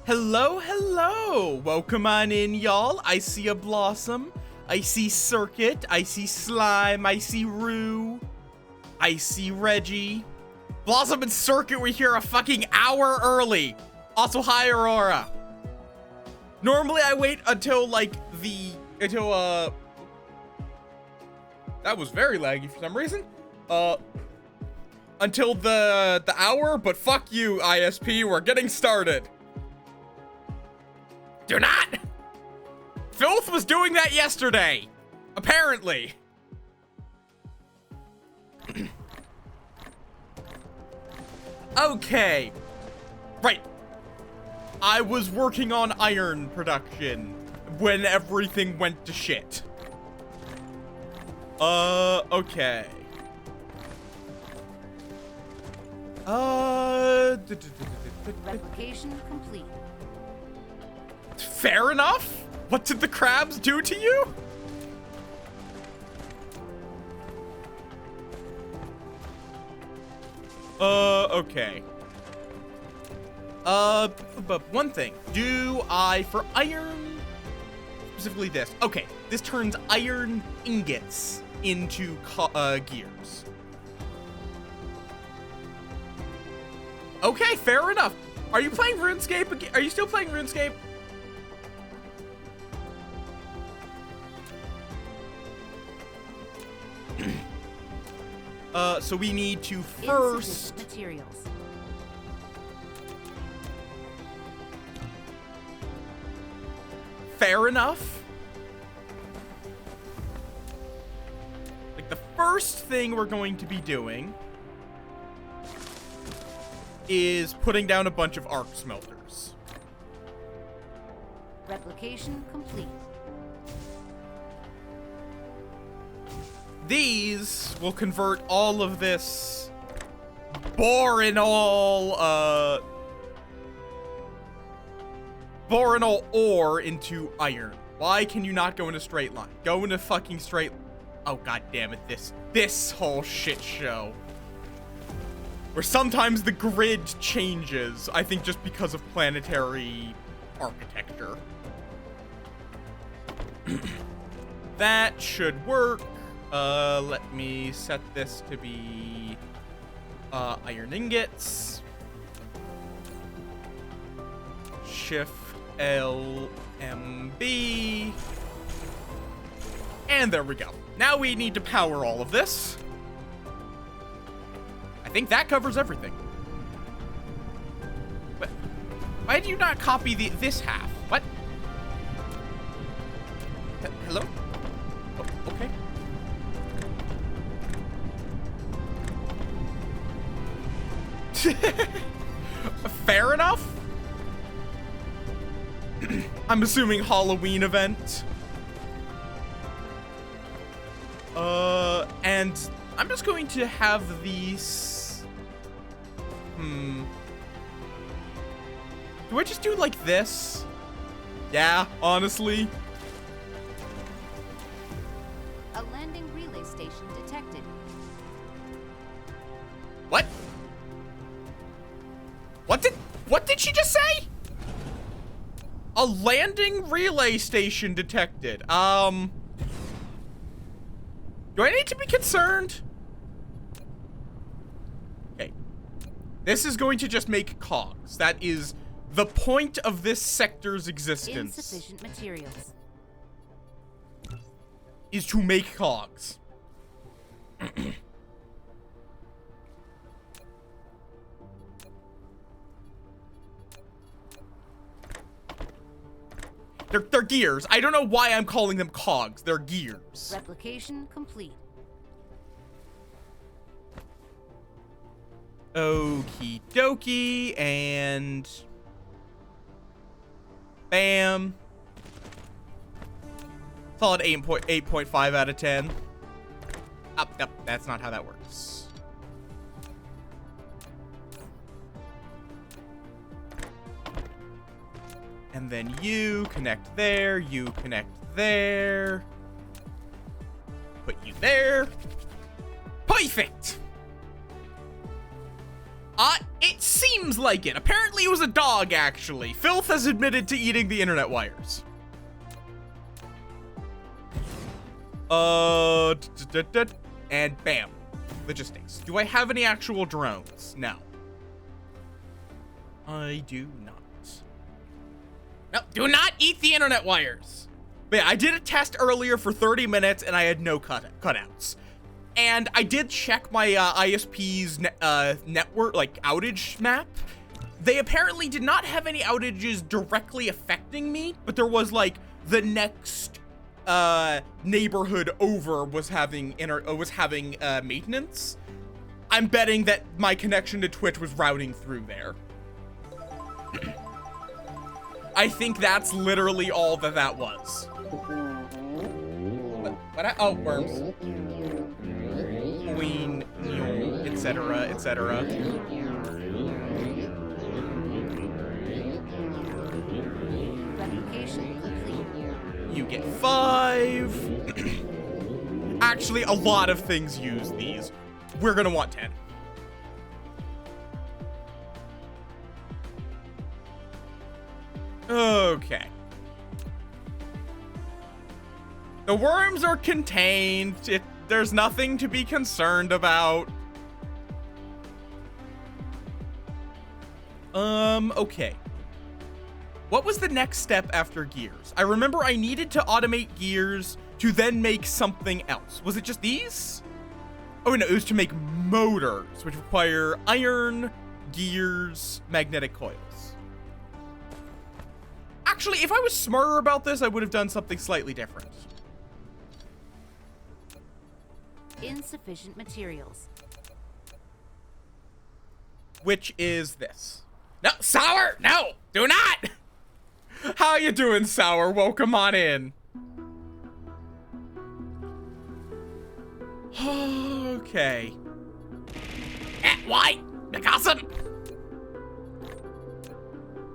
Hello, hello! Welcome on in, y'all. I see a Blossom. I see Circuit. I see Slime. I see Rue. I see Reggie. Blossom and Circuit were here a fucking hour early. Also, hi, Aurora. Normally, I wait until, like, that was very laggy for some reason. Until the hour, but fuck you, ISP. We're getting started. Do not! Filth was doing that yesterday! Apparently. Okay. Right. I was working on iron production when everything went to shit. Okay. Replication complete. Fair enough. What did the crabs do to you? Okay. But one thing. Do I, for iron, specifically this. Okay, this turns iron ingots into gears. Okay, fair enough. Are you playing RuneScape again? Are you still playing RuneScape? So we need to first materials. Fair enough. Like the first thing we're going to be doing is putting down a bunch of arc smelters. Replication complete. These will convert all of this boring ore into iron. Why can you not go in a straight line? Go in a fucking straight. Oh, god damn it, this whole shit show. Where sometimes the grid changes, I think just because of planetary architecture. That should work. Let me set this to be iron ingots. Shift L M B. And there we go. Now we need to power all of this. I think that covers everything. But why did you not copy this half? What? Hello? Oh, okay. Fair enough. I'm assuming Halloween event. And I'm just going to have these. Do I just do like this? Yeah, honestly. A landing relay station detected. What? What did she just say? A landing relay station detected. Do I need to be concerned? Okay. This is going to just make cogs. That is the point of this sector's existence. Insufficient materials. Is to make cogs. They're gears. I don't know why I'm calling them cogs. They're gears. Replication complete. Okie dokie, and bam. Solid 8.5 out of 10. Up, that's not how that works. And then you connect there, you connect there. Put you there. Perfect! It seems like it. Apparently it was a dog, actually. Filth has admitted to eating the internet wires. And bam. Logistics. Do I have any actual drones? No. I do not. No, do not eat the internet wires. But yeah, I did a test earlier for 30 minutes and I had no cutouts. And I did check my ISP's network, like, outage map. They apparently did not have any outages directly affecting me, but there was, like, the next neighborhood over was having maintenance. I'm betting that my connection to Twitch was routing through there. I think that's literally all that was. Oh, worms. Queen, etc., etc. Replication complete. You get 5. Actually, a lot of things use these. We're gonna want 10. Okay. The worms are contained. There's nothing to be concerned about. Okay. What was the next step after gears? I remember I needed to automate gears to then make something else. Was it just these? Oh, no, it was to make motors, which require iron, gears, magnetic coils. Actually, if I was smarter about this, I would have done something slightly different. Insufficient materials. Which is this. No, Sour! No! Do not! How you doing, Sour? Welcome on in. Okay. Why? Because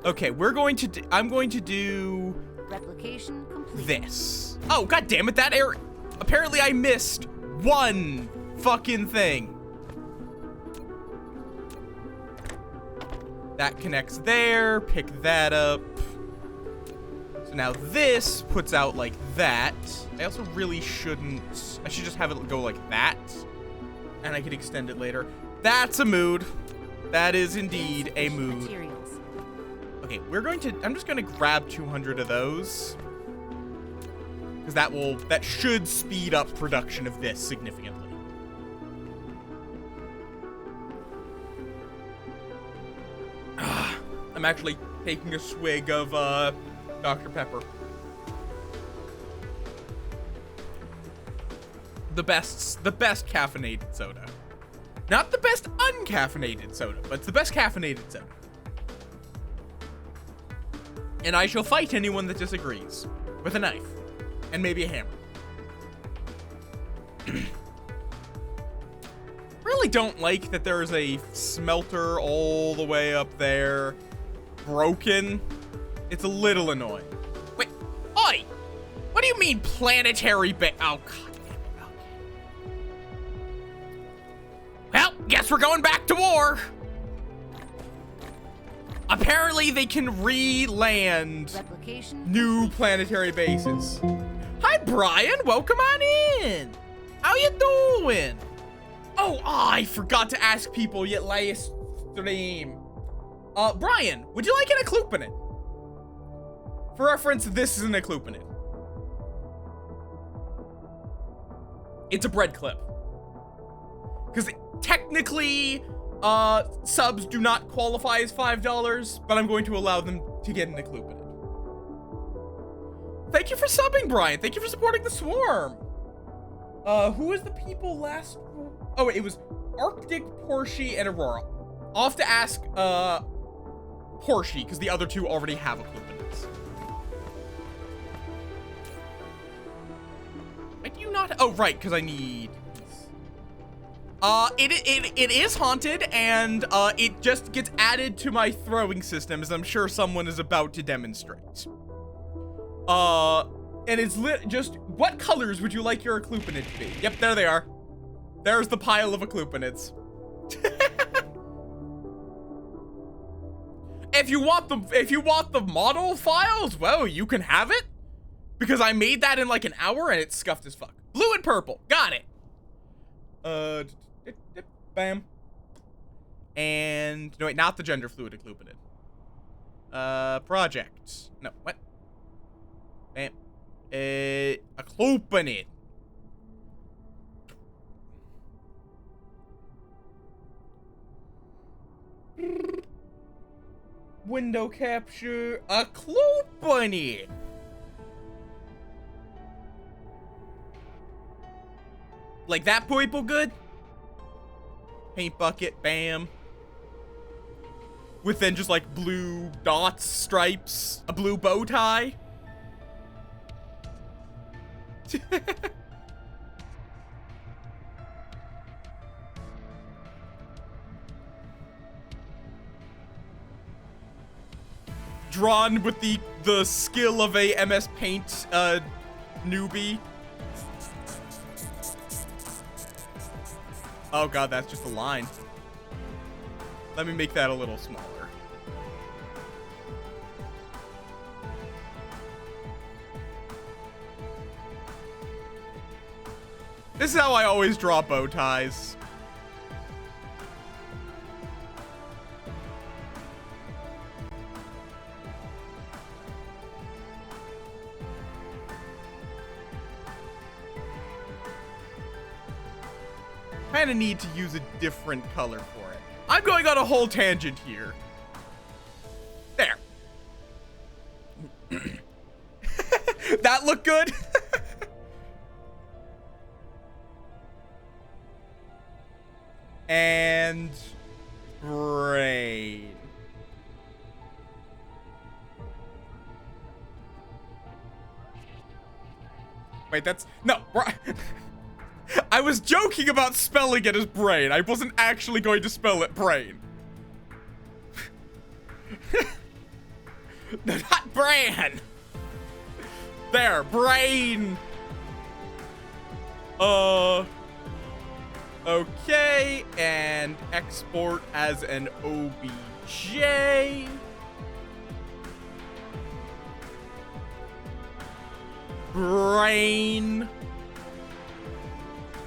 okay, I'm going to do Replication complete. this. Oh, god damn it, that area. Apparently I missed one fucking thing. That connects there, pick that up. So now this puts out like that. I also really shouldn't, I should just have it go like that. And I could extend it later. That's a mood. That is indeed a mood. Materials. Okay, I'm just gonna grab 200 of those. Because that should speed up production of this significantly. I'm actually taking a swig of Dr. Pepper. The best caffeinated soda. Not the best uncaffeinated soda, but it's the best caffeinated soda. And I shall fight anyone that disagrees with a knife and maybe a hammer. Really don't like that there's a smelter all the way up there. Broken. It's a little annoying. Wait, oi! What do you mean planetary oh, god damn it, okay. Well, guess we're going back to war. Apparently they can re-land new planetary bases. Hi, Brian, welcome on in. How you doing? Oh, I forgot to ask people yet last stream. Brian, would you like an occlupinate? For reference, this is an occlupinate. It's a bread clip. Because technically, subs do not qualify as $5, but I'm going to allow them to get an occlupinate. Thank you for subbing, Brian. Thank you for supporting the swarm. Who was the people last? Oh, wait, it was Arctic, Porsche, and Aurora. I'll have to ask, Porsche, because the other two already have occlupinates. Why do you not? Oh, right, because I need these. It is haunted, and, it just gets added to my throwing system, as I'm sure someone is about to demonstrate. And it's just, what colors would you like your occlupinate to be? Yep, there they are. There's the pile of occlupinates. If you want the model files, well, you can have it. Because I made that in like an hour and it's scuffed as fuck. Blue and purple. Got it. Bam. And no, wait, not the gender fluid occlupinid. Project. No, what? Bam. Occlupinid. Window capture. Occlupinid. Like that people good? Paint bucket, bam. With then just like blue dots, stripes, a blue bow tie. Drawn with the skill of a MS Paint newbie. Oh god, that's just a line. Let me make that a little smaller. This is how I always draw bow ties. Kinda need to use a different color for it. I'm going on a whole tangent here. There. That look good? And brain. Wait, that's no. I was joking about spelling it as brain. I wasn't actually going to spell it brain. No, not bran. There, brain. Okay, and export as an OBJ. Brain.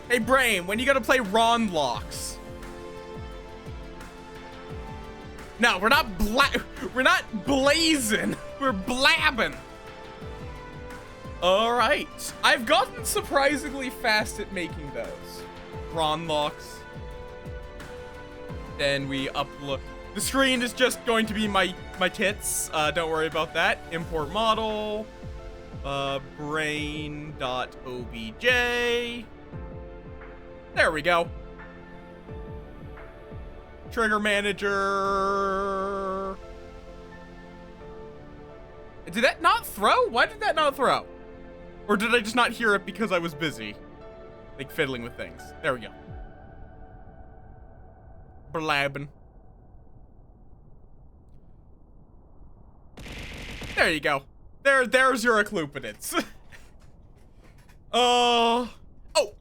Hey, Brain, when you gonna play Ron Locks? No, we're not blazing. We're blabbing. All right. I've gotten surprisingly fast at making those. Ron Locks. Then we upload. The screen is just going to be my tits. Don't worry about that. Import model. Brain.obj. There we go. Trigger manager. Did that not throw? Why did that not throw? Or did I just not hear it because I was busy? Like fiddling with things. There we go. Blabbing. There you go. There's your occlupinids. Oh,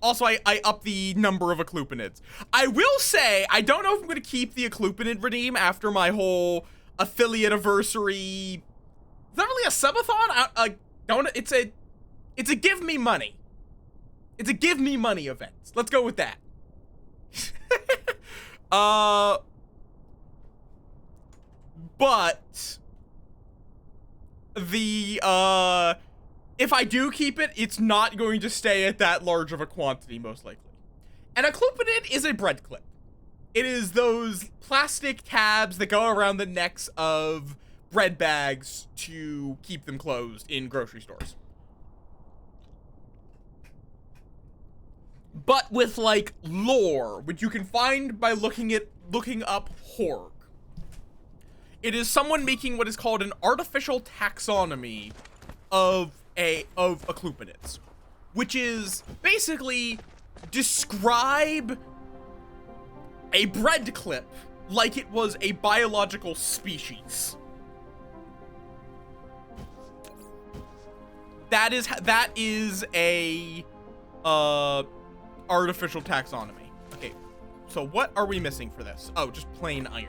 also I upped the number of occlupinids. I will say, I don't know if I'm gonna keep the occlupinid redeem after my whole affiliate anniversary. Is that really a subathon? It's a give me money. It's a give me money event. Let's go with that. But the if I do keep it, it's not going to stay at that large of a quantity, most likely. An occlupinid is a bread clip. It is those plastic tabs that go around the necks of bread bags to keep them closed in grocery stores. But with like lore, which you can find by looking up Horg. It is someone making what is called an artificial taxonomy of occlupinids, which is basically describe a bread clip like it was a biological species. That is a artificial taxonomy. Okay, so what are we missing for this? Oh, just plain iron.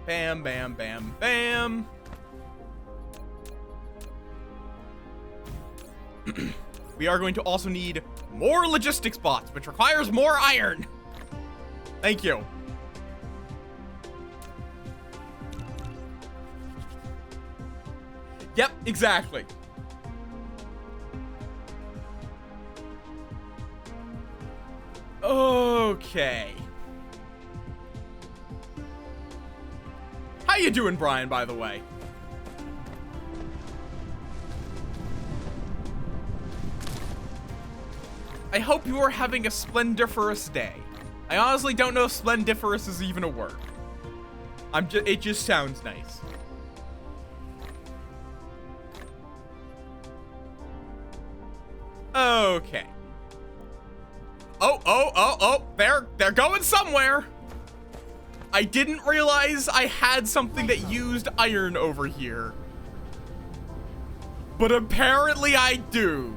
Bam, bam, bam, bam. We are going to also need more logistics bots, which requires more iron. Thank you. Yep, exactly. Okay. How you doing, Brian, by the way? I hope you are having a splendiferous day. I honestly don't know if splendiferous is even a word. It just sounds nice. Okay. Oh, they're going somewhere. I didn't realize I had something that used iron over here. But apparently I do.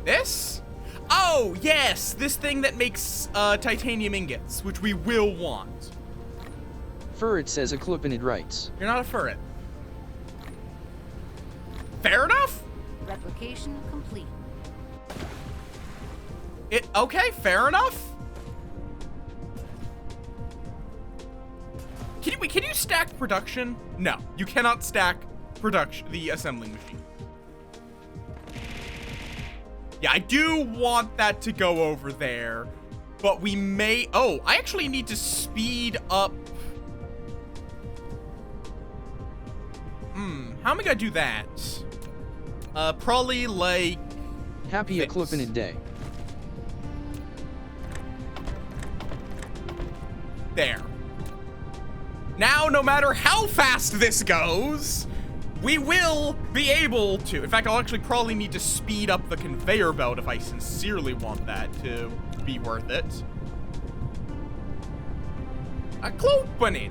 This? Oh, yes, this thing that makes titanium ingots, which we will want. Furret says Eclipinid writes. You're not a furret. Fair enough? Replication complete. Okay, fair enough. Can you stack production? No, you cannot stack production, the assembling machine. Yeah, I do want that to go over there, but we may, oh, I actually need to speed up. How am I gonna do that? Probably like Happy this. Eclipinid day. There. Now, no matter how fast this goes, we will be able to. In fact, I'll actually probably need to speed up the conveyor belt if I sincerely want that to be worth it. Eclipinid.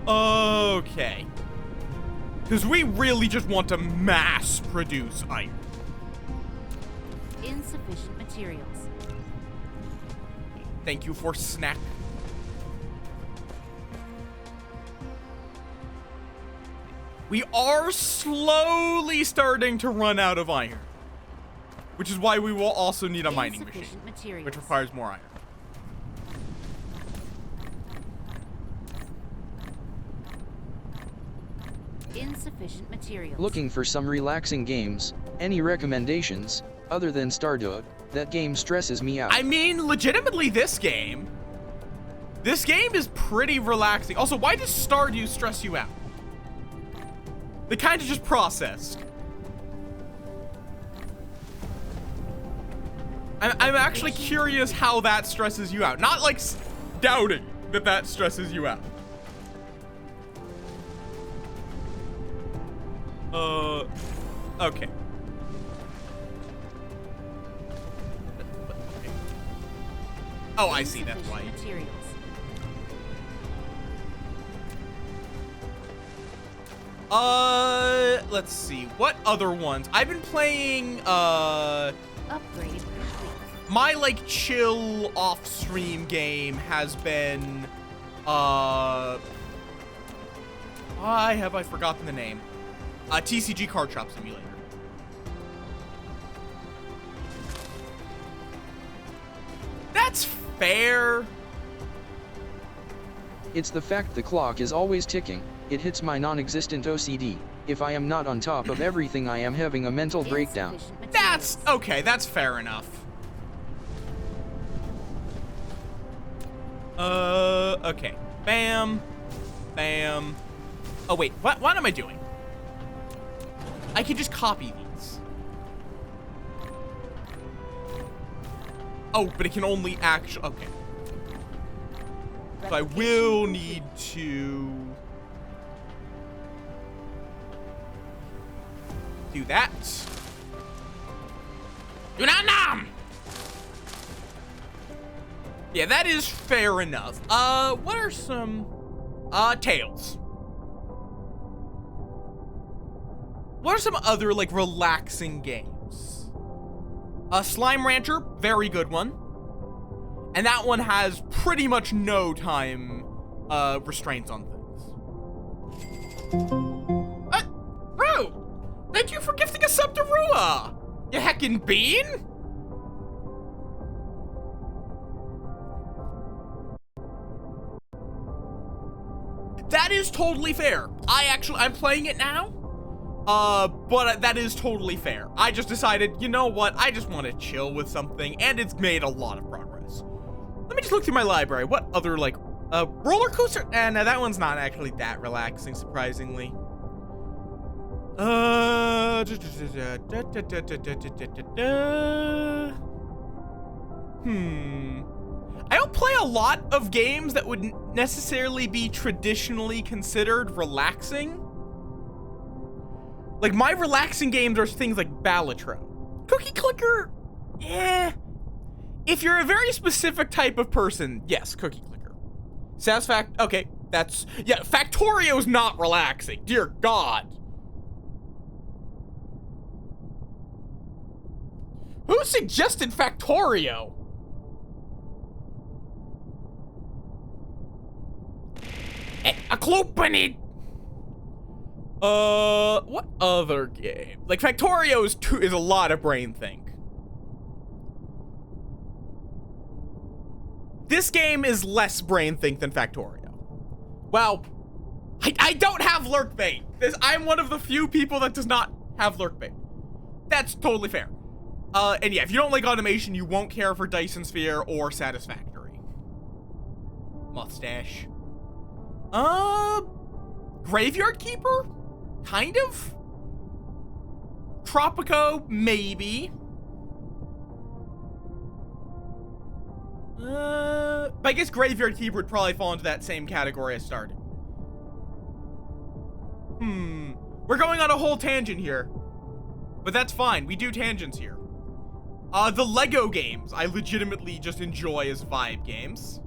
Okay. Because we really just want to mass produce iron. Insufficient materials. Thank you for snack. We are slowly starting to run out of iron, which is why we will also need a mining machine, which requires more iron. Insufficient materials. Looking for some relaxing games. Any recommendations? Other than Stardew, that game stresses me out. I mean, legitimately, this game is pretty relaxing. Also, why does Stardew stress you out? They kind of just processed. I'm actually curious how that stresses you out. Not like doubting that stresses you out. Okay. Oh, I see, that's why. Materials. Let's see. What other ones? I've been playing, Upgrade complete. my, like, chill off-stream game has been, why have I forgotten the name? TCG Card Shop Simulator. That's fair. It's the fact the clock is always ticking. It hits my non-existent OCD. If I am not on top of everything, I am having a mental breakdown. Insufficient That's, materials. okay, that's fair enough. Okay. Bam. Bam. Oh, wait, what am I doing? I can just copy these. Oh, but it can only actually, okay. So I will need to do that. Do not nom! Yeah, that is fair enough. What are some, tails? what are some other, like, relaxing games? Slime Rancher, very good one. And that one has pretty much no time restraints on things. Rue! Thank you for gifting a sub to Rua! You heckin' bean? That is totally fair. I'm playing it now. But that is totally fair. I just decided, you know what? I just want to chill with something, and it's made a lot of progress. Let me just look through my library. What other, like, roller coaster? No, that one's not actually that relaxing, surprisingly. I don't play a lot of games that would necessarily be traditionally considered relaxing. Like, my relaxing games are things like Balatro. Cookie Clicker, eh. If you're a very specific type of person, yes, Cookie Clicker. Okay, yeah, Factorio's not relaxing, dear God. Who suggested Factorio? A Clopenid. What other game? Like, Factorio is a lot of brain think. This game is less brain think than Factorio. Well, I don't have lurk bait. I'm one of the few people that does not have lurk bait. That's totally fair. And yeah, if you don't like automation, you won't care for Dyson Sphere or Satisfactory. Mustache. Graveyard Keeper? Kind of? Tropico? Maybe. But I guess Graveyard Keeper would probably fall into that same category as starting. We're going on a whole tangent here. But that's fine, we do tangents here. The Lego games, I legitimately just enjoy as vibe games.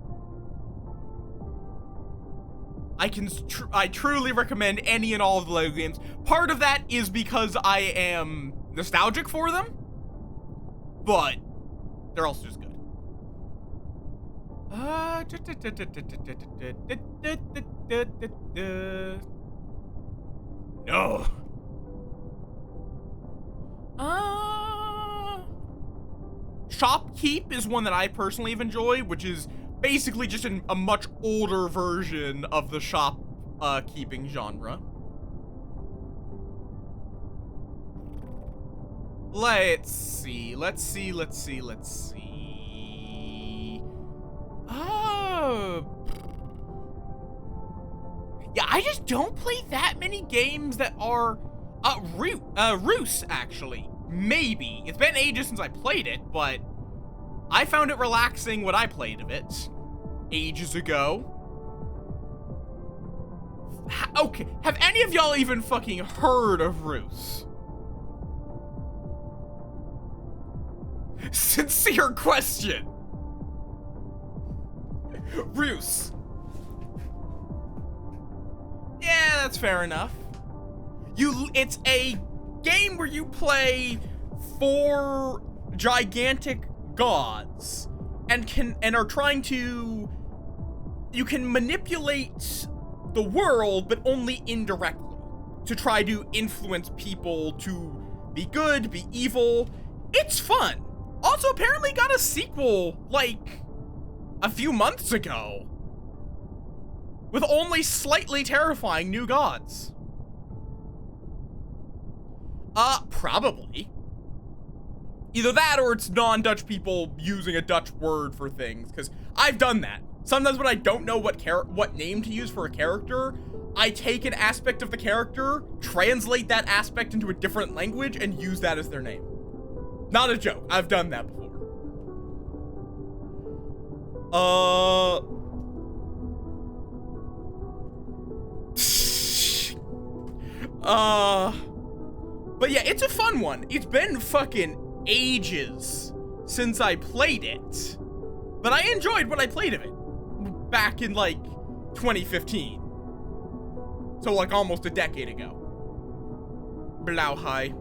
I truly recommend any and all of the Lego games. Part of that is because I am nostalgic for them, but they're also just good. No. Shopkeep is one that I personally have enjoyed, which is basically just a much older version of the shop keeping genre. Let's see. Yeah, I just don't play that many games that are Roos, actually. Maybe. It's been ages since I played it, but I found it relaxing when I played of it ages ago. Okay, have any of y'all even fucking heard of Roos? Sincere question. Roos. Yeah, that's fair enough. It's a game where you play 4 gigantic gods and are trying to, you can manipulate the world, but only indirectly, to try to influence people to be good, be evil. It's fun. Also, apparently got a sequel like a few months ago with only slightly terrifying new gods. Probably. Either that or it's non-Dutch people using a Dutch word for things, because I've done that. Sometimes when I don't know what name to use for a character, I take an aspect of the character, translate that aspect into a different language, and use that as their name. Not a joke. I've done that before. But yeah, it's a fun one. It's been fucking ages since I played it, but I enjoyed what I played of it back in like 2015. So like almost a decade ago. Blau high.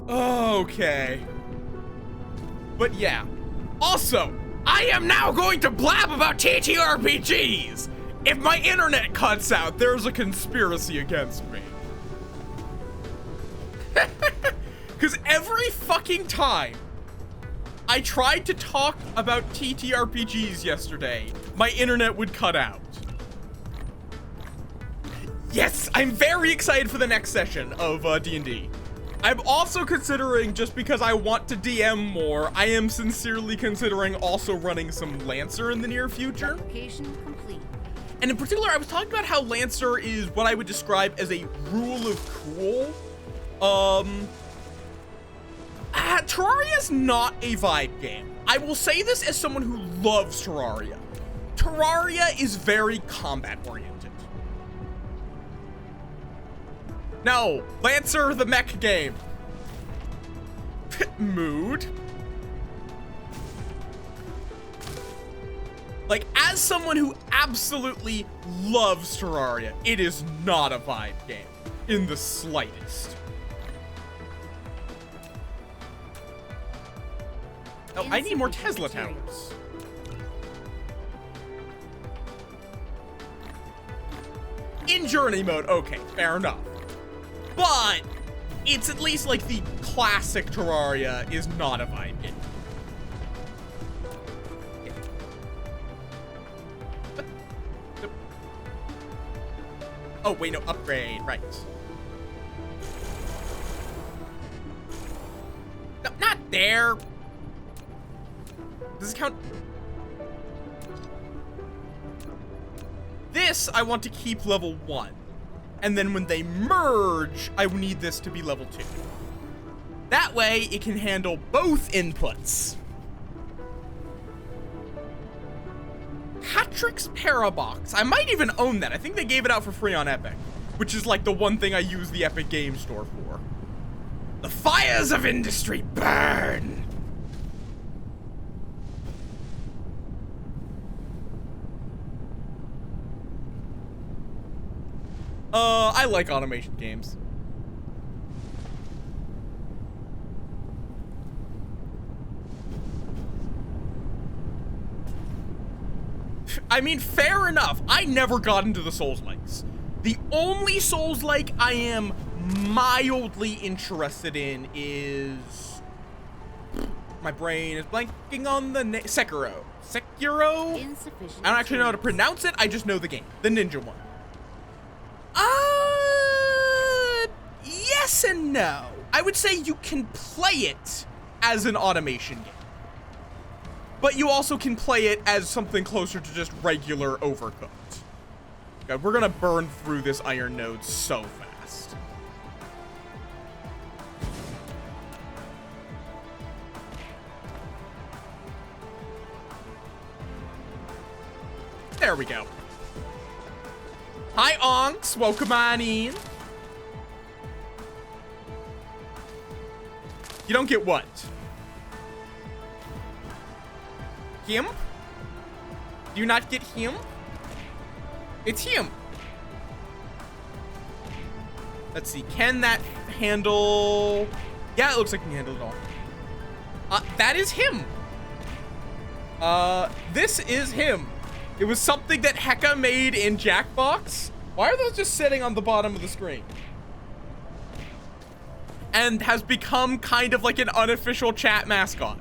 Okay. But yeah. Also, I am now going to blab about TTRPGs! If my internet cuts out, there's a conspiracy against me. Because every fucking time I tried to talk about TTRPGs yesterday, my internet would cut out. Yes, I'm very excited for the next session of D&D. I'm also considering, just because I want to DM more, I am sincerely considering also running some Lancer in the near future. Application complete. And in particular, I was talking about how Lancer is what I would describe as a rule of cool. Terraria is not a vibe game. I will say this as someone who loves Terraria. Terraria is very combat oriented. No, Lancer the mech game. Mood. Like, as someone who absolutely loves Terraria, it is not a vibe game in the slightest. Oh, I need more Tesla towers. In journey mode, okay, fair enough. But it's at least like the classic Terraria is not a vibe game. Oh, wait, no, upgrade, right. No, not there. Does it count? This, I want to keep level 1. And then when they merge, I need this to be level 2. That way, it can handle both inputs. Patrick's Parabox. I might even own that. I think they gave it out for free on Epic, which is like the one thing I use the Epic Game Store for. The fires of industry burn. I like automation games. I mean, fair enough. I never got into the Souls-likes. The only Souls-like I am mildly interested in is... My brain is blanking on the name. Sekiro. Sekiro? I don't actually know how to pronounce it. I just know the game. The ninja one. Yes and no. I would say you can play it as an automation game. But you also can play it as something closer to just regular Overcooked. God, we're gonna burn through this iron node so fast. There we go. Hi, Onks. Welcome on in. You don't get what? Him? Do you not get him? It's him. Let's see. Can that handle... Yeah, it looks like it can handle it all. That is him. This is him. It was something that Heka made in Jackbox. Why are those just sitting on the bottom of the screen? And has become kind of like an unofficial chat mascot.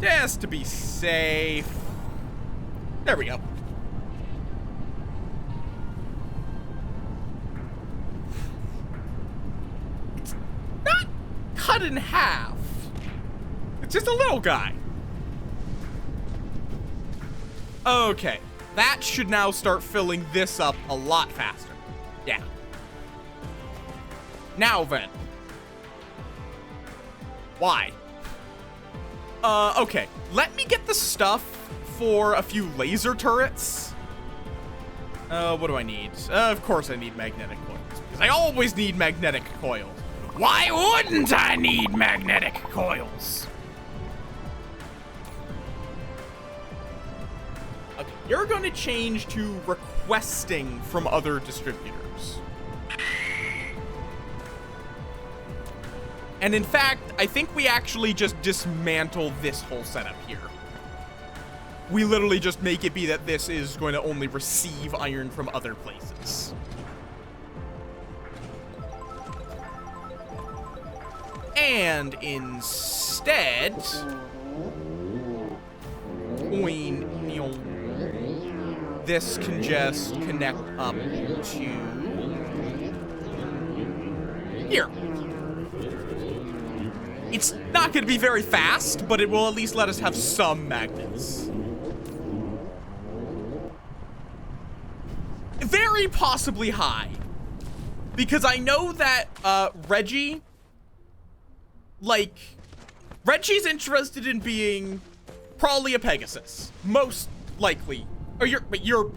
Just to be safe. There we go. It's not cut in half. It's just a little guy. Okay. That should now start filling this up a lot faster. Yeah. Now then. Why? Okay. Let me get the stuff for a few laser turrets. What do I need? Of course I need magnetic coils, because I always need magnetic coils. Why wouldn't I need magnetic coils? Okay, you're gonna change to requesting from other distributors. And in fact, I think we actually just dismantle this whole setup here. We literally just make it be that this is going to only receive iron from other places. And instead, this can just connect up to here. It's not going to be very fast, but it will at least let us have some magnets. Very possibly high. Because I know that Reggie's interested in being probably a Pegasus. Most likely. Or you're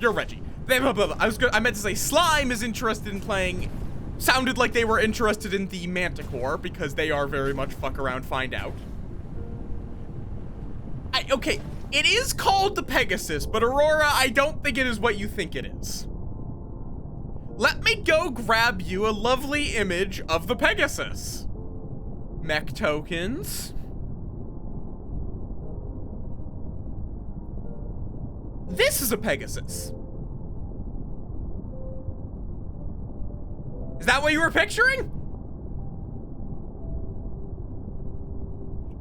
Reggie. Blah, blah, blah. I meant to say Slime is interested in playing. Sounded like they were interested in the Manticore because they are very much fuck around, find out. Okay, it is called the Pegasus, but Aurora, I don't think it is what you think it is. Let me go grab you a lovely image of the Pegasus. Mech tokens. This is a Pegasus. Is that what you were picturing?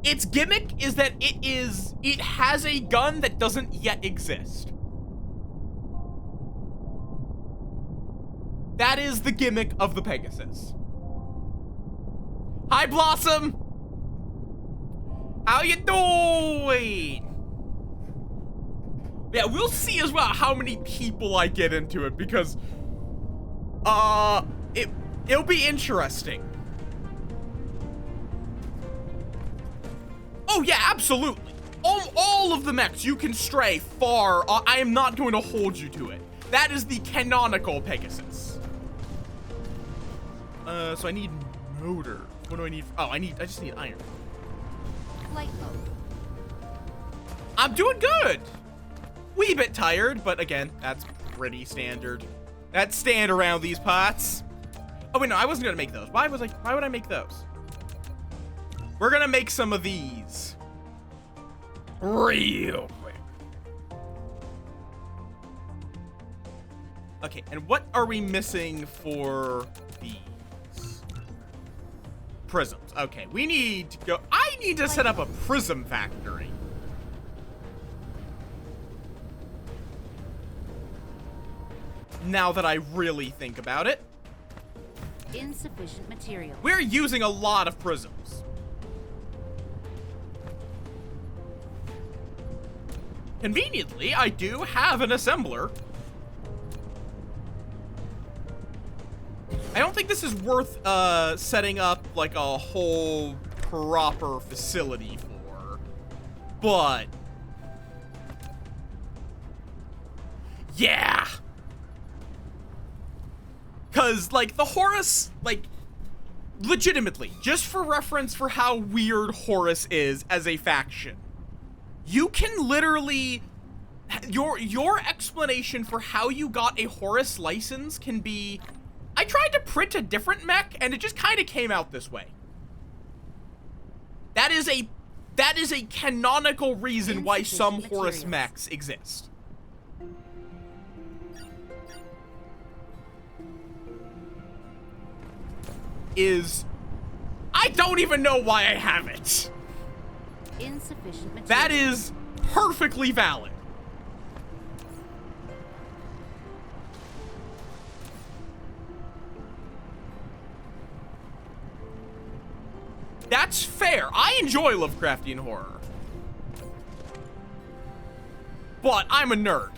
Its gimmick is that it has a gun that doesn't yet exist. That is the gimmick of the Pegasus. Hi, Blossom. How you doing? Yeah, we'll see as well how many people I get into it because, it'll be interesting. Oh yeah, absolutely. All of the mechs, you can stray far. I am not going to hold you to it. That is the canonical Pegasus. So I need motor. What do I need? Oh, I just need iron. Flight mode. I'm doing good. Wee bit tired, but again, that's pretty standard. That's stand around these pots. Oh wait, no, I wasn't gonna make those. Why would I make those? We're gonna make some of these real quick. Okay, and what are we missing for these? Prisms. Okay, we need to go. I need to set up a prism factory. Now that I really think about it. Insufficient material. We're using a lot of prisms. Conveniently, I do have an assembler. I don't think this is worth setting up like a whole proper facility for, but yeah. Cause like the Horus, like legitimately, just for reference for how weird Horus is as a faction, you can literally, your explanation for how you got a Horus license can be, I tried to print a different mech and it just kind of came out this way. That is a canonical reason why some Horus mechs exist. I don't even know why I have it. Insufficient material. That is perfectly valid. That's fair. I enjoy Lovecraftian horror. But I'm a nerd.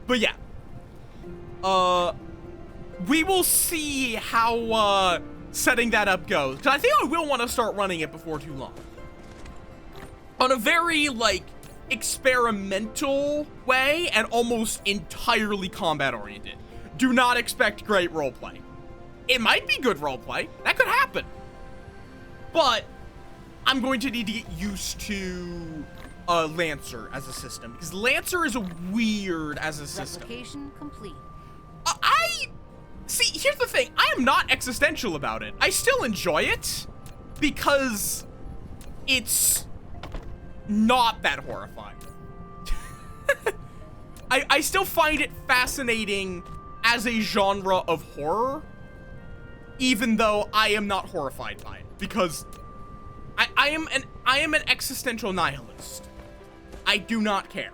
But yeah. We will see how setting that up goes. Because I think I will want to start running it before too long. On a very, like, experimental way and almost entirely combat oriented. Do not expect great roleplay. It might be good roleplay. That could happen. But I'm going to need to get used to Lancer as a system, because Lancer is weird as a system. Replication complete. See, here's the thing. I am not existential about it. I still enjoy it because it's not that horrifying. I still find it fascinating as a genre of horror, even though I am not horrified by it, because I am an existential nihilist. I do not care.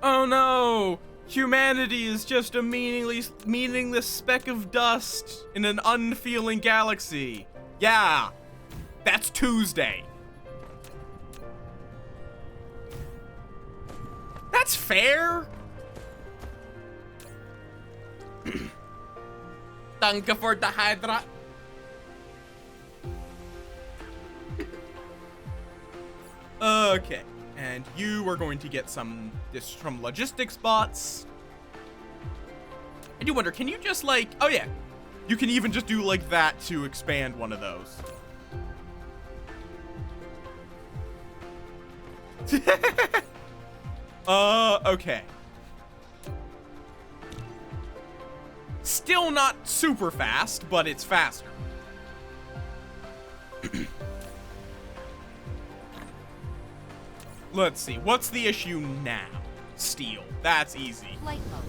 Oh no! Humanity is just a meaningless speck of dust in an unfeeling galaxy. Yeah, that's Tuesday. That's fair. Danke for the Hydra. Okay, and you are going to get some logistics bots. I do wonder, can you just like, oh yeah, you can even just do like that to expand one of those. Okay. Still not super fast, but it's faster. Let's see, what's the issue now? Steel, that's easy. Flight mode.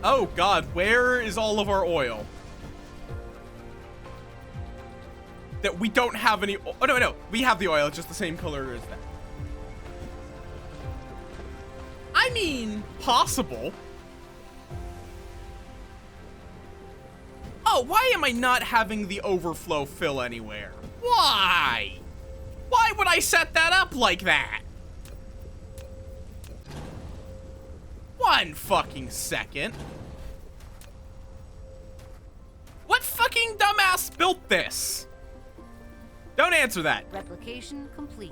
Oh god, where is all of our oil? That we don't have any, oh no, we have the oil, it's just the same color as that. I mean, possible. Oh, why am I not having the overflow fill anywhere? Why? Why would I set that up like that? One fucking second. What fucking dumbass built this? Don't answer that. Replication complete.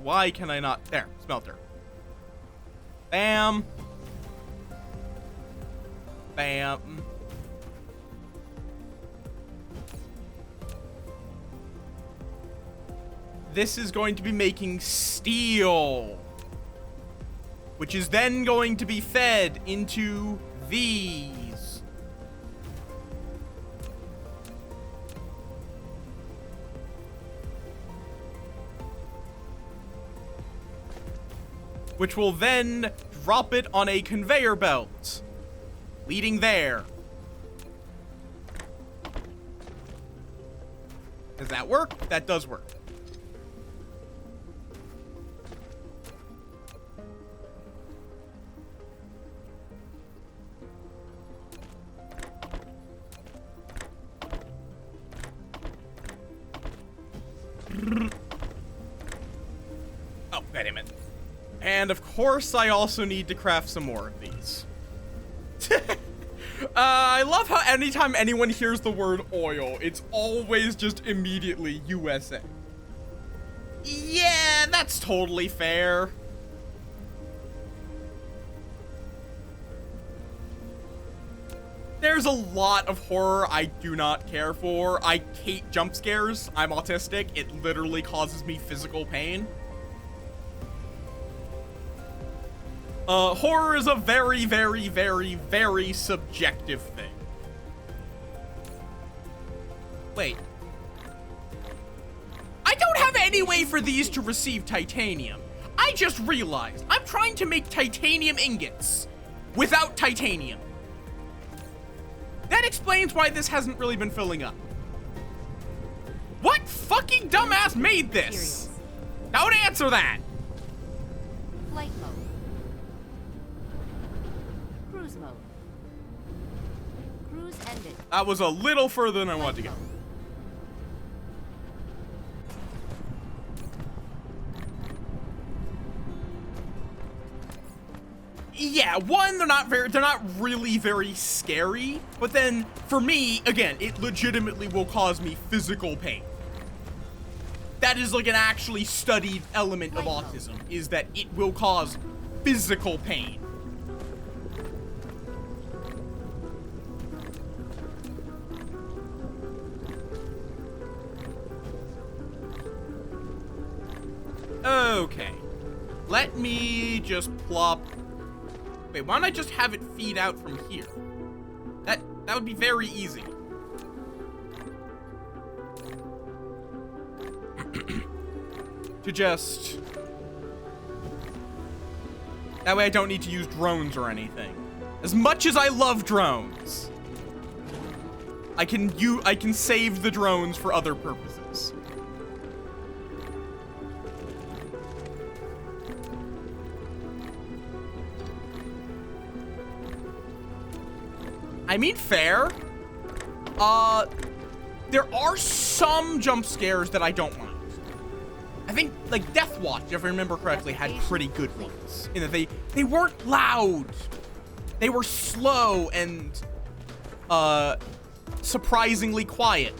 Why can I not? There, smelter. Bam. Bam. This is going to be making steel, which is then going to be fed into these. Which will then drop it on a conveyor belt, leading there. Does that work? That does work. Oh, wait a minute. And of course, I also need to craft some more of these. I love how anytime anyone hears the word oil, it's always just immediately USA. Yeah, that's totally fair. There's a lot of horror I do not care for. I hate jump scares. I'm autistic. It literally causes me physical pain. Horror is a very, very, very, very subjective thing. Wait. I don't have any way for these to receive titanium. I just realized I'm trying to make titanium ingots without titanium. That explains why this hasn't really been filling up. What fucking dumbass made this? Don't answer that. mode. Cruise ended. That was a little further than I wanted to go. Yeah, one, they're not really very scary, but then for me, again, it legitimately will cause me physical pain. That is like an actually studied element of autism, is that it will cause physical pain. Okay. Let me just plop. Wait, why don't I just have it feed out from here? That would be very easy. To just... That way I don't need to use drones or anything. As much as I love drones, I can save the drones for other purposes. I mean, fair. There are some jump scares that I don't mind. I think, like, Death Watch, if I remember correctly, had pretty good ones. In that they weren't loud. They were slow and, surprisingly quiet.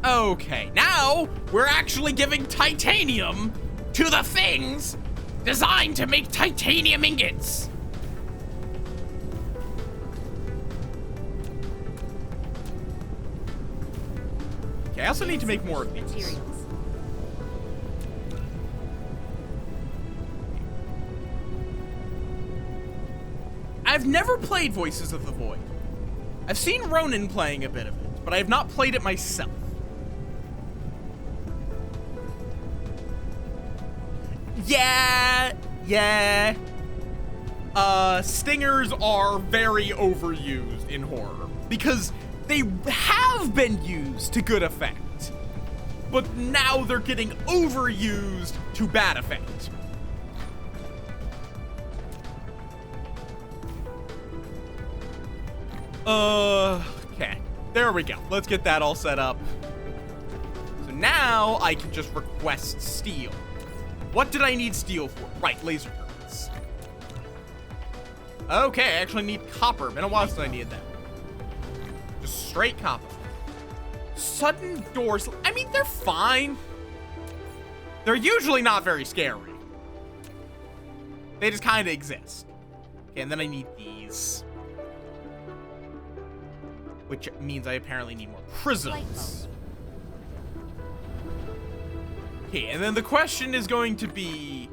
Okay, now we're actually giving titanium to the things designed to make titanium ingots. Okay, I also need to make more of these. Materials. I've never played Voices of the Void. I've seen Ronan playing a bit of it, but I have not played it myself. Yeah. Stingers are very overused in horror because they have been used to good effect, but now they're getting overused to bad effect. Okay. There we go. Let's get that all set up. So now I can just request steel. What did I need steel for? Right, laser turrets. Okay, I actually need copper. Been a while since I needed that. Just straight copper. Sudden doors. I mean, they're fine. They're usually not very scary. They just kind of exist. Okay, and then I need these. Which means I apparently need more prisms. Okay, and then the question is going to be...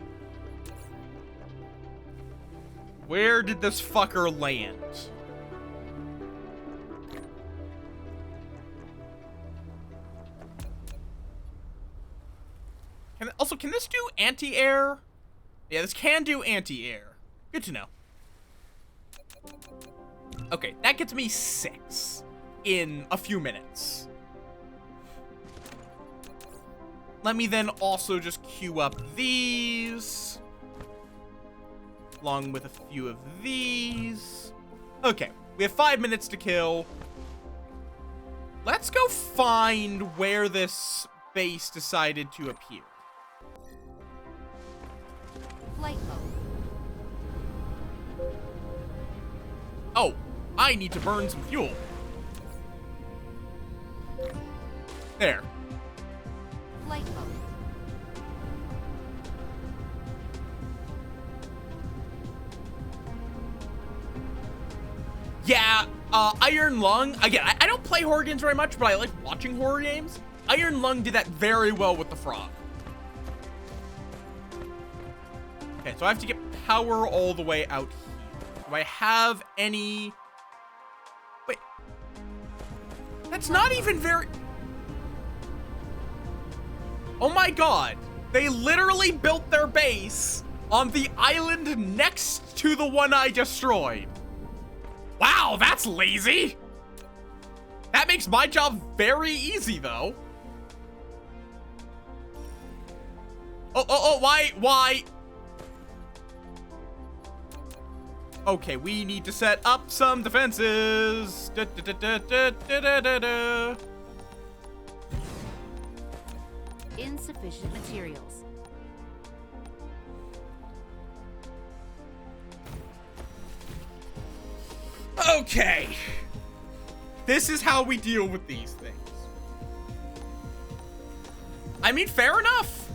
Where did this fucker land? Can this do anti-air? Yeah, this can do anti-air. Good to know. Okay, that gets me 6 in a few minutes. Let me then also just queue up these, along with a few of these. Okay, we have 5 minutes to kill. Let's go find where this base decided to appear. Flight mode. Oh, I need to burn some fuel. There. Flight mode. Yeah, Iron Lung, again, I don't play horror games very much, but I like watching horror games. Iron Lung did that very well with the frog. Okay, so I have to get power all the way out here. Do I have any... Wait. That's not even very... Oh my god. They literally built their base on the island next to the one I destroyed. Wow, that's lazy. That makes my job very easy, though. Oh, why? Okay, we need to set up some defenses. Da, da, da, da, da, da, da, da. Insufficient materials. Okay. This is how we deal with these things. I mean, fair enough.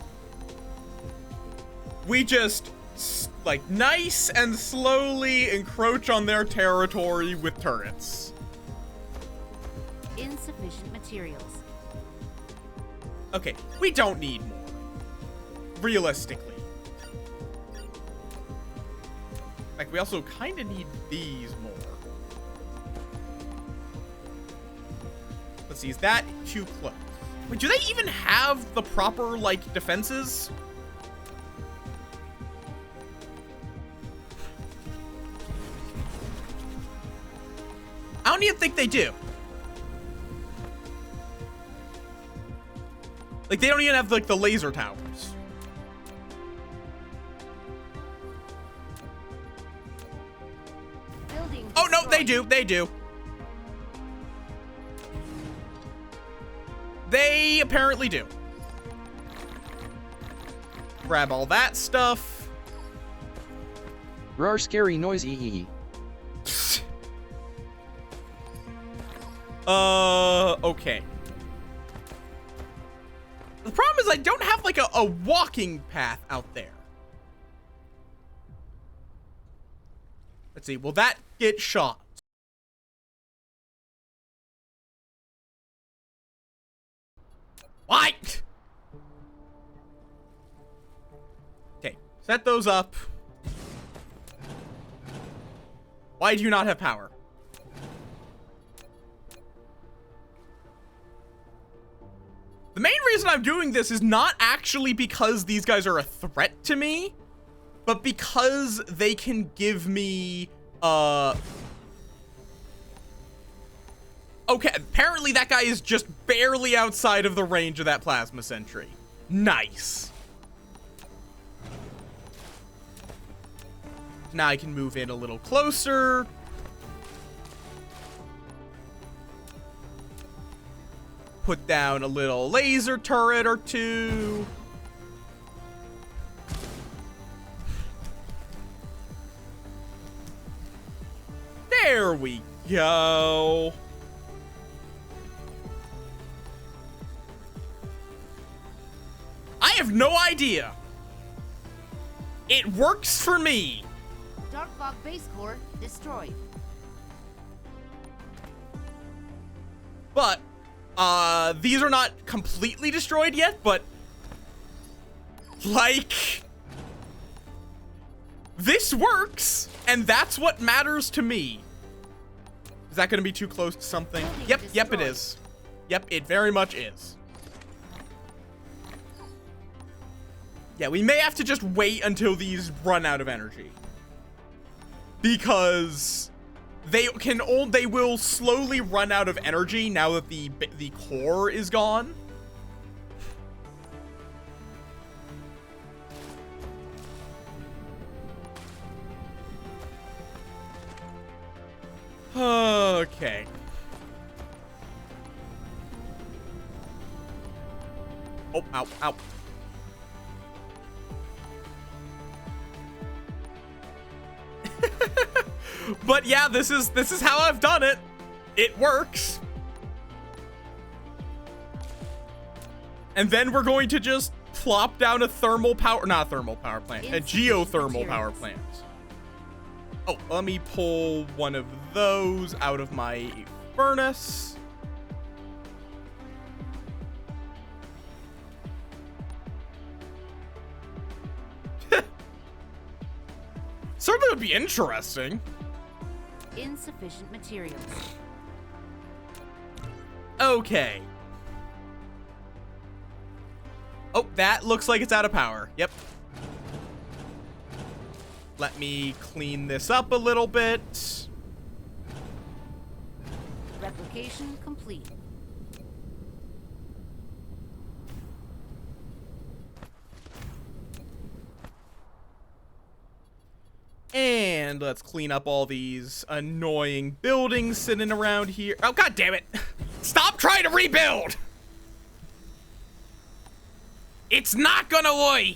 We just, like, nice and slowly encroach on their territory with turrets. Insufficient materials. Okay, we don't need more. Realistically. Like, we also kind of need these more. Let's see, is that too close? Wait, do they even have the proper, like, defenses? I don't even think they do. Like, they don't even have, like, the laser towers. Building Oh, no, they destroyed. do. They do. They apparently do. Grab all that stuff. Rar scary noisy. Okay. The problem is I don't have, like, a walking path out there. Let's see, will that get shot? What? Okay, set those up. Why do you not have power? The main reason I'm doing this is not actually because these guys are a threat to me, but because they can give me, okay, apparently that guy is just barely outside of the range of that plasma sentry. Nice. Now I can move in a little closer. Put down a little laser turret or two. There we go. I have no idea. It works for me. Dark Fog base core destroyed. But these are not completely destroyed yet, but like this works, and that's what matters to me. Is that going to be too close to something? Yep, it is. Yep, it very much is. Yeah, we may have to just wait until these run out of energy. Because they will slowly run out of energy now that the core is gone. Okay. Oh, ow, ow. But yeah, this is how I've done it. It works. And then we're going to just plop down a not thermal power plant, a geothermal power plant. Oh, let me pull one of those out of my furnace. Certainly would be interesting. Insufficient materials. Okay. Oh, that looks like it's out of power. Yep. Let me clean this up a little bit. Replication complete. And And let's clean up all these annoying buildings sitting around here. Oh, god damn it. Stop trying to rebuild! It's not gonna work!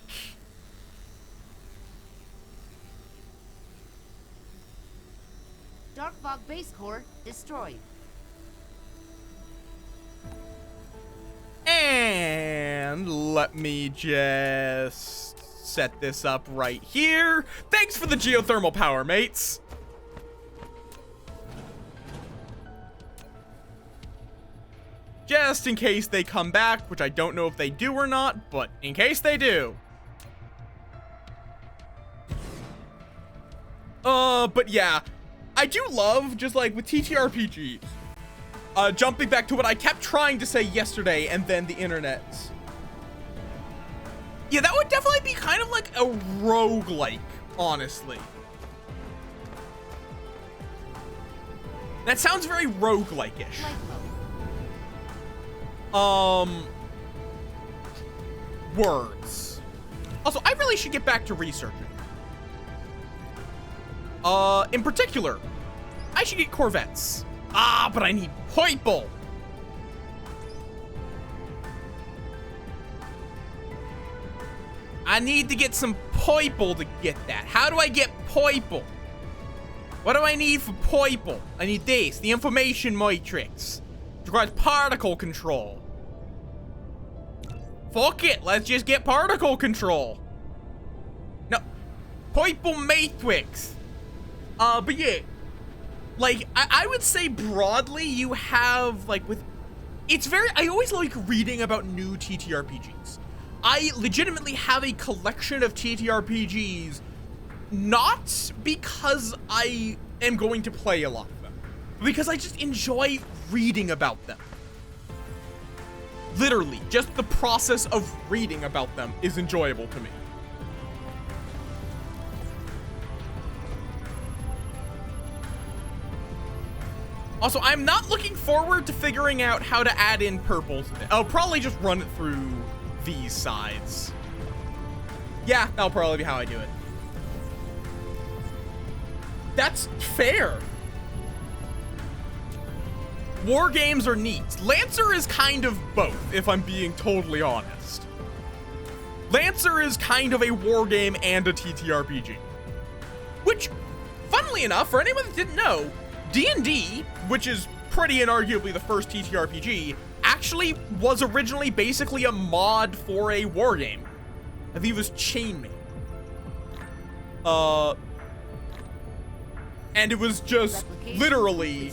Dark Fog base core destroyed. And let me just set this up right here. Thanks for the geothermal power, mates. Just in case they come back, which I don't know if they do or not, but in case they do. But yeah, I do love, just like with TTRPGs, jumping back to what I kept trying to say yesterday and then the internet. Yeah, that would definitely be kind of like a roguelike, honestly. That sounds very roguelike-ish. Words. Also, I really should get back to researching. In particular, I should get corvettes. Ah, but I need people. I need to get some people to get that. How do I get people? What do I need for people? I need this, the information matrix. It requires particle control. Fuck it, let's just get particle control. No, people matrix. But yeah, like, I would say broadly you have, like, I always like reading about new TTRPGs. I legitimately have a collection of TTRPGs, not because I am going to play a lot of them, but because I just enjoy reading about them. Literally, just the process of reading about them is enjoyable to me. Also, I'm not looking forward to figuring out how to add in purples. I'll probably just run it through these sides. Yeah, that'll probably be how I do it. That's fair. War games are neat. Lancer is kind of both, if I'm being totally honest. Lancer is kind of a war game and a TTRPG. Which, funnily enough, for anyone that didn't know, D&D, which is pretty inarguably the first TTRPG, actually was originally basically a mod for a war game. I think it was Chainmail. And it was just literally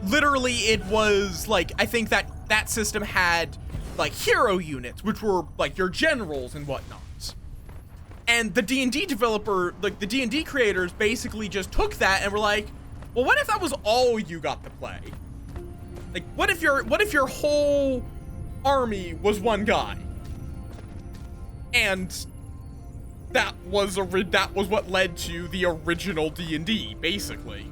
literally it was like, I think that system had like hero units, which were like your generals and whatnot. And the D&D developer, like the D&D creators, basically just took that and were like, well, what if that was all you got to play? Like, what if your whole army was one guy? And that was what led to the original D&D, basically.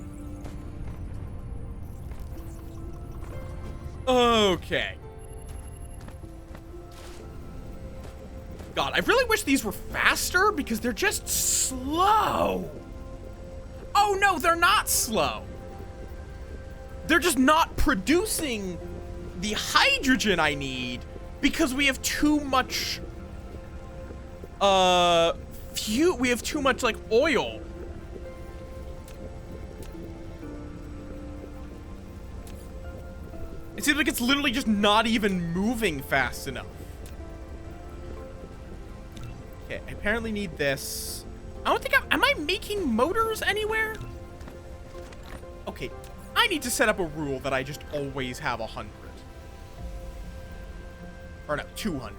Okay. God, I really wish these were faster because they're just slow. Oh no, they're not slow. They're just not producing the hydrogen I need because we have too much we have too much like oil. It seems like it's literally just not even moving fast enough. Okay, I apparently need this. I don't think am I making motors anywhere? Okay, I need to set up a rule that I just always have 100. Or no, 200.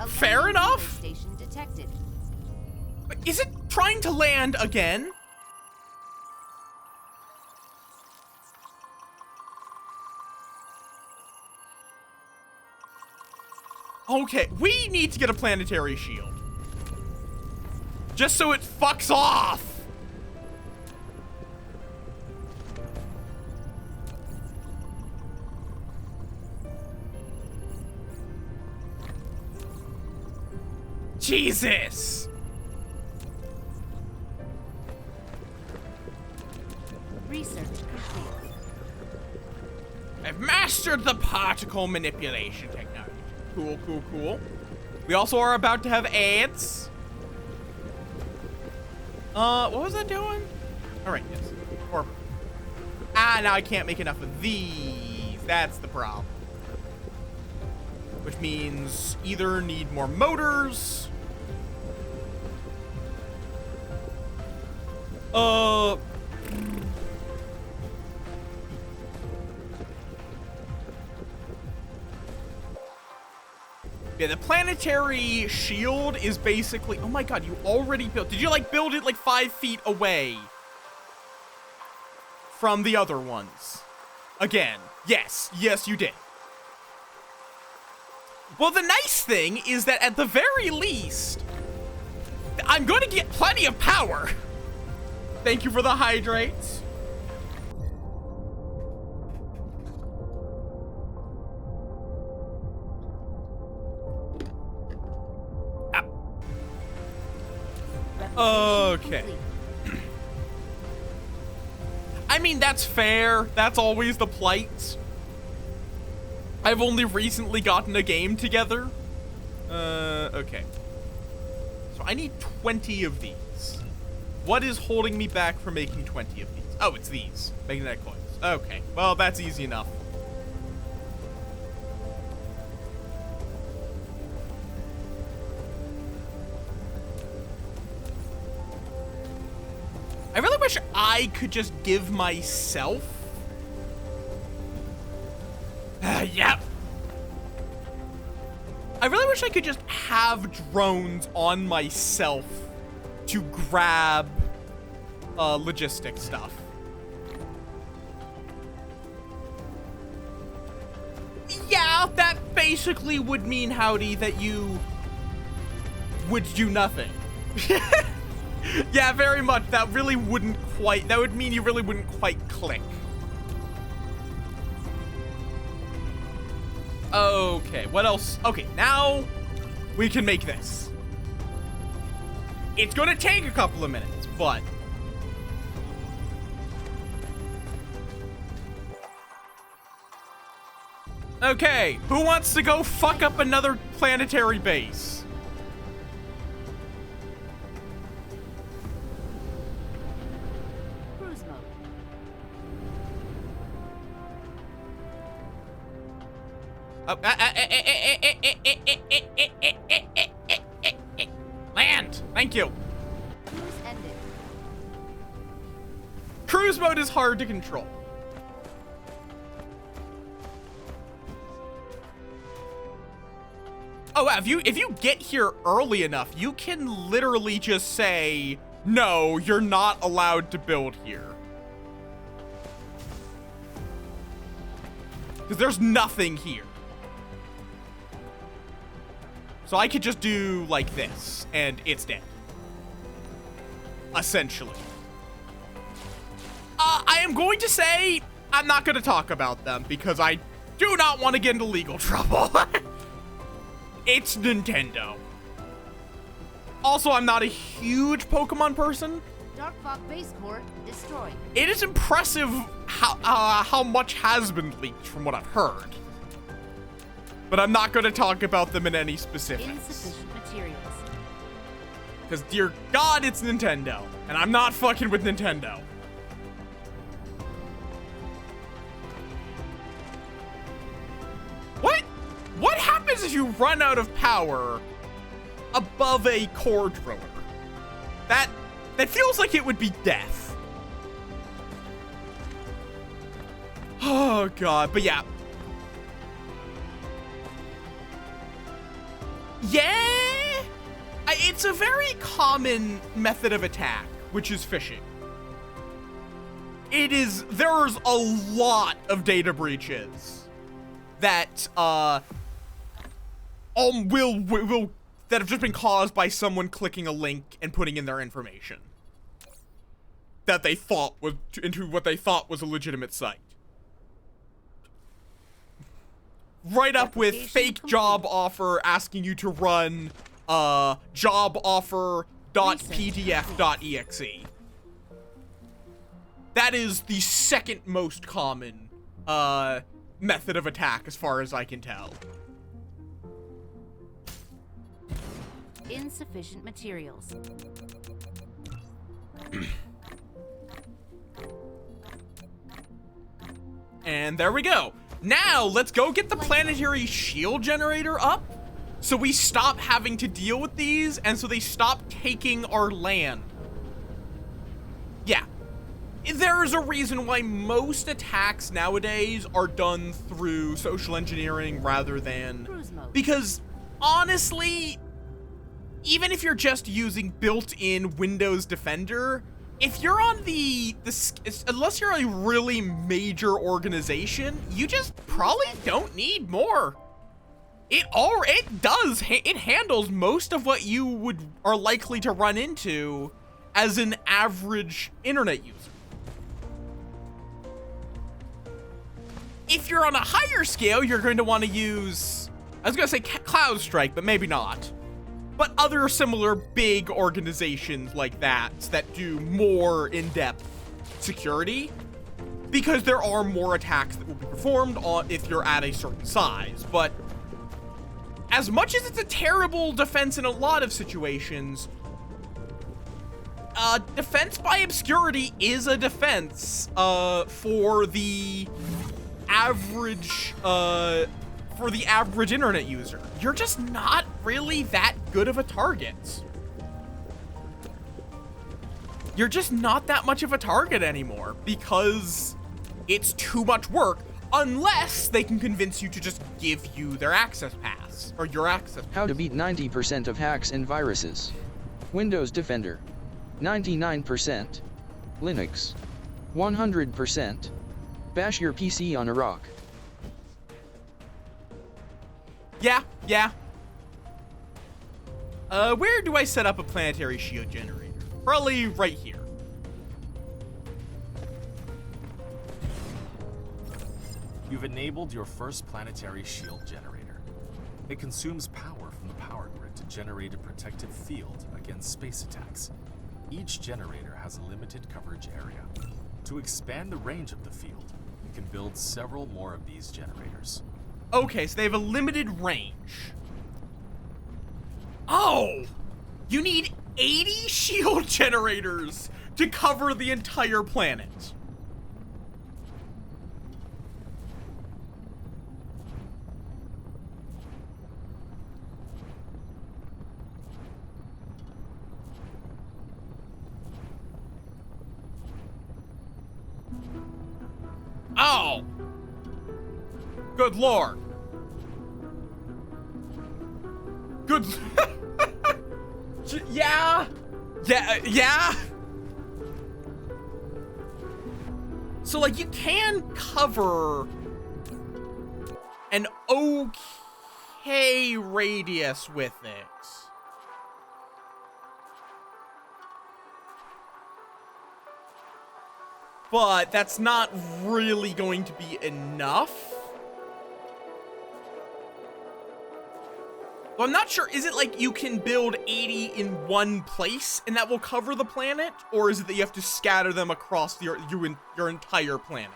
Fair enough. Station detected. Is it trying to land again? Okay, we need to get a planetary shield. Just so it fucks off. Jesus. Research complete. I've mastered the particle manipulation technology. Cool, cool, cool. We also are about to have ads. What was that doing? All right, yes. Or, now I can't make enough of these. That's the problem. Which means either need more motors. Yeah, the planetary shield is basically, oh my god, you already built, did you like build it like 5 feet away from the other ones? Again, yes, you did. Well, the nice thing is that at the very least, I'm going to get plenty of power. Thank you for the hydrates. Okay. I mean, that's fair. That's always the plight. I've only recently gotten a game together. Okay. So I need 20 of these. What is holding me back from making 20 of these? Oh, it's these. Magnetic coils. Okay. Well, that's easy enough. I really wish I could just give myself... Yep. I really wish I could just have drones on myself to grab logistic stuff. Yeah, that basically would mean, Howdy, that you would do nothing. Yeah, very much. That really wouldn't quite, that would mean you really wouldn't quite click. Okay, what else? Okay, now we can make this. It's gonna take a couple of minutes, but... Okay, who wants to go fuck up another planetary base? Oh, land! Thank you. Cruise ended. Cruise mode is hard to control. Oh, wow, if you get here early enough, you can literally just say, no, you're not allowed to build here. Because there's nothing here. So I could just do like this, and it's dead. Essentially. I am going to say I'm not going to talk about them because I do not want to get into legal trouble. It's Nintendo. Also, I'm not a huge Pokemon person. Darkfog base core destroyed. It is impressive how much has been leaked from what I've heard. But I'm not going to talk about them in any specifics. Insufficient materials. Because, dear God, it's Nintendo. And I'm not fucking with Nintendo. What happens if you run out of power above a core driller? That feels like it would be death. Oh, God. But, yeah. Yeah, it's a very common method of attack, which is phishing. There's a lot of data breaches that will that have just been caused by someone clicking a link and putting in their information that they thought was into what they thought was a legitimate site. Right up with fake job offer asking you to run joboffer.pdf.exe. That is the second most common method of attack as far as I can tell. Insufficient materials. And there we go. Now, let's go get the planetary shield generator up so we stop having to deal with these and so they stop taking our land. Yeah. There's a reason why most attacks nowadays are done through social engineering rather than... Because, honestly, even if you're just using built-in Windows Defender, if you're on unless you're a really major organization, you just probably don't need more. It handles most of what you are likely to run into as an average internet user. If you're on a higher scale, you're going to want to use, I was going to say Cloud Strike, but maybe not. But other similar big organizations like that do more in-depth security, because there are more attacks that will be performed if you're at a certain size. But as much as it's a terrible defense in a lot of situations, defense by obscurity is a defense for the average internet user. You're just not really that good of a target. You're just not that much of a target anymore because it's too much work, unless they can convince you to just give you their access pass or your access pass. How to beat 90% of hacks and viruses. Windows Defender 99%. Linux 100%. Bash your PC on a rock. Yeah. Where do I set up a planetary shield generator? Probably right here. You've enabled your first planetary shield generator. It consumes power from the power grid to generate a protective field against space attacks. Each generator has a limited coverage area. To expand the range of the field, you can build several more of these generators. Okay, so they have a limited range. Oh! You need 80 shield generators to cover the entire planet. Oh! Good lord. Good. Yeah. So, like, you can cover an okay radius with it. But that's not really going to be enough. Well, I'm not sure. Is it like you can build 80 in one place and that will cover the planet? Or is it that you have to scatter them across your entire planet?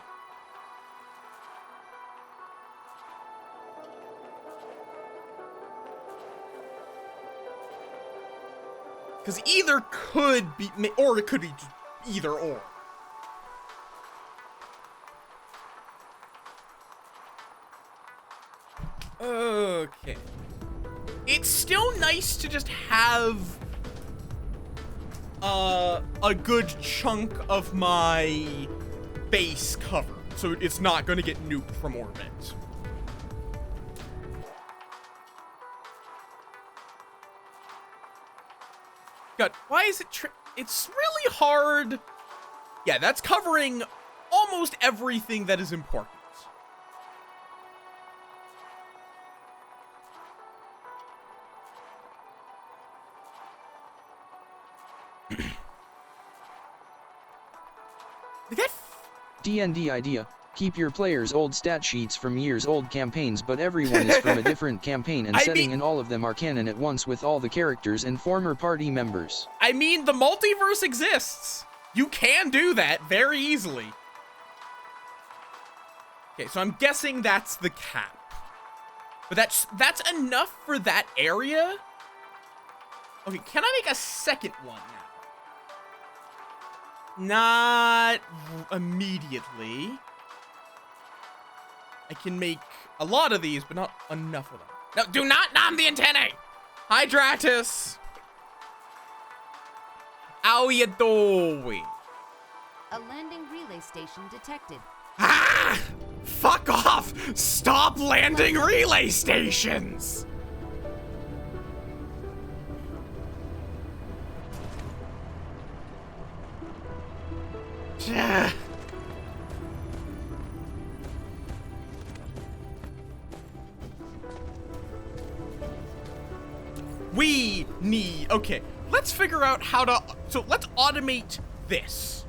Because either could be, or it could be either or. Okay. It's still nice to just have a good chunk of my base covered, so it's not going to get nuked from orbit. God, why is it it's really hard. Yeah, that's covering almost everything that is important. D&D idea. Keep your players' old stat sheets from years-old campaigns, but everyone is from a different campaign, and setting in all of them are canon at once with all the characters and former party members. I mean, the multiverse exists. You can do that very easily. Okay, so I'm guessing that's the cap. But that's enough for that area? Okay, can I make a second one now? Not immediately. I can make a lot of these, but not enough of them. No, do not nom the antennae! Hydratus! How you doing? A landing relay station detected. Ah! Fuck off! Stop landing relay stations! We need, okay, let's figure out how to, so let's automate this.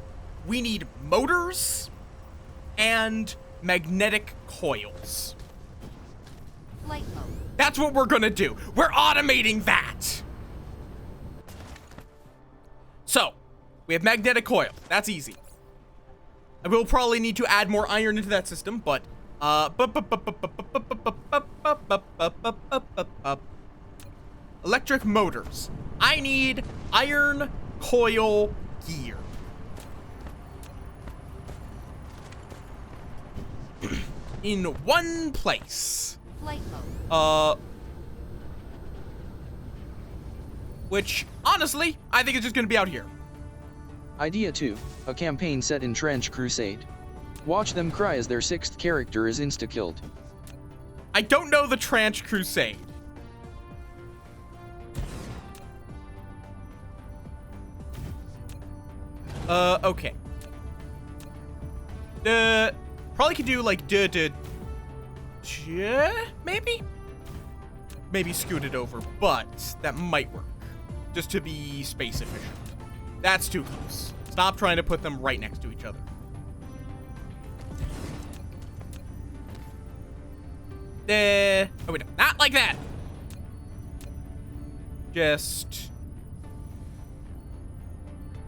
We need motors and magnetic coils. Flight mode. That's what we're gonna do. We're automating that. So, we have magnetic coil. That's easy. I will probably need to add more iron into that system, but, electric motors. I need iron coil gear. In one place. Flight mode. Which, honestly, I think it's just gonna be out here. Idea 2. A campaign set in Trench Crusade. Watch them cry as their 6th character is insta-killed. I don't know the Trench Crusade. Okay. Probably could do like maybe? Maybe scoot it over, but that might work. Just to be space efficient. That's too close. Stop trying to put them right next to each other. Oh wait, no, not like that. Just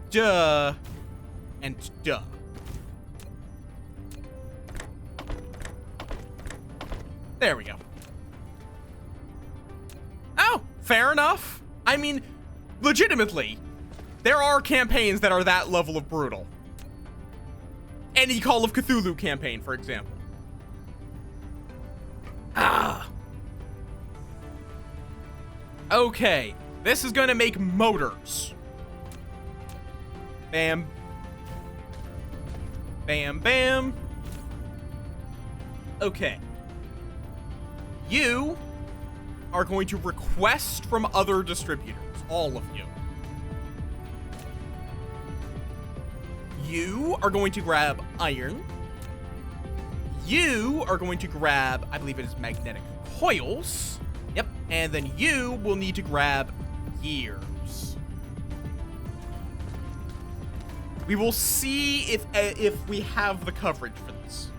duh and duh. There we go. Oh, fair enough. I mean, legitimately, there are campaigns that are that level of brutal. Any Call of Cthulhu campaign, for example. Ah. Okay, this is gonna make motors. Bam. Bam, bam. Okay. You are going to request from other distributors, all of you. You are going to grab iron. You are going to grab, I believe it is magnetic coils. Yep, and then you will need to grab gears. We will see if we have the coverage for this.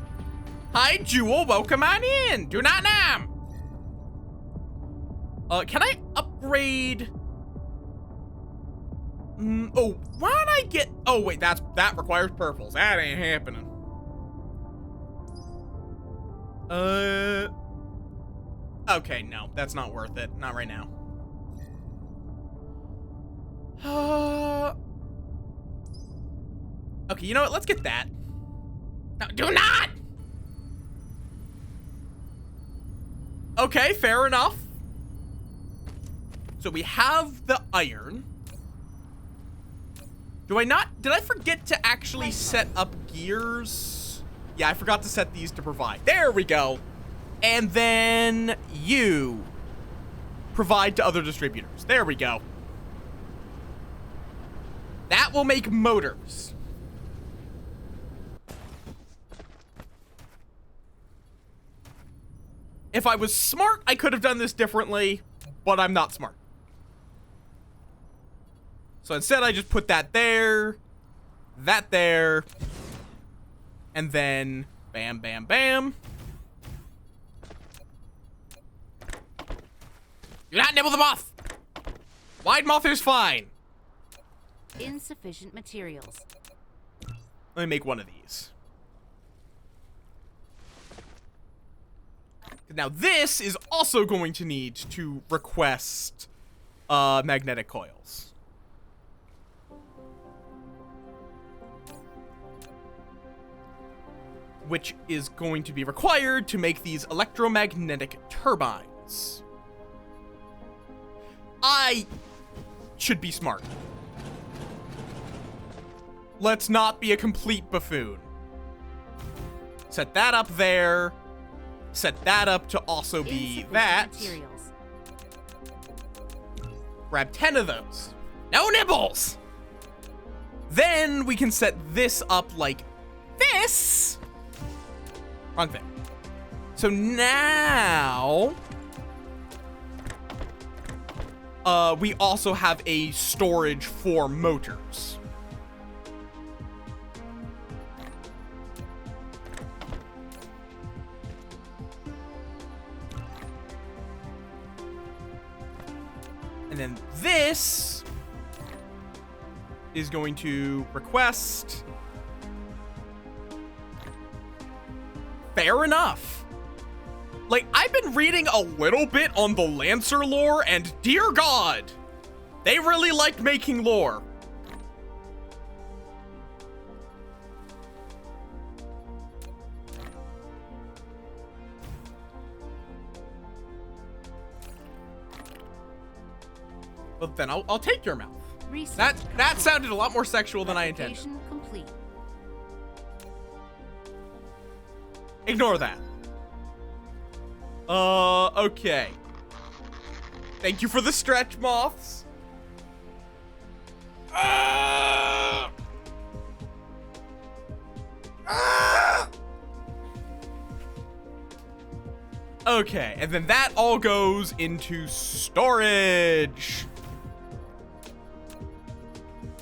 Hi, Jewel, welcome on in. Do not nam. Can I upgrade? Oh, why don't I get? Oh wait, that requires purples. That ain't happening. Okay, no, that's not worth it. Not right now. Okay, you know what? Let's get that. No, do not! Okay, fair enough. So we have the iron. Did I forget to actually set up gears? Yeah, I forgot to set these to provide. There we go. And then you provide to other distributors. There we go. That will make motors. If I was smart, I could have done this differently, but I'm not smart. So instead I just put that there, and then bam, bam, bam. Do not nibble the moth! Wide moth is fine. Insufficient materials. Let me make one of these. Now this is also going to need to request magnetic coils. Which is going to be required to make these electromagnetic turbines. I should be smart. Let's not be a complete buffoon. Set that up there. Set that up to also be that. Materials. Grab 10 of those. No nibbles! Then we can set this up like this. Wrong thing. So now we also have a storage for motors. And then this is going to request. Fair enough. Like, I've been reading a little bit on the Lancer lore, and dear God, they really like making lore. Well, then I'll take your mouth. Research That sounded a lot more sexual than I intended. Replication complete. Ignore that. Okay. Thank you for the stretch, moths. Okay, and then that all goes into storage.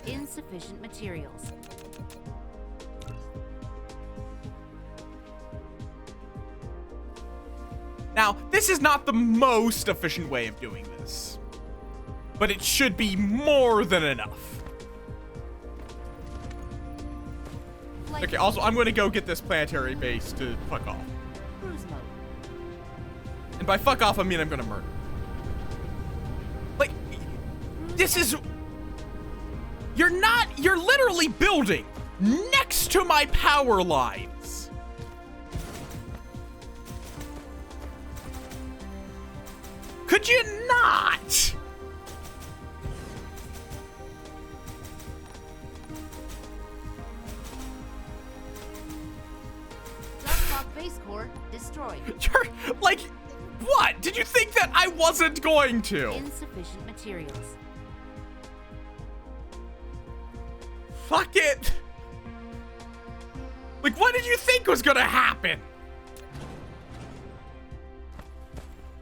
Insufficient materials. Now, this is not the most efficient way of doing this, but it should be more than enough. Okay, also, I'm going to go get this planetary base to fuck off. Cruise mode. And by fuck off, I mean I'm going to murder. Like, this is... You're literally building next to my power lines. Could you not? Dustlock base core destroyed. You're, like, what? Did you think that I wasn't going to? Insufficient materials. Fuck it. Like, what did you think was gonna happen?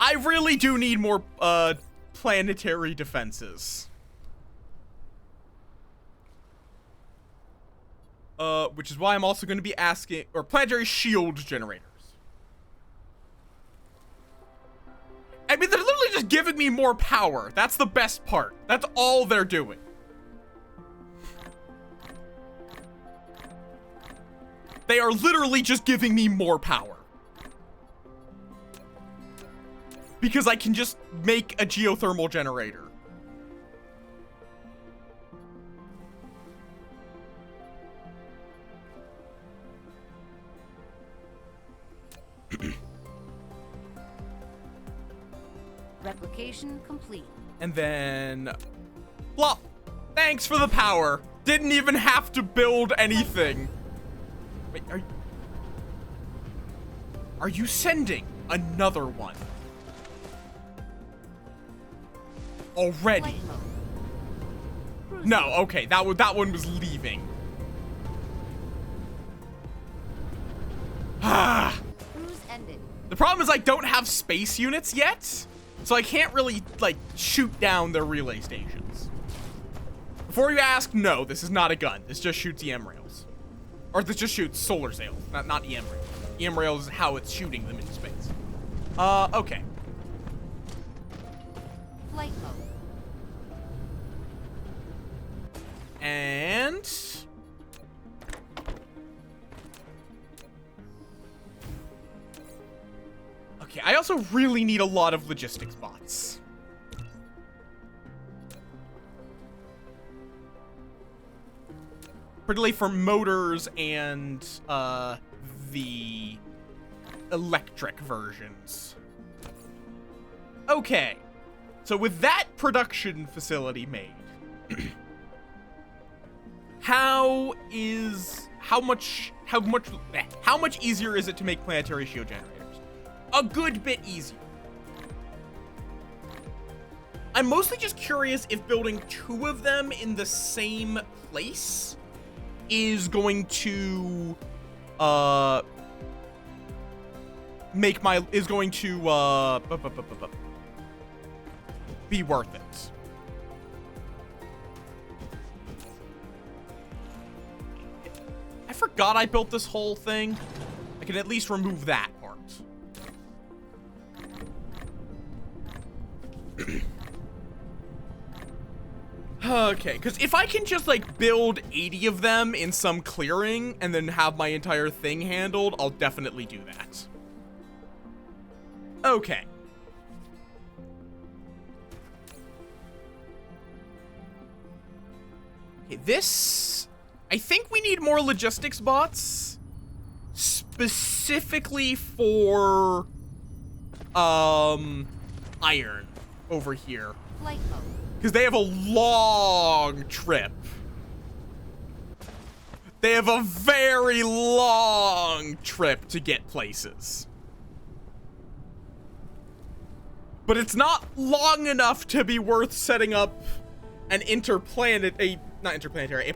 I really do need more, planetary defenses. Which is why I'm also gonna be asking, or planetary shield generators. I mean, they're literally just giving me more power. That's the best part. That's all they're doing. They are literally just giving me more power. Because I can just make a geothermal generator. Replication complete. And then... Plop! Thanks for the power. Didn't even have to build anything. Wait, are you sending another one? Already? Flight mode. No, okay, that one was leaving. Ah. Cruise ended. The problem is I don't have space units yet, so I can't really, like, shoot down their relay stations. Before you ask, no, this is not a gun. This just shoots EM rails. Or this just shoots solar sails, not EM rails. EM rails is how it's shooting them into space. Okay. Flight mode. And... okay, I also really need a lot of logistics bots. Particularly for motors and, the electric versions. Okay. So with that production facility made, how much easier is it to make planetary shield generators? A good bit easier. I'm mostly just curious if building 2 of them in the same place is going to be worth it. I forgot I built this whole thing. I can at least remove that part. Okay, because if I can just, like, build 80 of them in some clearing and then have my entire thing handled, I'll definitely do that. Okay. Okay, this... I think we need more logistics bots. Specifically for... iron over here. Flight mode. Because they have a long trip. They have a very long trip to get places. But it's not long enough to be worth setting up an a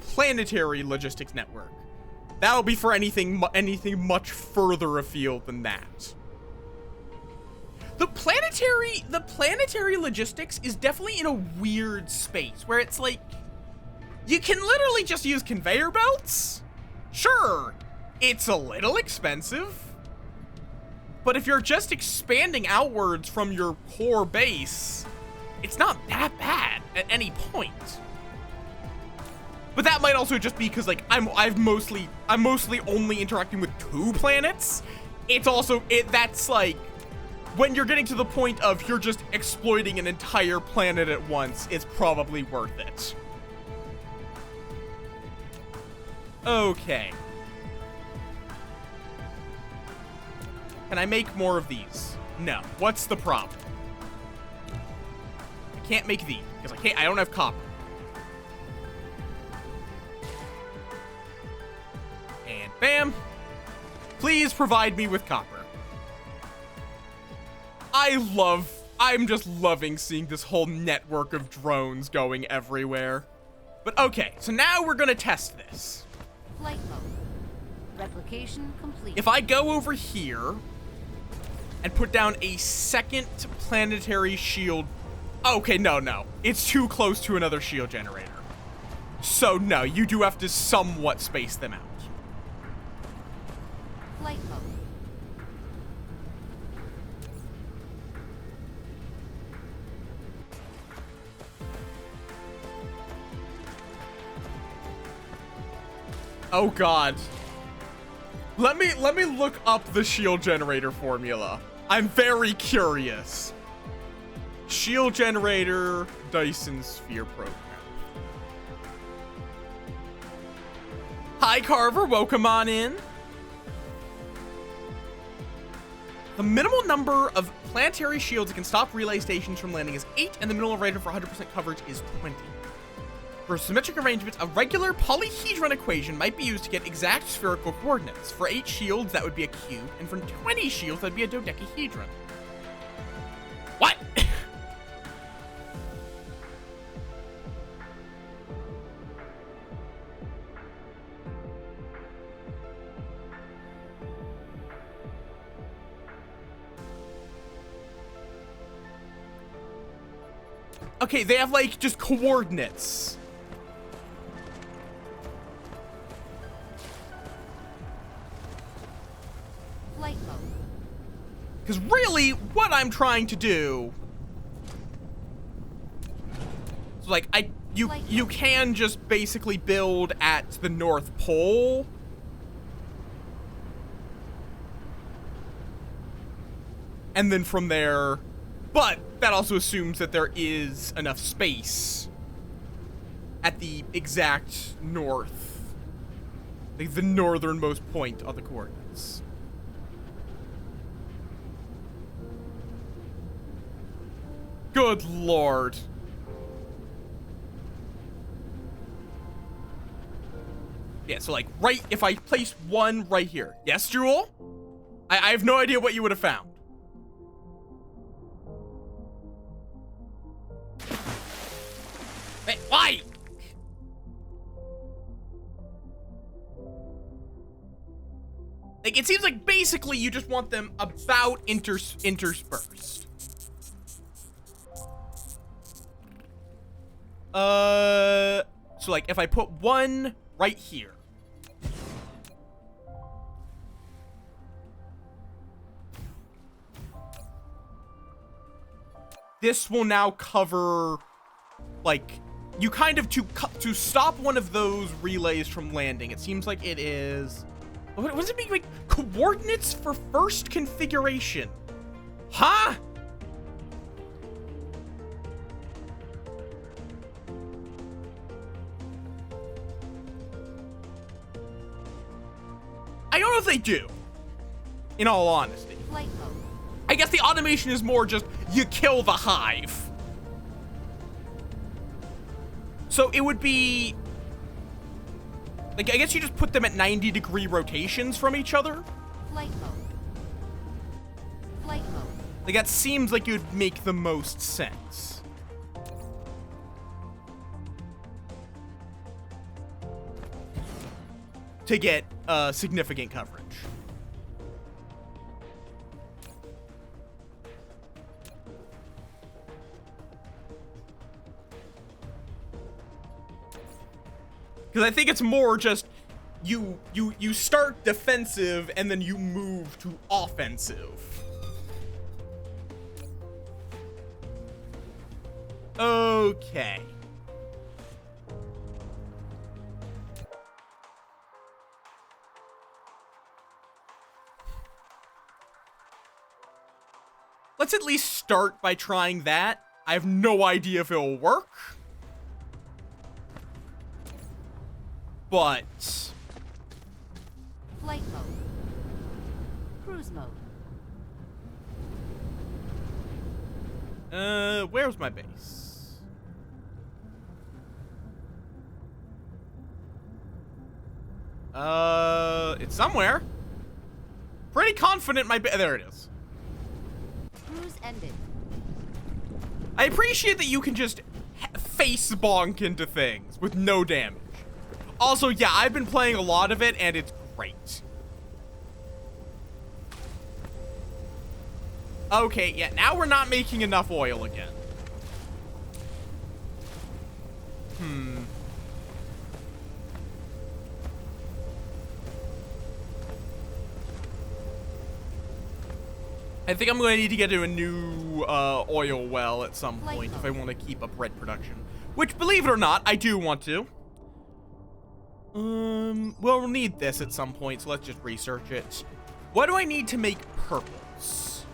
planetary logistics network. That'll be for anything much further afield than that. The planetary logistics is definitely in a weird space where it's like, you can literally just use conveyor belts. Sure, it's a little expensive, but if you're just expanding outwards from your core base, it's not that bad at any point. But that might also just be because, like, I'm mostly only interacting with 2 planets. It's also that's like, when you're getting to the point of you're just exploiting an entire planet at once, it's probably worth it. Okay. Can I make more of these? No. What's the problem? I can't make these because I don't have copper. And bam. Please provide me with copper. I'm just loving seeing this whole network of drones going everywhere. But okay, so now we're gonna test this. Flight mode. Replication complete. If I go over here and put down a second planetary shield. Okay, no. It's too close to another shield generator. So no, you do have to somewhat space them out. Flight mode. Oh god. Let me look up the shield generator formula. I'm very curious. Shield generator, Dyson sphere program. Hi Carver, welcome on in. The minimal number of planetary shields that can stop relay stations from landing is 8, and the minimal rate for 100% coverage is 20. For symmetric arrangements, a regular polyhedron equation might be used to get exact spherical coordinates. For 8 shields, that would be a cube, and for 20 shields, that would be a dodecahedron. What? Okay, they have, like, just coordinates. Because really, what I'm trying to do... So, like, you can just basically build at the North Pole. And then from there... But that also assumes that there is enough space at the exact north. Like, the northernmost point of the coordinates. Good lord. Yeah, so like, right, if I place one right here. Yes, Jewel? I have no idea what you would have found. Wait, why? Like, it seems like basically you just want them about interspersed. So like, if I put one right here. This will now cover, like, you kind of, to stop one of those relays from landing, it seems like it is, what does it mean, like, coordinates for first configuration? Huh? I don't know if they do, in all honesty. Flight mode. I guess the automation is more just, you kill the hive. So it would be, like, I guess you just put them at 90-degree rotations from each other. Flight mode. Flight mode. Like, that seems like it would make the most sense. To get significant coverage. Because I think it's more just you start defensive and then you move to offensive. Okay. Let's at least start by trying that. I have no idea if it'll work. But Flight mode. Cruise mode. where's my base? It's somewhere. Pretty confident there it is. Cruise ended. I appreciate that you can just face bonk into things with no damage. Also, yeah, I've been playing a lot of it, and it's great. Okay, yeah, now we're not making enough oil again. I think I'm going to need to get to a new oil well at some point if I want to keep up bread production. Which, believe it or not, I do want to. We'll need this at some point, so let's just research it. What do I need to make purples?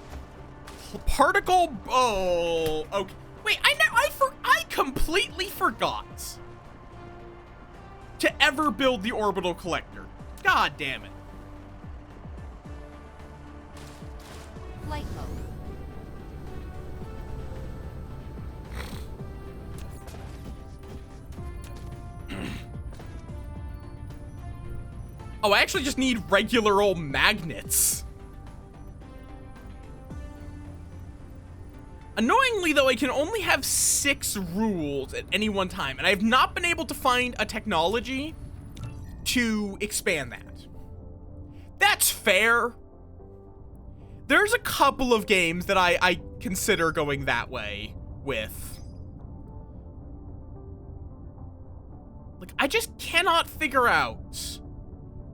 Particle, oh, okay. Wait, I completely forgot to ever build the orbital collector. God damn it. Flight mode. Oh, I actually just need regular old magnets. Annoyingly, though, I can only have 6 rules at any one time, and I have not been able to find a technology to expand that. That's fair. There's a couple of games that I consider going that way with. Like, I just cannot figure out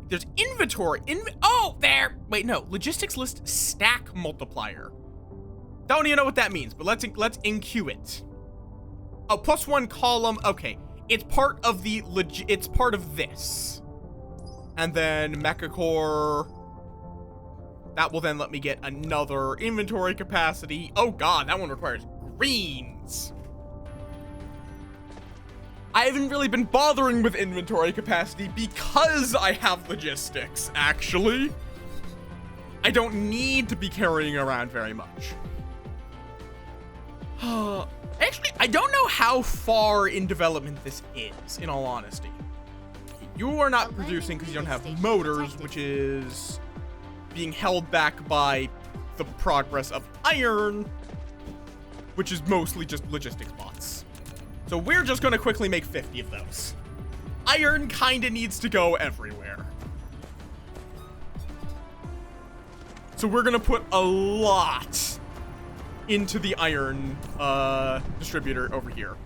There's inventory. Oh, there. Wait, no. Logistics list stack multiplier. Don't even know what that means, but let's enqueue it. Oh, +1 column. Okay, it's part of the it's part of this. And then Mecha Core. That will then let me get another inventory capacity. Oh god, that one requires greens. I haven't really been bothering with inventory capacity because I have logistics, actually. I don't need to be carrying around very much. Actually, I don't know how far in development this is, in all honesty. You are not producing because you don't have motors, which is being held back by the progress of iron, which is mostly just logistics bots. So we're just going to quickly make 50 of those. Iron kind of needs to go everywhere. So we're going to put a lot into the iron distributor over here.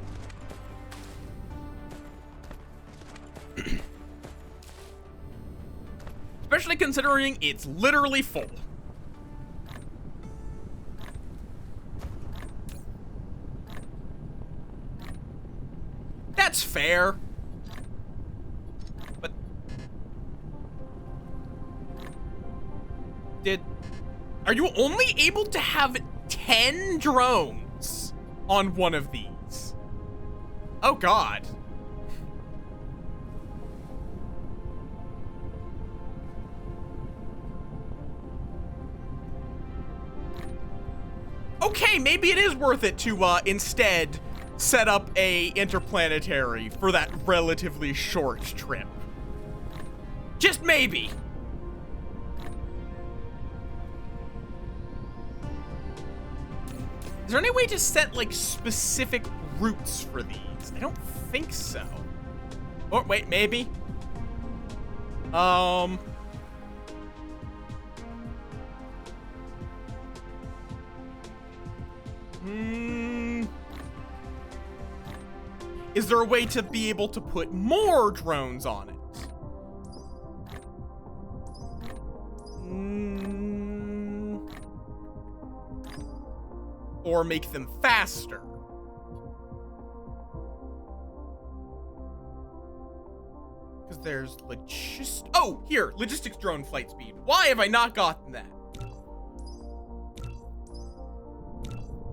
Especially considering it's literally full. That's fair. But are you only able to have 10 drones on one of these? Oh god. Okay, maybe it is worth it to instead set up a interplanetary for that relatively short trip. Just maybe. Is there any way to set like specific routes for these? I don't think so. Oh, wait, maybe. Is there a way to be able to put more drones on it? Or make them faster? Because there's oh, here, logistics drone flight speed. Why have I not gotten that?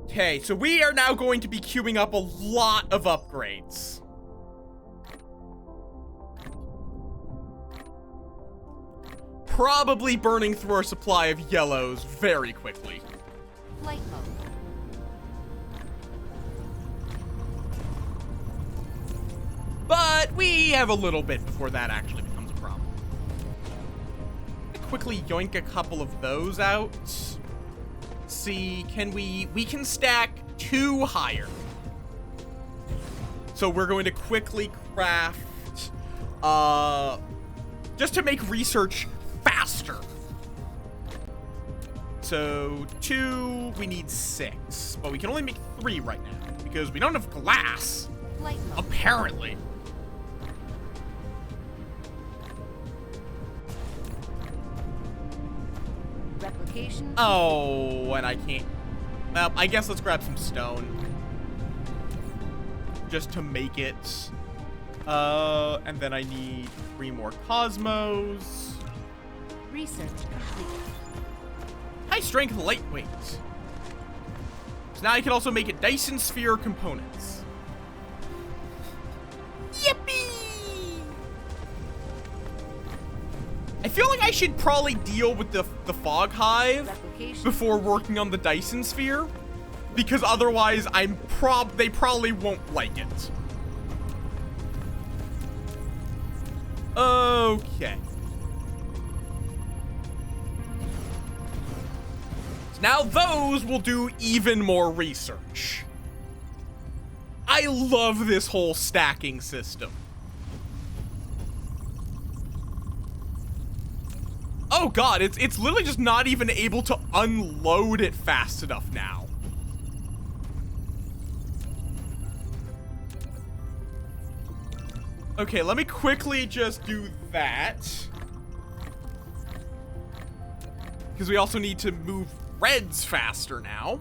Okay, so we are now going to be queuing up a lot of upgrades. Probably burning through our supply of yellows very quickly. Flight mode. But we have a little bit before that actually becomes a problem. Quickly yoink a couple of those out. See, we can stack 2 higher. So we're going to quickly craft, just to make research faster. So 2, we need 6, but we can only make 3 right now because we don't have glass, apparently. Replication. Oh, and I can't. Well, I guess let's grab some stone. Just to make it. And then I need 3 more cosmos. Research complete. High strength, lightweight. So now I can also make it Dyson sphere components. Yippee! I feel like I should probably deal with the fog hive before working on the Dyson sphere, because otherwise they probably won't like it. Okay. So now those will do even more research. I love this whole stacking system. Oh god, it's literally just not even able to unload it fast enough now. Okay, let me quickly just do that. because we also need to move reds faster now.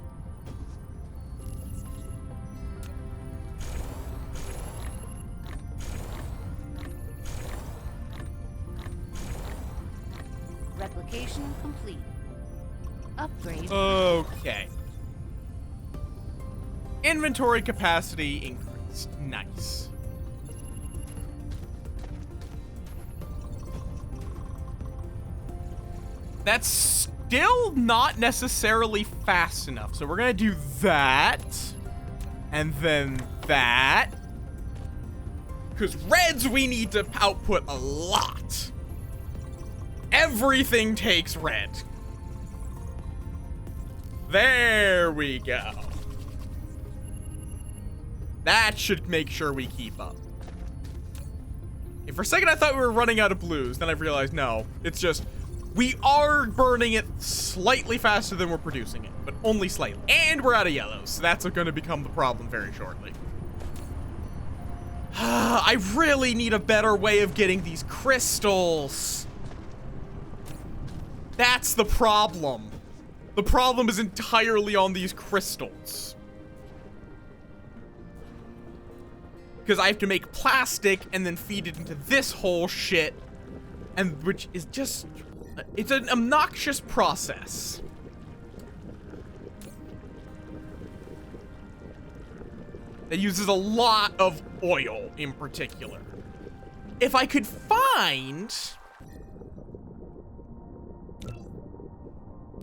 Replication complete. Upgrade. Okay. Inventory capacity increased. Nice. That's still not necessarily fast enough. So we're going to do that. And then that. Because reds we need to output a lot. Everything takes red. There we go. That should make sure we keep up. And for a second I thought we were running out of blues. Then I realized no, it's just we are burning it slightly faster than we're producing it, but only slightly. And we're out of yellows, so that's going to become the problem very shortly. I really need a better way of getting these crystals. That's the problem. The problem is entirely on these crystals. Because I have to make plastic and then feed it into this whole shit, and which is just, it's an obnoxious process. That uses a lot of oil in particular. If I could find...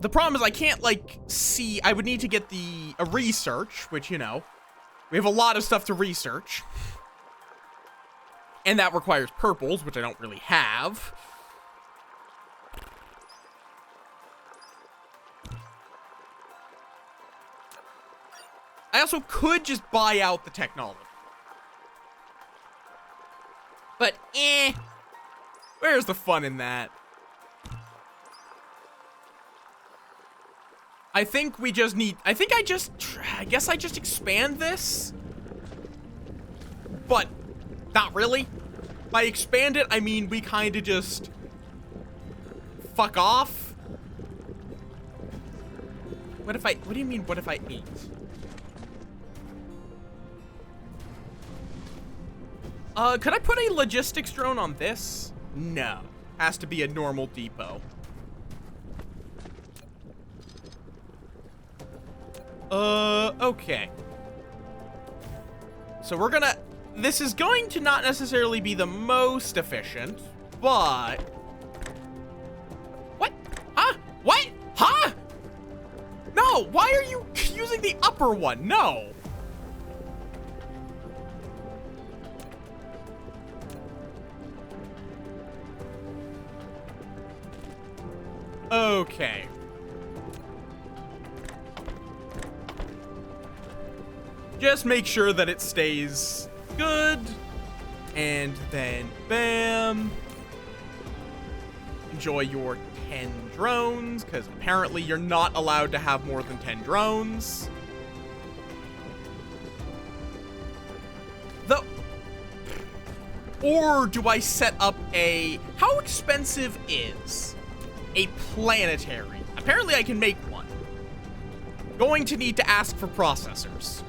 The problem is I can't, like, see... I would need to get a research, which, you know, we have a lot of stuff to research. And that requires purples, which I don't really have. I also could just buy out the technology. But, where's the fun in that? I think we just need, I guess I just expand this. But, not really. By expand it, I mean we kind of just fuck off. What do you mean, what if I eat? Could I put a logistics drone on this? No. Has to be a normal depot. Okay. So we're gonna... This is going to not necessarily be the most efficient, but... What? Huh? What? Huh? No, why are you using the upper one? No. Okay. Just make sure that it stays good. And then, bam. Enjoy your 10 drones, because apparently you're not allowed to have more than 10 drones. Or do I set up a... How expensive is a planetary? Apparently I can make one. Going to need to ask for processors.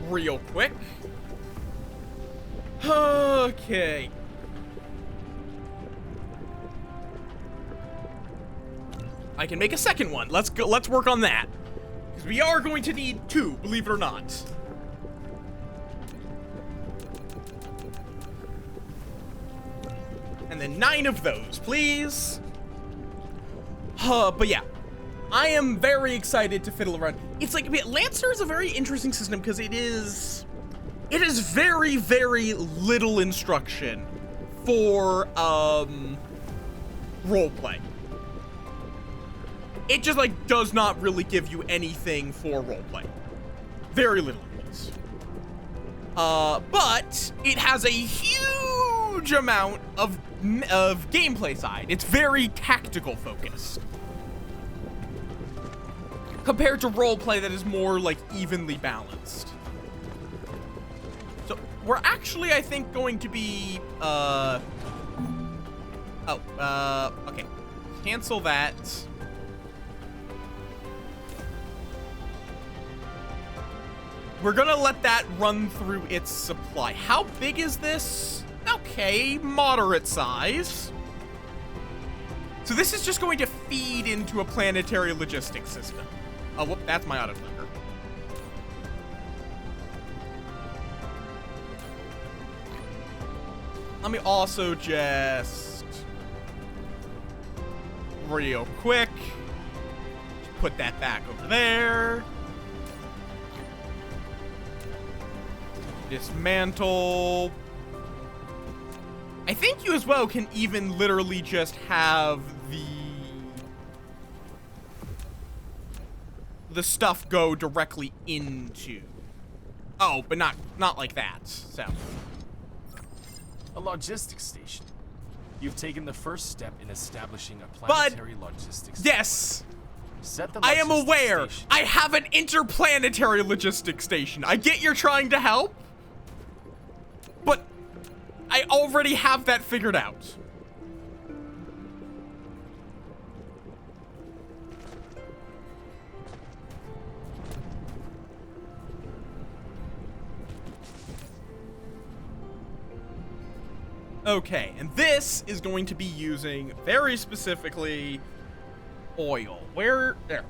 Real quick. Okay. I can make a second one. Let's go. Let's work on that. Because we are going to need 2, believe it or not. And then 9 of those, please. But yeah. I am very excited to fiddle around. It's like, Lancer is a very interesting system because it is very, very little instruction for, roleplay. It just, like, does not really give you anything for roleplay. Very little of this. But it has a huge amount of gameplay side. It's very tactical focused. Compared to roleplay that is more, like, evenly balanced. So, we're actually, I think, going to be, okay. Cancel that. We're gonna let that run through its supply. How big is this? Okay, moderate size. So this is just going to feed into a planetary logistics system. Oh, whoop, that's my autoclicker. Let me also just real quick put that back over there. Dismantle. I think you as well can even literally just have the stuff go directly into. Oh, but not like that. So a logistics station. You've taken the first step in establishing a planetary logistics yes. network. Set the I am aware. station. I have an interplanetary logistics station. I get you're trying to help, but I already have that figured out. Okay, and this is going to be using very specifically oil. Where? There.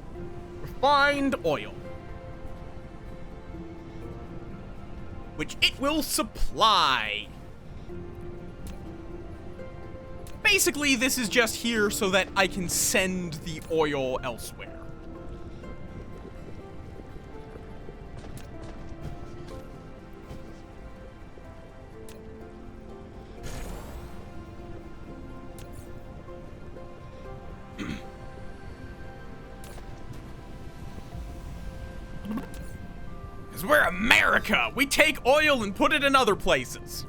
Refined oil. Which it will supply. Basically, this is just here so that I can send the oil elsewhere. Because we're America! We take oil and put it in other places.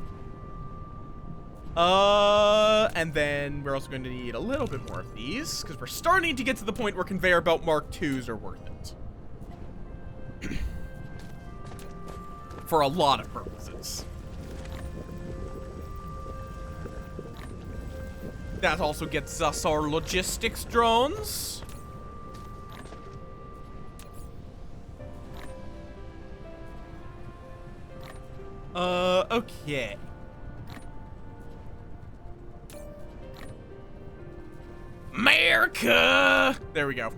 And then we're also going to need a little bit more of these, because we're starting to get to the point where conveyor belt Mark IIs are worth it. For a lot of purposes. That also gets us our logistics drones. Okay. America! There we go.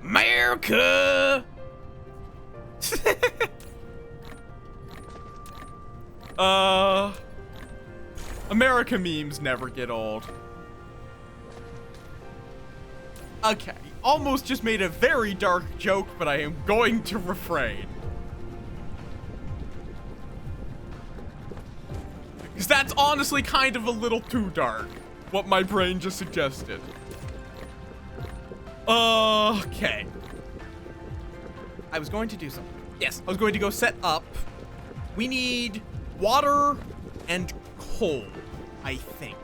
America! America memes never get old. Okay, almost just made a very dark joke, but I am going to refrain. Because that's honestly kind of a little too dark, what my brain just suggested. Okay. I was going to do something. Yes, I was going to go set up. We need water and coal, I think.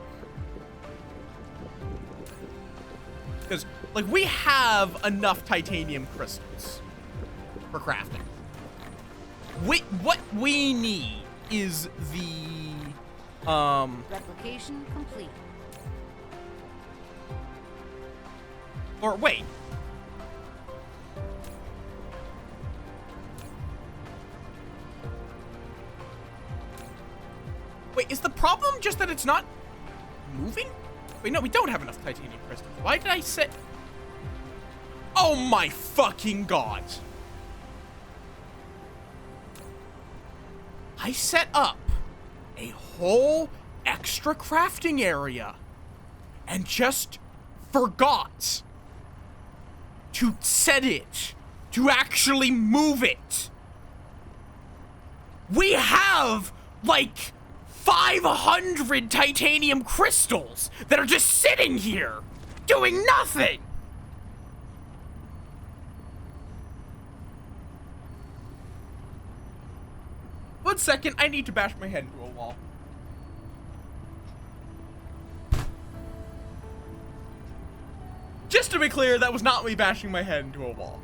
Because, like, we have enough titanium crystals for crafting. What we need is the, Replication complete. or wait. Wait, is the problem just that it's not moving? Wait, no, we don't have enough titanium crystals. Why did I say... Oh my fucking god. I set up a whole extra crafting area and just forgot to set it, to actually move it. We have, like, 500 titanium crystals that are just sitting here, doing nothing. One second, I need to bash my head into a wall. Just to be clear, that was not me bashing my head into a wall.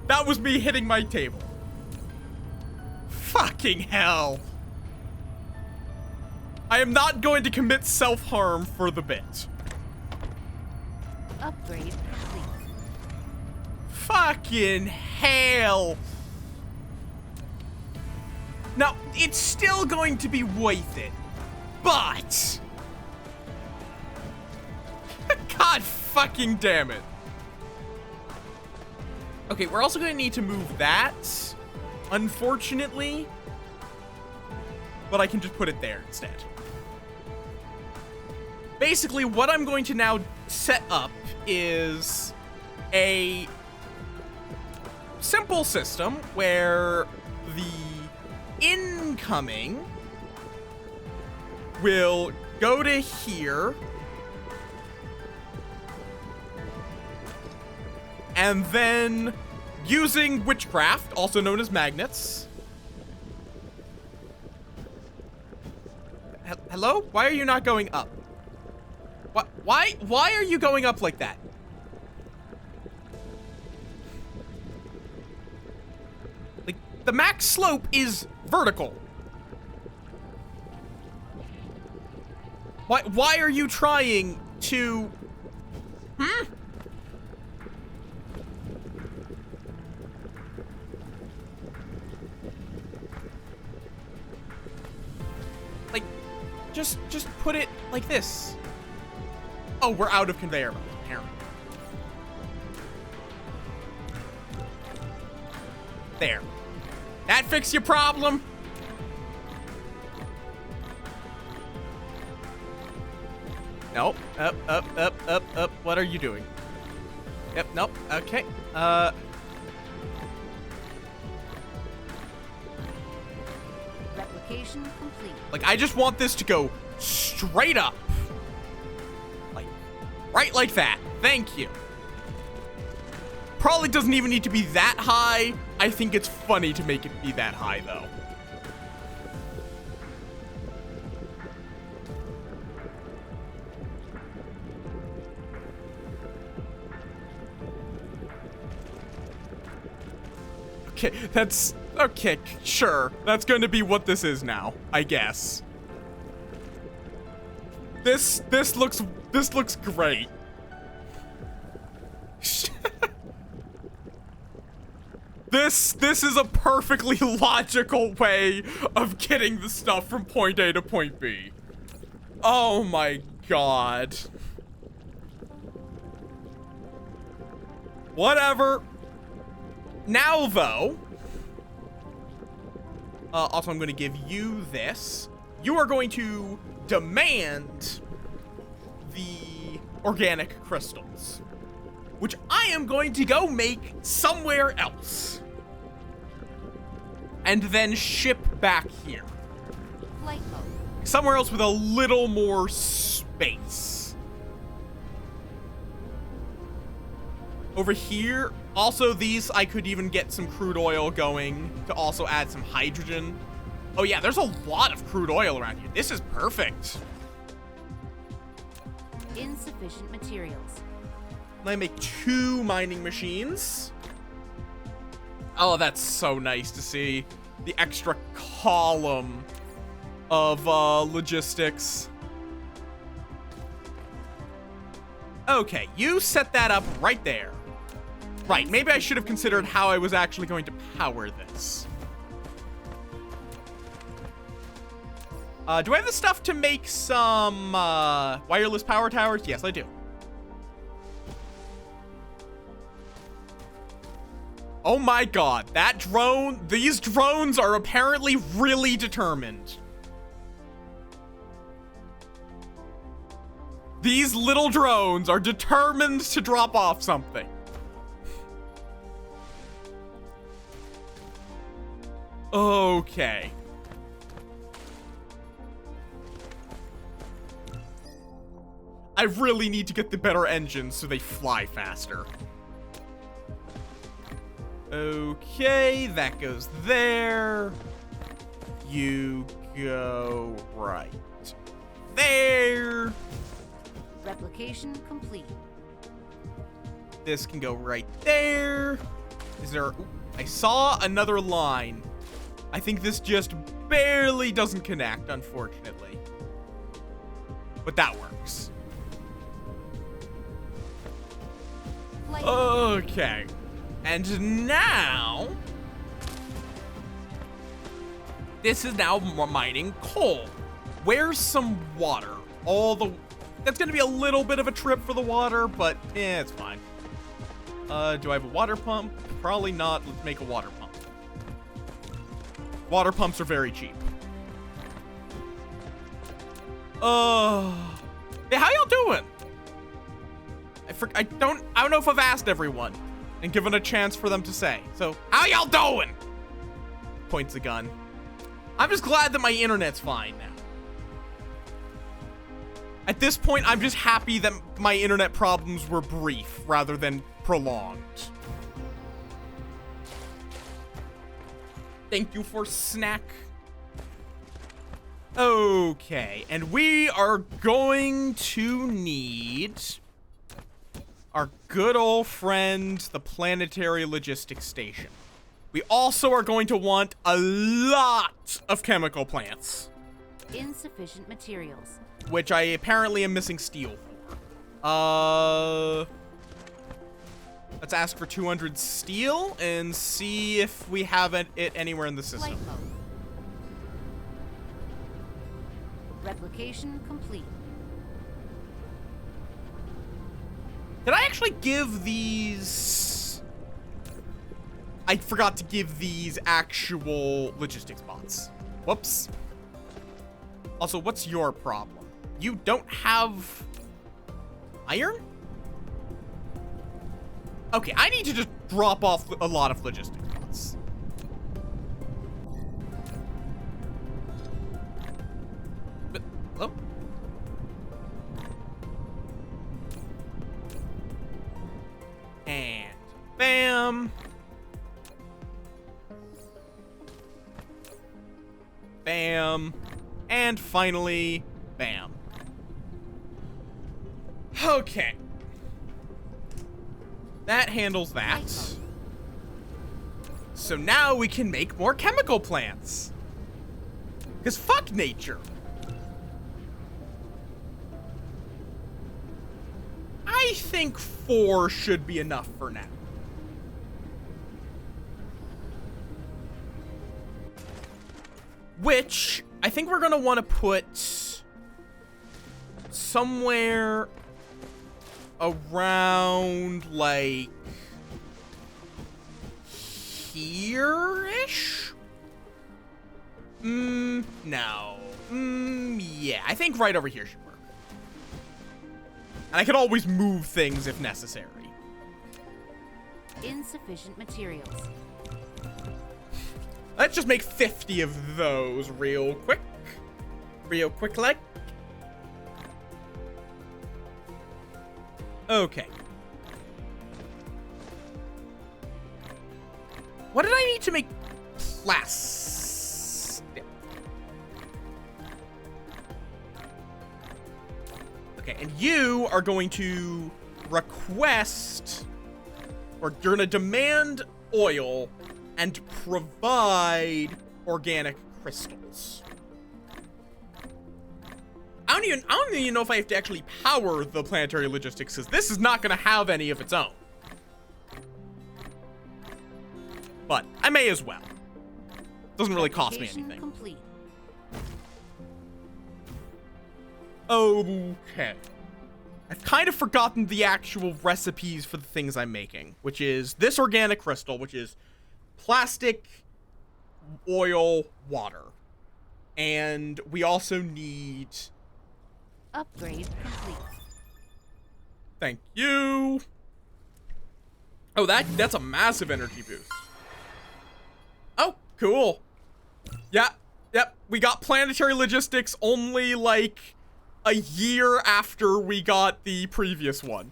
That was me hitting my table. Fucking hell. I am not going to commit self-harm for the bit. Upgrade complete. Fucking hell. Now, it's still going to be worth it, but... God fucking damn it. Okay, we're also going to need to move that, unfortunately. But I can just put it there instead. Basically, what I'm going to now set up is a simple system where the incoming will go to here, and then using witchcraft, also known as magnets. Hello? Why are you not going up? What? Why are you going up like that? Like, the max slope is vertical. Why are you trying to... Like, just put it like this. Oh, we're out of conveyor belt, apparently. There. That fix your problem? Nope. Up. What are you doing? Yep, nope. Okay. Replication complete. Like, I just want this to go straight up. Like, right like that. Thank you. Probably doesn't even need to be that high. I think it's funny to make it be that high, though. Okay, that's... Okay, sure. That's going to be what this is now, I guess. This looks great. This is a perfectly logical way of getting the stuff from point A to point B. Oh my god. Whatever. Now, though, also I'm going to give you this. You are going to demand the organic crystals, which I am going to go make somewhere else and then ship back here. Flight mode. Somewhere else with a little more space. Over here, also these, I could even get some crude oil going to also add some hydrogen. Oh yeah, there's a lot of crude oil around here. This is perfect. Insufficient materials. I make 2 mining machines. Oh, that's so nice to see. The extra column of logistics. Okay, you set that up right there. Right, maybe I should have considered how I was actually going to power this. Do I have the stuff to make some wireless power towers? Yes, I do. Oh my god, that drone, these drones are apparently really determined. These little drones are determined to drop off something. Okay. I really need to get the better engines so they fly faster. Okay, that goes there. You go right there. Replication complete. This can go right there. Is there... Ooh, I saw another line. I think this just barely doesn't connect, unfortunately. But that works. Okay. And now... This is now mining coal. Where's some water? That's gonna be a little bit of a trip for the water, but it's fine. Do I have a water pump? Probably not. Let's make a water pump. Water pumps are very cheap. Hey, how y'all doing? I don't know if I've asked everyone and given a chance for them to say. So, how y'all doing? Points a gun. I'm just glad that my internet's fine now. At this point, I'm just happy that my internet problems were brief rather than prolonged. Thank you for snack. Okay, and we are going to need our good old friend, the Planetary Logistics Station. We also are going to want a lot of chemical plants. Insufficient materials. Which I apparently am missing steel for. Let's ask for 200 steel and see if we have it anywhere in the system. Flight mode. Replication complete. Did I actually give these... I forgot to give these actual logistics bots. Whoops. Also, what's your problem? You don't have iron? Okay, I need to just drop off a lot of logistics bots. But, hello? And bam. Bam. And finally, bam. Okay. That handles that. So now we can make more chemical plants. Because fuck nature. I think 4 should be enough for now. Which I think we're going to want to put somewhere around, like, here-ish? No. Yeah, I think right over here should work. And I can always move things if necessary. Insufficient materials. Let's just make 50 of those real quick. Real quick, like. Okay. What did I need to make plastic? Okay, and you are going to request, or you're gonna demand oil and provide organic crystals. I don't even know if I have to actually power the planetary logistics, because this is not going to have any of its own. But I may as well. Doesn't really cost me anything. Complete. Okay. I've kind of forgotten the actual recipes for the things I'm making, which is this organic crystal, which is plastic, oil, water. And we also need... Upgrade complete. Thank you. Oh, that's a massive energy boost. Oh, cool. Yeah, yep. We got planetary logistics only like a year after we got the previous one.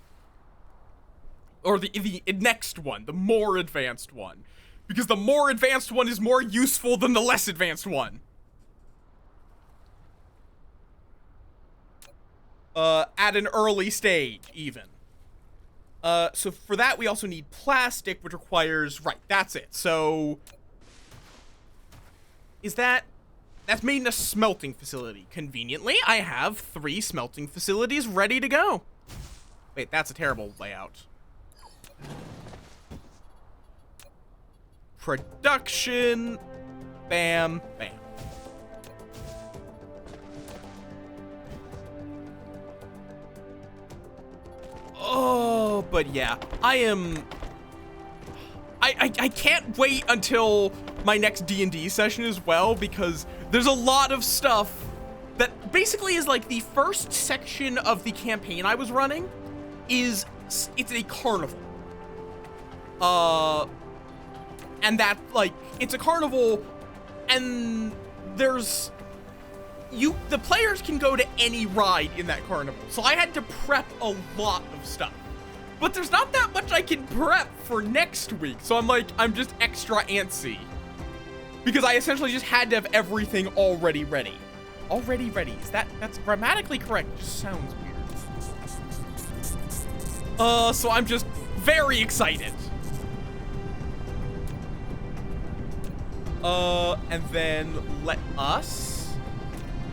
Or the next one, the more advanced one. Because the more advanced one is more useful than the less advanced one. At an early stage, even. So for that, we also need plastic, which requires... Right, that's it. So... That's made in a smelting facility. Conveniently, I have 3 smelting facilities ready to go. Wait, that's a terrible layout. Production. Bam, bam. Oh, but yeah, I can't wait until my next D&D session as well, because there's a lot of stuff that basically is like the first section of the campaign I was running it's a carnival. And that, like, it's a carnival, and the players can go to any ride in that carnival. So I had to prep a lot of stuff. But there's not that much I can prep for next week, so I'm just extra antsy. Because I essentially just had to have everything already ready. Already ready. That's grammatically correct. It just sounds weird. So I'm just very excited. And then let us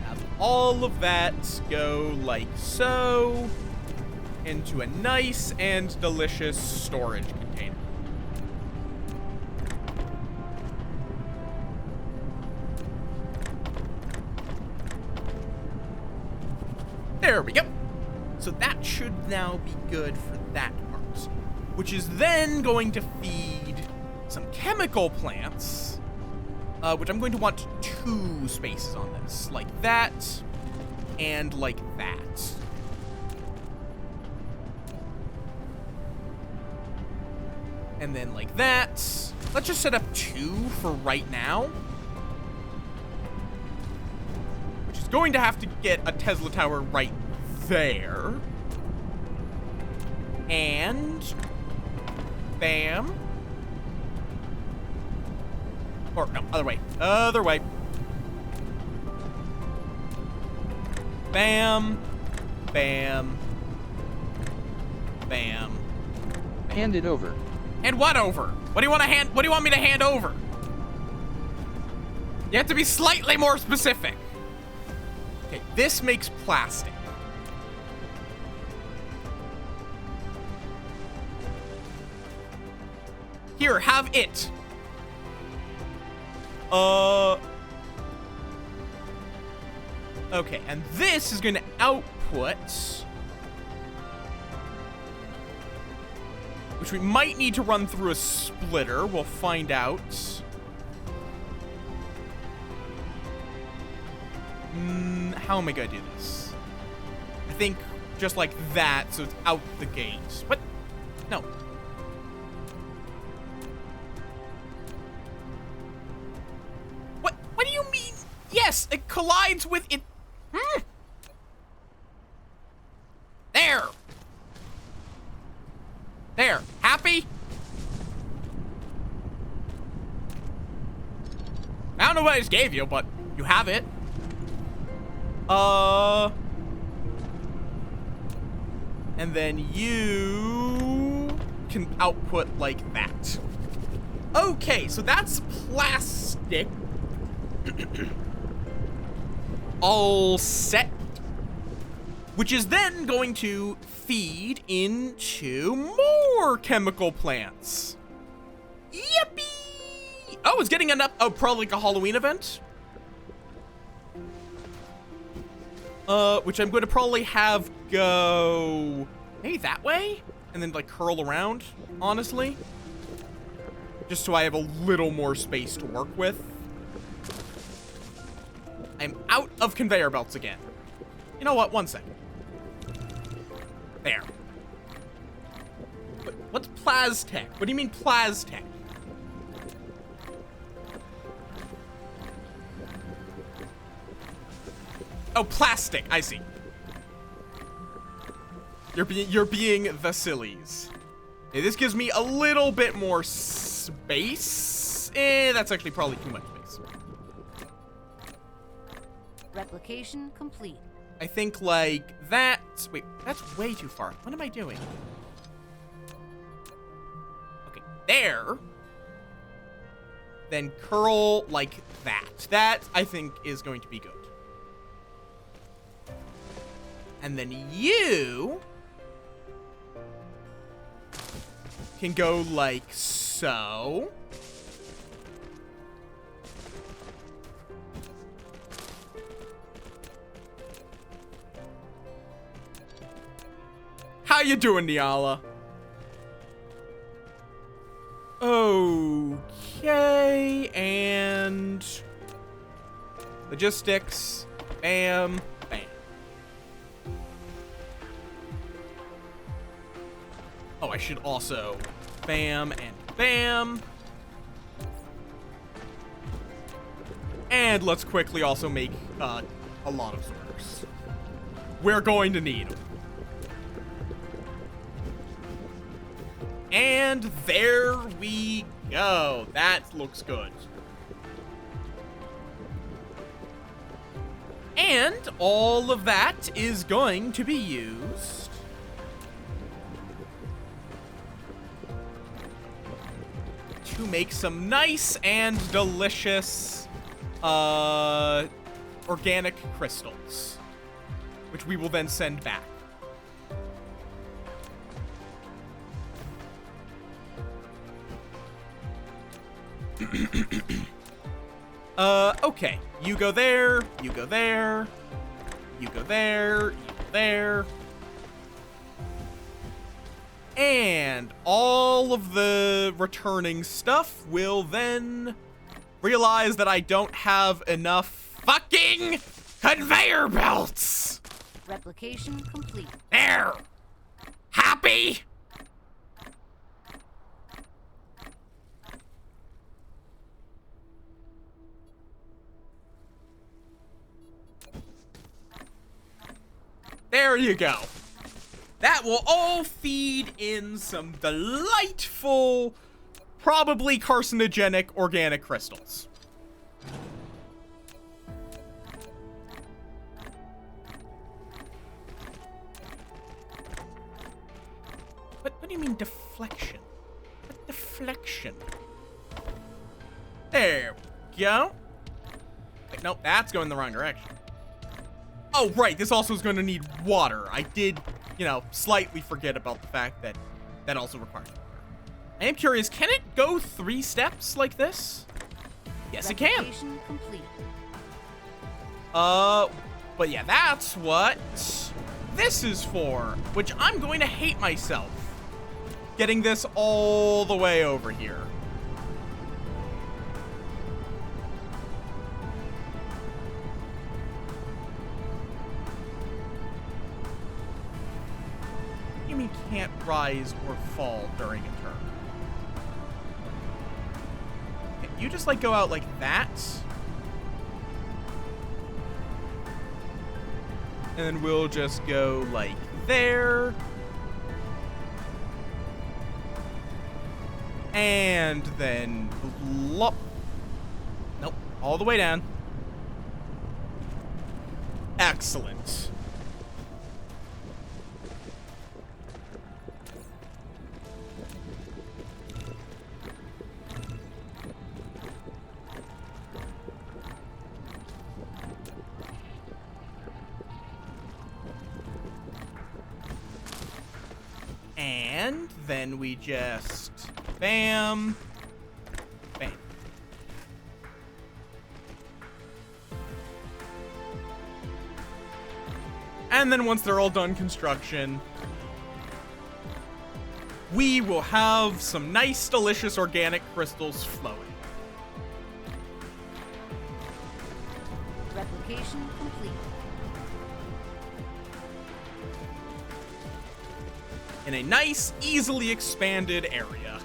have all of that go like so into a nice and delicious storage container. There we go. So that should now be good for that part, which is then going to feed some chemical plants, which I'm going to want 2 spaces on this, like that and like that. And then like that. Let's just set up 2 for right now, which is going to have to get a Tesla tower right there. And bam. Or no, other way. Other way. Bam. Bam. Bam. Hand it over. Hand what over? What do you want me to hand over? You have to be slightly more specific. Okay, this makes plastic. Here, have it. Okay, and this is going to output, which we might need to run through a splitter. We'll find out. How am I going to do this? I think just like that, so it's out the gate. What? No. What do you mean? Yes, it collides with it. There. There. Happy? I don't know what I just gave you, but you have it. And then you can output like that. Okay, so that's plastic. All set. Which is then going to feed into more chemical plants. Yippee! Oh, it's getting enough. Oh, probably like a Halloween event. Which I'm going to probably have go maybe that way and then like curl around, honestly. Just so I have a little more space to work with. I'm out of conveyor belts again. You know what? 1 second. There. What's Plastech? What do you mean Plastech? Oh, plastic. I see. You're being the sillies. Okay, this gives me a little bit more space. That's actually probably too much space. Replication complete. I think like that. Wait, that's way too far. What am I doing? there, then curl like that. That, I think, is going to be good. And then you can go like so. How you doing, Niala? Okay, and logistics, bam, bam. Oh, I should also bam and bam. And let's quickly also make a lot of sorters. We're going to need them. And there we go. That looks good. And all of that is going to be used to make some nice and delicious organic crystals, which we will then send back. Okay. You go there, you go there, you go there, you go there. And all of the returning stuff will then realize that I don't have enough fucking conveyor belts. Replication complete. There. Happy? There you go. That will all feed in some delightful, probably carcinogenic organic crystals. What do you mean deflection? What deflection? There we go. Wait, nope, that's going the wrong direction. Oh, right, this also is going to need water. I did, slightly forget about the fact that that also requires water. I am curious, can it go 3 steps like this? Yes, it can. Replication complete. But yeah, that's what this is for, which I'm going to hate myself getting this all the way over here. What do you mean can't rise or fall during a turn? Okay, you just go out like that. And then we'll just go like there. And then blop. Nope, all the way down. Excellent. And then we just bam, bam. And then once they're all done construction, we will have some nice, delicious organic crystals flowing. Replication complete. In a nice, easily expanded area.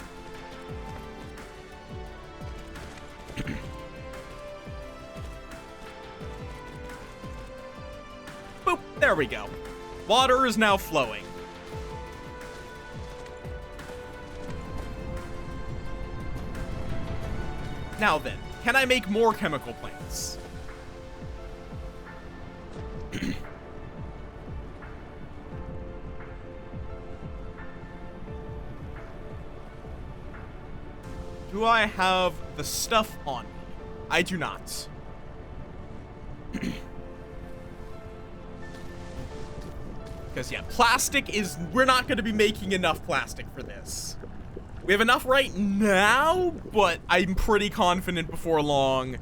Boop, there we go. Water is now flowing. Now then, can I make more chemical plants? Do I have the stuff on me? I do not. Because, yeah, plastic is... We're not going to be making enough plastic for this. We have enough right now, but I'm pretty confident before long,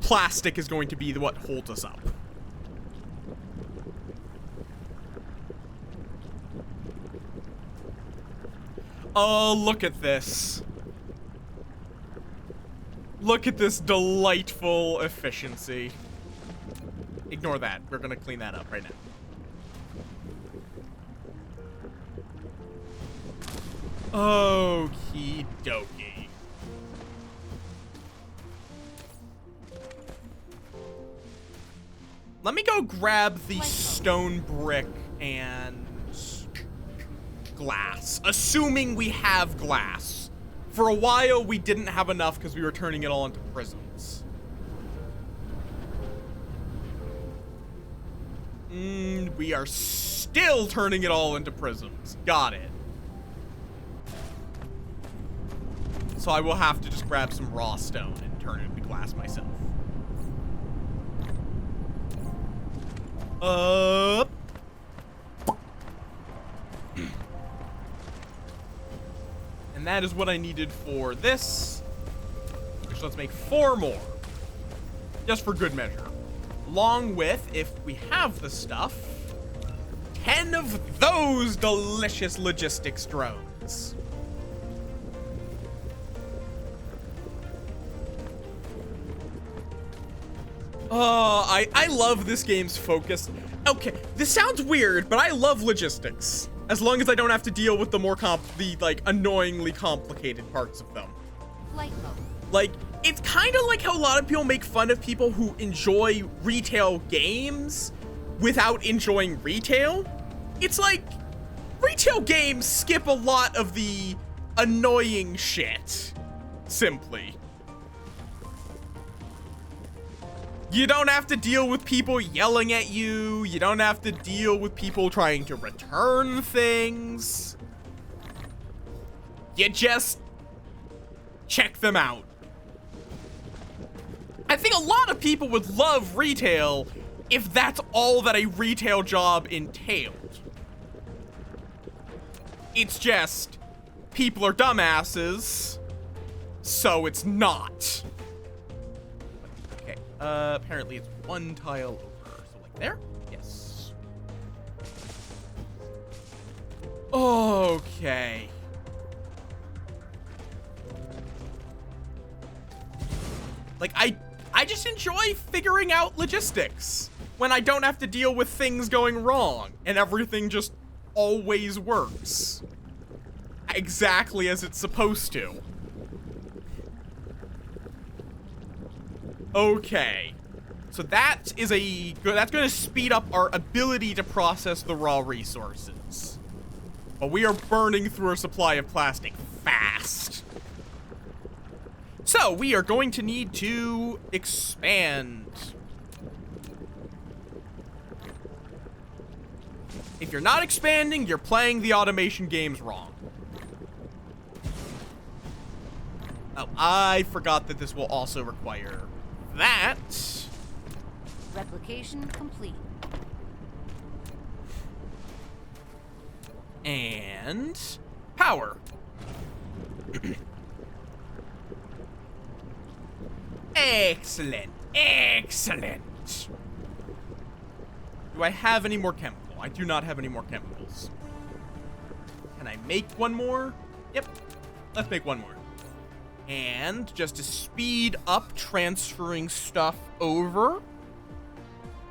plastic is going to be what holds us up. Oh, look at this. Look at this delightful efficiency. Ignore that. We're gonna clean that up right now. Okie dokie. Let me go grab the stone brick and glass. Assuming we have glass. For a while, we didn't have enough because we were turning it all into prisms. We are still turning it all into prisms. Got it. So I will have to just grab some raw stone and turn it into glass myself. And that is what I needed for this. So let's make 4 more. Just for good measure. Along with, if we have the stuff, 10 of those delicious logistics drones. Oh, I love this game's focus. Okay, this sounds weird, but I love logistics. As long as I don't have to deal with the more like, annoyingly complicated parts of them. Flight mode. Like, it's kind of like how a lot of people make fun of people who enjoy retail games without enjoying retail. It's like, retail games skip a lot of the annoying shit, simply. You don't have to deal with people yelling at you. You don't have to deal with people trying to return things. You just check them out. I think a lot of people would love retail if that's all that a retail job entailed. It's just, people are dumbasses, so it's not. Okay, apparently it's 1 tile over, so like there? Yes. Okay. Like, I just enjoy figuring out logistics when I don't have to deal with things going wrong and everything just always works exactly as it's supposed to. Okay, so that is that's going to speed up our ability to process the raw resources, but we are burning through our supply of plastic fast. So we are going to need to expand. If you're not expanding, you're playing the automation games wrong. Oh, I forgot that this will also require that. Replication complete. And power. Excellent. Excellent. Do I have any more chemical? I do not have any more chemicals. Can I make one more? Yep. Let's make one more. And just to speed up transferring stuff over.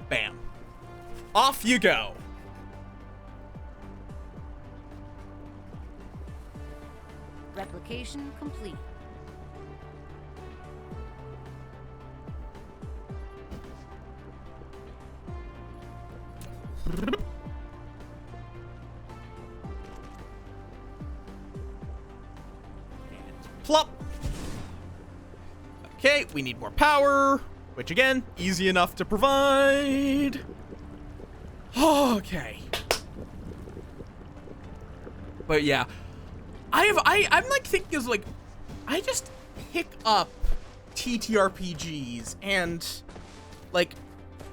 Bam. Off you go. Replication complete. Plop. Okay, we need more power, which again, easy enough to provide. Okay. But yeah, I'm like thinking is like, pick up TTRPGs and, like,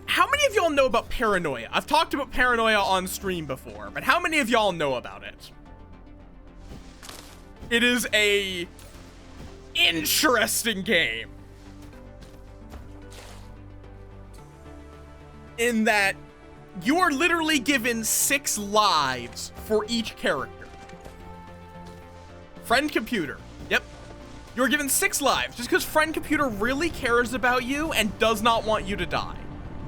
how many of y'all know about paranoia? I've talked about paranoia on stream before, but how many of y'all know about it? It is a interesting game. In that you are literally given 6 lives for each character. Friend computer. Yep. You're given 6 lives just because friend computer really cares about you and does not want you to die.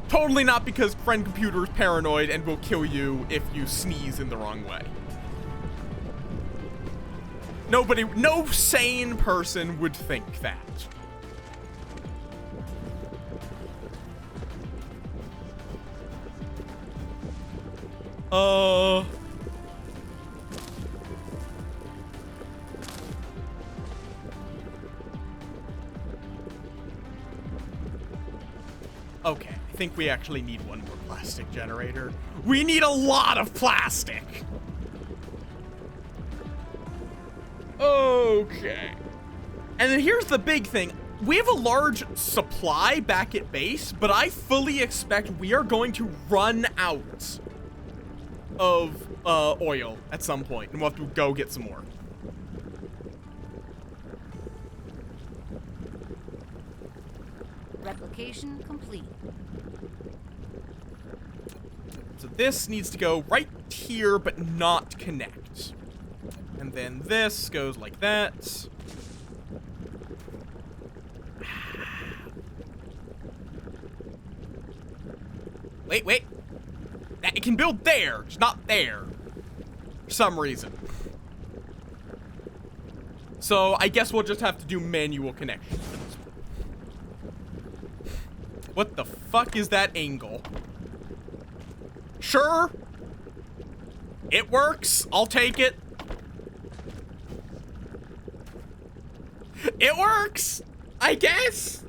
Totally not because friend computer is paranoid and will kill you if you sneeze in the wrong way. No sane person would think that. Okay, I think we actually need one more plastic generator. We need a lot of plastic. Okay. And then here's the big thing. We have a large supply back at base, but I fully expect we are going to run out of oil at some point, and we'll have to go get some more. Replication complete. So this needs to go right here, but not connect. And then this goes like that. Wait. It can build there. It's not there. For some reason. So I guess we'll just have to do manual connections for this one. What the fuck is that angle? Sure. It works. I'll take it. It works. I guess.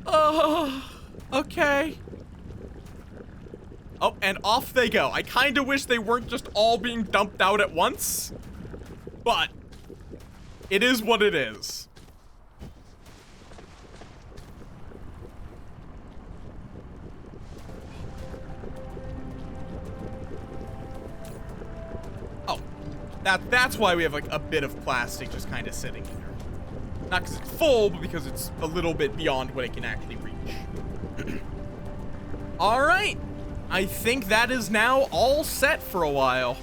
Oh, okay. Oh, and off they go. I kind of wish they weren't just all being dumped out at once, but it is what it is. Oh, that's why we have like a bit of plastic just kind of sitting here. Not because it's full, but because it's a little bit beyond what it can actually reach. All right. I think that is now all set for a while.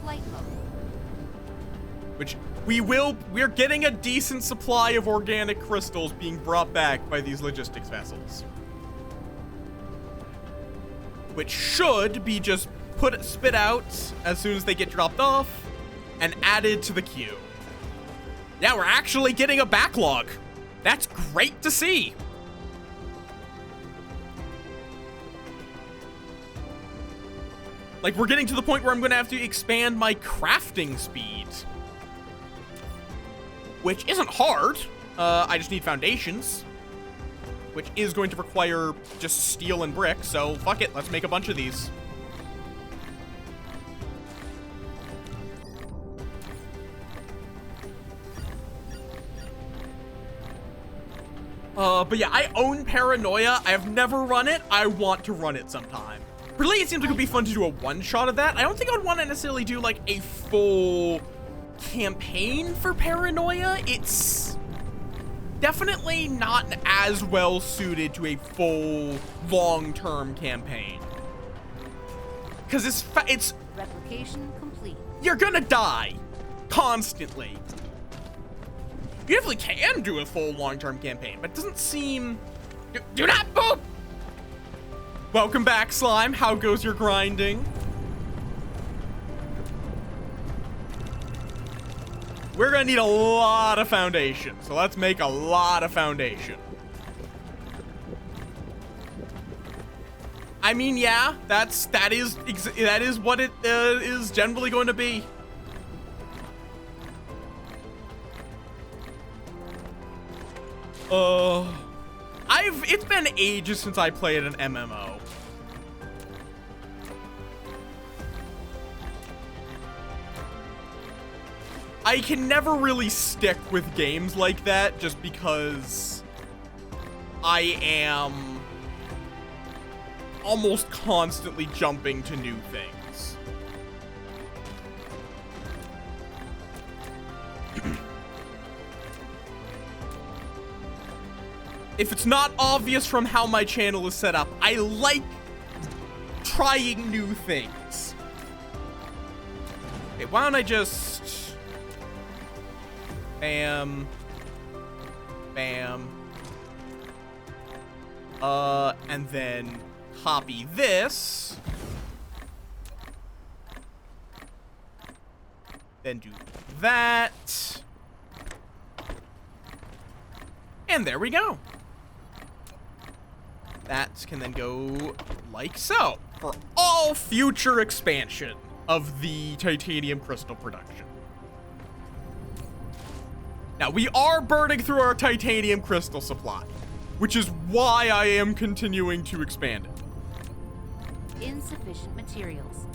Flight mode. Which we're getting a decent supply of organic crystals being brought back by these logistics vessels. Which should be just spit out as soon as they get dropped off and added to the queue. Yeah, we're actually getting a backlog. That's great to see. Like, we're getting to the point where I'm gonna have to expand my crafting speed. Which isn't hard. I just need foundations. Which is going to require just steel and brick, so fuck it, let's make a bunch of these. But yeah, I own Paranoia. I have never run it. I want to run it sometime. Really, it seems like it would be fun to do a one-shot of that. I don't think I would want to necessarily do, like, a full campaign for Paranoia. It's definitely not as well suited to a full, long-term campaign. Because it's... Replication complete. You're gonna die. Constantly. You definitely can do a full long-term campaign, but it doesn't seem... Do not boop! Welcome back, Slime. How goes your grinding? We're gonna need a lot of foundation, so let's make a lot of foundation. I mean, yeah, that is what it is generally going to be. It's been ages since I played an MMO. I can never really stick with games like that just because I am almost constantly jumping to new things. If it's not obvious from how my channel is set up, I like trying new things. Okay, why don't I just... Bam. Bam. And then copy this. Then do that. And there we go. That can then go like so for all future expansion of the titanium crystal production. Now, we are burning through our titanium crystal supply, which is why I am continuing to expand it. Insufficient materials.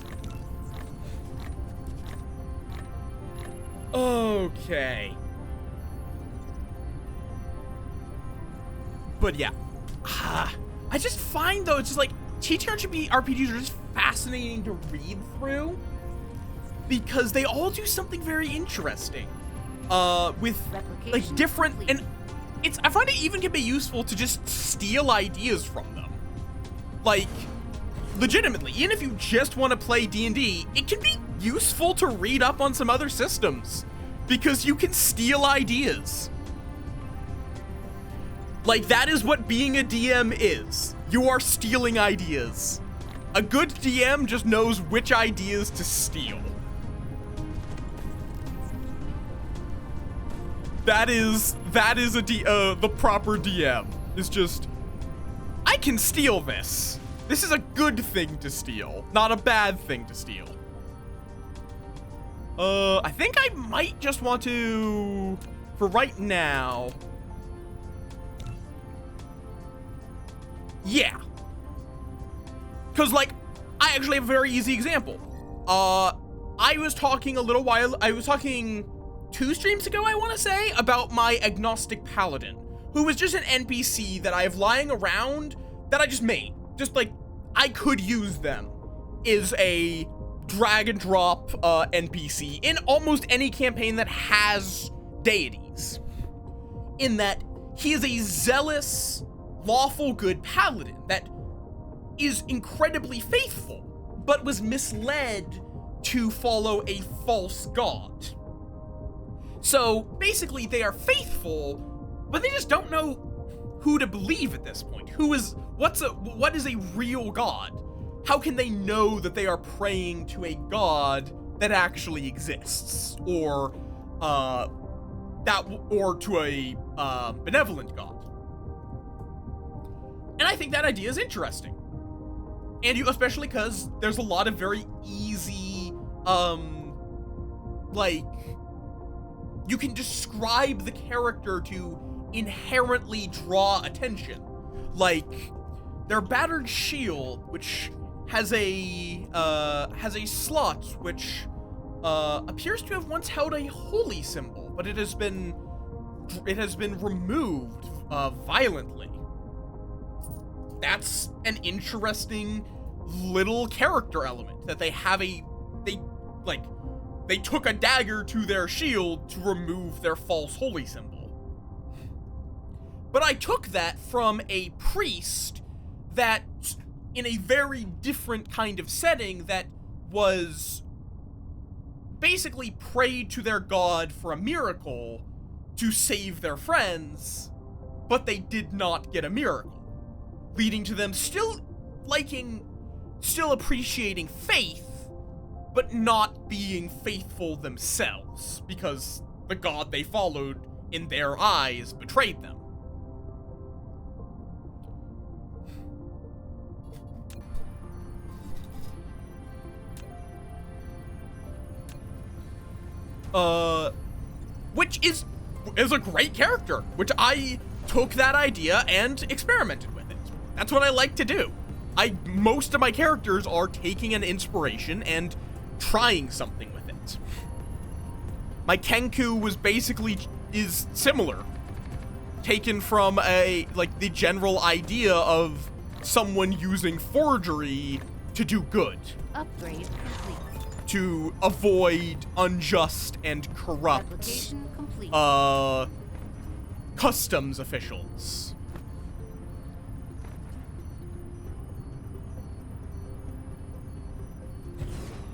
Okay. But yeah. I just find, though, it's just like, TTRPGs are just fascinating to read through because they all do something very interesting. With, like, different, and I find it even can be useful to just steal ideas from them. Like, legitimately, even if you just want to play D&D, it can be useful to read up on some other systems because you can steal ideas. Like, that is what being a DM is. You are stealing ideas. A good DM just knows which ideas to steal. That is the proper DM. It's just, I can steal this. This is a good thing to steal, not a bad thing to steal. I think I might just want to, for right now. Yeah. Cause like, I actually have a very easy example. I was talking 2 streams ago, I want to say, about my agnostic paladin, who was just an NPC that I have lying around that I just made. Just like, I could use them. Is a drag and drop NPC in almost any campaign that has deities. In that he is a zealous, lawful good paladin that is incredibly faithful, but was misled to follow a false god. So basically they are faithful, but they just don't know who to believe at this point. What is a real god? How can they know that they are praying to a god that actually exists, or to a benevolent god? And I think that idea is interesting. And especially because there's a lot of very easy, like, you can describe the character to inherently draw attention. Like, their battered shield, which has a slot which appears to have once held a holy symbol, but it has been removed violently. That's an interesting little character element, that they took a dagger to their shield to remove their false holy symbol. But I took that from a priest that, in a very different kind of setting, that was basically prayed to their god for a miracle to save their friends, but they did not get a miracle, leading to them still appreciating faith, but not being faithful themselves, because the god they followed, in their eyes, betrayed them. Which is a great character, which I took that idea and experimented with it. That's what I like to do. Most of my characters are taking an inspiration and trying something with it. My Kenku was basically is similar. Taken from the general idea of someone using forgery to do good. Upgrade complete. To avoid unjust and corrupt Application complete. customs officials.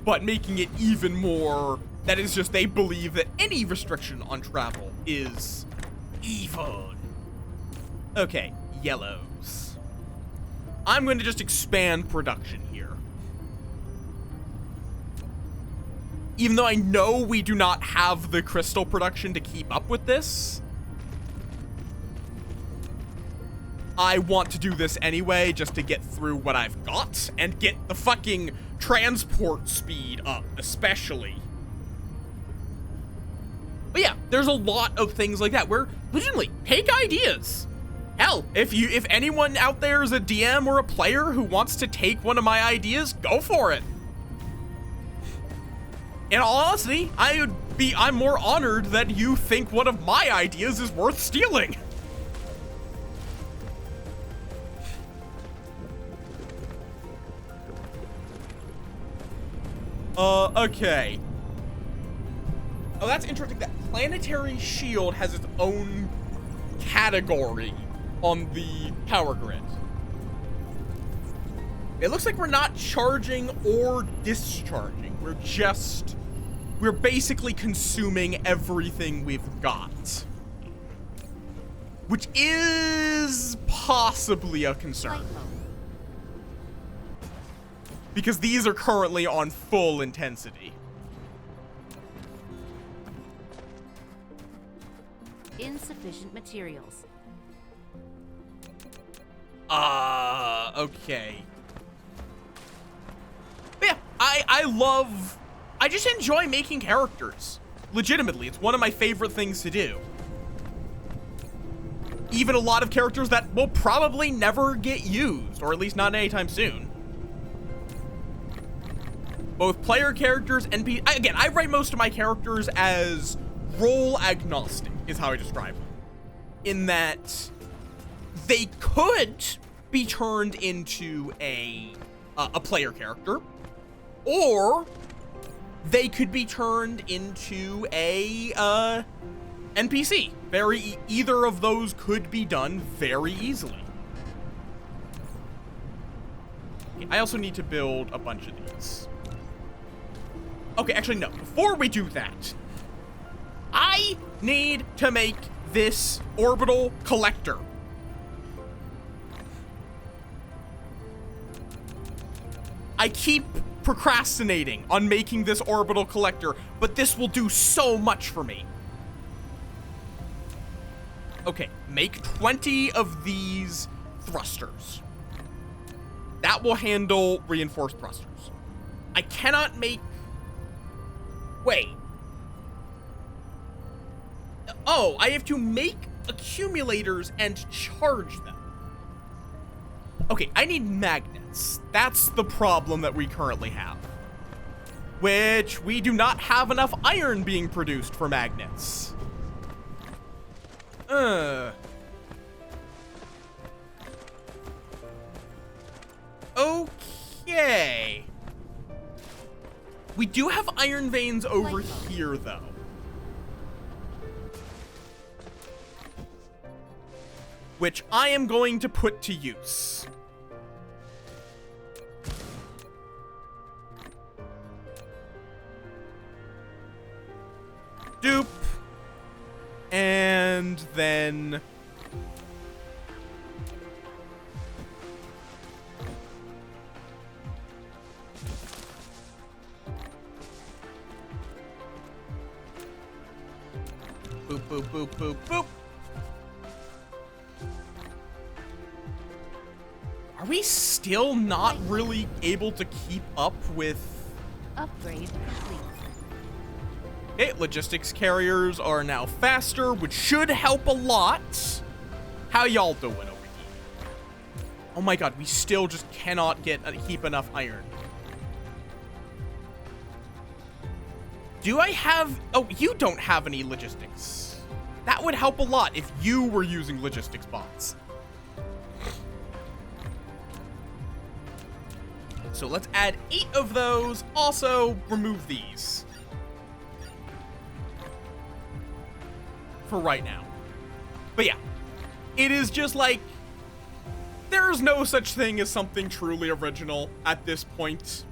But making it even more, that is just they believe that any restriction on travel is evil. Okay, yellows. I'm going to just expand production here. Even though I know we do not have the crystal production to keep up with this, I want to do this anyway just to get through what I've got and get the fucking transport speed up, especially. But yeah, there's a lot of things like that where legitimately take ideas. Hell, if anyone out there is a DM or a player who wants to take one of my ideas, go for it. In all honesty, I'm more honored that you think one of my ideas is worth stealing. Okay. Oh, that's interesting. That planetary shield has its own category on the power grid. It looks like we're not charging or discharging. We're basically consuming everything we've got. Which is possibly a concern. Because these are currently on full intensity. Insufficient materials. Okay. But yeah, I just enjoy making characters. Legitimately, it's one of my favorite things to do. Even a lot of characters that will probably never get used, or at least not anytime soon. Both player characters and again, I write most of my characters as role agnostic, is how I describe them. In that they could be turned into a player character, or they could be turned into a NPC. Either of those could be done very easily. I also need to build a bunch of these. Okay, actually no, before we do that, I need to make this orbital collector. I keep procrastinating on making this orbital collector, but this will do so much for me. Okay, make 20 of these thrusters. That will handle reinforced thrusters. I cannot make... Wait. Oh, I have to make accumulators and charge them. Okay, I need magnets. That's the problem that we currently have. Which we do not have enough iron being produced for magnets. Okay. We do have iron veins over here, though. Which I am going to put to use. Dupe. And then... boop, boop, boop, boop, boop. Are we still not really able to keep up with... Upgrade complete. Okay, logistics carriers are now faster, which should help a lot. How y'all doing over here? Oh my god, we still just cannot keep enough iron. Do I have... Oh, you don't have any logistics. That would help a lot if you were using logistics bots. So let's add 8 of those. Also, remove these. For right now. But yeah, it is just like, there's no such thing as something truly original at this point.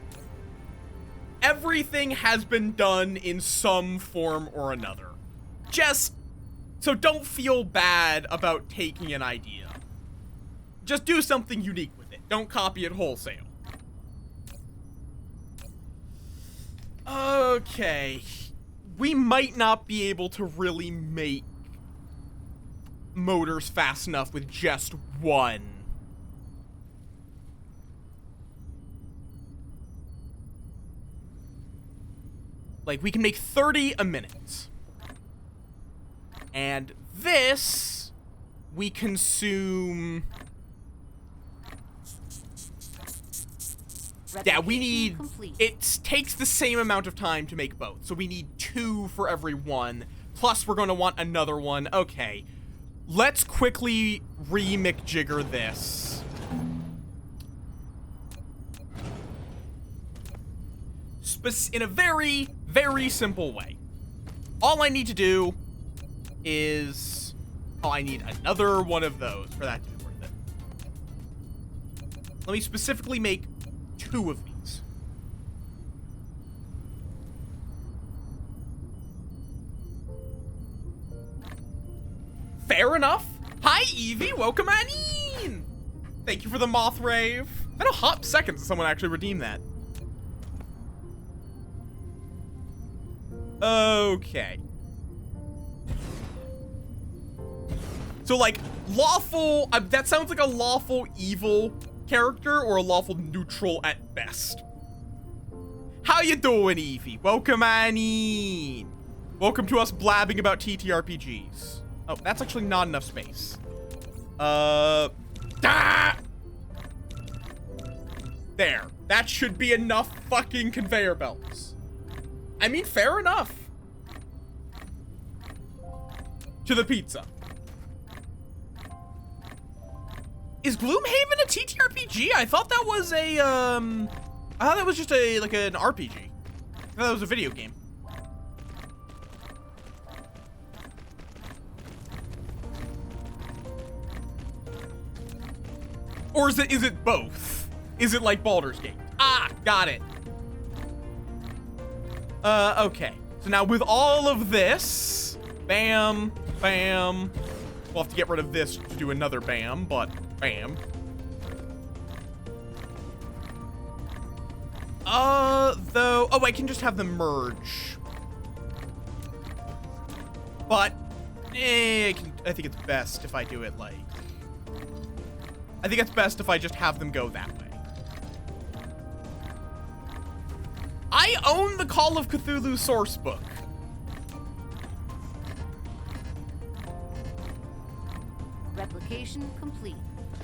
Everything has been done in some form or another. Just, so don't feel bad about taking an idea. Just do something unique with it. Don't copy it wholesale. Okay. We might not be able to really make motors fast enough with just one. Like, we can make 30 a minute. And this, we consume... Yeah, we need... It takes the same amount of time to make both. So we need 2 for every one. Plus, we're going to want another one. Okay. Let's quickly re-McJigger this. In a very, very simple way. All I need to do is... Oh, I need another one of those for that to be worth it. Let me specifically make 2 of these. Fair enough. Hi, Evie. Welcome on in. Thank you for the moth rave. It's been a hot second since someone actually redeemed that. Okay. So, like, lawful... that sounds like a lawful evil character or a lawful neutral at best. How you doing, Evie? Welcome on in. Welcome to us blabbing about TTRPGs. Oh, that's actually not enough space. There. That should be enough fucking conveyor belts. I mean, fair enough. To the pizza. Is Gloomhaven a TTRPG? I thought that was a, I thought that was just a, like, an RPG. I thought that was a video game. Or is it both? Is it like Baldur's Gate? Ah, got it. Okay. So now with all of this, bam, bam. We'll have to get rid of this to do another bam, but bam. Though, oh, I can just have them merge. But, I think it's best if I do it like, I think it's best if I just have them go that way. I own the Call of Cthulhu source book. Replication complete.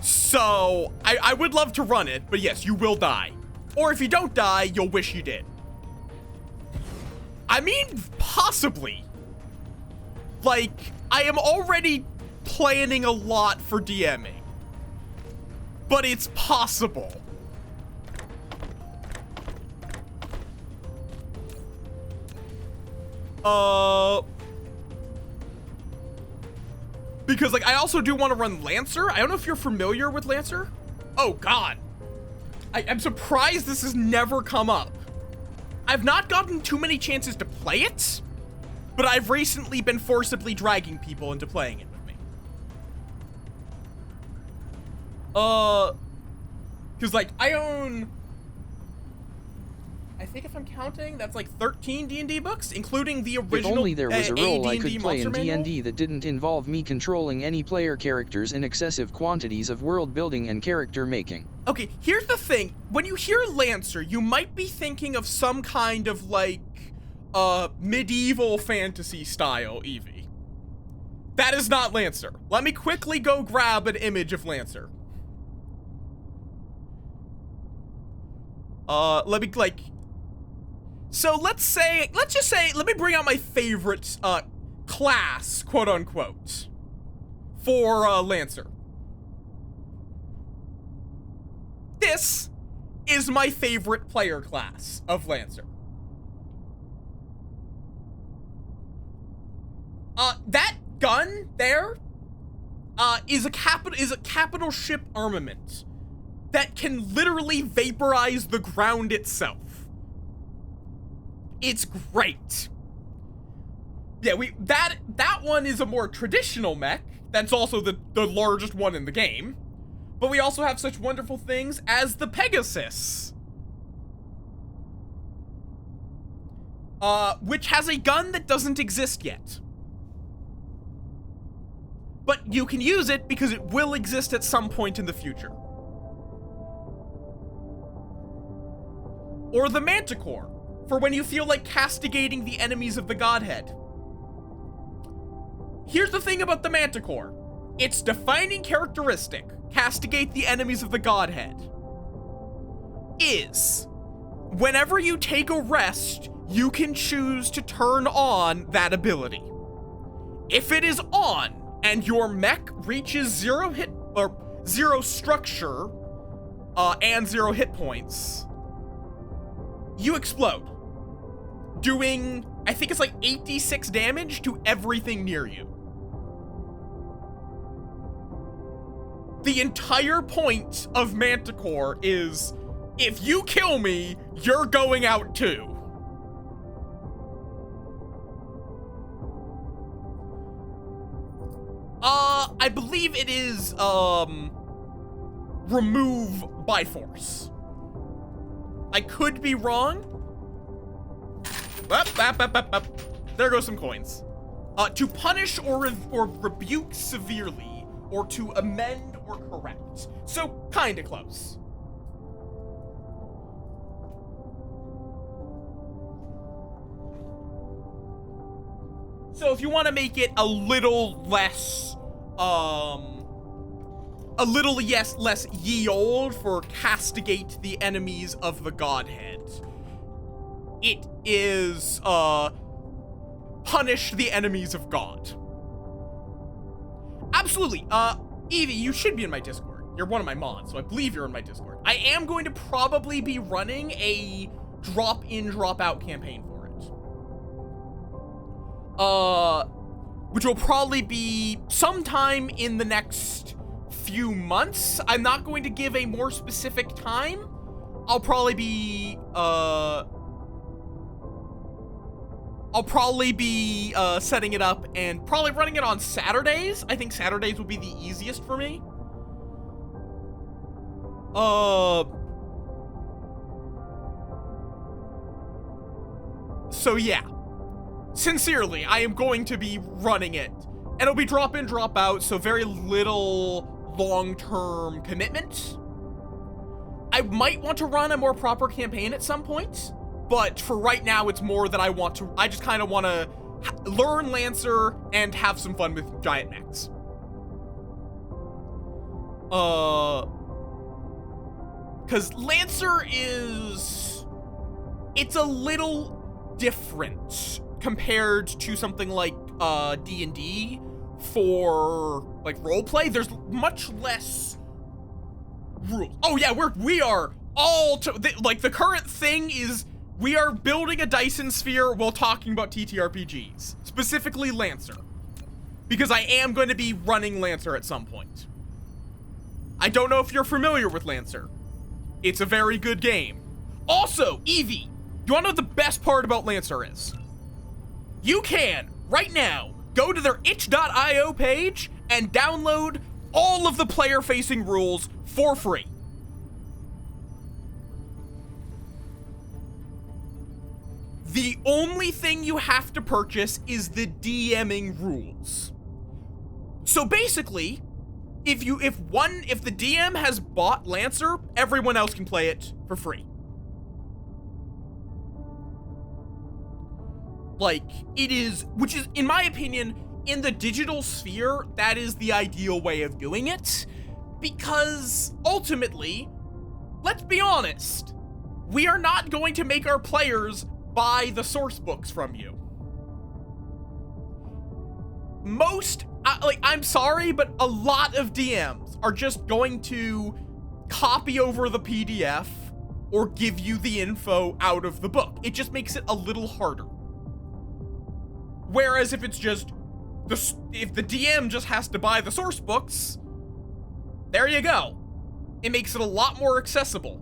So, I would love to run it, but yes, you will die. Or if you don't die, you'll wish you did. I mean, possibly. Like, I am already planning a lot for DMing. But it's possible. Because, like, I also do want to run Lancer. I don't know if you're familiar with Lancer. Oh, God. I'm surprised this has never come up. I've not gotten too many chances to play it, but I've recently been forcibly dragging people into playing it with me. Because, like, I own... I think if I'm counting, that's like 13 D&D books, including the original If only there was a role I could play in manual. D&D that didn't involve me controlling any player characters in excessive quantities of world building and character making. Okay, here's the thing. When you hear Lancer, you might be thinking of some kind of, like, medieval fantasy style Eevee. That is not Lancer. Let me quickly go grab an image of Lancer. Let me, like... So let me bring out my favorite class, quote unquote, for Lancer. This is my favorite player class of Lancer. That gun there is a capital ship armament that can literally vaporize the ground itself. It's great. Yeah, that one is a more traditional mech. That's also the largest one in the game. But we also have such wonderful things as the Pegasus. Which has a gun that doesn't exist yet. But you can use it because it will exist at some point in the future. Or the Manticore, for when you feel like castigating the enemies of the Godhead. Here's the thing about the Manticore. Its defining characteristic, castigate the enemies of the Godhead, is whenever you take a rest, you can choose to turn on that ability. If it is on and your mech reaches zero structure and 0 hit points, you explode, doing, I think it's like 86 damage to everything near you. The entire point of Manticore is, if you kill me, you're going out too. I believe it is, remove by force. I could be wrong. There goes some coins. To punish or rebuke severely, or to amend or correct. So, kinda close. So if you want to make it a little less, less ye olde for castigate the enemies of the Godhead, it is, punish the enemies of God. Absolutely. Evie, you should be in my Discord. You're one of my mods, so I believe you're in my Discord. I am going to probably be running a drop-in, drop-out campaign for it. Which will probably be sometime in the next few months. I'm not going to give a more specific time. I'll probably be setting it up and probably running it on Saturdays. I think Saturdays will be the easiest for me. So yeah. Sincerely, I am going to be running it. And it'll be drop in, drop out, so very little long-term commitment. I might want to run a more proper campaign at some point, but for right now, it's more that I just kind of want to learn Lancer and have some fun with giant mechs. Because Lancer it's a little different compared to something like D&D for like roleplay. There's much less rules. Oh yeah, we are all like the current thing is we are building a Dyson sphere while talking about TTRPGs, specifically Lancer, because I am going to be running Lancer at some point. I don't know if you're familiar with Lancer. It's a very good game. Also, Evie, you want to know what the best part about Lancer is? You can, right now, go to their itch.io page and download all of the player-facing rules for free. The only thing you have to purchase is the DMing rules. So basically, if the DM has bought Lancer, everyone else can play it for free. Like, it is, which is, in my opinion, in the digital sphere, that is the ideal way of doing it. Because, ultimately, let's be honest, we are not going to make our players buy the source books from you. I'm sorry, but a lot of DMs are just going to copy over the PDF or give you the info out of the book. It just makes it a little harder. Whereas if it's just, if the DM just has to buy the source books, there you go. It makes it a lot more accessible.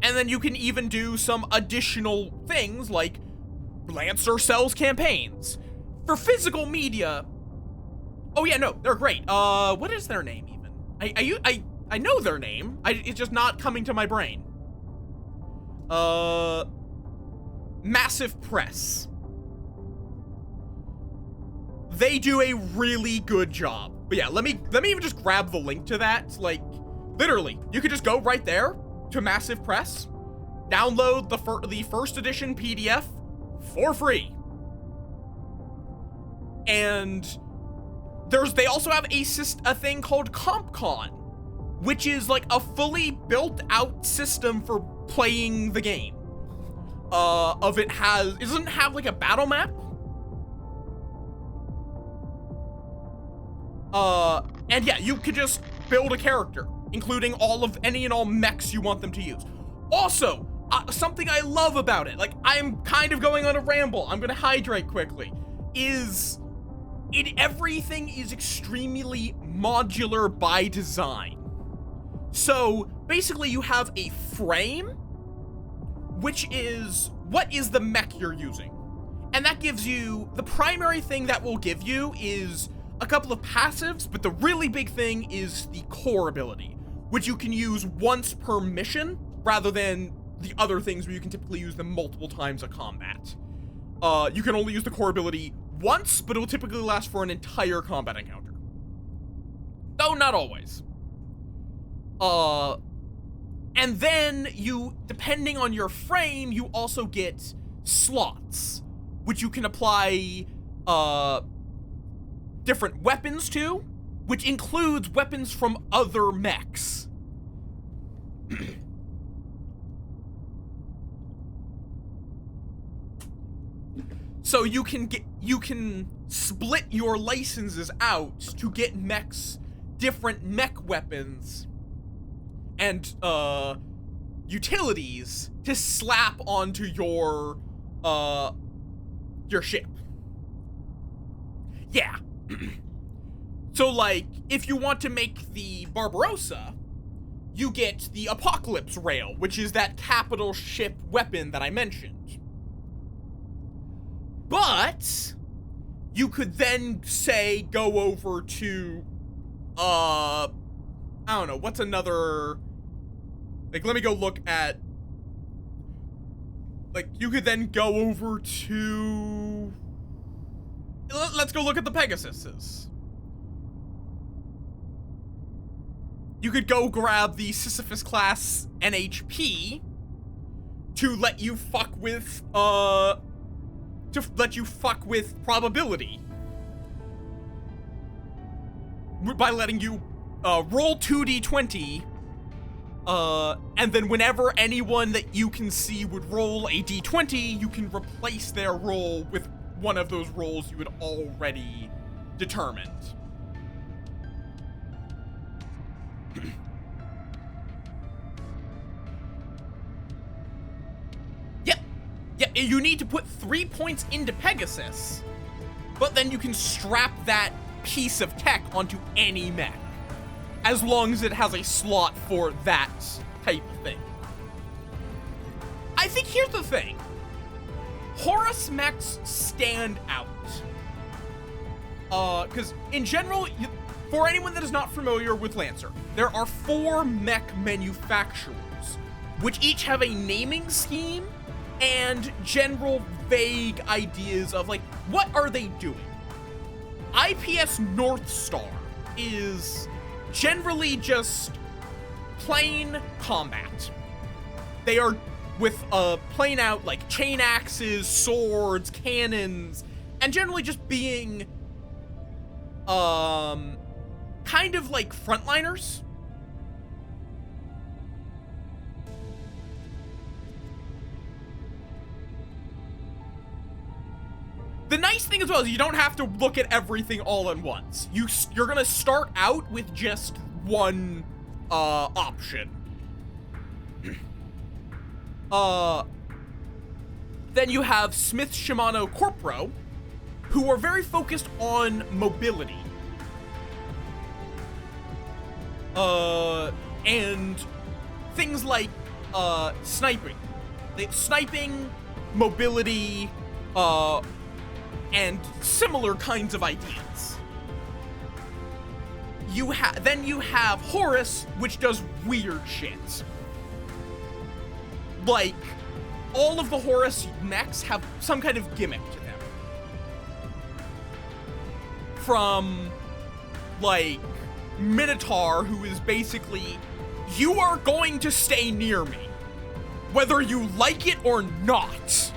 And then you can even do some additional things like Lancer sells campaigns. For physical media, oh yeah, no, they're great. What is their name even? I know their name. It's just not coming to my brain. Massive Press. They do a really good job. But yeah, let me even just grab the link to that. Like, literally, you could just go right there to Massive Press, download the first edition PDF for free. And they also have a thing called CompCon, which is like a fully built out system for playing the game. It doesn't have like a battle map. And yeah, you could just build a character, including any and all mechs you want them to use. Also, something I love about it, like I'm kind of going on a ramble, I'm gonna hydrate quickly, is everything is extremely modular by design. So basically you have a frame, which is what is the mech you're using. And that gives you, the primary thing that will give you is a couple of passives, but the really big thing is the core ability, which you can use once per mission, rather than the other things where you can typically use them multiple times a combat. You can only use the core ability once, but it will typically last for an entire combat encounter. Though not always. And then depending on your frame, you also get slots, which you can apply, different weapons to, which includes weapons from other mechs. So you can split your licenses out to get different mech weapons and utilities to slap onto your ship. Yeah. So like, if you want to make the Barbarossa, you get the Apocalypse Rail, which is that capital ship weapon that I mentioned. But you could then say go over to I don't know, what's another, like, let me go look at, like, you could then go over to, let's go look at the Pegasuses. You could go grab the Sisyphus class NHP to let you fuck with probability by letting you roll 2d20, and then whenever anyone that you can see would roll a d20, you can replace their roll with one of those rolls you had already determined. Yep, you need to put 3 points into Pegasus, but then you can strap that piece of tech onto any mech, as long as it has a slot for that type of thing. I think here's the thing. Horus mechs stand out. Because in general, for anyone that is not familiar with Lancer, there are 4 mech manufacturers, which each have a naming scheme and general vague ideas of, like, what are they doing? IPS North Star is generally just plain combat. They are with plain out, like, chain axes, swords, cannons, and generally just being kind of like frontliners. The nice thing as well is you don't have to look at everything all at once. You're gonna start out with just one option. Then you have Smith Shimano Corpro, who are very focused on mobility. And things like sniping. Sniping, mobility, and similar kinds of ideas. Then you have Horus, which does weird shit. Like, all of the Horus mechs have some kind of gimmick to them. From, like, Minotaur, who is basically, you are going to stay near me. Whether you like it or not,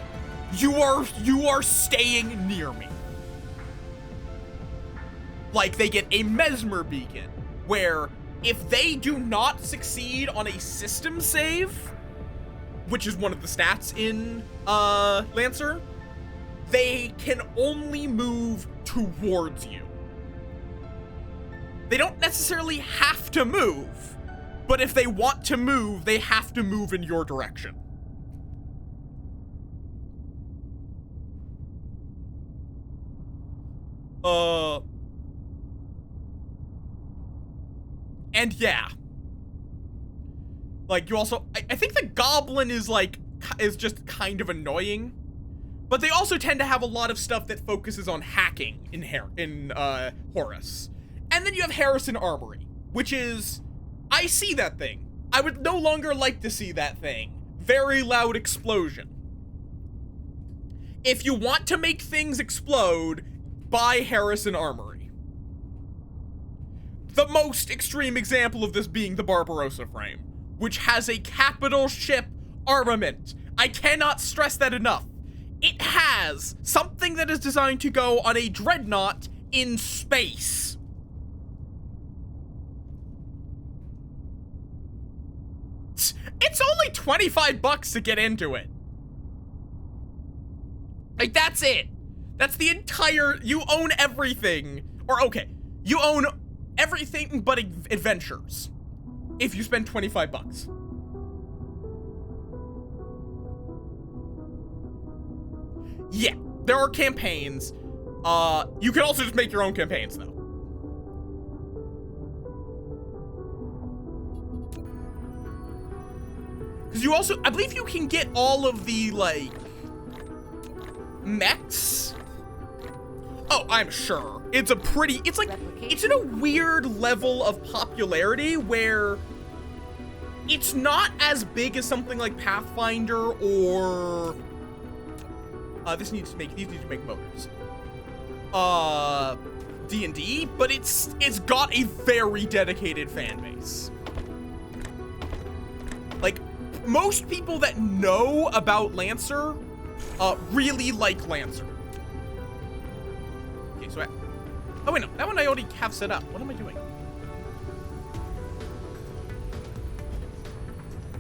you are staying near me. Like, they get a Mesmer Beacon, where if they do not succeed on a system save, which is one of the stats in Lancer, they can only move towards you. They don't necessarily have to move, but if they want to move, they have to move in your direction. And yeah. Like, you also, I think the Goblin is just kind of annoying, but they also tend to have a lot of stuff that focuses on hacking in Horus. And then you have Harrison Armory, which is, I see that thing. I would no longer like to see that thing. Very loud explosion. If you want to make things explode, buy Harrison Armory. The most extreme example of this being the Barbarossa frame, which has a capital ship armament. I cannot stress that enough. It has something that is designed to go on a dreadnought in space. It's only 25 bucks to get into it. Like, that's it. That's the entire, you own everything. Or, okay, you own everything but adventures if you spend 25 bucks. Yeah, there are campaigns. You can also just make your own campaigns, though. Because you also, I believe you can get all of the, like, mechs. Oh, I'm sure. It's a pretty, it's like, it's in a weird level of popularity where it's not as big as something like Pathfinder or, these need to make motors. D&D, but it's got a very dedicated fan base. Like, most people that know about Lancer, really like Lancer. Okay, so oh wait, no, that one I already have set up. What am I doing?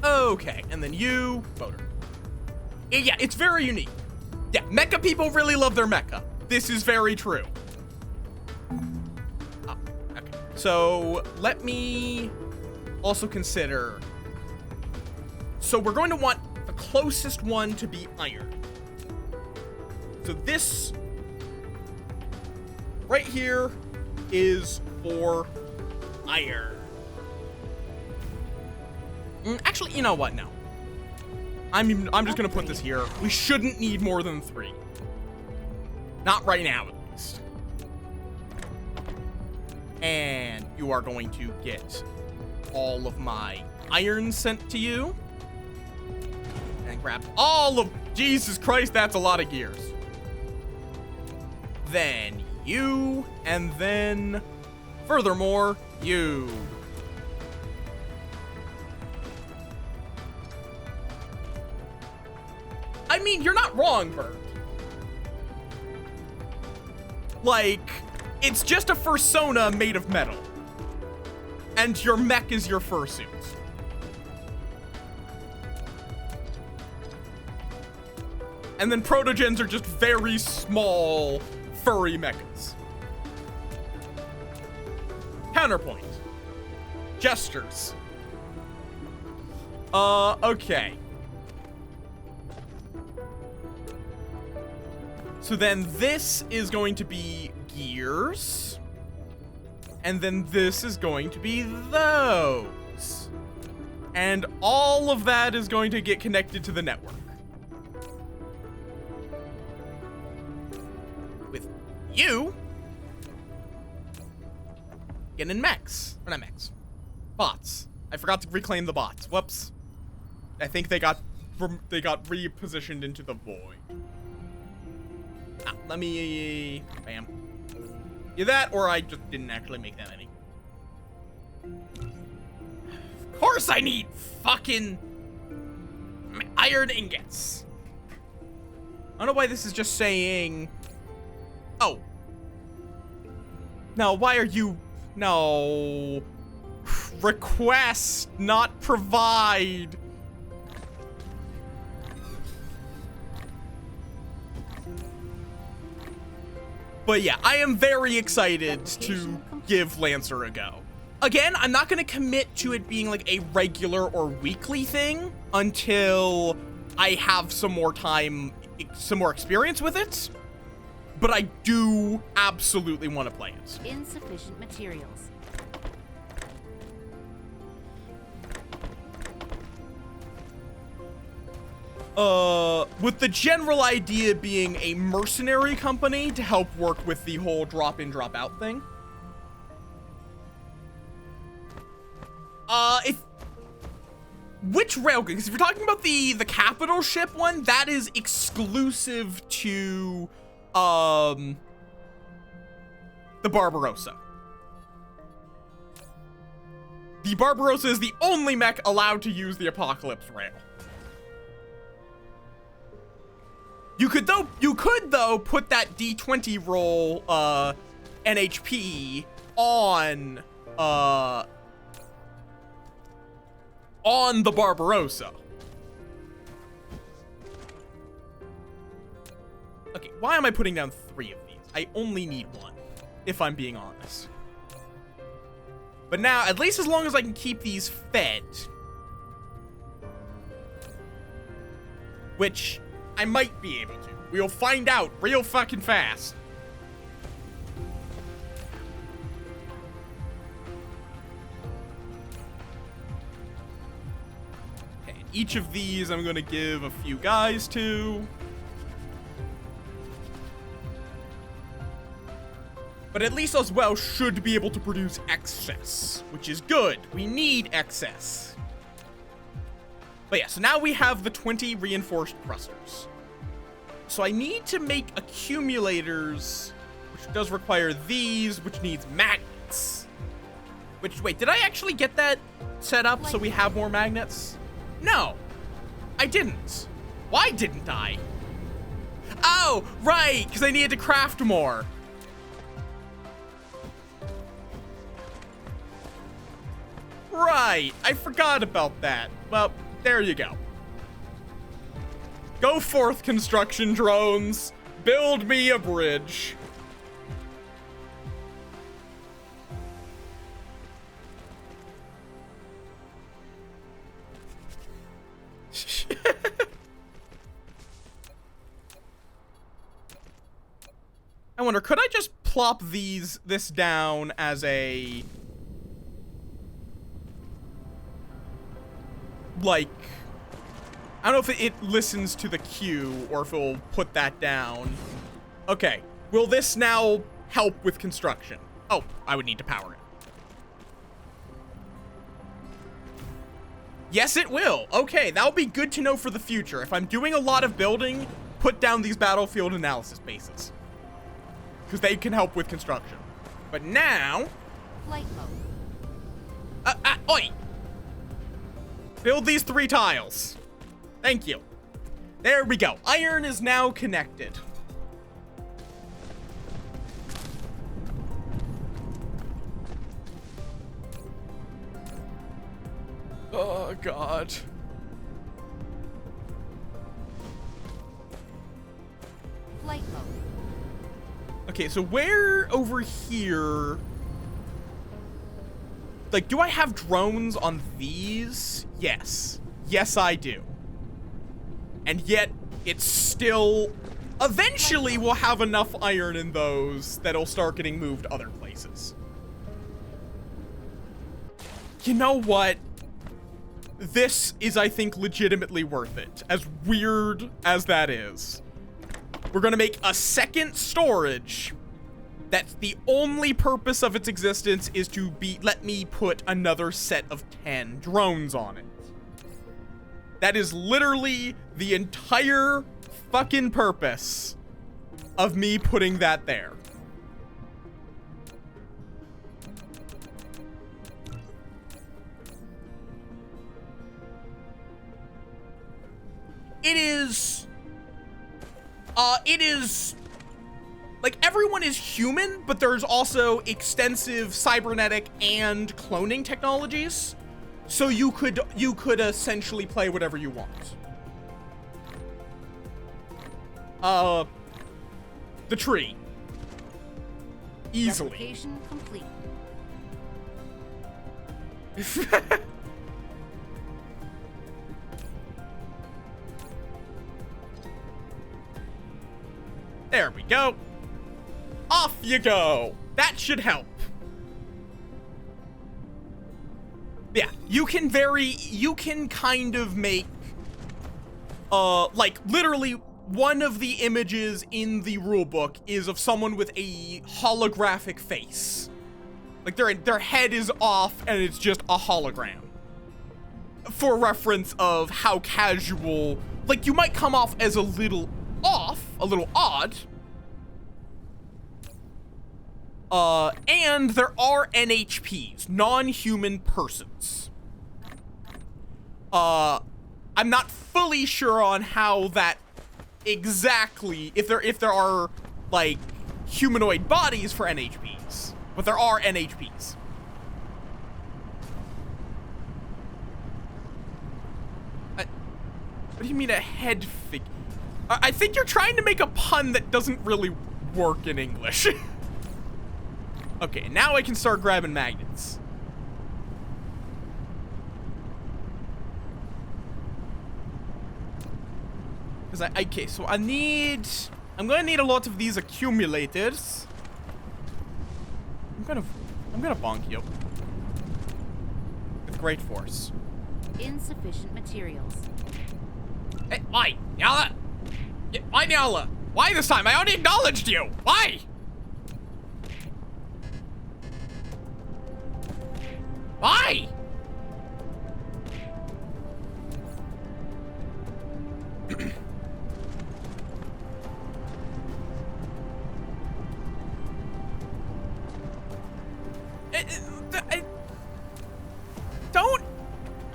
Okay, and then you, motor. Yeah, it's very unique. Yeah, mecha people really love their mecha. This is very true. Okay, so let me also consider. So we're going to want the closest one to be iron. So this right here is for iron. Actually, you know what? No. I'm just gonna put this here. We shouldn't need more than 3. Not right now, at least. And you are going to get all of my iron sent to you. And grab all of, Jesus Christ, that's a lot of gears. Then you, and then, furthermore, you. I mean, you're not wrong, Bert. Like, it's just a fursona made of metal. And your mech is your fursuit. And then protogens are just very small, furry mechas. Counterpoint. Gestures. Okay. So then this is going to be gears. And then this is going to be those. And all of that is going to get connected to the network. With you getting mechs. Or not mechs. Bots. I forgot to reclaim the bots. Whoops. I think they got repositioned into the void. Let me... Bam. Either that, or I just didn't actually make that many. Of course I need fucking iron ingots. I don't know why this is just saying... Oh. No, why are you... No. Request, not provide. But yeah, I am very excited to give Lancer a go. Again, I'm not going to commit to it being like a regular or weekly thing until I have some more time, some more experience with it. But I do absolutely want to play it. Insufficient materials. With the general idea being a mercenary company to help work with the whole drop-in, drop-out thing. Which railgun? Because if you're talking about the capital ship one, that is exclusive to, the Barbarossa. The Barbarossa is the only mech allowed to use the Apocalypse rail. You could though put that D20 roll NHP on the Barbarossa. Okay, why am I putting down 3 of these? I only need 1, if I'm being honest. But now, at least as long as I can keep these fed, which I might be able to. We'll find out real fucking fast. Okay, each of these I'm gonna give a few guys to. But at least as well should be able to produce excess, which is good. We need excess. But yeah, so now we have the 20 reinforced thrusters. So I need to make accumulators, which does require these, which needs magnets. Which, wait, did I actually get that set up so we have more magnets? No, I didn't. Why didn't I? Oh, right, because I needed to craft more. Right, I forgot about that. Well, there you go. Go forth, construction drones. Build me a bridge. I wonder, could I just plop this down as a... like... I don't know if it listens to the queue or if it'll put that down. Okay. Will this now help with construction? Oh, I would need to power it. Yes, it will. Okay, that'll be good to know for the future. If I'm doing a lot of building, put down these battlefield analysis bases. Because they can help with construction. But now... Flight mode. Oi! Build these 3 tiles. Thank you. There we go. Iron is now connected. Oh, God. Okay, so where over here... Like, do I have drones on these? Yes. Yes, I do. And yet, it's still... Eventually, we'll have enough iron in those that it'll start getting moved other places. You know what? This is, I think, legitimately worth it. As weird as that is. We're gonna make a second storage. That's the only purpose of its existence is to let me put another set of 10 drones on it. That is literally the entire fucking purpose of me putting that there. It is like, everyone is human, but there's also extensive cybernetic and cloning technologies. So you could essentially play whatever you want. The tree. Easily. Replication complete. There we go. Off you go. That should help. Yeah, you can kind of make, like, literally one of the images in the rulebook is of someone with a holographic face. Like, their head is off and it's just a hologram. For reference of how casual, like, you might come off as a little off, a little odd. And there are NHPs, non-human persons. I'm not fully sure on how that exactly, if there are, like, humanoid bodies for NHPs, but there are NHPs. What do you mean a head figure? I think you're trying to make a pun that doesn't really work in English. Okay, now I can start grabbing magnets. Because okay, so I'm gonna need a lot of these accumulators. I'm gonna bonk you. With great force. Insufficient materials. Hey, why? Nyala? Why, Nyala? Why this time? I already acknowledged you. Why? Why?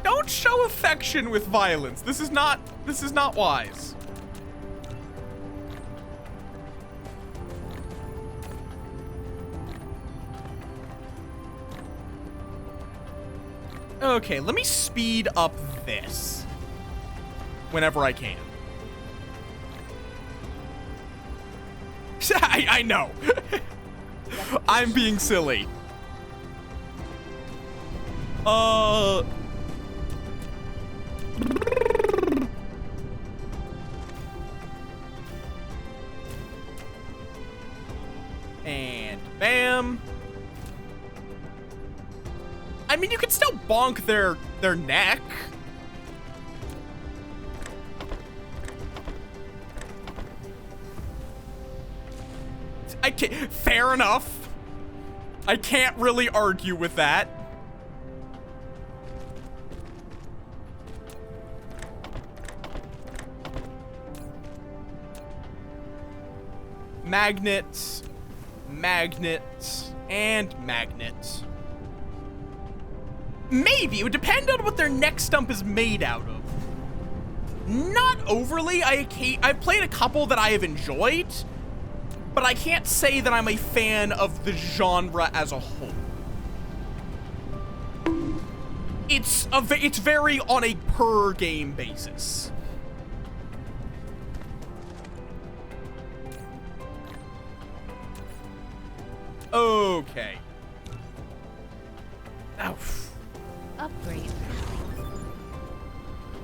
Don't show affection with violence. This is not wise. Okay, let me speed up this whenever I can. I know. I'm being silly. And bam. I mean, you can still bonk their neck. I can't, fair enough. I can't really argue with that. Magnets, magnets, and magnets. Maybe. It would depend on what their neck stump is made out of. Not overly. I've played a couple that I have enjoyed, but I can't say that I'm a fan of the genre as a whole. It's very on a per game basis. Okay. Oh. Upgrade.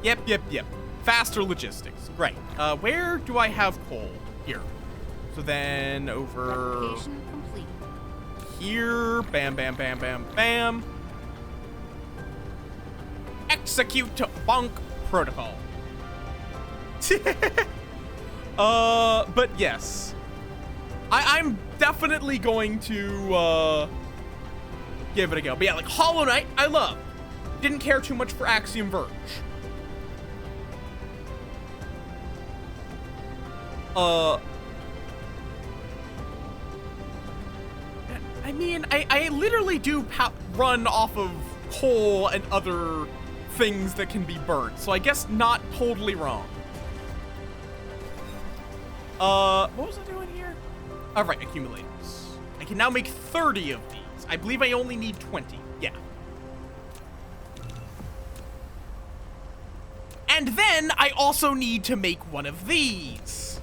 Yep. Faster logistics. Great. Where do I have coal? Here. So then over Replication complete. here. Bam, bam, bam, bam, bam. Execute bonk protocol. But yes. I'm definitely going to, give it a go. But yeah, like, Hollow Knight, I love. Didn't care too much for Axiom Verge. I mean, I literally do run off of coal and other things that can be burnt, so I guess not totally wrong. What was I doing here? All right, accumulators. I can now make 30 of these. I believe I only need 20. Yeah. And then I also need to make one of these.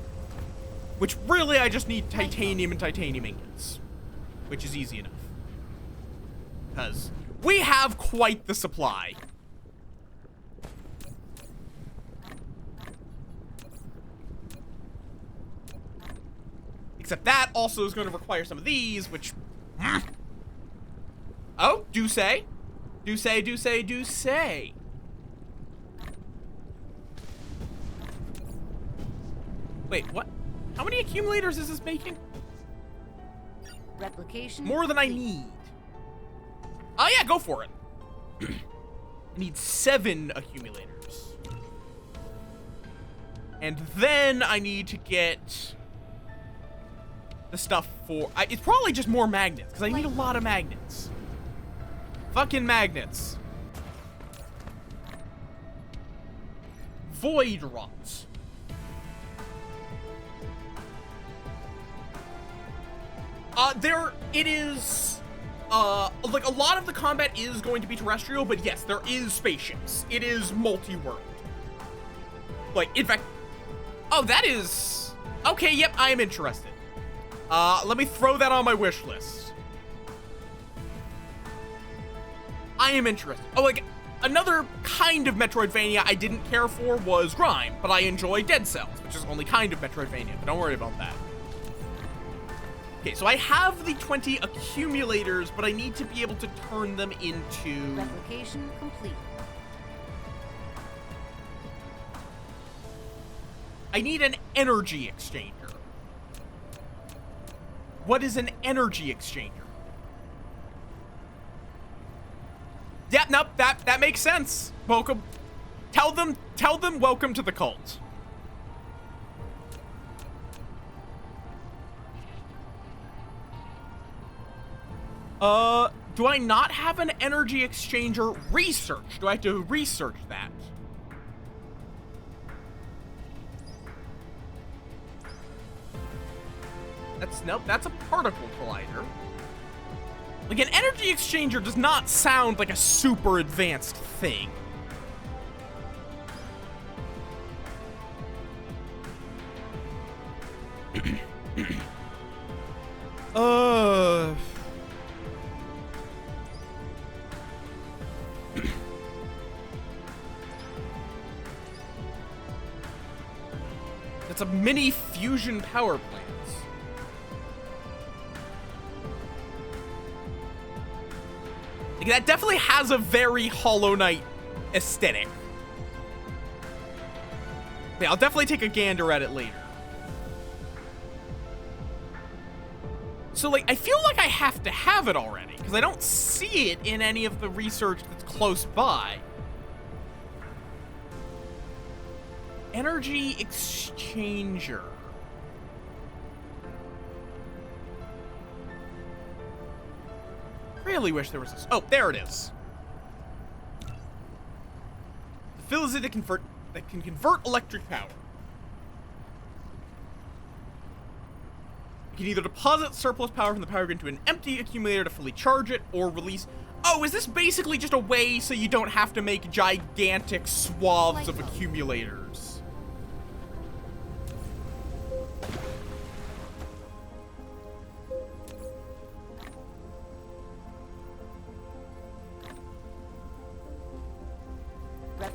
Which really I just need titanium and titanium ingots. Which is easy enough. Because we have quite the supply. Except that also is going to require some of these, which... Oh, do say. Do say. Wait, what? How many accumulators is this making? Replication. More than I need. Oh yeah, go for it. I need 7 accumulators. And then I need to get the stuff for... it's probably just more magnets, because I need a lot of magnets. Fucking magnets. Void rot. It is, like, a lot of the combat is going to be terrestrial, but yes, there is spaceships. It is multi-world. Like, in fact, oh, that is, okay, yep, I am interested. Let me throw that on my wish list. I am interested. Oh, like, another kind of Metroidvania I didn't care for was Grime, but I enjoy Dead Cells, which is only kind of Metroidvania, but don't worry about that. Okay, so I have the 20 accumulators, but I need to be able to turn them into... Replication complete. I need an energy exchanger. What is an energy exchanger? Yeah, nope, that makes sense. Welcome. Tell them welcome to the cult. Do I not have an energy exchanger research? Do I have to research that? Nope, that's a particle collider. Like, an energy exchanger does not sound like a super advanced thing. That's a mini fusion power plant. Like, that definitely has a very Hollow Knight aesthetic. Yeah, I'll definitely take a gander at it later. So, like, I feel like I have to have it already, because I don't see it in any of the research that's close by. Energy exchanger. Really wish there was this. Oh, there it is. The facility that can convert electric power. You can either deposit surplus power from the power grid into an empty accumulator to fully charge it, or release... Oh, is this basically just a way so you don't have to make gigantic swaths of accumulators?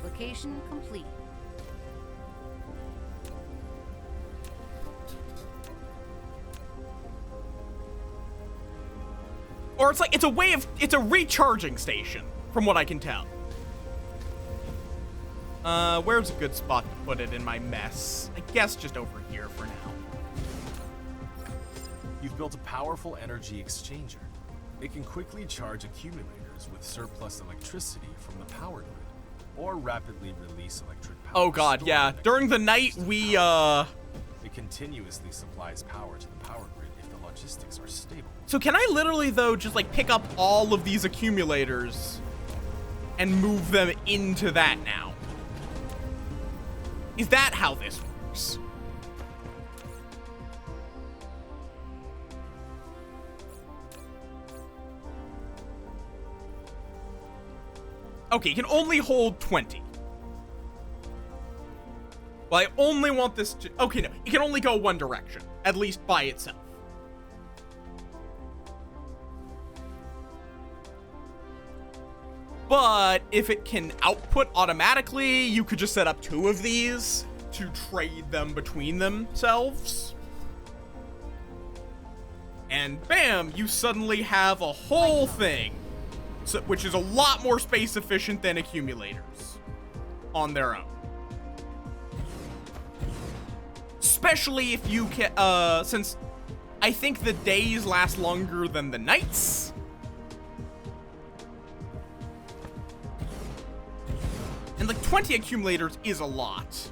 Replication complete. Or it's like, it's a recharging station, from what I can tell. Where's a good spot to put it in my mess? I guess just over here for now. You've built a powerful energy exchanger. It can quickly charge accumulators with surplus electricity from the power grid, or rapidly release electric power. Oh god, stored yeah. in the During the night, we, It continuously supplies power to the power grid if the logistics are stable. So can I literally, though, just, like, pick up all of these accumulators and move them into that now? Is that how this works? Okay, it can only hold 20. Well, I only want this to... Okay, no. It can only go one direction, at least by itself. But if it can output automatically, you could just set up 2 of these to trade them between themselves. And bam, you suddenly have a whole thing, so, which is a lot more space efficient than accumulators on their own. Especially if you can, since I think the days last longer than the nights. And like 20 accumulators is a lot.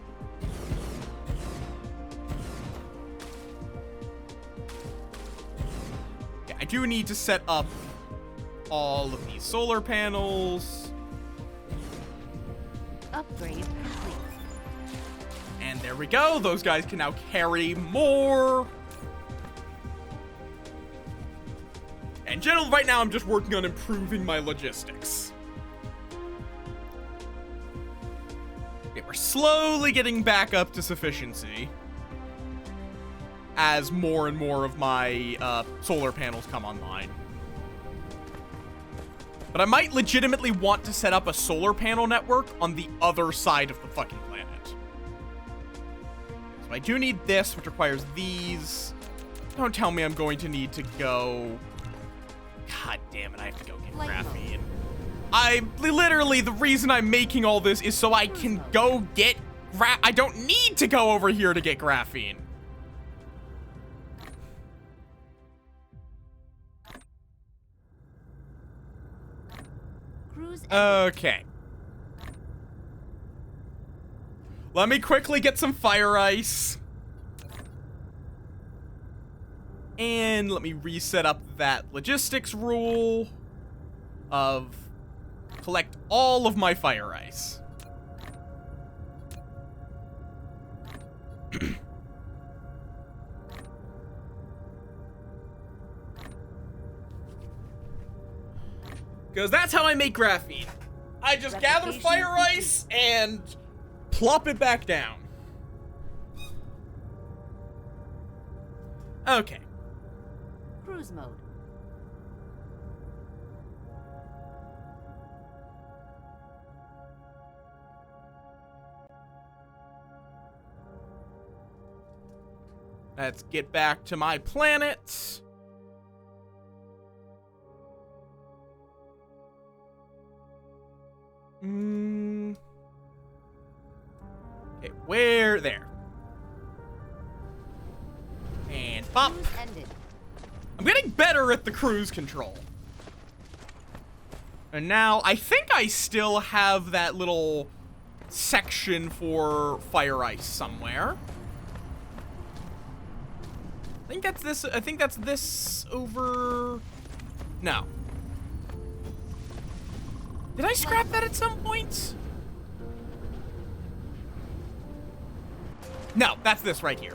Yeah, I do need to set up all of these solar panels. Upgrade complete. And there we go. Those guys can now carry more. And generally, right now, I'm just working on improving my logistics. Okay, we're slowly getting back up to sufficiency as more and more of my solar panels come online. But I might legitimately want to set up a solar panel network on the other side of the fucking planet. So I do need this, which requires these. Don't tell me I'm going to need to go... God damn it, I have to go get graphene. Literally, the reason I'm making all this is so I can go get I don't need to go over here to get graphene. Okay. Let me quickly get some fire ice. And let me reset up that logistics rule of collect all of my fire ice. Because that's how I make graphene. I just gather fire ice and plop it back down. Okay. Cruise mode. Let's get back to my planet. Okay, where? There. And pop. Cruise ended. I'm getting better at the cruise control. And now, I think I still have that little section for fire ice somewhere. I think that's this over... No. Did I scrap that at some point? No, that's this right here.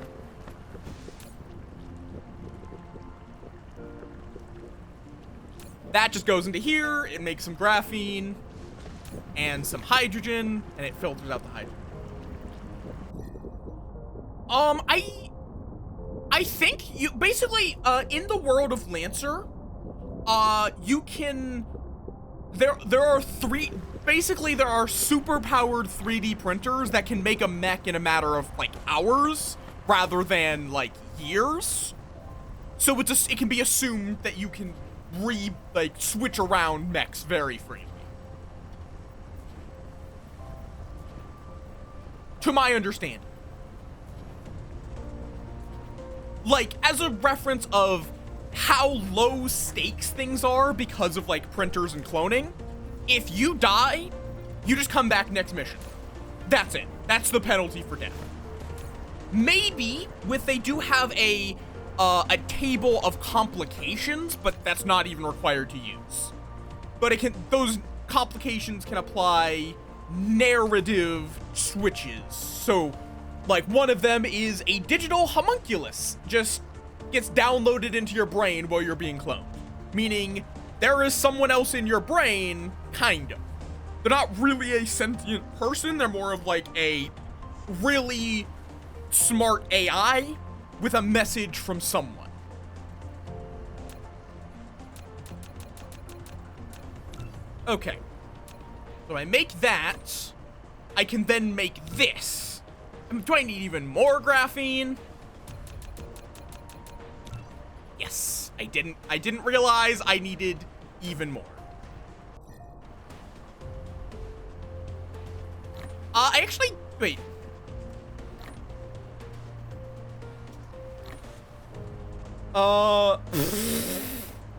That just goes into here, it makes some graphene and some hydrogen, and it filters out the hydrogen. I think you basically in the world of Lancer, you can there are basically there are super powered 3D printers that can make a mech in a matter of like hours rather than like years. So it can be assumed that you can switch around mechs very freely. To my understanding. Like, as a reference of how low stakes things are because of like printers and cloning, if you die, you just come back next mission. That's it. That's the penalty for death. Maybe they do have a table of complications, but that's not even required to use. But those complications can apply narrative switches. So, like, one of them is a digital homunculus just gets downloaded into your brain while you're being cloned. Meaning, there is someone else in your brain, kind of. They're not really a sentient person, they're more of like a really smart AI with a message from someone. Okay. So I make that. I can then make this. Do I need even more graphene? Yes. I didn't realize I needed even more. Wait.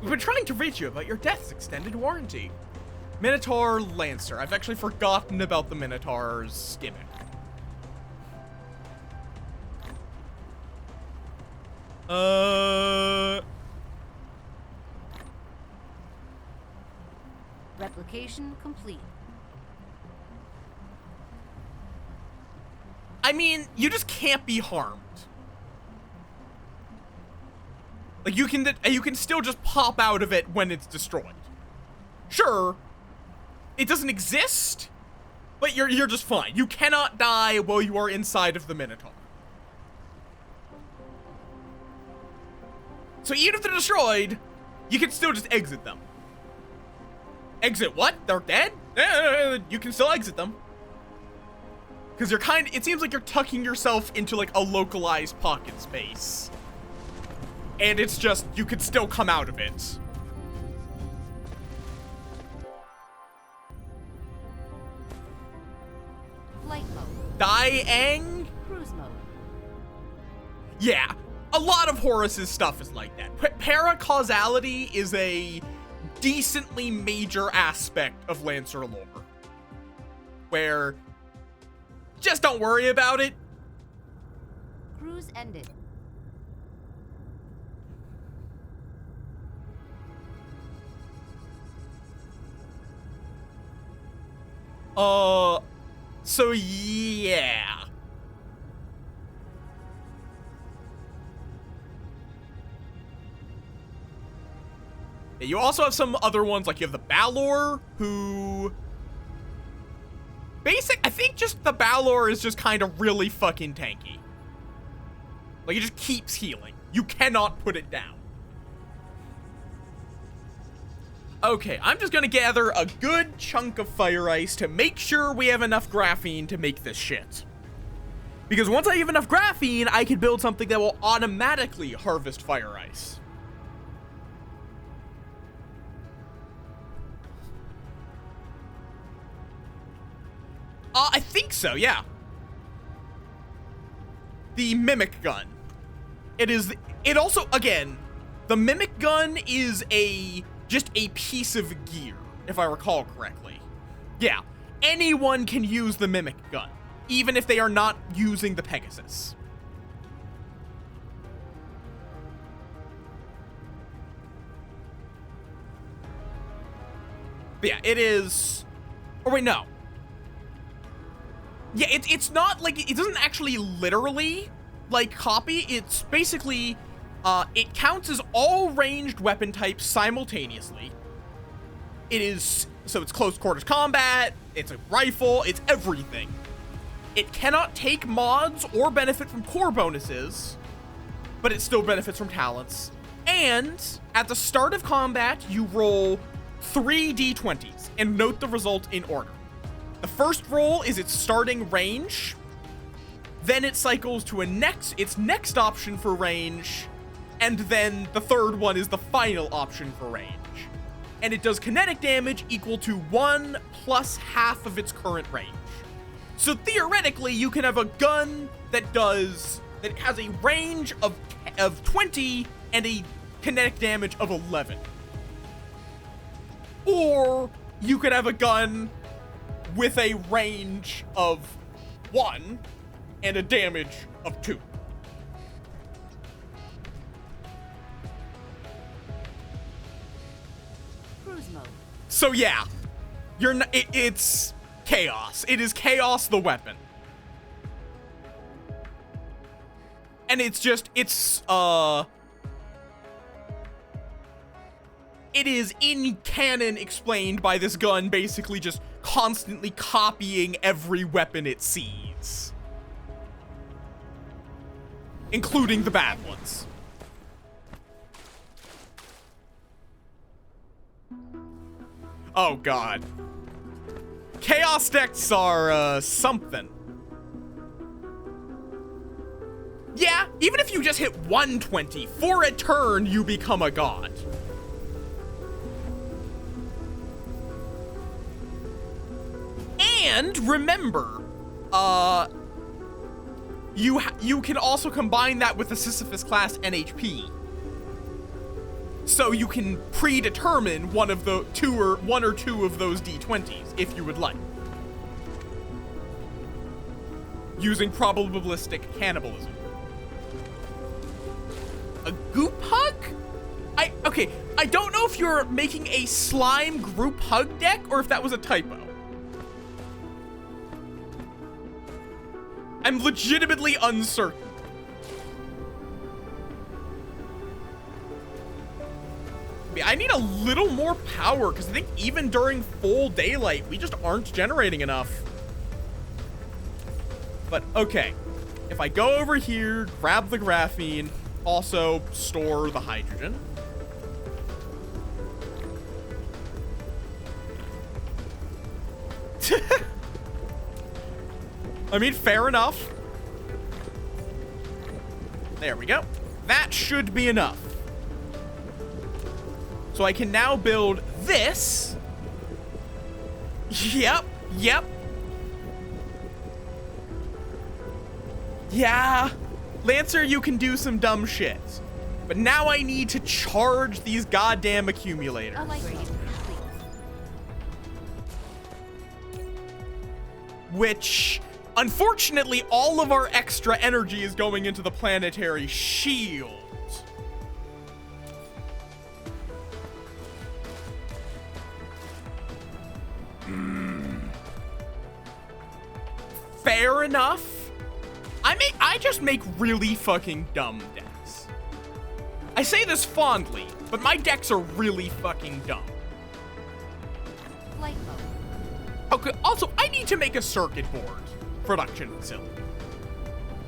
We've been trying to reach you about your death's extended warranty. Minotaur Lancer. I've actually forgotten about the Minotaur's gimmick. Replication complete. I mean, you just can't be harmed. Like, you can still just pop out of it when it's destroyed. Sure, it doesn't exist, but you're just fine. You cannot die while you are inside of the Minotaur. So even if they're destroyed, you can still just exit them. Exit what? They're dead? You can still exit them. Because it seems like you're tucking yourself into like a localized pocket space. And it's just, you could still come out of it. Flight mode. Diang? Cruise mode. Yeah, a lot of Horus's stuff is like that. Paracausality is a decently major aspect of Lancer lore. Where, just don't worry about it. Cruise ended. So yeah. You also have some other ones, like you have the Balor, who... I think just the Balor is just kind of really fucking tanky. Like, it just keeps healing. You cannot put it down. Okay, I'm just gonna gather a good chunk of fire ice to make sure we have enough graphene to make this shit. Because once I have enough graphene, I can build something that will automatically harvest fire ice. I think so, yeah. The Mimic Gun. It also, again, the Mimic Gun is just a piece of gear, if I recall correctly. Yeah, anyone can use the Mimic Gun, even if they are not using the Pegasus. But yeah, it is... Or wait, no. Yeah, it's not like, it doesn't actually literally, like, copy. It's basically, it counts as all ranged weapon types simultaneously. So it's close quarters combat, it's a rifle, it's everything. It cannot take mods or benefit from core bonuses, but it still benefits from talents. And at the start of combat, you roll 3 d20s. and note the result in order. The first roll is its starting range. Then it cycles to its next option for range, and then the third one is the final option for range. And it does kinetic damage equal to 1 plus half of its current range. So theoretically, you can have a gun that has a range of 20 and a kinetic damage of 11. Or you could have a gun with a range of 1 and a damage of 2. Cruise mode. So yeah, it's chaos. It is chaos the weapon. And it is in canon explained by this gun basically just constantly copying every weapon it sees. Including the bad ones. Oh god. Chaos decks are, something. Yeah, even if you just hit 120, for a turn, you become a god. And remember, you can also combine that with the Sisyphus class NHP. So you can predetermine one or two of those D20s if you would like. Using probabilistic cannibalism. A goop hug? Okay, I don't know if you're making a slime group hug deck or if that was a typo. I'm legitimately uncertain. I need a little more power because I think even during full daylight, we just aren't generating enough. But okay, if I go over here, grab the graphene, also store the hydrogen. I mean, fair enough. There we go. That should be enough. So I can now build this. Yep. Yeah. Lancer, you can do some dumb shit. But now I need to charge these goddamn accumulators. Which, unfortunately, all of our extra energy is going into the planetary shield. Fair enough. I just make really fucking dumb decks. I say this fondly, but my decks are really fucking dumb. Flight mode. Okay, also, I need to make a circuit board production facility.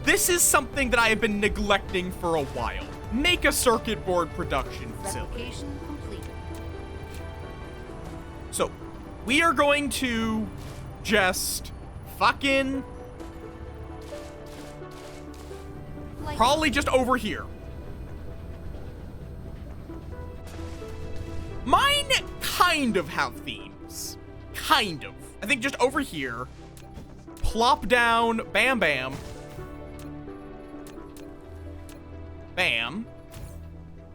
This is something that I have been neglecting for a while. Make a circuit board production facility. Replication complete. So, we are going to just fucking probably just over here. Mine kind of have themes. Kind of. I think just over here. Plop down. Bam, bam. Bam.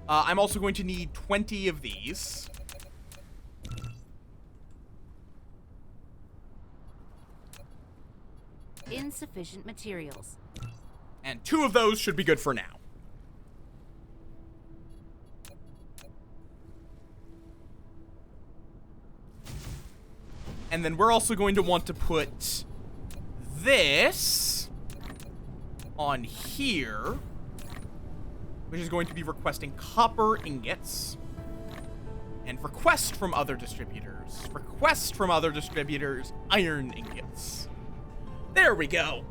I'm also going to need 20 of these. Insufficient materials. And 2 of those should be good for now. And then we're also going to want to put this on here, which is going to be requesting copper ingots. And request from other distributors. Request from other distributors, iron ingots. There we go.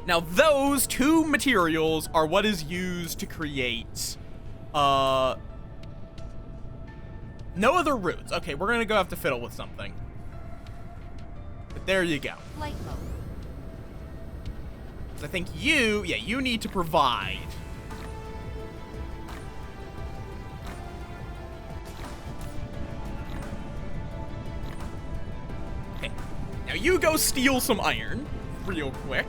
Now, those 2 materials are what is used to create, No other routes. Okay, we're gonna go have to fiddle with something. But there you go. Flight mode. I think you need to provide. Okay, now you go steal some iron real quick.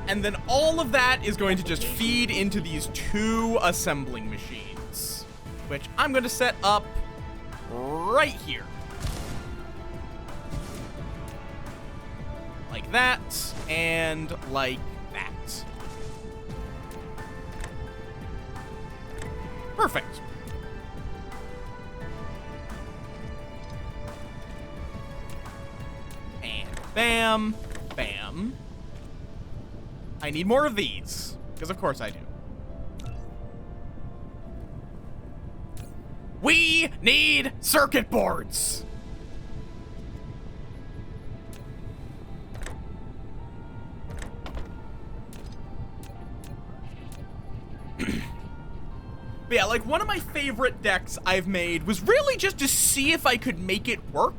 And then all of that is going to just feed into these 2 assembling machines, which I'm going to set up right here. Like that, and like that. Perfect. And bam, bam. I need more of these, because of course I do. We need circuit boards! But yeah, like, one of my favorite decks I've made was really just to see if I could make it work.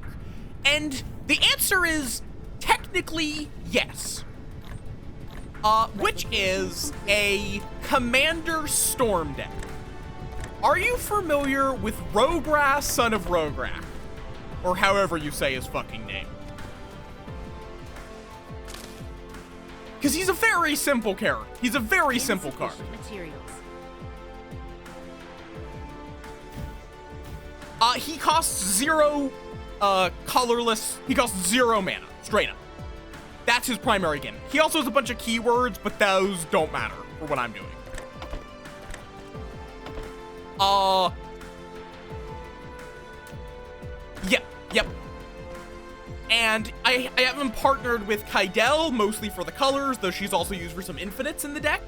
And the answer is technically yes. Which is a Commander Storm deck. Are you familiar with Rogras, Son of Rograk? Or however you say his fucking name. Because he's a very simple character. He's a very simple card. Materials. He costs 0 colorless. He costs 0 mana, straight up. That's his primary gimmick. He also has a bunch of keywords, but those don't matter for what I'm doing. Yep. And I have him partnered with Kaidel, mostly for the colors, though she's also used for some infinites in the deck.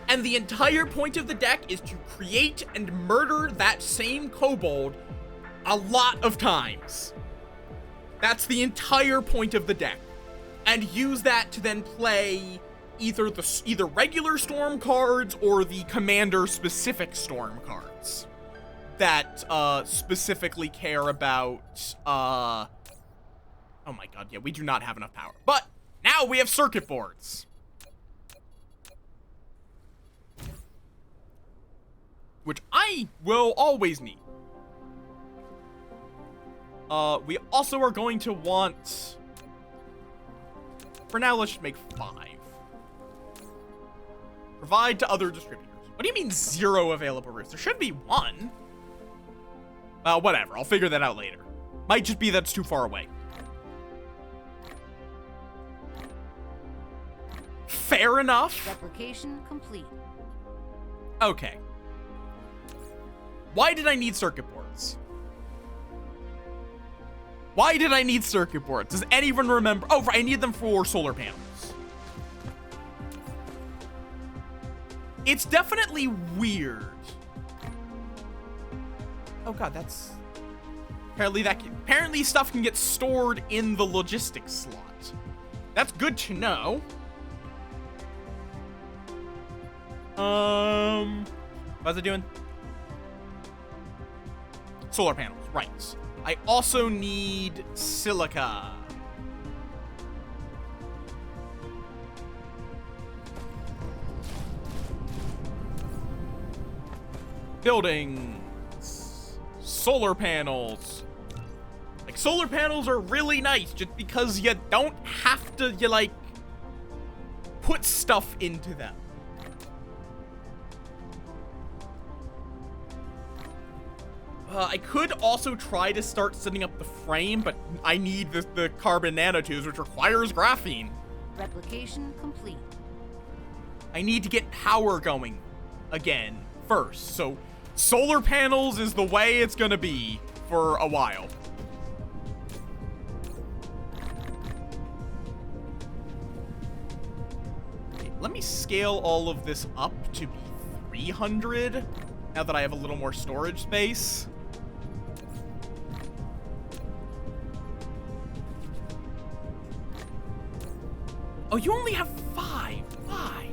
And the entire point of the deck is to create and murder that same kobold a lot of times. That's the entire point of the deck. And use that to then play either regular Storm cards or the Commander-specific Storm cards that specifically care about, oh my god, yeah, we do not have enough power. But now we have circuit boards. Which I will always need. We also are going to want... For now, let's just make 5. Provide to other distributors. What do you mean 0 available routes? There should be 1. Whatever. I'll figure that out later. Might just be that's too far away. Fair enough. Replication complete. Okay. Why did I need circuit boards? Why did I need circuit boards? Does anyone remember? Oh, right, I need them for solar panels. It's definitely weird. Oh god, that's... Apparently stuff can get stored in the logistics slot. That's good to know. What's it doing? Solar panels, right. I also need silica. Buildings. Solar panels. Like, solar panels are really nice just because you don't have to, like, put stuff into them. I could also try to start setting up the frame, but I need the carbon nanotubes, which requires graphene. Replication complete. I need to get power going again first, so solar panels is the way it's gonna be for a while. Okay, let me scale all of this up to be 300, now that I have a little more storage space. Oh, you only have 5. Why?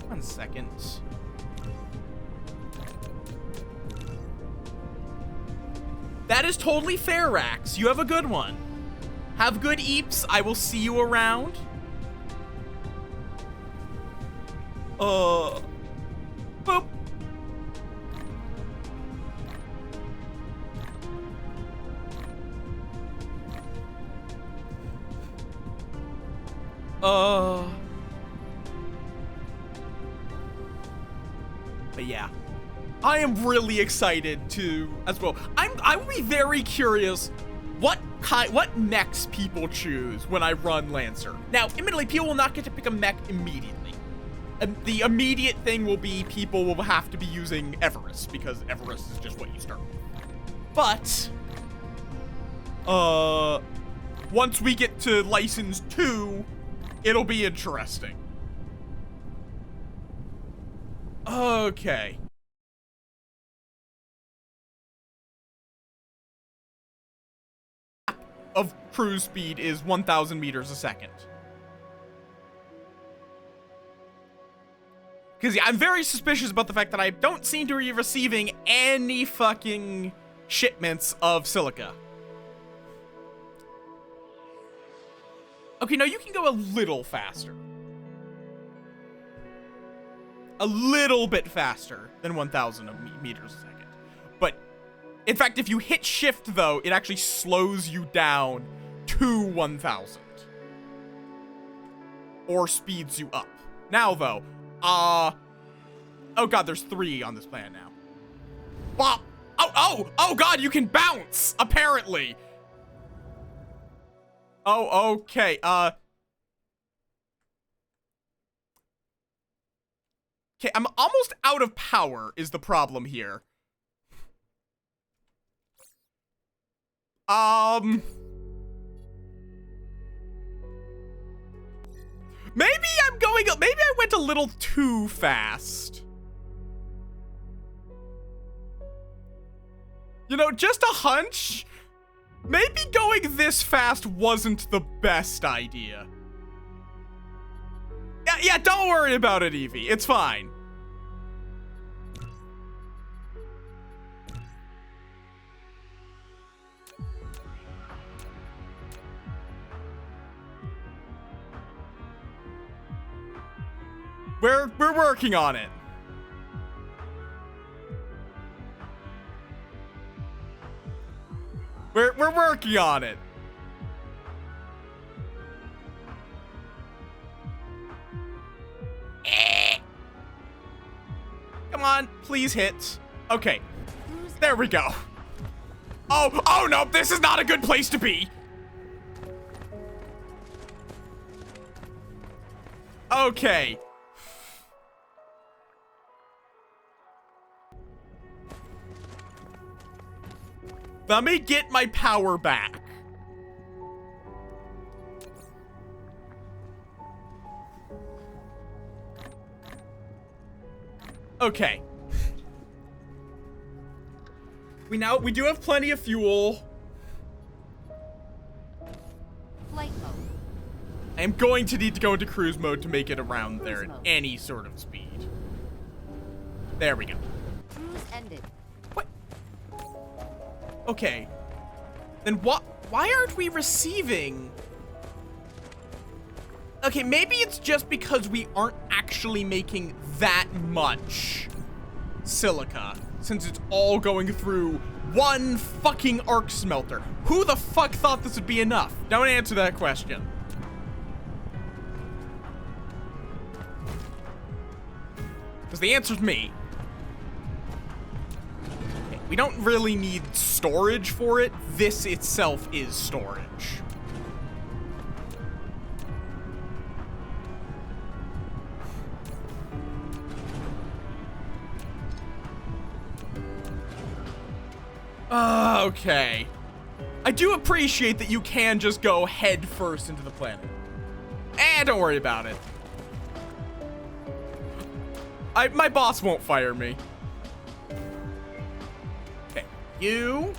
1 second. That is totally fair, Rax. You have a good one. Have good eeps. I will see you around. Boop. But yeah, I am really excited to as well. I will be very curious what mechs people choose when I run Lancer. Now, admittedly, people will not get to pick a mech immediately. And the immediate thing will be people will have to be using Everest because Everest is just what you start with. But once we get to license 2, it'll be interesting. Okay. Of cruise speed is 1,000 meters a second. Because yeah, I'm very suspicious about the fact that I don't seem to be receiving any fucking shipments of silica. Okay, no, you can go a little faster. A little bit faster than 1,000 meters a second. But, in fact, if you hit shift, though, it actually slows you down to 1,000. Or speeds you up. Now, though, oh god, there's 3 on this planet now. Well, oh god, you can bounce, apparently. Oh, okay, okay, I'm almost out of power is the problem here. Maybe I went a little too fast. You know, just a hunch. Maybe going this fast wasn't the best idea. Yeah, don't worry about it, Evie. It's fine. We're working on it. We're working on it. Come on, please hit. Okay. There we go. Oh no, this is not a good place to be. Okay. Let me get my power back. Okay. We do have plenty of fuel. Flight mode. I am going to need to go into cruise mode to make it around there at any sort of speed. There we go. Cruise ended. What? Okay. Then why aren't we receiving? Okay, maybe it's just because we aren't actually making that much silica, since it's all going through one fucking arc smelter. Who the fuck thought this would be enough? Don't answer that question. Because the answer's me. Okay, we don't really need storage for it. This itself is storage. Okay. I do appreciate that you can just go head first into the planet. Don't worry about it. My boss won't fire me. Okay, you.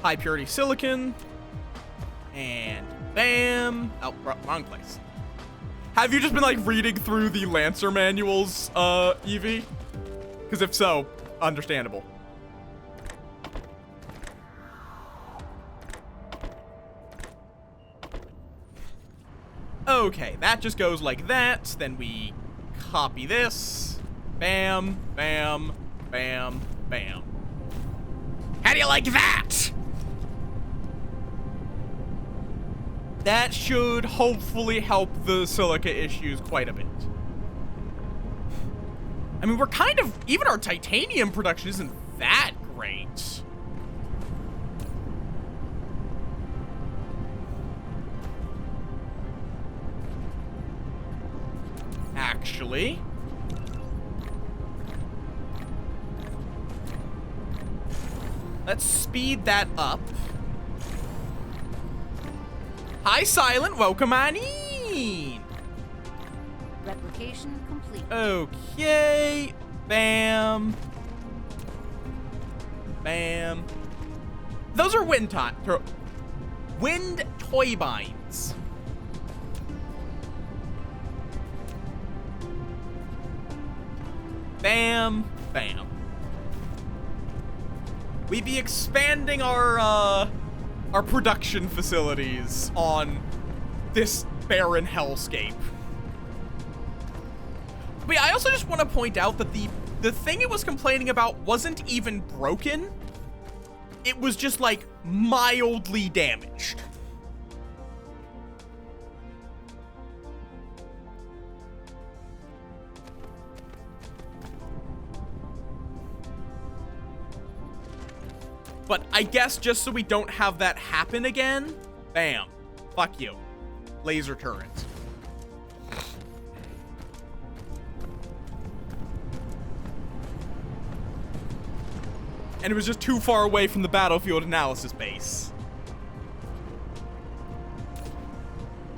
High purity silicon. And bam. Oh, wrong place. Have you just been like reading through the Lancer manuals, Evie? Because if so, understandable. Okay, that just goes like that. Then we copy this. Bam, bam, bam, bam. How do you like that? That should hopefully help the silica issues quite a bit. I mean, we're kind of, even our titanium production isn't that great. Actually. Let's speed that up. Hi, Silent. Welcome on in. Replication complete. Okay. Bam. Bam. Those are wind toy binds. Bam. Bam. We be expanding our production facilities on this barren hellscape. But yeah, I also just want to point out that the thing it was complaining about wasn't even broken. It was just like mildly damaged. But I guess just so we don't have that happen again, bam, fuck you, laser turret. And it was just too far away from the battlefield analysis base.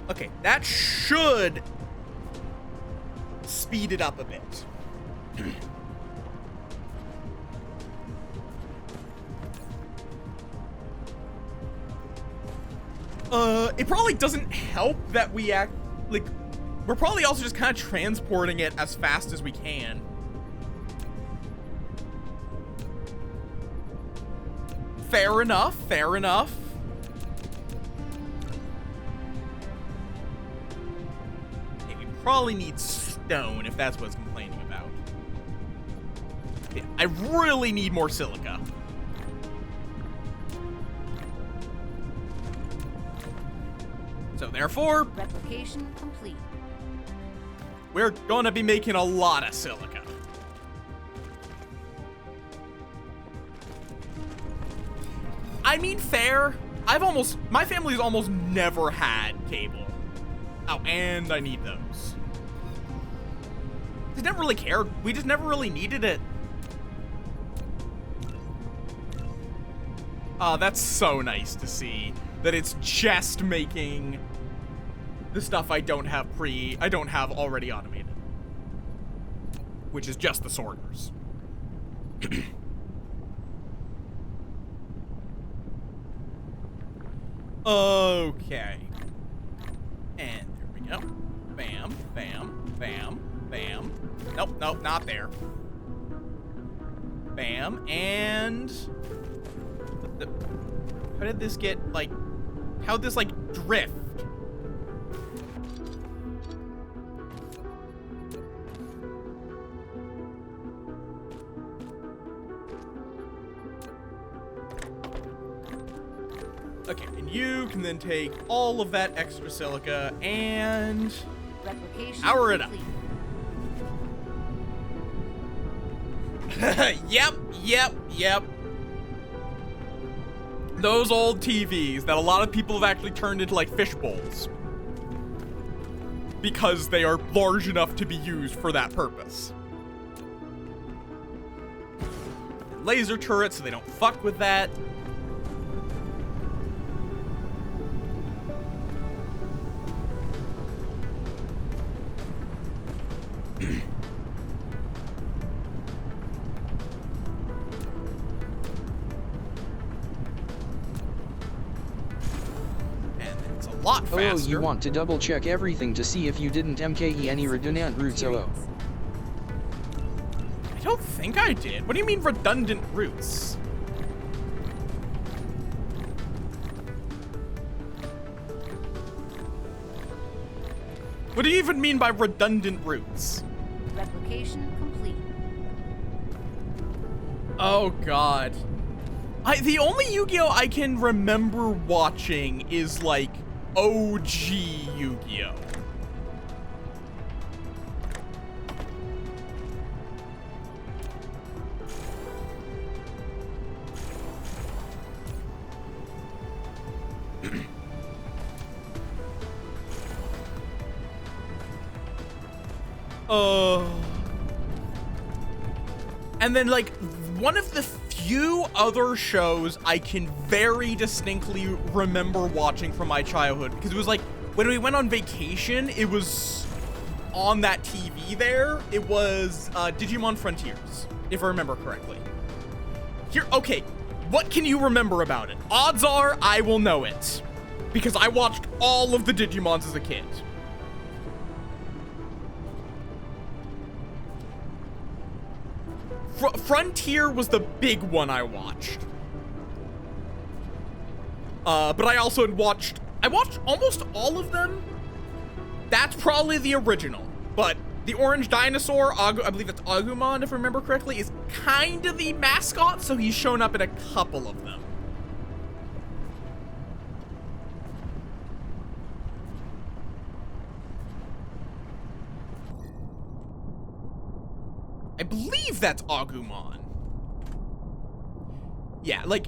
Okay, that should speed it up a bit. It probably doesn't help that we we're probably also just kind of transporting it as fast as we can. Fair enough, fair enough. Okay, we probably need stone if that's what it's complaining about. Okay, I really need more silica. So therefore, replication complete. We're gonna be making a lot of silica. I mean, fair. My family's almost never had cable. Oh, and I need those. Just never really cared. We just never really needed it. Oh, that's so nice to see that it's just making the stuff I don't have already automated. Which is just the sorters. Okay. And there we go. Bam, bam, bam, bam. Nope, nope, not there. Bam, and... How did this get, like... How'd this, like, drift? Okay, and you can then take all of that extra silica and power it up. Yep. Those old TVs that a lot of people have actually turned into like fish bowls because they are large enough to be used for that purpose. Laser turrets, so they don't fuck with that. Lot faster. Oh, you want to double check everything to see if you didn't MKE any redundant routes. Oh. I don't think I did. What do you mean redundant routes? What do you even mean by redundant routes? Replication complete. Oh god. The only Yu-Gi-Oh I can remember watching is like OG Yu-Gi-Oh. And then like one of the few other shows I can very distinctly remember watching from my childhood, because it was like when we went on vacation, it was on that TV there. It was Digimon Frontiers, if I remember correctly. Here, okay, what can you remember about it? Odds are I will know it, because I watched all of the Digimons as a kid. Frontier was the big one I watched. But I also had watched almost all of them. That's probably the original. But the orange dinosaur, I believe it's Agumon, if I remember correctly, is kind of the mascot, so he's shown up in a couple of them. I believe that's Agumon. Yeah, like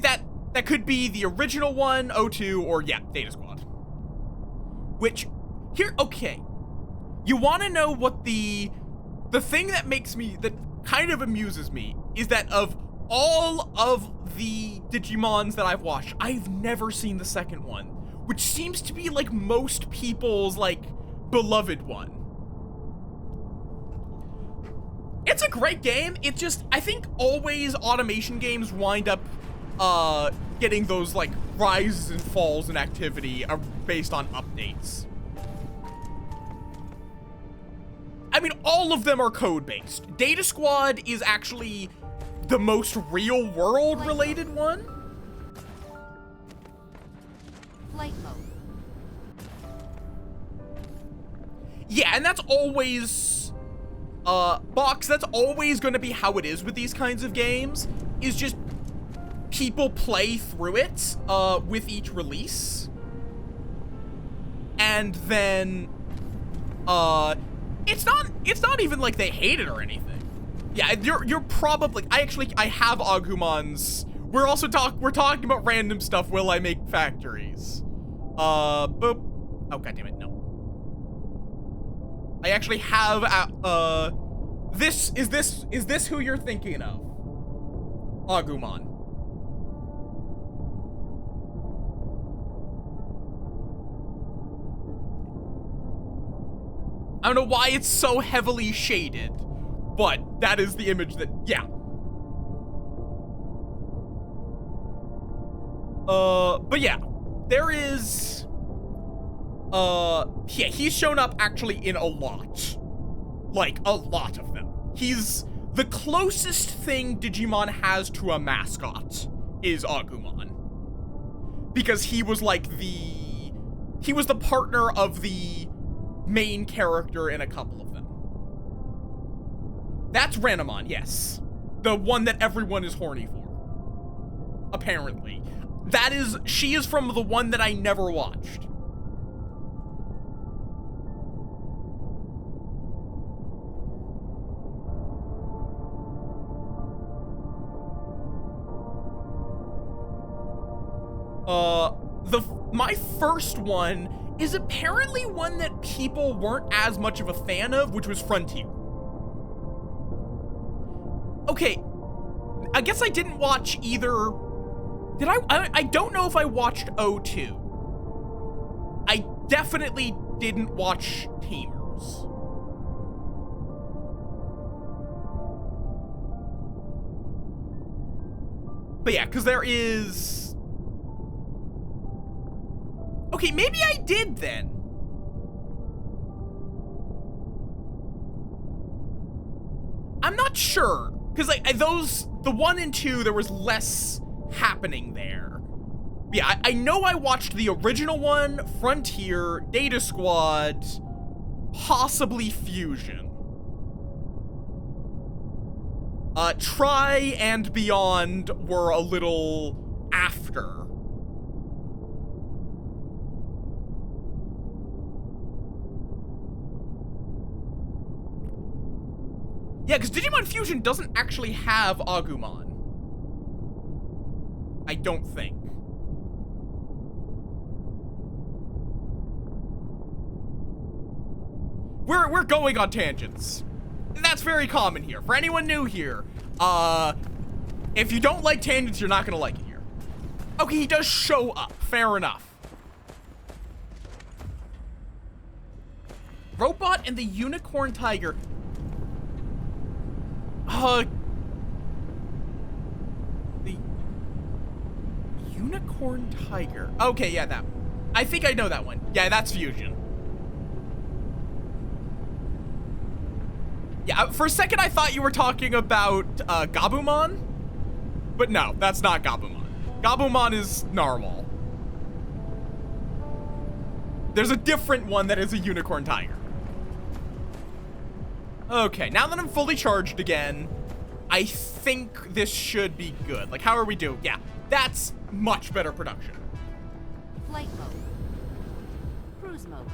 that could be the original one, O2, or yeah, Data Squad. Which here, okay. You want to know what the thing that kind of amuses me is that of all of the Digimons that I've watched, I've never seen the second one, which seems to be like most people's like beloved one. It's a great game. It just, I think always automation games wind up getting those like rises and falls in activity based on updates. I mean, all of them are code-based. Data Squad is actually the most real-world related one. Flight mode. Yeah, and that's always, Box, that's always going to be how it is with these kinds of games, is just people play through it with each release. And then, it's not even like they hate it or anything. Yeah, you're probably, I have Agumon's. We're talking about random stuff. Will I make factories? Boop. Oh, god damn it, no. I actually have, is this who you're thinking of? Agumon. I don't know why it's so heavily shaded, but that is the image that, yeah. But yeah, there is, yeah, he's shown up actually in a lot. Like, a lot of them. He's the closest thing Digimon has to a mascot is Agumon. Because he was like he was the partner of the main character in a couple of them. That's Renamon, yes. The one that everyone is horny for. Apparently. She is from the one that I never watched. My first one is apparently one that people weren't as much of a fan of, which was Frontier. Okay, I guess I didn't watch either. Did I don't know if I watched O2. I definitely didn't watch Tamers. But yeah, because there is... Okay, maybe I did then. I'm not sure, because like the 1 and 2, there was less happening there. Yeah, I know I watched the original one, Frontier, Data Squad, possibly Fusion. Try and Beyond were a little after. Yeah, because Digimon Fusion doesn't actually have Agumon. I don't think. We're going on tangents. That's very common here. For anyone new here, if you don't like tangents, you're not gonna like it here. Okay, he does show up. Fair enough. Robot and the Unicorn Tiger. The Unicorn Tiger. Okay, yeah, that one. I think I know that one. Yeah, that's Fusion. Yeah, for a second I thought you were talking about Gabumon, but no, that's not Gabumon. Gabumon is Narwhal. There's a different one that is a Unicorn Tiger. Okay, now that I'm fully charged again, I think this should be good. Like, how are we doing? Yeah, that's much better production. Flight mode. Cruise mode.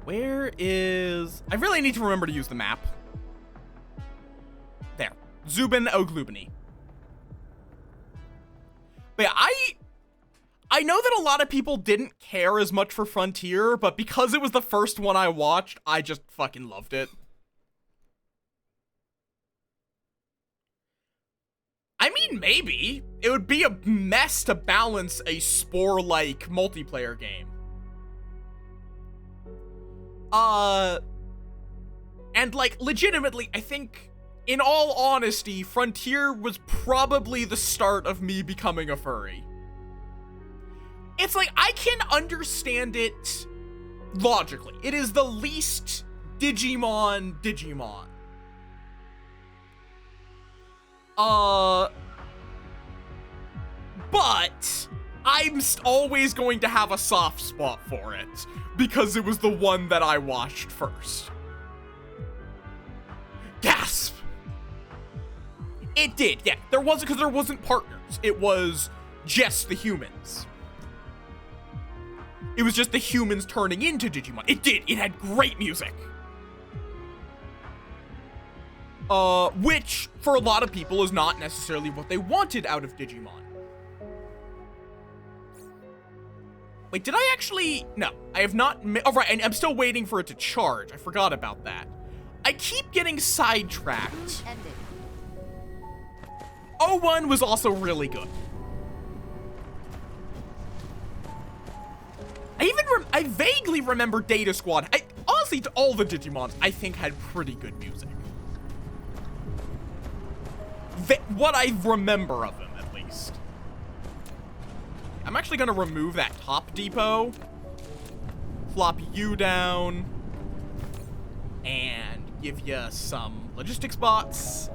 Where is... I really need to remember to use the map. There. Zubin Oglubini. But yeah, I know that a lot of people didn't care as much for Frontier, but because it was the first one I watched, I just fucking loved it. I mean, maybe. It would be a mess to balance a Spore-like multiplayer game. And like, legitimately, I think, in all honesty, Frontier was probably the start of me becoming a furry. It's like, I can understand it logically. It is the least Digimon. But I'm always going to have a soft spot for it because it was the one that I watched first. Gasp! It did, yeah. There wasn't partners. It was just the humans. It was just the humans turning into Digimon. It did. It had great music. Which, for a lot of people, is not necessarily what they wanted out of Digimon. Wait, did I actually... No, I have not... Oh, right, and I'm still waiting for it to charge. I forgot about that. I keep getting sidetracked. Ended. 01 was also really good. I vaguely remember Data Squad. Honestly, all the Digimons, I think, had pretty good music. What I remember of them, at least. I'm actually gonna remove that top depot. Flop you down. And give you some logistics bots.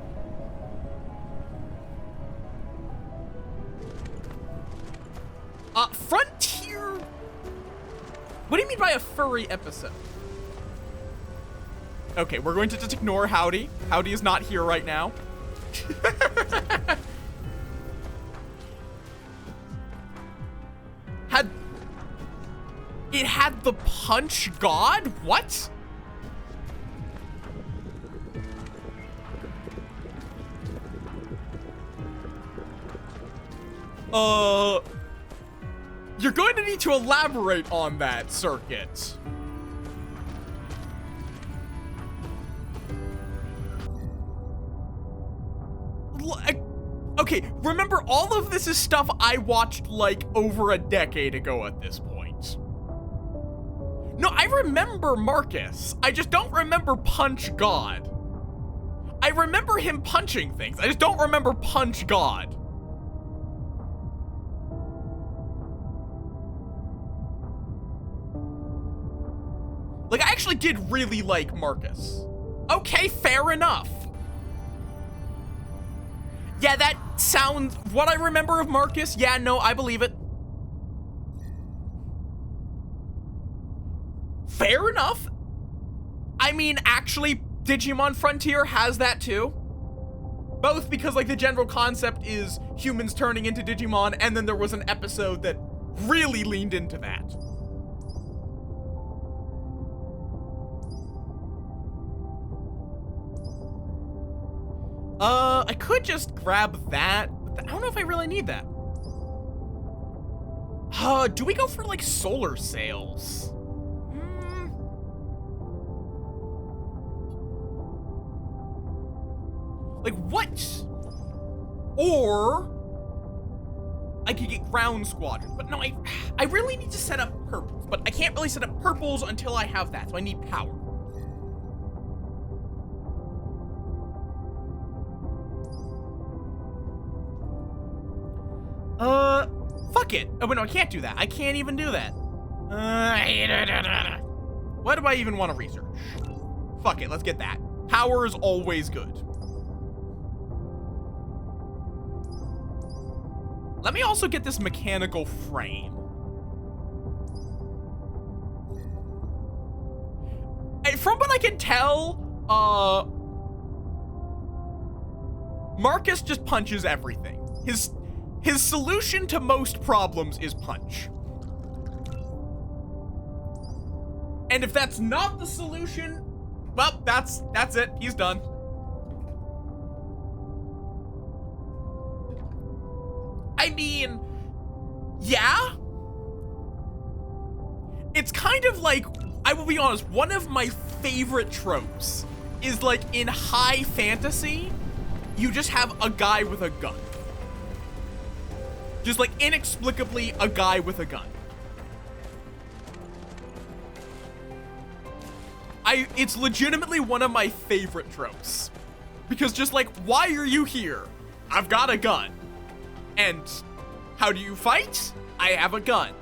Frontier... What do you mean by a furry episode? Okay, we're going to just ignore Howdy. Howdy is not here right now. It had the punch god? What? You're going to need to elaborate on that, Circuit. Okay, remember, all of this is stuff I watched, like, over a decade ago at this point. No, I remember Marcus. I just don't remember Punch God. I remember him punching things. I just don't remember Punch God. Like, I actually did really like Marcus. Okay, fair enough. Yeah, that sounds... What I remember of Marcus, yeah, no, I believe it. Fair enough. I mean, actually, Digimon Frontier has that too. Both because, like, the general concept is humans turning into Digimon, and then there was an episode that really leaned into that. I could just grab that, but I don't know if I really need that. Do we go for, like, solar sails? Like, what? Or I could get ground squadron, but no, I really need to set up purples, but I can't really set up purples until I have that, so I need power. Fuck it. Oh, but no, I can't do that. I can't even do that. What do I even want to research? Fuck it, let's get that. Power is always good. Let me also get this mechanical frame. And from what I can tell, Marcus just punches everything. His solution to most problems is punch. And if that's not the solution, well, that's it. He's done. I mean, yeah. It's kind of like, I will be honest, one of my favorite tropes is like in high fantasy, you just have a guy with a gun. Just like inexplicably a guy with a gun. It's legitimately one of my favorite tropes. Because just like, why are you here? I've got a gun. And how do you fight? I have a gun.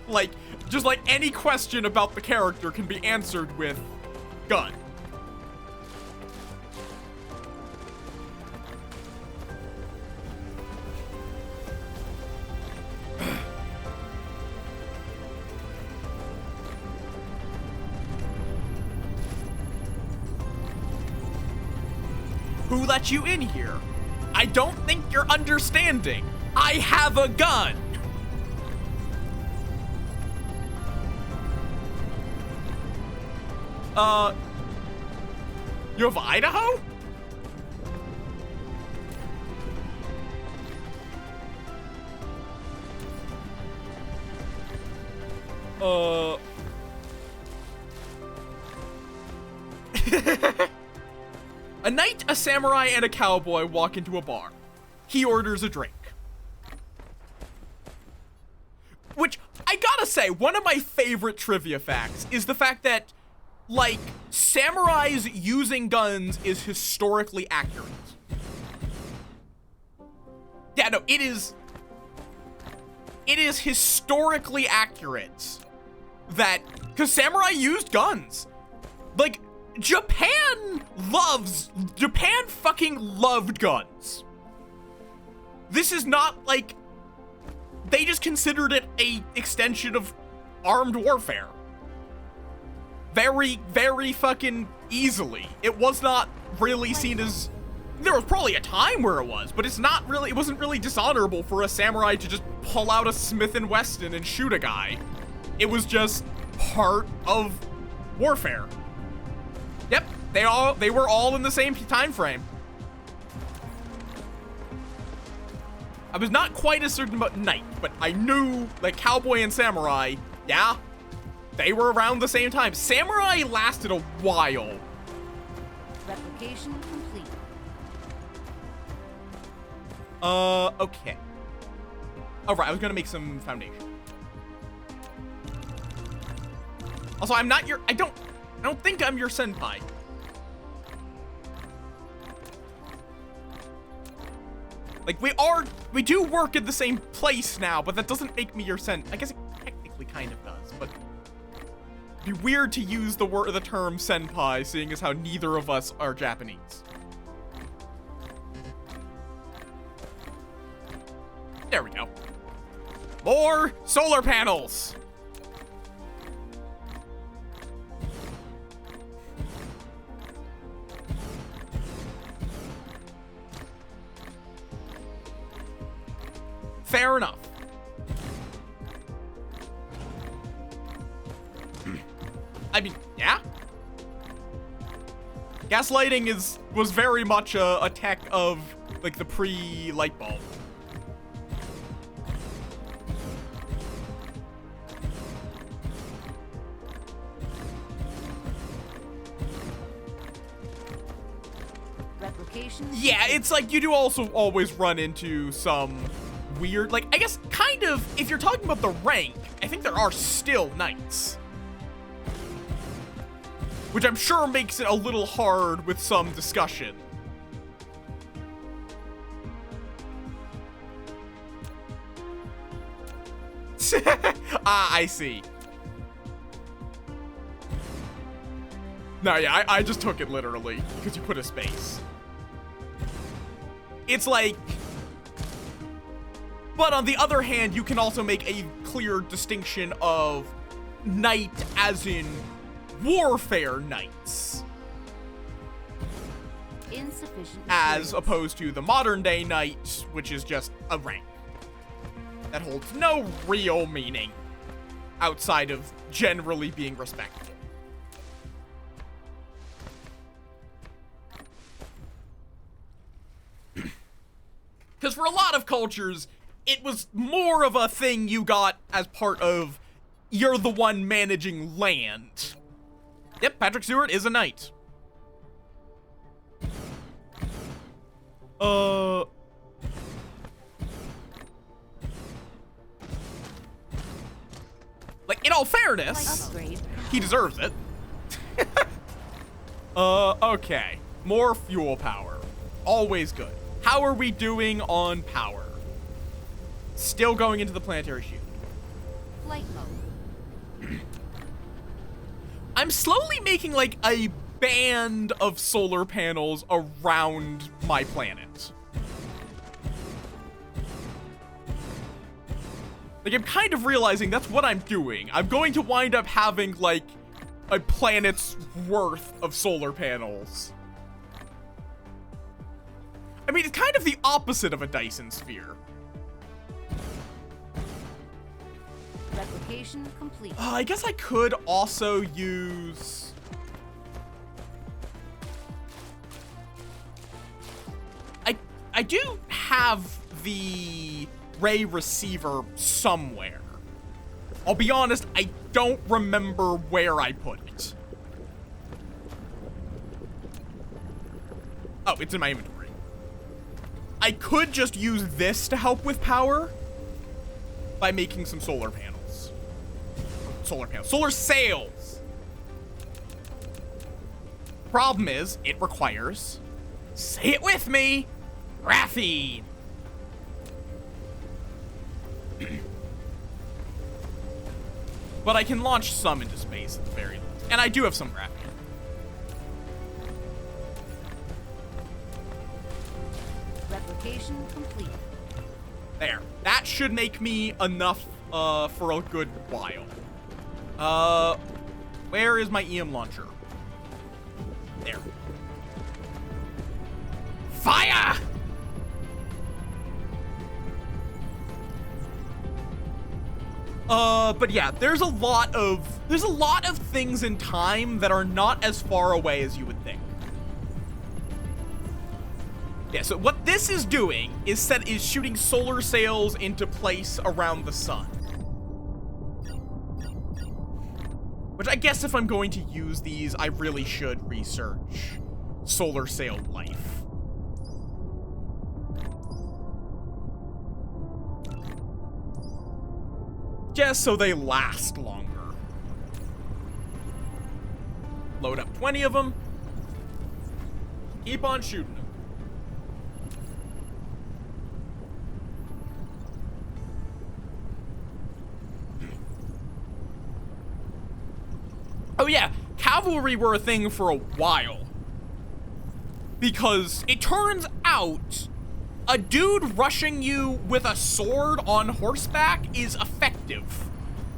Like, just like any question about the character can be answered with gun. Who let you in here? I don't think you're understanding. I have a gun. You have Idaho? A knight, a samurai, and a cowboy walk into a bar. He orders a drink. Which, I gotta say, one of my favorite trivia facts is the fact that, like, samurais using guns is historically accurate. Yeah, no, it is historically accurate that, because samurai used guns. Like, Japan fucking loved guns. This is not like, they just considered it a extension of armed warfare. Very, very fucking easily. It was not really seen as, there was probably a time where it was, but it wasn't really dishonorable for a samurai to just pull out a Smith & Wesson and shoot a guy. It was just part of warfare. Yep, they were all in the same time frame. I was not quite as certain about knight, but I knew, like, cowboy and samurai, yeah, they were around the same time. Samurai lasted a while. Replication complete. Okay. All right, I was gonna make some foundation. Also, I'm not your, I don't think I'm your senpai. Like, we do work at the same place now, but that doesn't make me your I guess it technically kind of does, but it'd be weird to use the term senpai, seeing as how neither of us are Japanese. There we go. More solar panels. Fair enough. I mean, yeah. Gaslighting was very much a tech of like the pre-light bulb. Replication. Yeah, it's like you do also always run into some weird, like, I guess kind of, if you're talking about the rank, I think there are still knights. Which I'm sure makes it a little hard with some discussion. Ah, I see. No, yeah, I just took it literally, because you put a space. It's like... But on the other hand, you can also make a clear distinction of knight as in warfare knights. Insufficient. As opposed to the modern day knight, which is just a rank. That holds no real meaning outside of generally being respectful. Because for a lot of cultures, it was more of a thing you got as part of you're the one managing land. Yep, Patrick Stewart is a knight. Like, in all fairness, Upgrade. he deserves it. Okay. More fuel power. Always good. How are we doing on power? Still going into the planetary shield. Flight mode. I'm slowly making, like, a band of solar panels around my planet. Like, I'm kind of realizing that's what I'm doing. I'm going to wind up having, like, a planet's worth of solar panels. I mean, it's kind of the opposite of a Dyson sphere. Replication complete. I guess I could also use... I do have the ray receiver somewhere. I'll be honest, I don't remember where I put it. Oh, it's in my inventory. I could just use this to help with power by making some solar panels. Solar sails. Problem is, it requires, say it with me, graphene. But I can launch some into space at the very least. And I do have some graphene. Replication complete. There. That should make me enough for a good while. Where is my EM launcher? There. Fire! But yeah, there's a lot of things in time that are not as far away as you would think. Yeah, so what this is doing is shooting solar sails into place around the sun. Which I guess if I'm going to use these, I really should research solar sail life. Just so they last longer. Load up 20 of them. Keep on shooting them. Oh yeah, cavalry were a thing for a while. Because it turns out a dude rushing you with a sword on horseback is effective,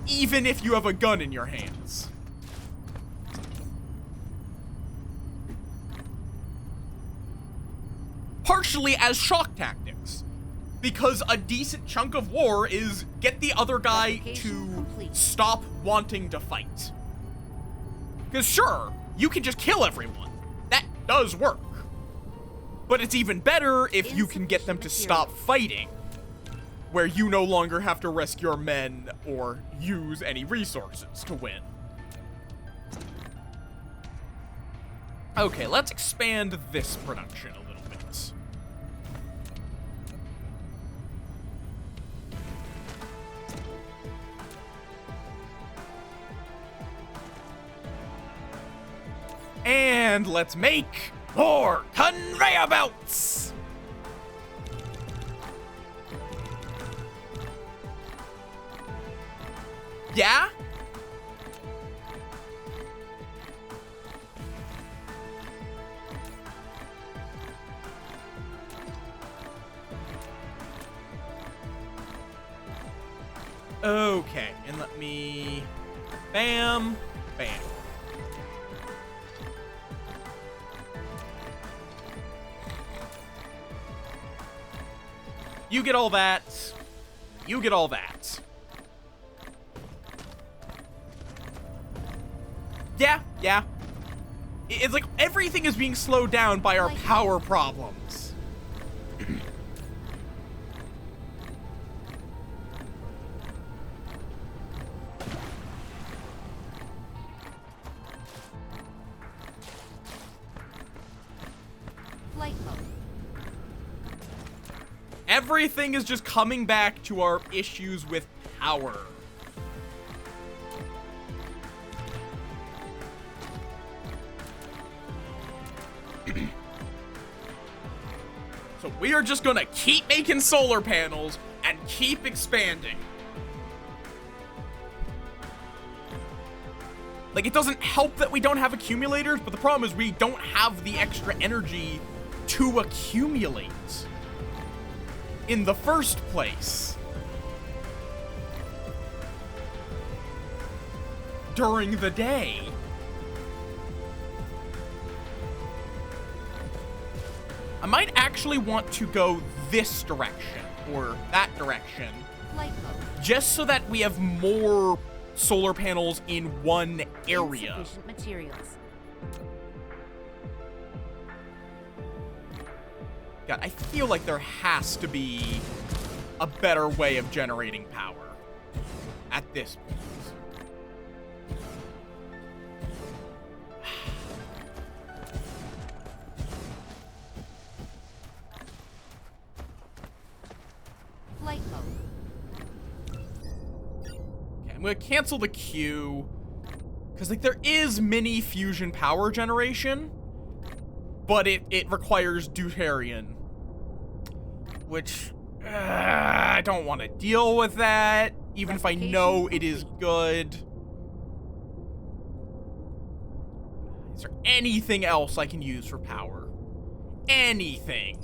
even if you have a gun in your hands. Partially as shock tactics, because a decent chunk of war is get the other guy to stop wanting to fight. Because sure, you can just kill everyone. That does work. But it's even better if you can get them to stop fighting, where you no longer have to risk your men or use any resources to win. Okay, let's expand this production a little bit. And let's make more conveyor belts! Yeah? Okay, and let me... Bam, bam. You get all that. You get all that. Yeah. It's like everything is being slowed down by our power problems. Flight mode. Everything is just coming back to our issues with power. So we are just gonna keep making solar panels and keep expanding. Like, it doesn't help that we don't have accumulators, but the problem is we don't have the extra energy to accumulate in the first place. During the day. I might actually want to go this direction, or that direction, Flight mode. just so that we have more solar panels in one area. Insufficient materials. God, I feel like there has to be a better way of generating power at this point. Flight mode. Okay, I'm gonna cancel the queue, because like there is mini fusion power generation, but it requires deuterium, which I don't want to deal with that, even if I know it is good. Is there anything else I can use for power? Anything?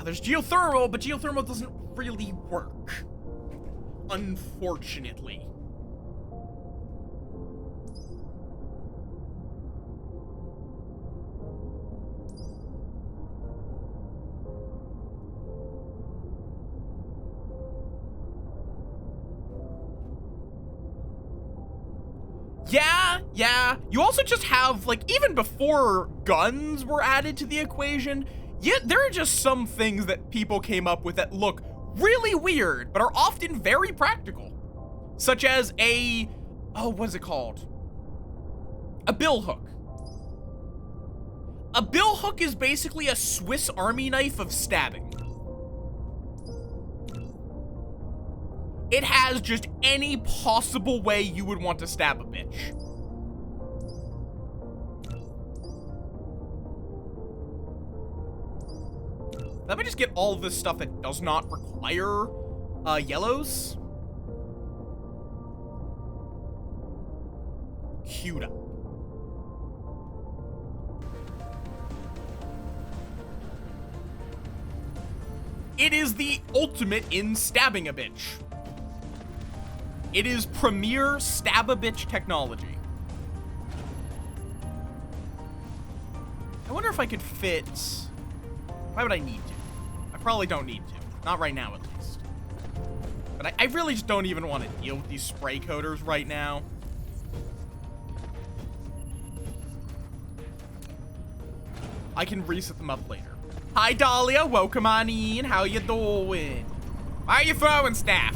There's geothermal, but geothermal doesn't really work, unfortunately. Yeah. You also just have, like, even before guns were added to the equation, there are just some things that people came up with that look really weird, but are often very practical. Such as what is it called? A billhook. A billhook is basically a Swiss Army knife of stabbing. It has just any possible way you would want to stab a bitch. Let me just get all of this stuff that does not require yellows queued up. It is the ultimate in stabbing a bitch. It is premier stab-a-bitch technology. I wonder if I could fit... Why would I need to? I probably don't need to. Not right now, at least. But I really just don't even want to deal with these spray coaters right now. I can reset them up later. Hi, Dahlia. Welcome on in. How you doing? Why are you throwing stuff?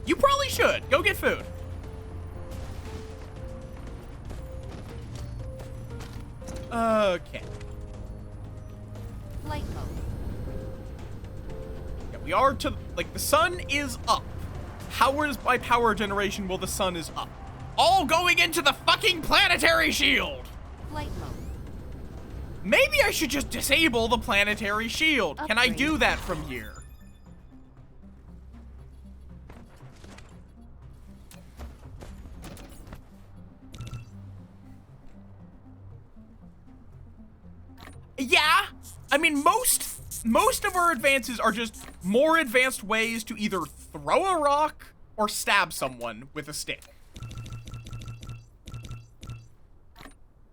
You probably should. Go get food. Okay. Flight mode. Yeah, we are to, like, the sun is up. How is by power generation while the sun is up? All going into the fucking planetary shield. Flight mode. Maybe I should just disable the planetary shield. Can I do that from here? Yeah, I mean, most of our advances are just more advanced ways to either throw a rock or stab someone with a stick.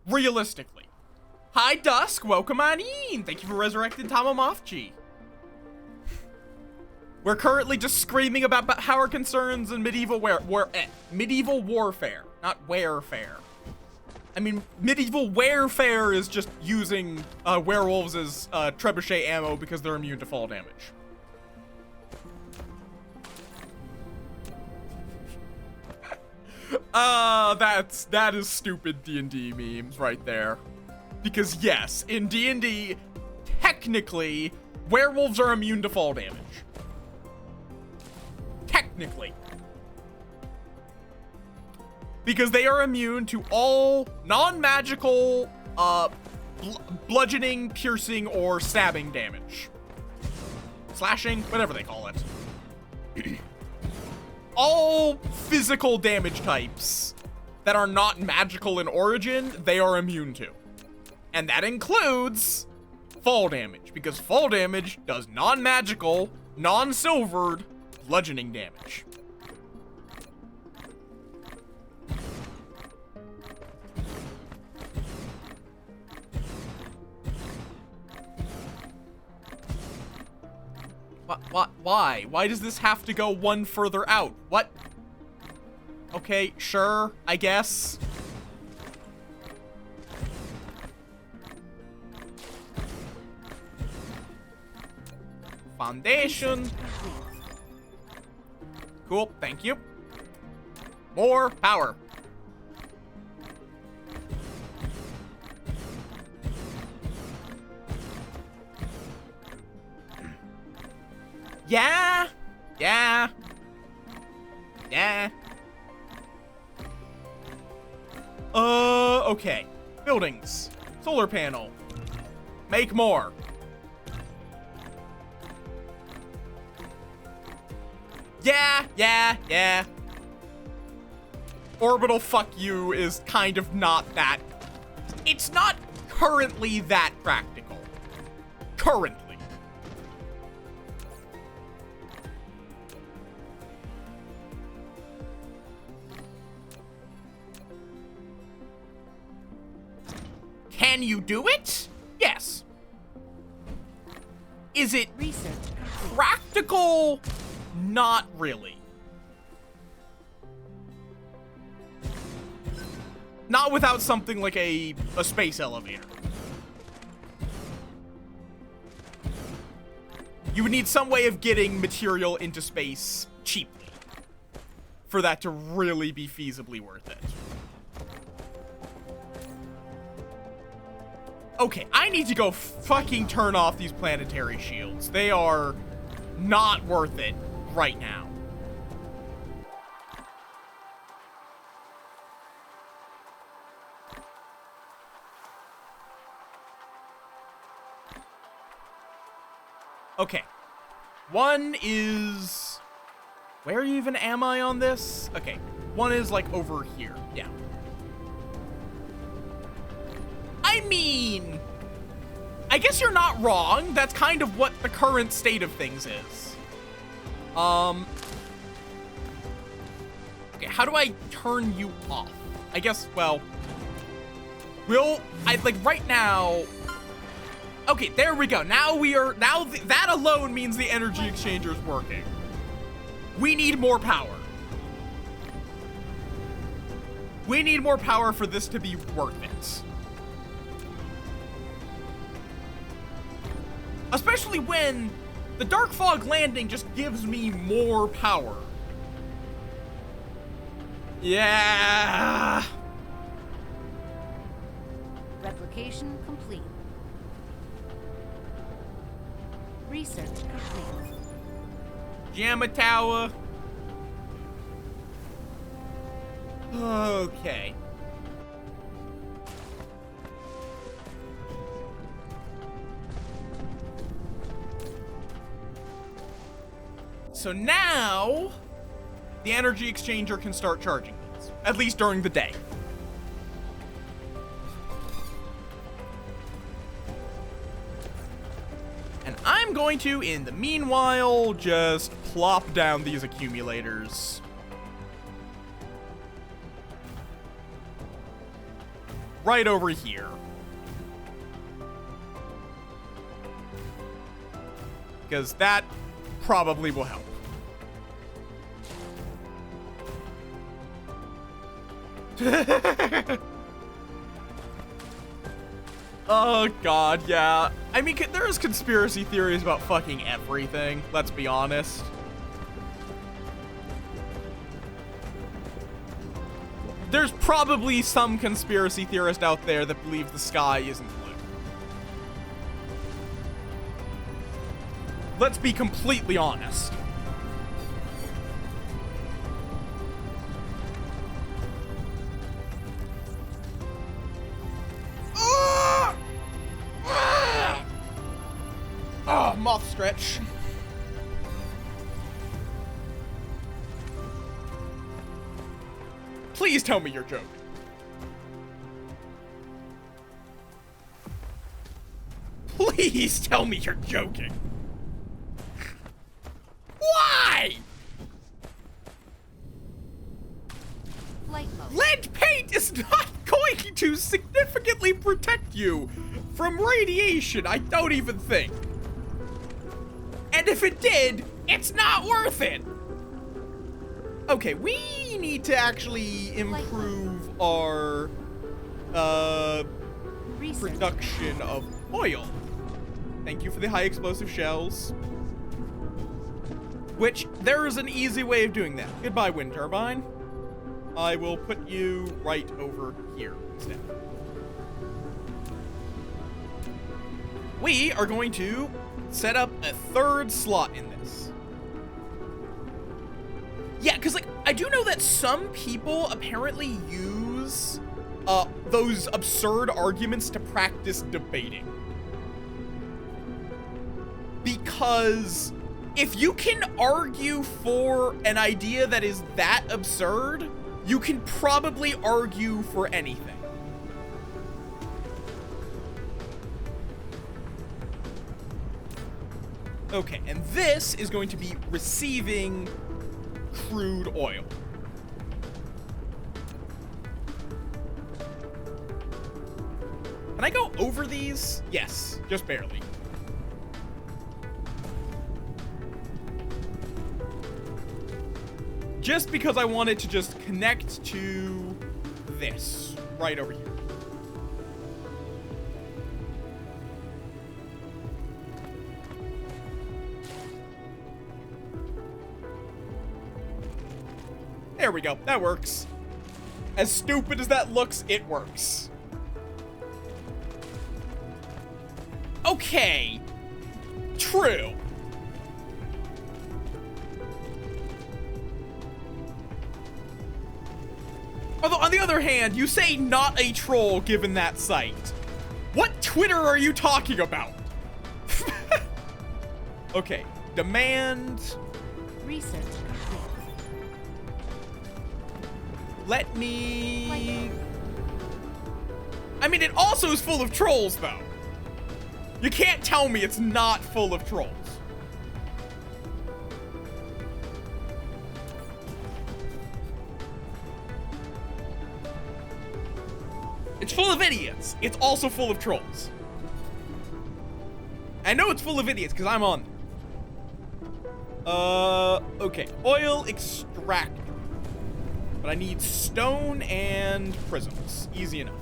Realistically. Hi, Dusk. Welcome on in. Thank you for resurrecting Tamamofchi. We're currently just screaming about power concerns and medieval medieval warfare, not warefare. I mean, medieval warfare is just using werewolves as trebuchet ammo because they're immune to fall damage. That is stupid D&D memes right there. Because yes, in D&D, technically, werewolves are immune to fall damage. Technically. Because they are immune to all non-magical, bludgeoning, piercing, or stabbing damage. Slashing, whatever they call it. All physical damage types that are not magical in origin, they are immune to. And that includes fall damage, because fall damage does non-magical, non-silvered bludgeoning damage. Why? Why does this have to go one further out? What? Okay, sure, I guess. Foundation. Cool, thank you. More power. Yeah. Okay. Buildings. Solar panel. Make more. Yeah. Orbital fuck you is kind of not that. It's not currently that practical. Currently. Can you do it? Yes. Is it practical? Not really. Not without something like a space elevator. You would need some way of getting material into space cheaply for that to really be feasibly worth it. Okay, I need to go fucking turn off these planetary shields. They are not worth it right now. Okay. One is... Where even am I on this? Okay. One is like over here. Yeah. I I mean, I guess you're not wrong. That's kind of what the current state of things is. Okay, how do I turn you off? I guess, well, right now, okay, there we go. Now that alone means the energy exchanger is working. We need more power. We need more power for this to be worth it. Especially when the Dark Fog Landing just gives me more power. Yeah. Replication complete. Research complete. Gamma Tower. Okay. So now, the energy exchanger can start charging these, at least during the day. And I'm going to, in the meanwhile, just plop down these accumulators. Right over here. Because that probably will help. Oh god, yeah. I mean, there's conspiracy theories about fucking everything, let's be honest. There's probably some conspiracy theorist out there that believes the sky isn't blue. Let's be completely honest. Oh, moth stretch. Please tell me you're joking. Please tell me you're joking. Why? Flight mode. Lead paint is not going to significantly protect you from radiation, I don't even think. And if it did, it's not worth it. Okay, we need to actually improve our production of oil. Thank you for the high explosive shells. Which, there is an easy way of doing that. Goodbye, wind turbine. I will put you right over here instead. We are going to set up a third slot in this. Yeah, because, like, I do know that some people apparently use those absurd arguments to practice debating. Because if you can argue for an idea that is that absurd, you can probably argue for anything. Okay, and this is going to be receiving crude oil. Can I go over these? Yes, just barely. Just because I wanted to just connect to this right over here. There we go. That works. As stupid as that looks, it works. Okay. True. Although, on the other hand, you say not a troll given that site. What Twitter are you talking about? Okay. Demand. Research complete. Let me I mean, it also is full of trolls, though. You can't tell me it's not full of trolls. It's full of idiots. It's also full of trolls. I know it's full of idiots because I'm on there. Okay. Oil extractor. But I need stone and prisms. Easy enough.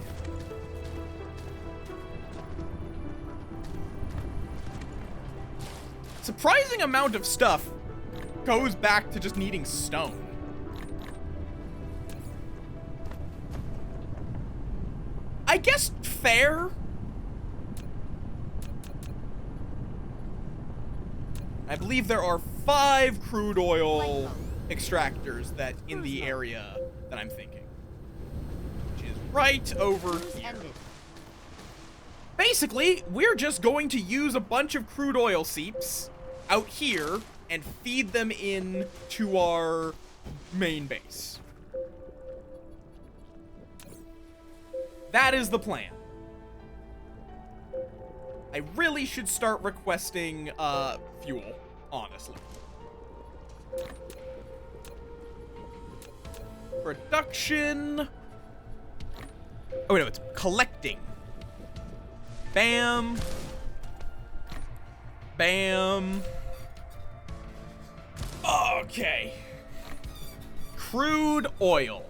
Surprising amount of stuff goes back to just needing stone. I guess fair. I believe there are 5 crude oil extractors that in the area that I'm thinking. Which is right over here. Basically, we're just going to use a bunch of crude oil seeps out here and feed them in to our main base. That is the plan. I really should start requesting fuel, honestly. Production. Oh, no, it's collecting. Bam. Bam. Okay. Crude oil.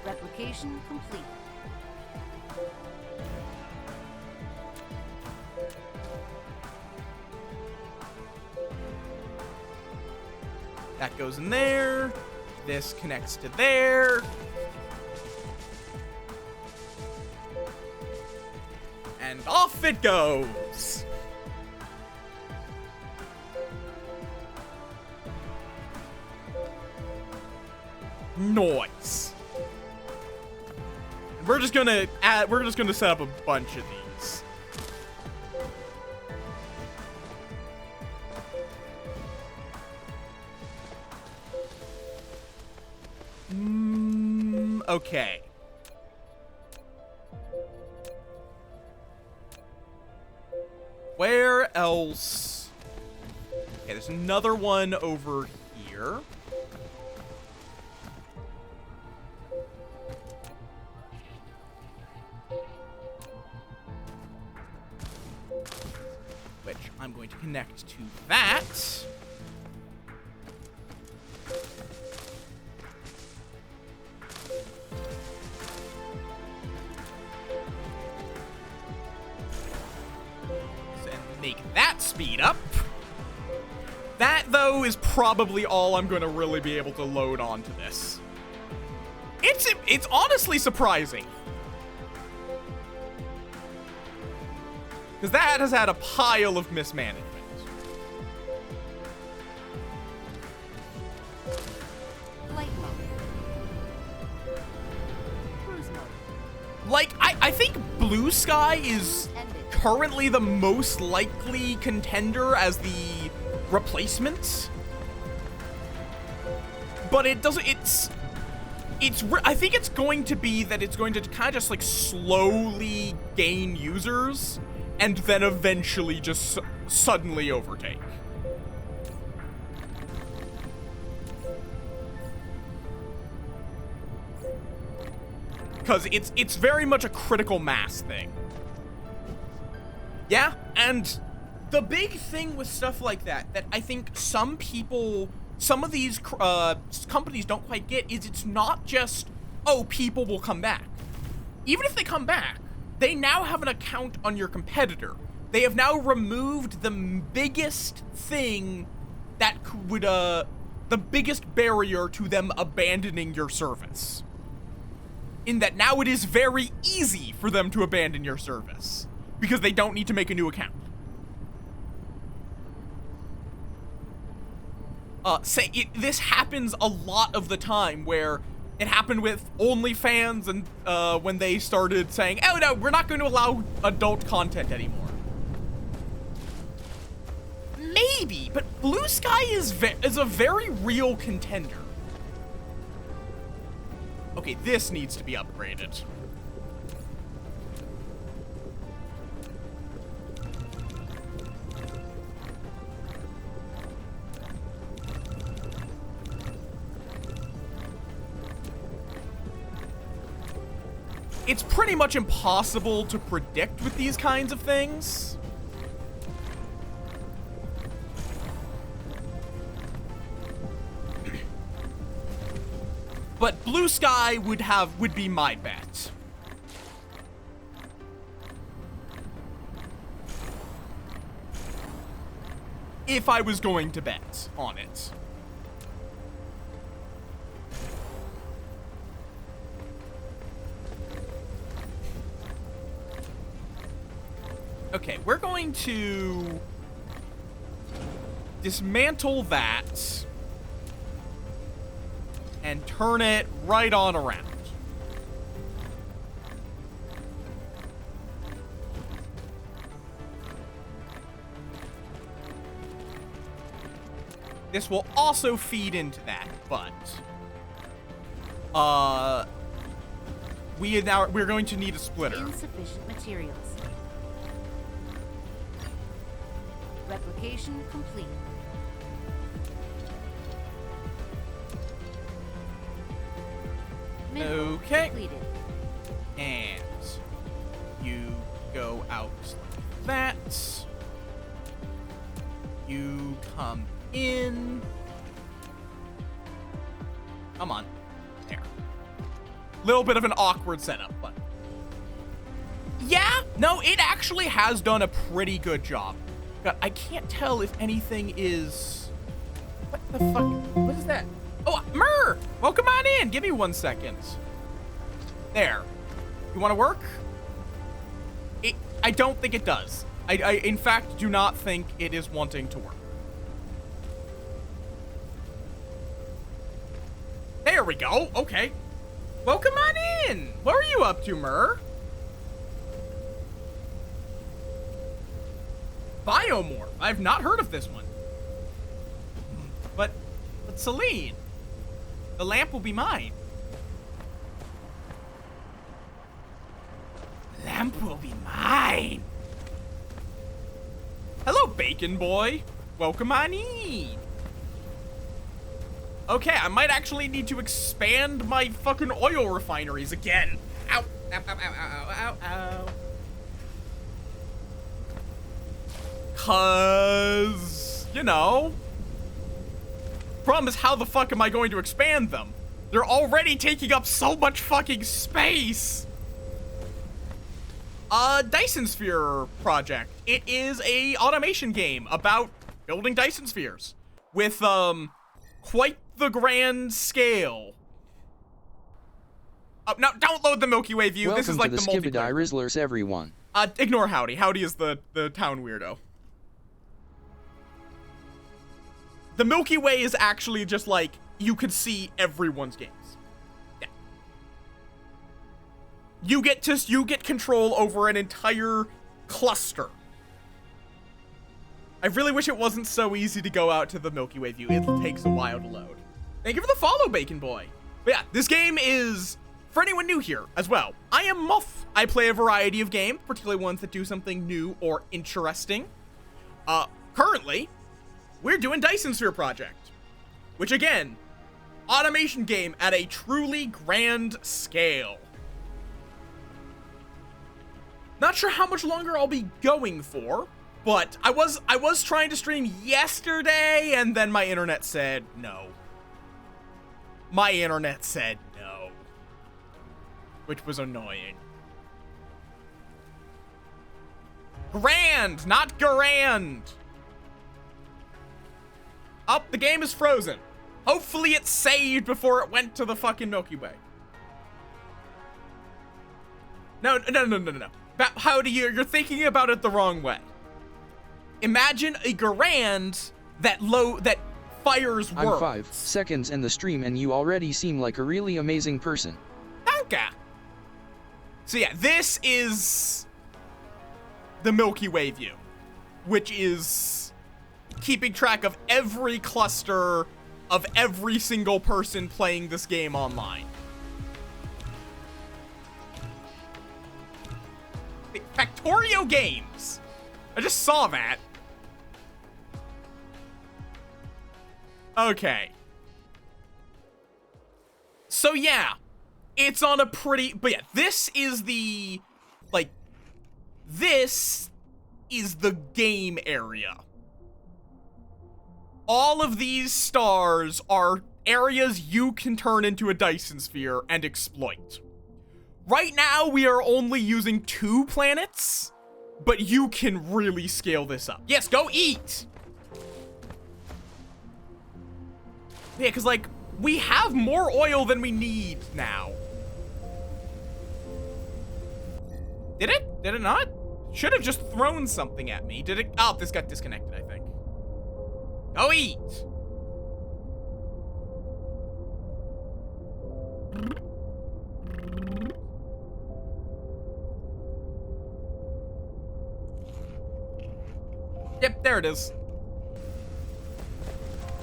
Replication complete. That goes in there. This connects to there. And off it goes. Nice. We're just gonna set up a bunch of these. Okay. Where else? Okay, there's another one over here. Which I'm going to connect to that. And make that speed up. That, though, is probably all I'm going to really be able to load onto this. It's honestly surprising. Because that has had a pile of mismanagement. Flight mode. Cruise mode. Like, I think Blue Sky is Ended. currently the most likely contender as the replacement. But it doesn't, I think it's going to be that it's going to kind of just like slowly gain users and then eventually just suddenly overtake. Because it's very much a critical mass thing. Yeah, and the big thing with stuff like that I think some of these companies don't quite get is it's not just, oh, people will come back. Even if they come back, they now have an account on your competitor. They have now removed the biggest thing that would, the biggest barrier to them abandoning your service. In that now it is very easy for them to abandon your service because they don't need to make a new account. This happens a lot of the time where it happened with OnlyFans and when they started saying, oh no, we're not going to allow adult content anymore. Maybe, but Blue Sky is a very real contender. Okay, this needs to be upgraded. It's pretty much impossible to predict with these kinds of things. But blue sky would be my bet. If I was going to bet on it. Okay, we're going to dismantle that and turn it right on around. This will also feed into that, but we're going to need a splitter. Insufficient materials. Replication complete. Mineral Okay. completed. And you go out like that. You come in. Come on. There. Little bit of an awkward setup, but yeah, no, it actually has done a pretty good job. God, I can't tell if anything is... What the fuck? What is that? Oh, Myrrh! Welcome on in. Give me 1 second. There. You want to work? I don't think it does. I in fact do not think it is wanting to work. There we go. Okay. Welcome on in. What are you up to, Myrrh? Biomorph. I've not heard of this one. But Celine, the lamp will be mine. Lamp will be mine. Hello, Bacon Boy. Welcome on in. Okay, I might actually need to expand my fucking oil refineries again. Ow. Ow, ow, ow, ow, ow, ow. Cause, you know, problem is, how the fuck am I going to expand them? They're already taking up so much fucking space. Dyson Sphere project. It is a automation game about building Dyson spheres with, quite the grand scale. Now, don't load the Milky Way view. Welcome This is like to the Skibidi Rizzlers, everyone. Ignore Howdy. Howdy is the town weirdo. The Milky Way is actually just like, you could see everyone's games. Yeah. You get control over an entire cluster. I really wish it wasn't so easy to go out to the Milky Way view. It takes a while to load. Thank you for the follow, Bacon Boy. But yeah, this game is, for anyone new here as well, I am Möth. I play a variety of games, particularly ones that do something new or interesting. Currently, we're doing Dyson Sphere Project, which again, automation game at a truly grand scale. Not sure how much longer I'll be going for, but I was trying to stream yesterday, and then my internet said no. My internet said no, which was annoying. Grand, not grand. Oh, the game is frozen. Hopefully it saved before it went to the fucking Milky Way. No. How do you're thinking about it the wrong way. Imagine a Garand that fires worlds. I'm 5 seconds in the stream and you already seem like a really amazing person. Danke. So yeah, this is the Milky Way view, which is keeping track of every cluster of every single person playing this game online. Factorio Games. I just saw that. Okay. So yeah, it's on a pretty, but yeah, this is the, like, this is the game area. All of these stars are areas you can turn into a Dyson sphere and exploit. Right now, we are only using 2 planets, but you can really scale this up. Yes, go eat! Yeah, because, like, we have more oil than we need now. Did it? Did it not? Should have just thrown something at me. Did it? Oh, this got disconnected, I think. Go eat! Yep, there it is.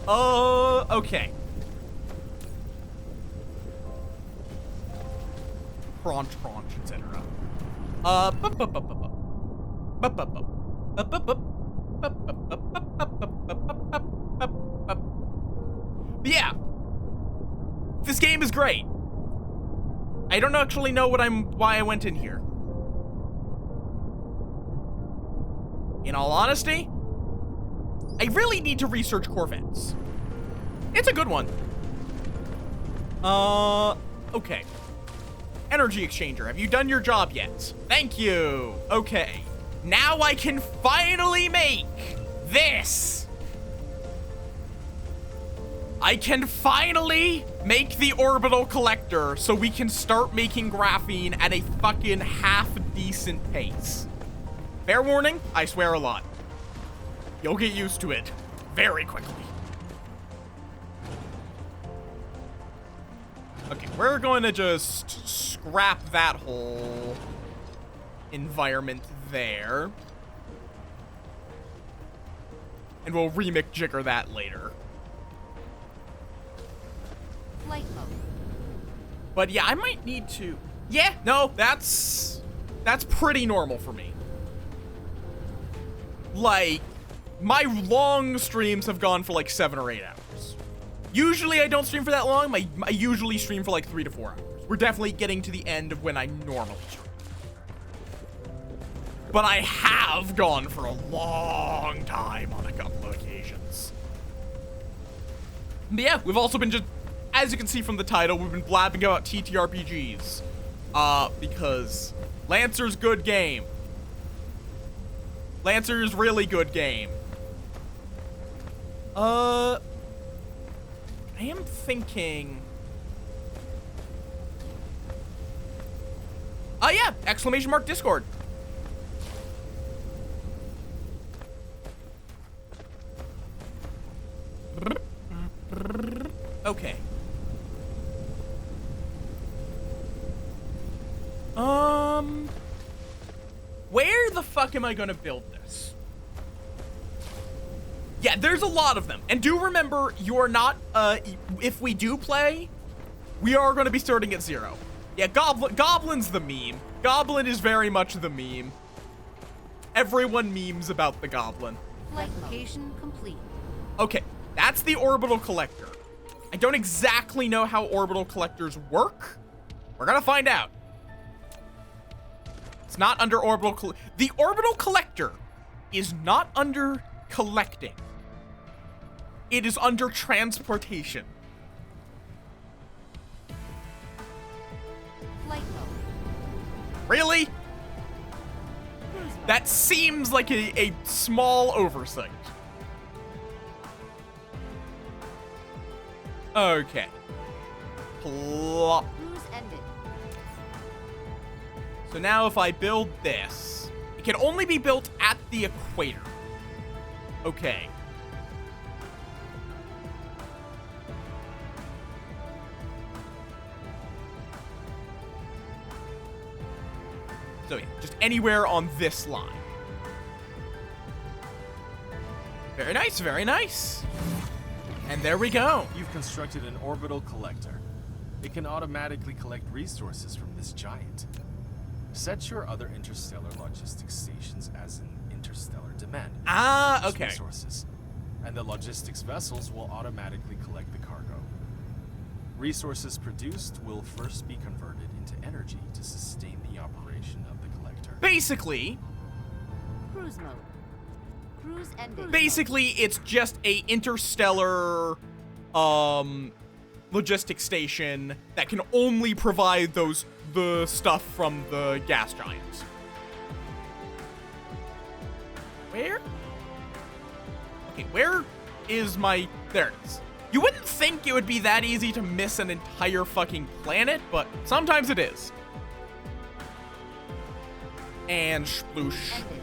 Okay. Crunch, etc. Yeah. This game is great. I don't actually know why I went in here. In all honesty, I really need to research Corvettes. It's a good one. Okay. Energy exchanger, have you done your job yet? Thank you. Okay. Now I can finally make this. I can finally make the orbital collector so we can start making graphene at a fucking half-decent pace. Fair warning, I swear a lot. You'll get used to it very quickly. Okay, we're going to just scrap that whole environment there. And we'll remake-jigger that later. Flight mode. But yeah, I might need to... Yeah, no, that's pretty normal for me. Like, my long streams have gone for like 7 or 8 hours. Usually I don't stream for that long. I usually stream for like 3 to 4 hours. We're definitely getting to the end of when I normally stream. But I have gone for a long time on a couple of occasions. But yeah, we've also been just, as you can see from the title, we've been blabbing about TTRPGs. Because Lancer's good game. Lancer's really good game. I am thinking... Oh yeah, exclamation mark Discord. Okay. Where the fuck am I gonna build this? Yeah, there's a lot of them. And do remember, you're not, if we do play, we are gonna be starting at 0. Yeah, Goblin's the meme. Goblin is very much the meme. Everyone memes about the Goblin. Flight location complete. Okay, that's the orbital collector. I don't exactly know how orbital collectors work. We're gonna find out. It's not under orbital the orbital collector is not under collecting. It is under transportation. Flight mode. Really? Cruise mode. That seems like a small oversight. Okay. Plop. Cruise ended. So now if I build this, it can only be built at the equator. Okay. So yeah, just anywhere on this line. Very nice, very nice. And there we go. You've constructed an orbital collector. It can automatically collect resources from this giant. Set your other interstellar logistics stations as an interstellar demand. Ah, okay. Resources, and the logistics vessels will automatically collect the cargo. Resources produced will first be converted into energy to sustain the operation of the collector. Basically, Cruise mode. Cruise ended. basically, it's just a interstellar, logistics station that can only provide the stuff from the gas giants. Where? Okay, where is my... There it is. You wouldn't think it would be that easy to miss an entire fucking planet, but sometimes it is. And sploosh. Ended.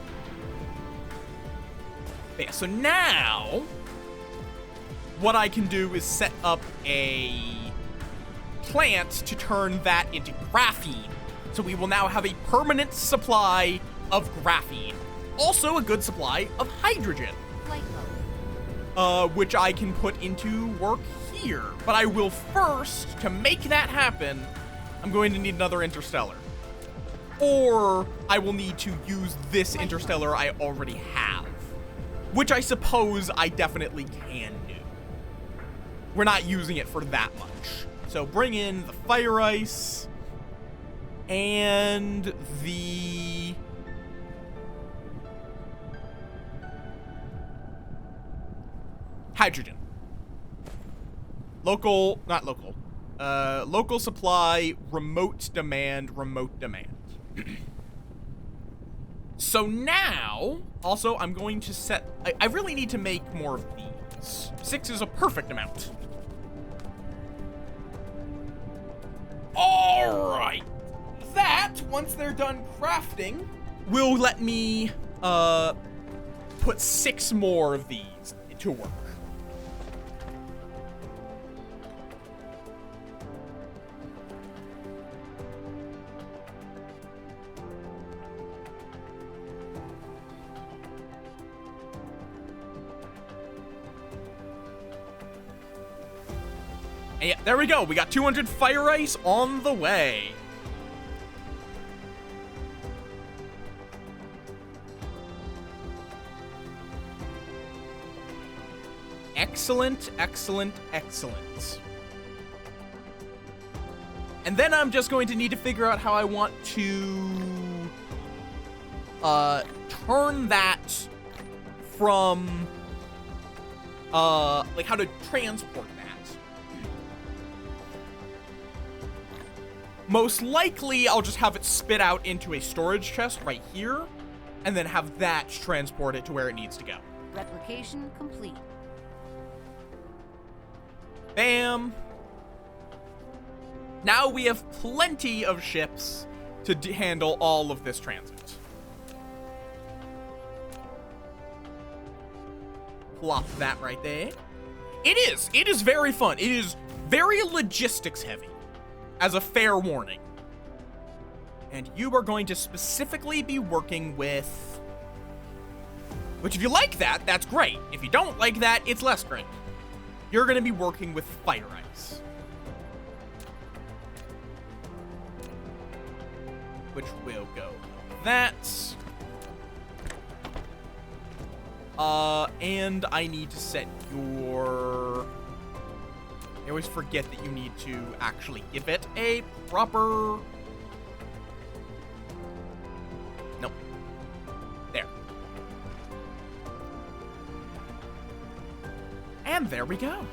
Okay, so now, what I can do is set up a plant to turn that into graphene. So we will now have a permanent supply of graphene. Also a good supply of hydrogen, Flight mode. which I can put into work here. But I will first, to make that happen, I'm going to need another interstellar. Or I will need to use this interstellar I already have, which I suppose I definitely can do. We're not using it for that much. So bring in the fire ice and the hydrogen. Local supply, remote demand. So now, also, I'm going to set... I really need to make more of these. 6 is a perfect amount. Alright. That, once they're done crafting, will let me, put 6 more of these to work. And yeah, there we go. We got 200 fire ice on the way. Excellent, excellent, excellent. And then I'm just going to need to figure out how I want to turn that from like how to transport that. Most likely, I'll just have it spit out into a storage chest right here, and then have that transport it to where it needs to go. Replication complete. Bam. Now we have plenty of ships to handle all of this transit. Plop that right there. It is very fun. It is very logistics heavy, as a fair warning. And you are going to specifically be working with... Which if you like that, that's great. If you don't like that, it's less great. You're going to be working with fire ice, which will go like that. And I need to set your... I always forget that you need to actually give it a proper... Nope. There. And there we go.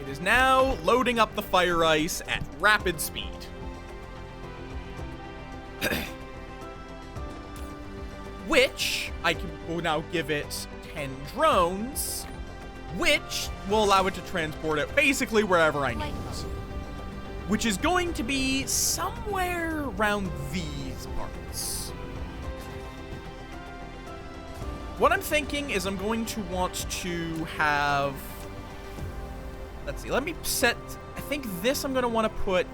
It is now loading up the fire ice at rapid speed. Which I will now give it 10 drones, which will allow it to transport it basically wherever I need. Flight mode. Which is going to be somewhere around these parts. What I'm thinking is I'm going to want to have... Let's see, let me set... I think this I'm going to want to put...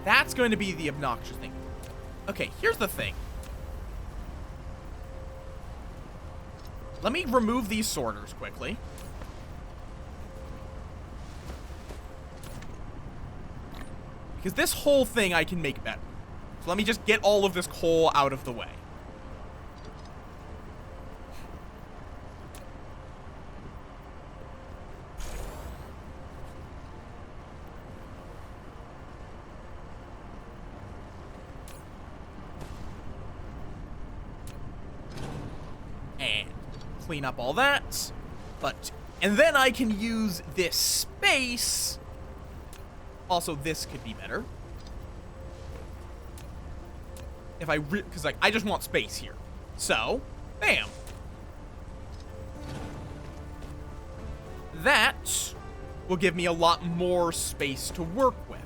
That's going to be the obnoxious thing. Okay, here's the thing. Let me remove these sorters quickly. Because this whole thing I can make better. So let me just get all of this coal out of the way. And clean up all that. And then I can use this space. Also, this could be better. If because like I just want space here. So, bam. That will give me a lot more space to work with.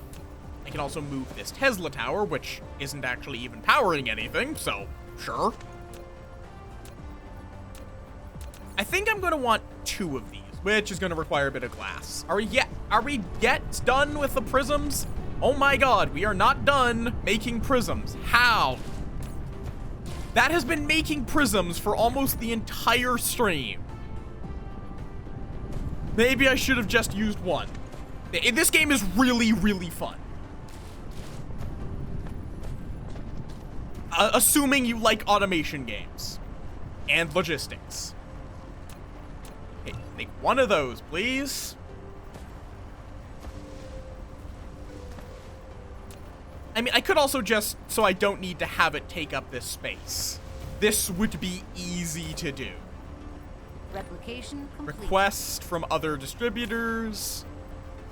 I can also move this Tesla tower, which isn't actually even powering anything, so sure. I think I'm going to want 2 of these, which is going to require a bit of glass. Are we yet done with the prisms? Oh my god, we are not done making prisms. How? That has been making prisms for almost the entire stream. Maybe I should have just used 1. This game is really, really fun. Assuming you like automation games. And logistics. Okay, make 1 of those, please. I mean, I could also just, so I don't need to have it take up this space. This would be easy to do. Replication complete. Request from other distributors.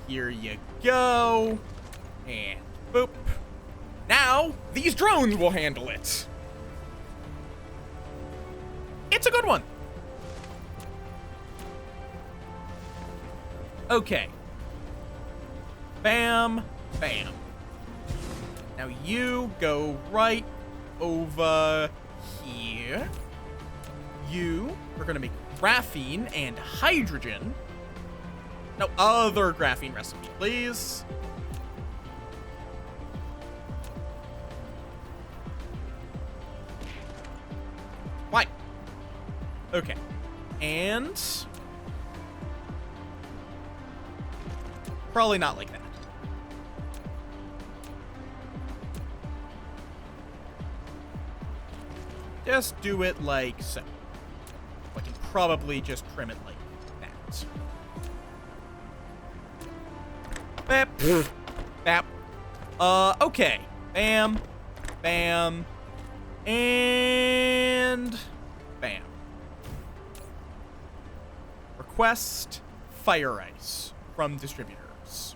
Here you go. And boop. Now, these drones will handle it. It's a good one. Okay. Bam, bam. Now you go right over here. You are gonna make graphene and hydrogen. No, other graphene recipe, please. Why? Okay. And probably not like that. Just do it like so. I can probably just trim it like that. Bap. Bap. Okay. Bam. Bam. And bam. Request fire ice from distributors.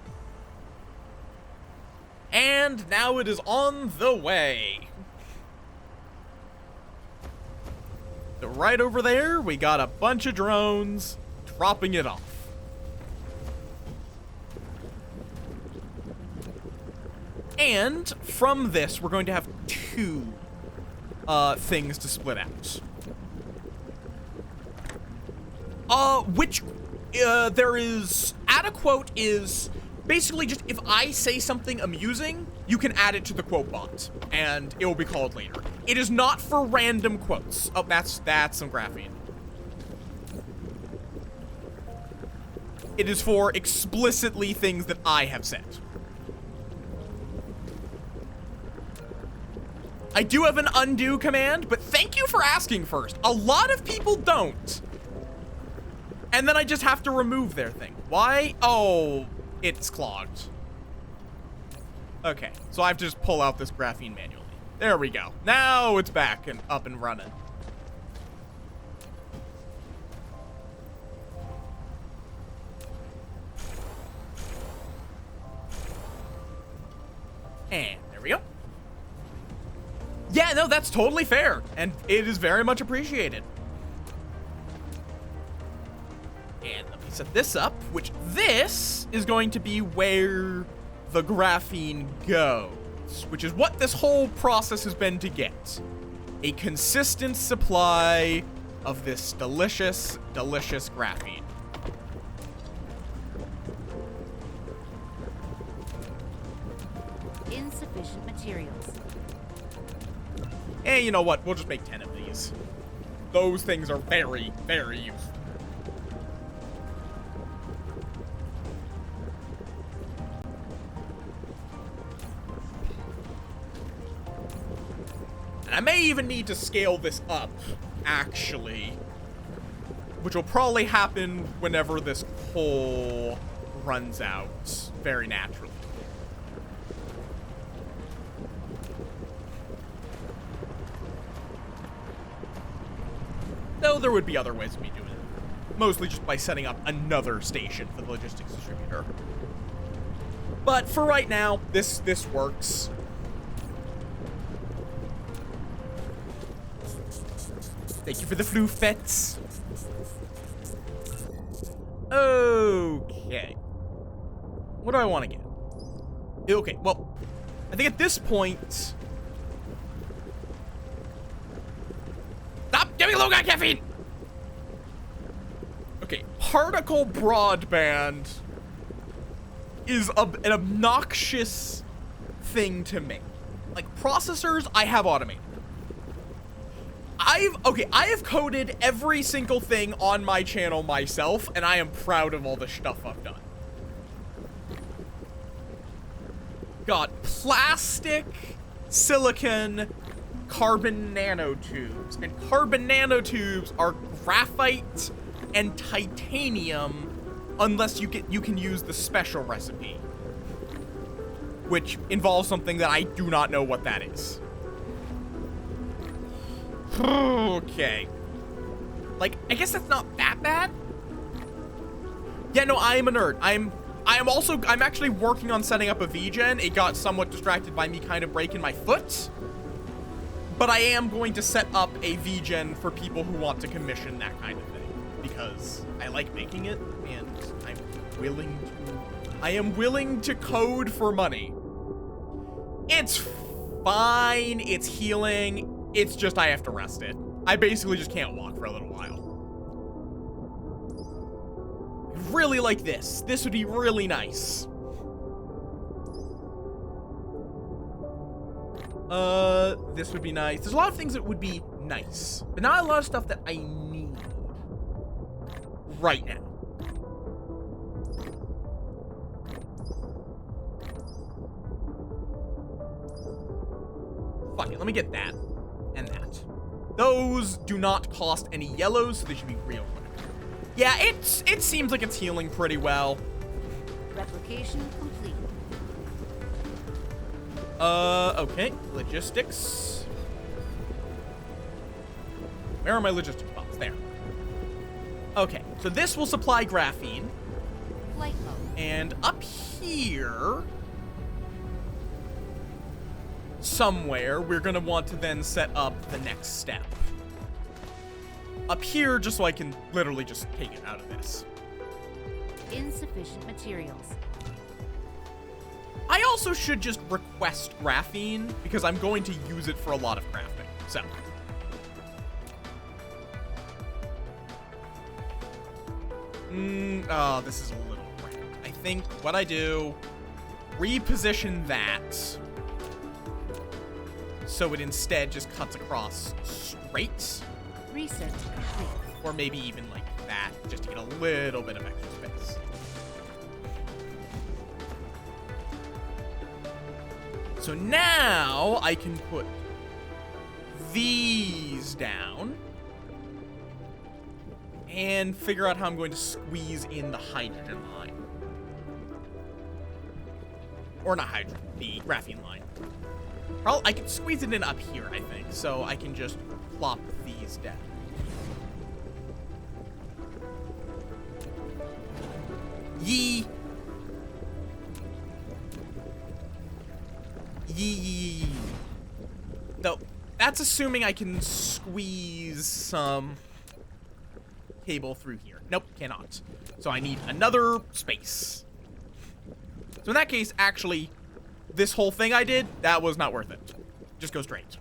And now it is on the way. So right over there, we got a bunch of drones dropping it off. And from this, we're going to have 2 things to split out. There is, add a quote is basically just if I say something amusing, you can add it to the quote bot, and it will be called later. It is not for random quotes. Oh, that's some graphene. It is for explicitly things that I have said. I do have an undo command, but thank you for asking first. A lot of people don't. And then I just have to remove their thing. Why? Oh, it's clogged. Okay, so I have to just pull out this graphene manually. There we go. Now it's back and up and running. And there we go. Yeah, no, that's totally fair. And it is very much appreciated. And let me set this up, which this is going to be where the graphene goes, which is what this whole process has been to get. A consistent supply of this delicious, delicious graphene. Insufficient materials. And you know what? We'll just make 10 of these. Those things are very, very useful. I may even need to scale this up, actually. Which will probably happen whenever this coal runs out, very naturally. Though there would be other ways of me doing it. Mostly just by setting up another station for the logistics distributor. But for right now, this works. Thank you for the floofets. Okay. What do I want to get? Okay, well, I think at this point... Stop giving low-guy caffeine! Okay, particle broadband is an obnoxious thing to make. Like, processors, I have automated. I have coded every single thing on my channel myself, and I am proud of all the stuff I've done. Got plastic, silicon, carbon nanotubes. And carbon nanotubes are graphite and titanium unless you can use the special recipe, which involves something that I do not know what that is. Okay. Like, I guess that's not that bad. Yeah, no, I am a nerd. I'm actually working on setting up a VGen. It got somewhat distracted by me kind of breaking my foot. But I am going to set up a VGen for people who want to commission that kind of thing. Because I like making it, and I am willing to code for money. It's fine, it's healing. It's just I have to rest it. I basically just can't walk for a little while. Really like this. This would be really nice. This would be nice. There's a lot of things that would be nice, but not a lot of stuff that I need right now. Fuck it, let me get that. And that. Those do not cost any yellows, so they should be real quick. Yeah, it seems like it's healing pretty well. Replication complete. Okay. Logistics. Where are my logistics bots? There. Okay, so this will supply graphene. Flight mode. And up here... somewhere, we're gonna want to then set up the next step. Up here, just so I can literally just take it out of this. Insufficient materials. I also should just request graphene, because I'm going to use it for a lot of crafting, so. Oh, this is a little random. I think what I do, reposition that, so it instead just cuts across straight. Research complete. Or maybe even like that, just to get a little bit of extra space. So now I can put these down and figure out how I'm going to squeeze in the hydrogen line. Or not hydrogen, the graphene line. I can squeeze it in up here, I think, so I can just plop these down. Yee. Yee. Though, that's assuming I can squeeze some cable through here. Nope, cannot. So I need another space. So in that case, actually, this whole thing I did, that was not worth it. Just go straight.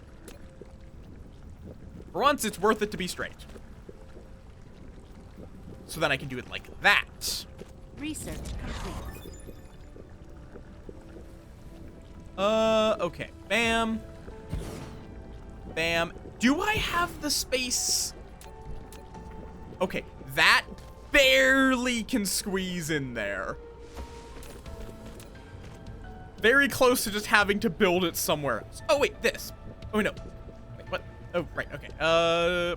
For once, it's worth it to be straight. So then I can do it like that. Research complete. Okay. Bam. Bam. Do I have the space? Okay, that barely can squeeze in there. Very close to just having to build it somewhere else. Oh, wait, this. Oh, no. Wait, Oh, right, okay.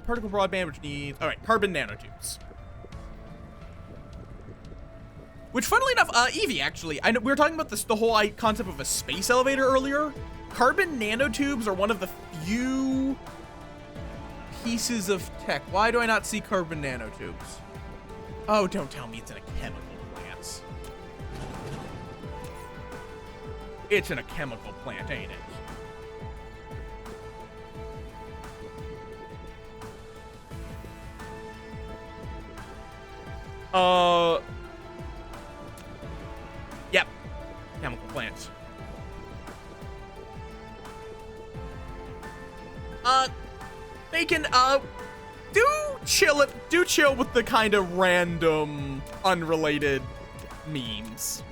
Particle broadband, which needs... All right, carbon nanotubes. Which, funnily enough, Evie, actually, I know we were talking about this, the whole concept of a space elevator earlier. Carbon nanotubes are one of the few pieces of tech. Why do I not see carbon nanotubes? Oh, don't tell me it's in a chemical plant. It's in a chemical plant, ain't it? Yep. Chemical plants. They can, do chill with the kind of random, unrelated memes.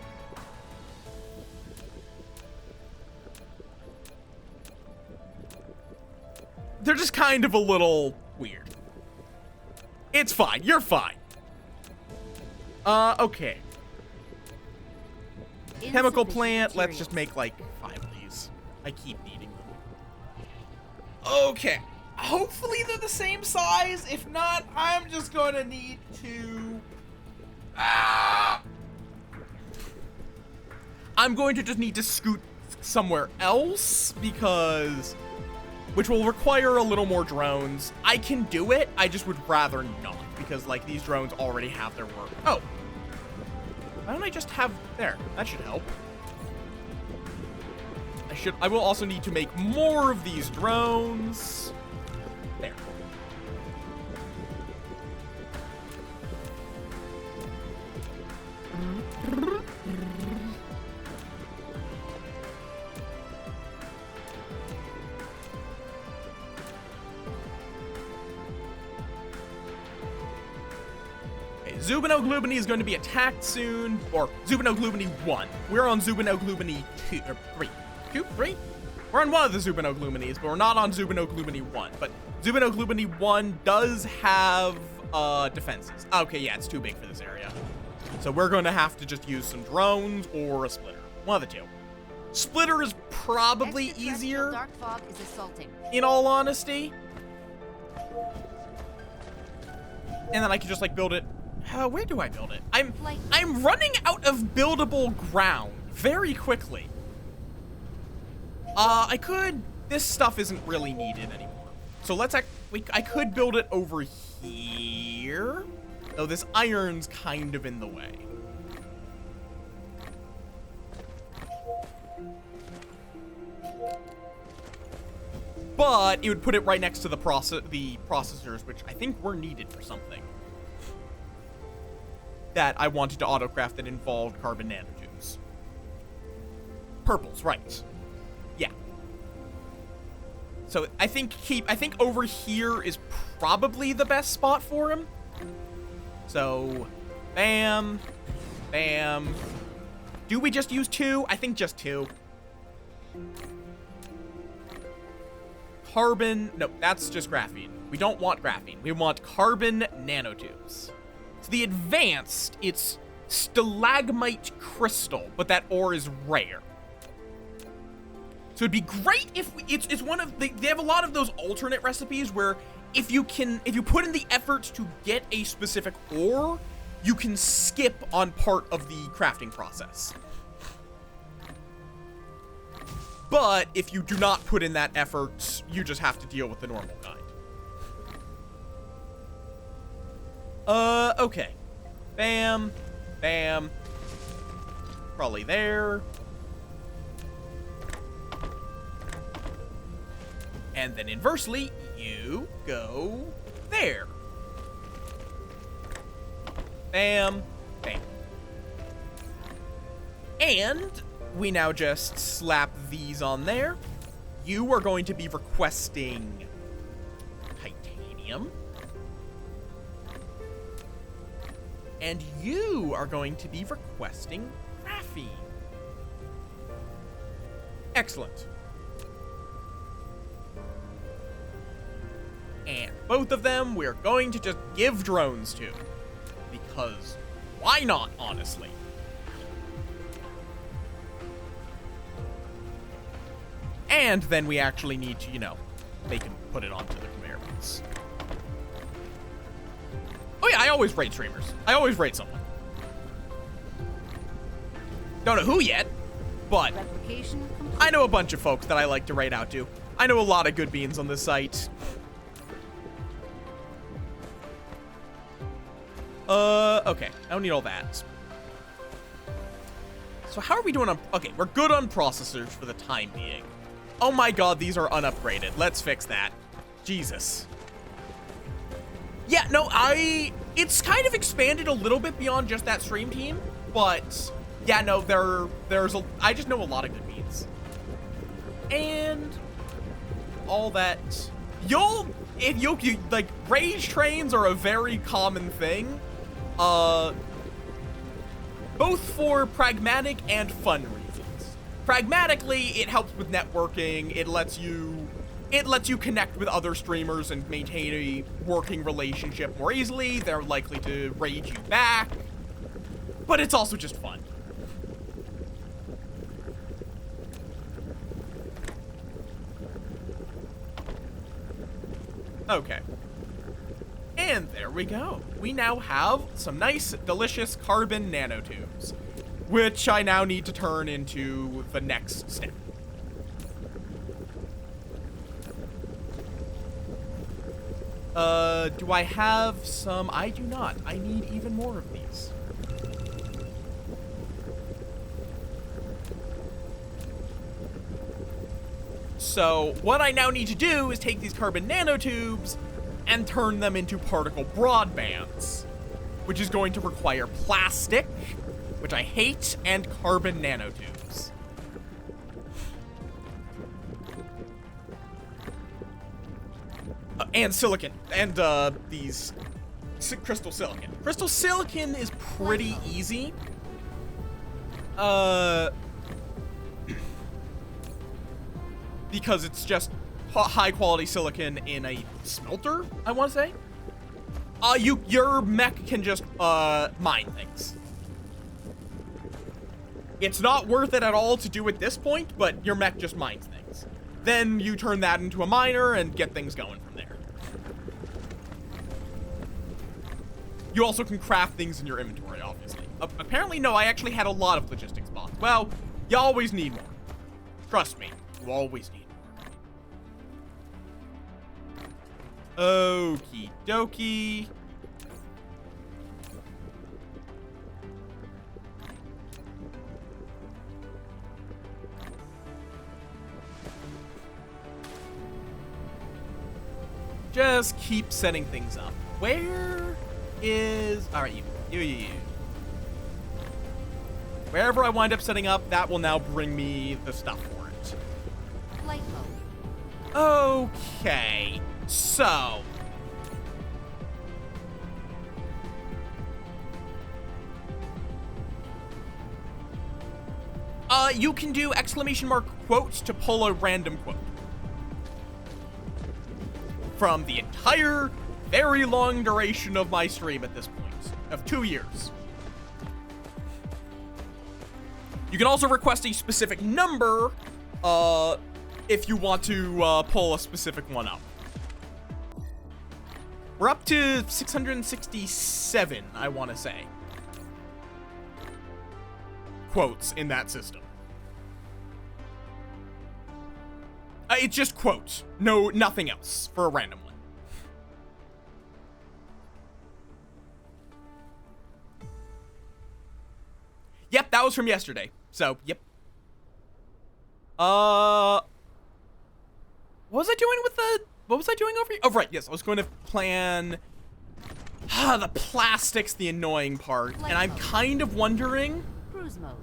They're just kind of a little weird. It's fine. You're fine. Okay. Chemical plant. Let's just make like 5 of these. I keep needing them. Okay. Hopefully they're the same size. If not, I'm just gonna need to... I'm going to just need to scoot somewhere else because... Which will require a little more drones. I can do it, I just would rather not because like these drones already have their work. Oh. Why don't I just have... There, that should help. I will also need to make more of these drones. There. Okay, Zubinoglubini is going to be attacked soon, or Zubinoglubini 1. We're on Zubinoglubini 2, or 3. 2? 3? We're on one of the Zubinogluminis, but we're not on Zubinoglubini 1. But Zubinoglubini 1 does have defenses. Okay, yeah, it's too big for this area. So we're going to have to just use some drones or a splitter. One of the two. Splitter is probably easier, Dark fog is assaulting. in all honesty. And then I can just like build it. Where do I build it? I'm running out of buildable ground very quickly. I could... This stuff isn't really needed anymore. So let's I could build it over here. Though this iron's kind of in the way. But it would put it right next to the processors, which I think were needed for something. That I wanted to autocraft that involved carbon nanotubes. Purples, right. Yeah. So I think over here is probably the best spot for him. So, bam, bam. Do we just use 2? I think just 2. Carbon, no, that's just graphene. We don't want graphene. We want carbon nanotubes. So the advanced, it's stalagmite crystal, but that ore is rare. So it'd be great if it's one of they have a lot of those alternate recipes where if you put in the effort to get a specific ore, you can skip on part of the crafting process. But if you do not put in that effort, you just have to deal with the normal kind. Okay. Bam. Bam. Probably there. And then inversely, you go there. Bam. Bam. And we now just slap these on there. You are going to be requesting titanium. And you are going to be requesting graphene. Excellent. And both of them we're going to just give drones to. Because why not, honestly? And then we actually need to, they can put it onto the conveyor belts. Oh yeah, I always rate streamers. I always rate someone. Don't know who yet, but Replication complete. I know a bunch of folks that I like to rate out to. I know a lot of good beans on this site. Okay. I don't need all that. So how are we doing on... Okay, we're good on processors for the time being. Oh my god, these are unupgraded. Let's fix that. Jesus. Yeah, no, it's kind of expanded a little bit beyond just that stream team, but yeah, no, I just know a lot of good beans. And all that. Like, rage trains are a very common thing, both for pragmatic and fun reasons. Pragmatically, it helps with networking. It lets you connect with other streamers and maintain a working relationship more easily. They're likely to rage you back, but it's also just fun. Okay. And there we go. We now have some nice, delicious carbon nanotubes, which I now need to turn into the next step. Do I have some? I do not. I need even more of these. So what I now need to do is take these carbon nanotubes and turn them into particle broadbands, which is going to require plastic, which I hate, and carbon nanotubes. And silicon, and these crystal silicon. Crystal silicon is pretty easy. Because it's just high quality silicon in a smelter, I want to say. Your mech can just mine things. It's not worth it at all to do at this point, but your mech just mines things. Then you turn that into a miner and get things going from there. You also can craft things in your inventory, obviously. Apparently, no, I actually had a lot of logistics bots. Well, you always need more. Trust me, you always need more. Okie dokie. Just keep setting things up. Where is... All right, you. Wherever I wind up setting up, that will now bring me the stuff for it. Flight mode. Okay, so... you can do exclamation mark quotes to pull a random quote from the entire very long duration of my stream at this point, of 2 years. You can also request a specific number if you want to pull a specific one up. We're up to 667, I want to say, quotes in that system. It's just quotes. No, nothing else for a random one. Yep, that was from yesterday. So, yep. What was I doing with the... What was I doing over here? Oh, right, yes. I was going to plan... the plastics, the annoying part. And I'm kind of wondering... Cruise mode.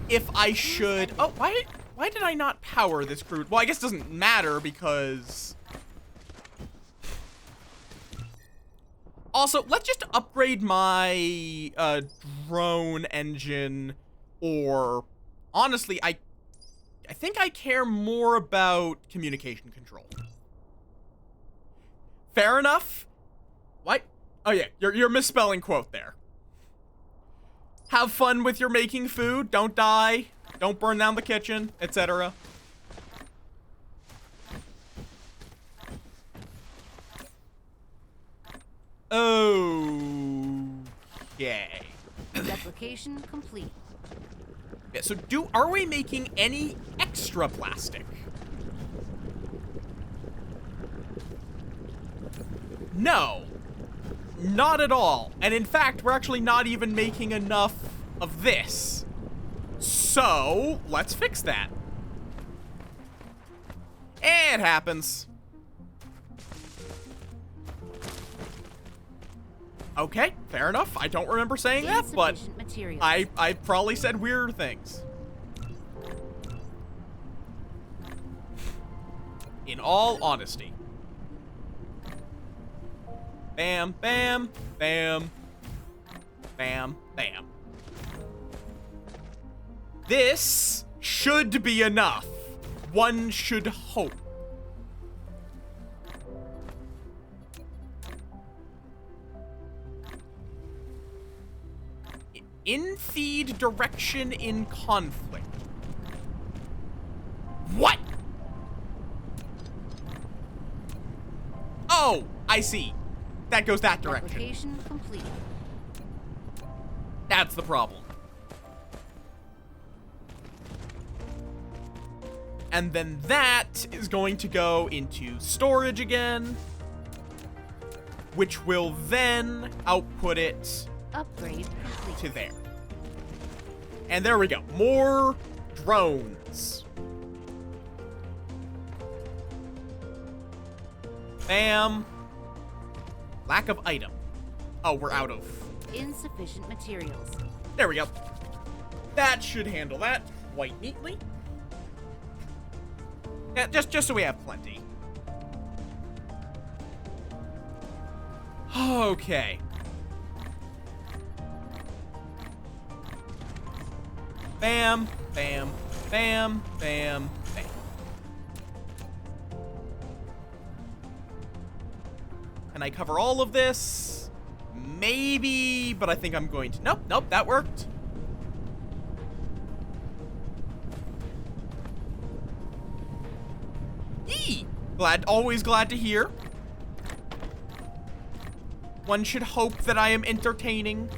If I should... Oh, why did I not power this cruise? Well, I guess it doesn't matter because... Also, let's just upgrade my drone engine, or honestly, I think I care more about communication control. Fair enough. What? Oh yeah, you're misspelling quote there. Have fun with your making food. Don't die. Don't burn down the kitchen, etc. Okay. Replication complete. Yeah, so are we making any extra plastic? No. Not at all. And in fact, we're actually not even making enough of this. So, let's fix that. It happens. Okay, fair enough. I don't remember saying that, but Insufficient materials. I probably said weird things. In all honesty. Bam, bam, bam, bam, bam. This should be enough. One should hope. In-feed direction in conflict. What? Oh, I see. That goes that direction. Replication complete. That's the problem. And then that is going to go into storage again, which will then output it Upgrade complete. to there. And there we go. More drones. Bam. Lack of item. Oh, we're out of. Insufficient materials. There we go. That should handle that quite neatly. Yeah, just so we have plenty. Okay. Bam, bam, bam, bam, bam. Can I cover all of this? Maybe, but I think I'm going to. Nope, that worked. Yee! Always glad to hear. One should hope that I am entertaining.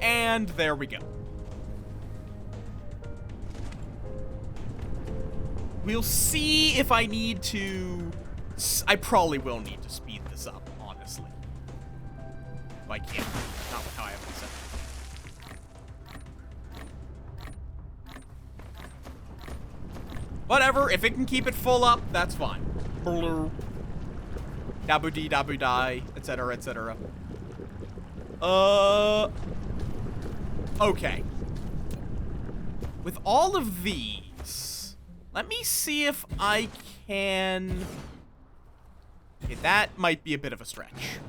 And there we go. We'll see if I need to. I probably will need to speed this up, honestly. If I can't. Not how I have it set. Whatever, if it can keep it full up, that's fine. Blue. Dabu-dee, dabu-die, etc., etc. Okay. With all of these, let me see if I can. Okay, that might be a bit of a stretch.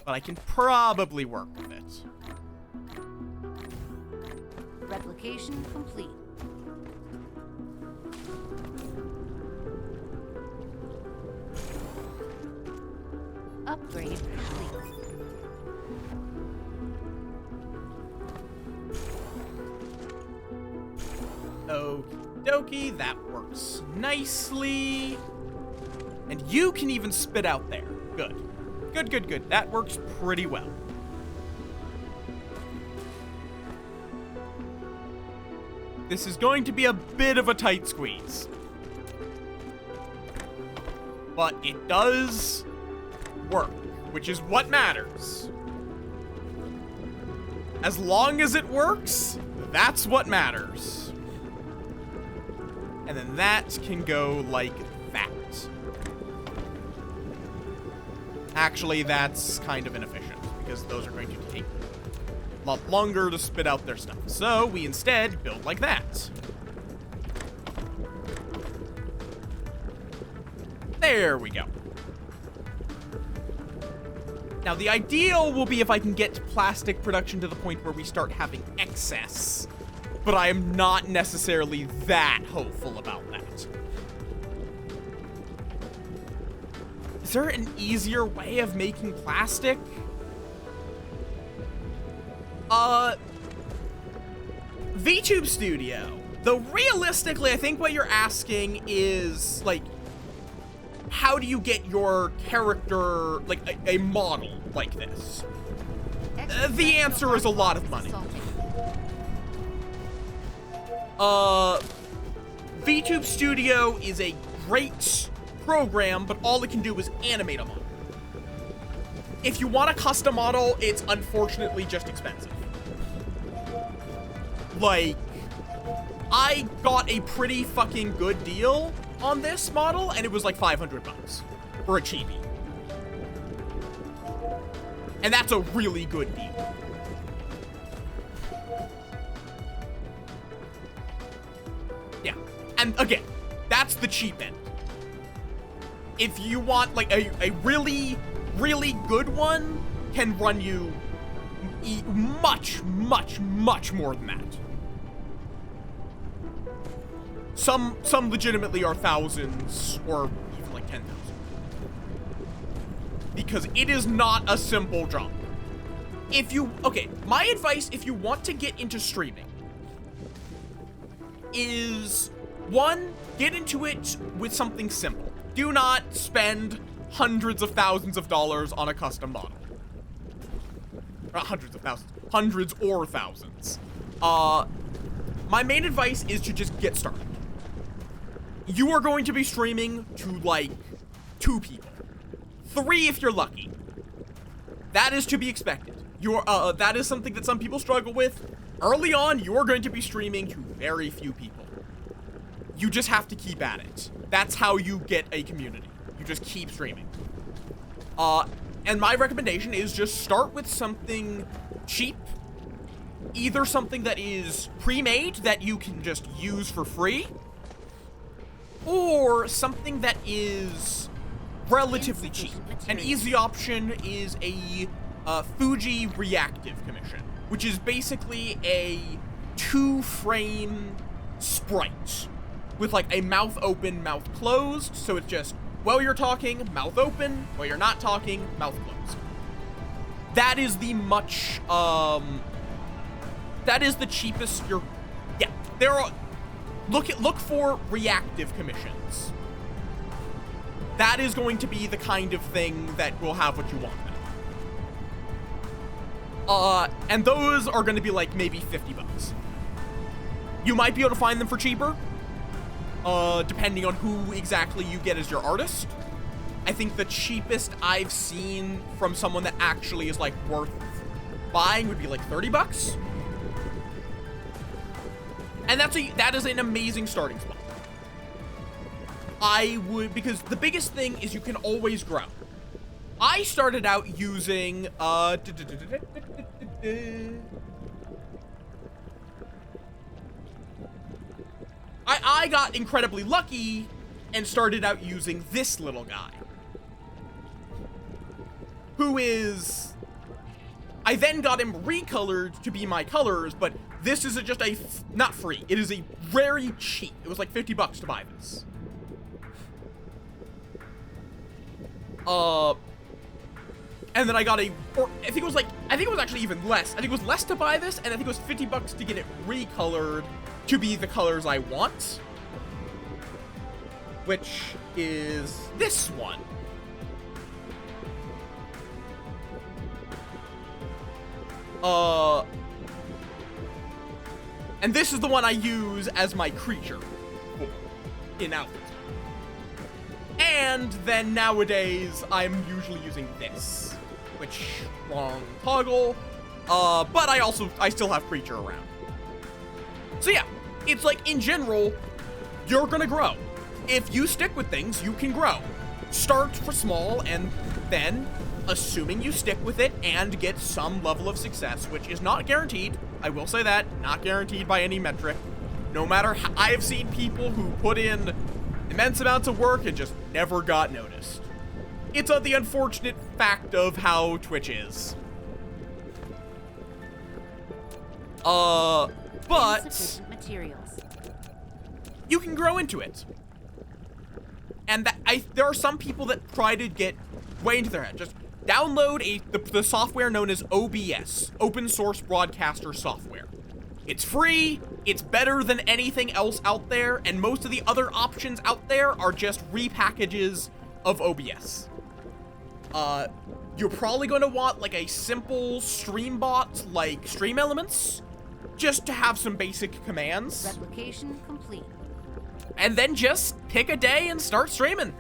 But I can probably work with it. Replication complete. Upgrade complete. Okie dokie, that works nicely. And you can even spit out there. Good. Good, good, good. That works pretty well. This is going to be a bit of a tight squeeze. But it does work, which is what matters. As long as it works, that's what matters. And then that can go like that. Actually, that's kind of inefficient, because those are going to take a lot longer to spit out their stuff. So we instead build like that. There we go. Now, the ideal will be if I can get plastic production to the point where we start having excess, but I am not necessarily that hopeful about that. Is there an easier way of making plastic? VTube Studio. Though realistically, I think what you're asking is, like, how do you get your character, like, a model like this? The answer is a lot of money. VTube Studio is a great program, but all it can do is animate a model. If you want a custom model, it's unfortunately just expensive. Like, I got a pretty fucking good deal on this model, and it was like 500 bucks for a chibi. And that's a really good deal. Yeah, and again, that's the cheap end. If you want like a really, really good one, can run you much, much, much more than that. Some legitimately are thousands or even like 10,000. Because it is not a simple job. Okay, my advice if you want to get into streaming is, one, get into it with something simple. Do not spend hundreds of thousands of dollars on a custom model. Not hundreds of thousands, hundreds or thousands. My main advice is to just get started. You are going to be streaming to like 2 people. 3 if you're lucky. That is to be expected. That is something that some people struggle with. Early on, you're going to be streaming to very few people. You just have to keep at it. That's how you get a community. You just keep streaming. And my recommendation is just start with something cheap. Either something that is pre-made that you can just use for free, or something that is relatively cheap. An easy option is a Fuji reactive commission, which is basically a 2-frame sprite with like a mouth open, mouth closed. So it's just, while you're talking, mouth open, while you're not talking, mouth closed. That is the that is the cheapest there are, look for reactive commissions. That is going to be the kind of thing that will have what you want now. And those are going to be like maybe 50 bucks. You might be able to find them for cheaper, depending on who exactly you get as your artist. I think the cheapest I've seen from someone that actually is like worth buying would be like 30 bucks. And that is an amazing starting spot. Because the biggest thing is you can always grow. I started out using, I got incredibly lucky and started out using this little guy. Who is, I then got him recolored to be my colors, but this is just not free. It is a very cheap. It was like 50 bucks to buy this. And then I got I think it was actually even less. I think it was less to buy this, and I think it was 50 bucks to get it recolored to be the colors I want. Which is this one. And this is the one I use as my creature in outfits. And then nowadays, I'm usually using this, which, wrong toggle, but I still have creature around. So yeah, it's like, in general, you're gonna grow. If you stick with things, you can grow. Start for small, and then, assuming you stick with it and get some level of success, which is not guaranteed, I will say that, not guaranteed by any metric. No matter how, I have seen people who put in immense amounts of work and just never got noticed. It's the unfortunate fact of how Twitch is. But Insufficient materials. You can grow into it. And there are some people that try to get way into their head. Just download the software known as OBS, Open Source Broadcaster Software. It's free, it's better than anything else out there, and most of the other options out there are just repackages of OBS. You're probably going to want like a simple stream bot like Stream Elements, just to have some basic commands. Replication complete. And then just pick a day and start streaming.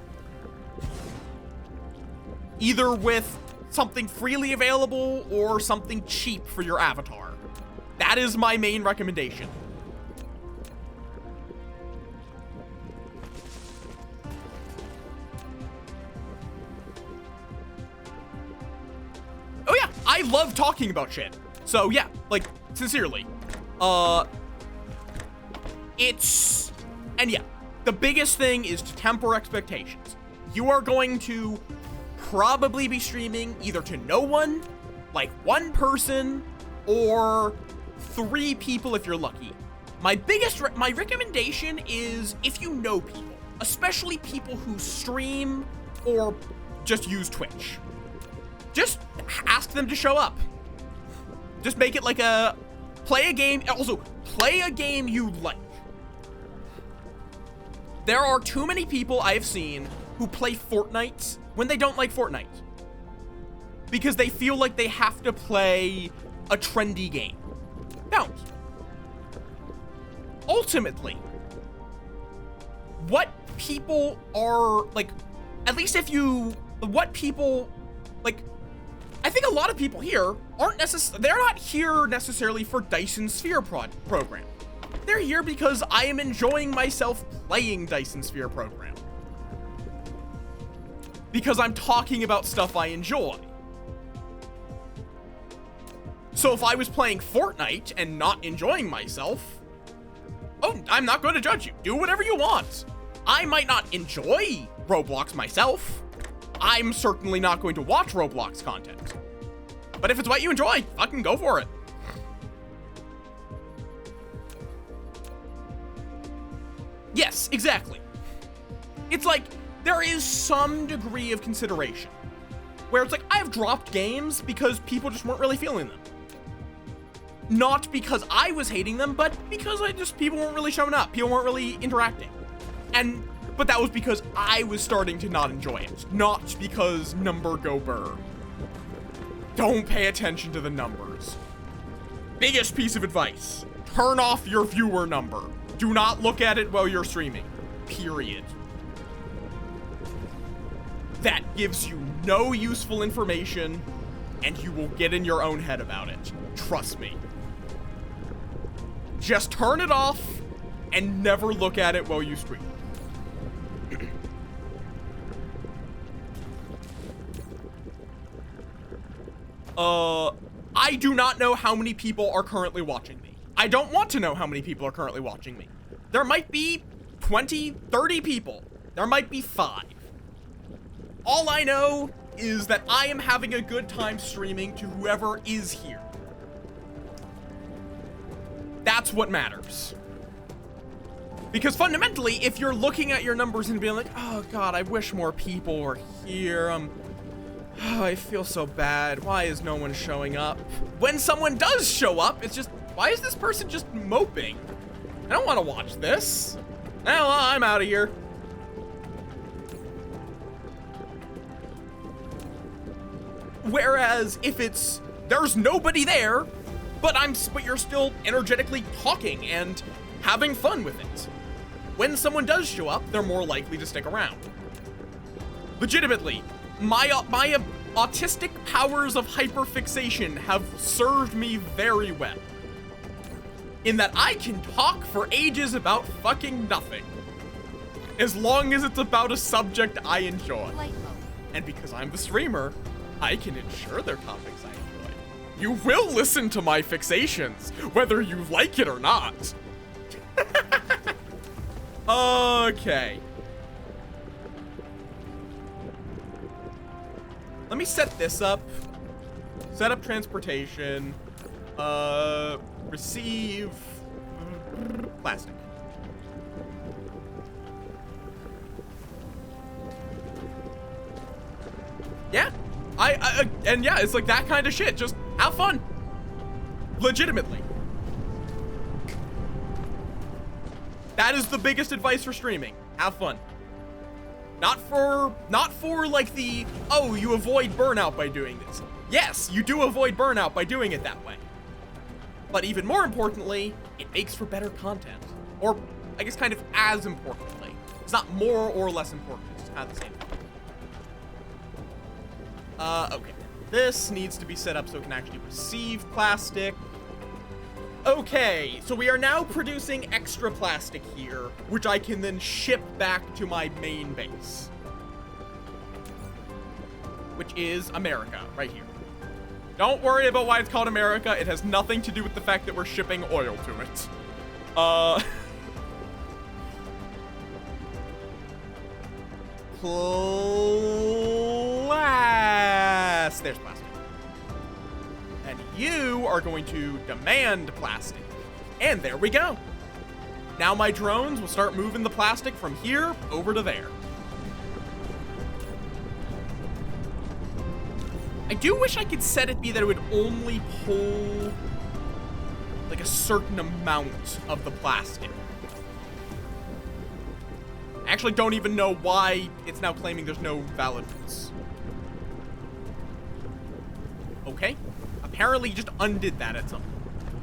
Either with something freely available or something cheap for your avatar. That is my main recommendation. Oh yeah, I love talking about shit. So yeah, like, sincerely. And yeah, the biggest thing is to temper expectations. You are going to probably be streaming either to no one, like one person, or 3 people if you're lucky. My recommendation is if you know people, especially people who stream or just use Twitch. Just ask them to show up. Just make it like play a game. Also, play a game you like. There are too many people I've seen who play Fortnite when they don't like Fortnite. Because they feel like they have to play a trendy game. Don't. Ultimately, what people are, like, at least if you, what people, like, I think a lot of people here aren't they're not here necessarily for Dyson Sphere program. They're here because I am enjoying myself playing Dyson Sphere program. Because I'm talking about stuff I enjoy. So if I was playing Fortnite and not enjoying myself, oh, I'm not going to judge you. Do whatever you want. I might not enjoy Roblox myself. I'm certainly not going to watch Roblox content. But if it's what you enjoy, fucking go for it. Yes, exactly. It's like, there is some degree of consideration. Where it's like, I've dropped games because people just weren't really feeling them. Not because I was hating them, but because people weren't really showing up. People weren't really interacting. But that was because I was starting to not enjoy it. Not because number go burr. Don't pay attention to the numbers. Biggest piece of advice. Turn off your viewer number. Do not look at it while you're streaming. Period. That gives you no useful information, and you will get in your own head about it. Trust me. Just turn it off and never look at it while you stream. I do not know how many people are currently watching me. I don't want to know how many people are currently watching me. There might be 20, 30 people. There might be 5. All I know is that I am having a good time streaming to whoever is here. That's what matters. Because fundamentally, if you're looking at your numbers and being like, oh God, I wish more people were here. Oh, I feel so bad. Why is no one showing up? When someone does show up, it's just, why is this person just moping? I don't want to watch this. Well, I'm out of here. Whereas if there's nobody there, but you're still energetically talking and having fun with it. When someone does show up, they're more likely to stick around. Legitimately, my autistic powers of hyperfixation have served me very well. In that I can talk for ages about fucking nothing. As long as it's about a subject I enjoy. And because I'm the streamer, I can ensure they're topics I enjoy. You will listen to my fixations, whether you like it or not. Okay. Let me set this up. Set up transportation. Receive plastic. Yeah. And yeah, it's like that kind of shit. Just have fun. Legitimately. That is the biggest advice for streaming. Have fun. Not for like the, oh, you avoid burnout by doing this. Yes, you do avoid burnout by doing it that way. But even more importantly, it makes for better content. Or, I guess kind of as importantly. It's not more or less important, it's kind of the same thing. Okay. This needs to be set up so it can actually receive plastic. Okay, so we are now producing extra plastic here, which I can then ship back to my main base. Which is America, right here. Don't worry about why it's called America. It has nothing to do with the fact that we're shipping oil to it. There's plastic. And you are going to demand plastic. And there we go. Now my drones will start moving the plastic from here over to there. I do wish I could set it be that it would only pull like a certain amount of the plastic. I actually don't even know why it's now claiming there's no valid routes. Okay. Apparently you just undid that at some point.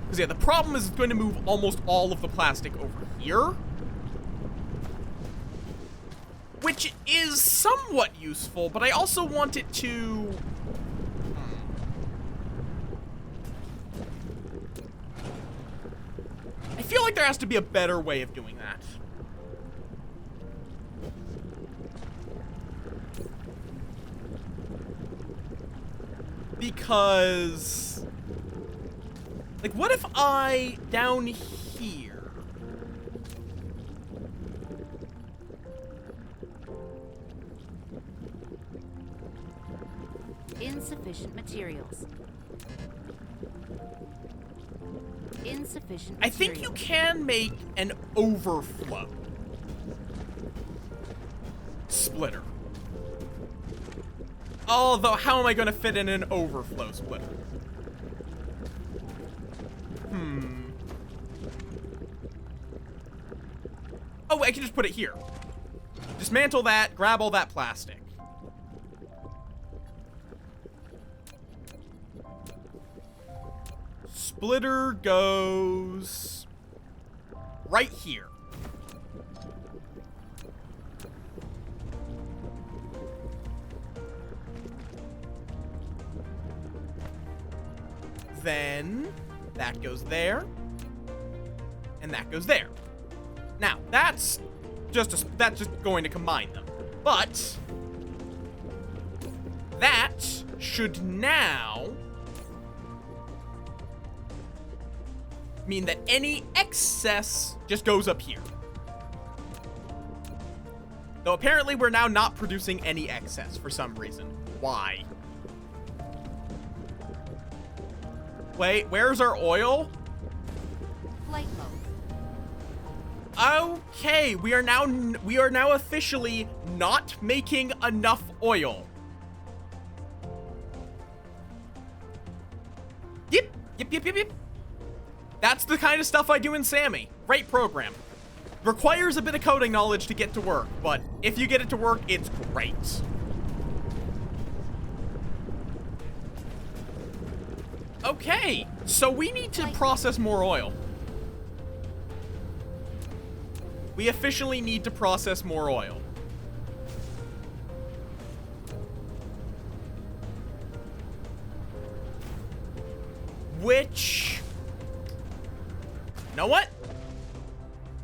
Because yeah, the problem is it's going to move almost all of the plastic over here. Which is somewhat useful, but I also want it to... I feel like there has to be a better way of doing that. Because, like, what if I, down here, Insufficient materials. Insufficient materials. I think you can make an overflow splitter. Although, how am I going to fit in an overflow splitter? Oh, I can just put it here. Dismantle that, grab all that plastic. Splitter goes right here. Then that goes there, and that goes there. Now that's just going to combine them, but that should now mean that any excess just goes up here. Though apparently we're now not producing any excess for some reason. Why? Wait, where's our oil? Flight mode. Okay, we are now officially not making enough oil. Yep. That's the kind of stuff I do in Sammy. Great program. Requires a bit of coding knowledge to get to work, but if you get it to work, it's great. Okay, so we need to process more oil. We officially need to process more oil. Which... You know what?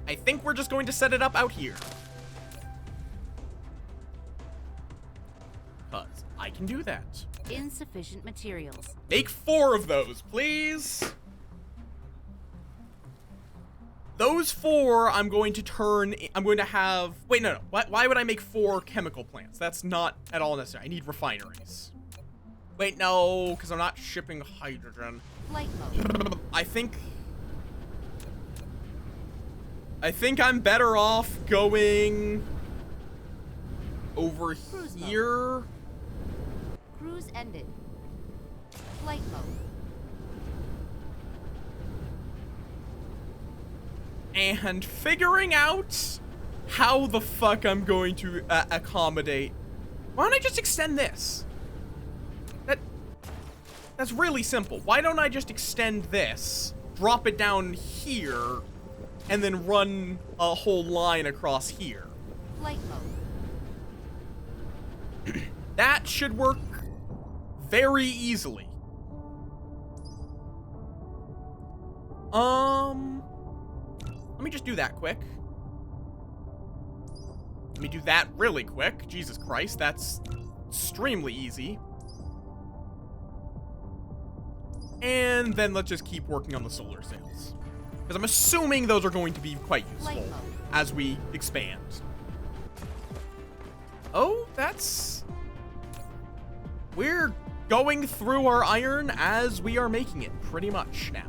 I think we're just going to set it up out here. Because I can do that. Insufficient materials. Make 4 of those, please. Those 4 I'm going to have... Wait, no. Why would I make 4 chemical plants? That's not at all necessary. I need refineries. Wait, no, because I'm not shipping hydrogen. Flight mode. I think I'm better off going over here. Cruise ended. Flight mode. And figuring out how the fuck I'm going to accommodate. Why don't I just extend this? That's really simple. Why don't I just extend this, drop it down here, and then run a whole line across here? Flight mode. That should work very easily. Let me just do that quick. Let me do that really quick. Jesus Christ, that's extremely easy. And then let's just keep working on the solar sails, because I'm assuming those are going to be quite useful as we expand. Oh, we're going through our iron as we are making it, pretty much now.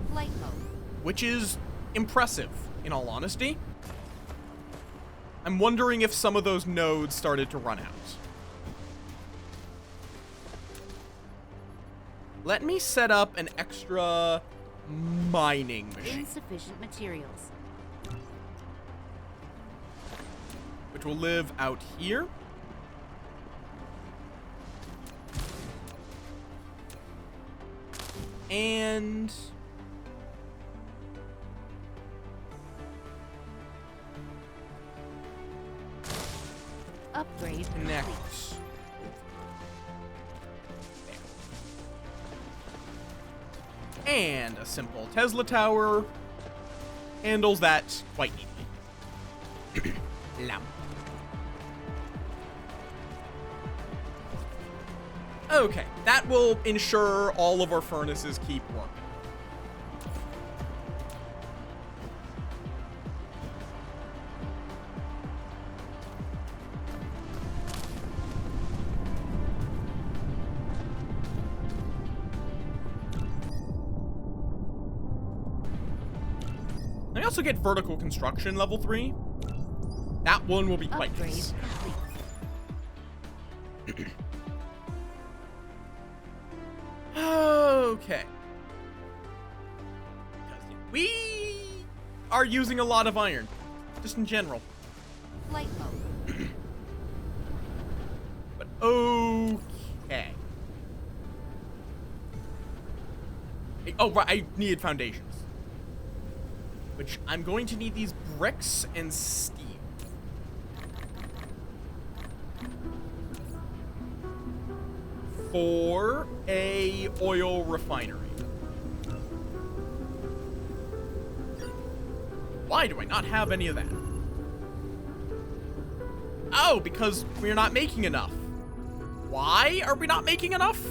Flight mode. Which is impressive, in all honesty. I'm wondering if some of those nodes started to run out. Let me set up an extra mining machine, Insufficient materials. which will live out here. And Upgrade connect. complete. And a simple Tesla tower handles that quite neatly. Lamp. Okay, that will ensure all of our furnaces keep working. I also get vertical construction level 3. That one will be quite Upgrade nice. complete. Okay. We are using a lot of iron, just in general. Flight mode. But okay. Oh, right, I needed foundations. Which I'm going to need these bricks and steel. For a oil refinery. Why do I not have any of that? Oh, because we're not making enough. Why are we not making enough?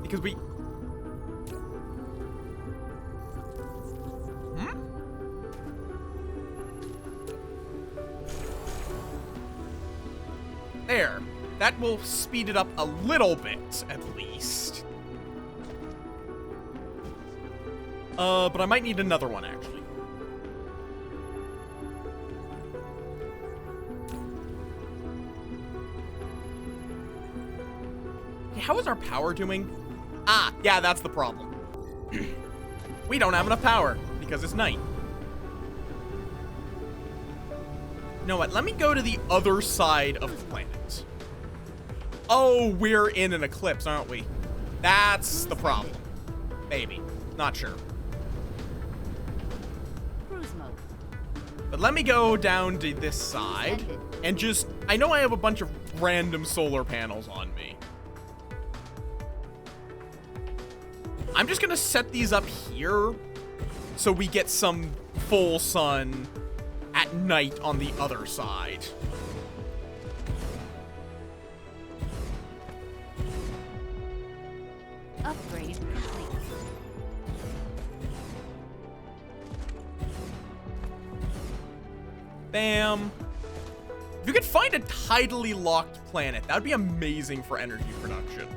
Because we... There. That will speed it up a little bit, at least. But I might need another one, actually. Okay, how is our power doing? Ah, yeah, that's the problem. We don't have enough power, because it's night. You know what? Let me go to the other side of the planet. Oh, we're in an eclipse, aren't we? That's the problem. Maybe. Not sure. Cruise mode. But let me go down to this side and just... I know I have a bunch of random solar panels on me. I'm just gonna set these up here so we get some full sun at night on the other side. Upgrade complete. Bam. If you could find a tidally locked planet, that would be amazing for energy production.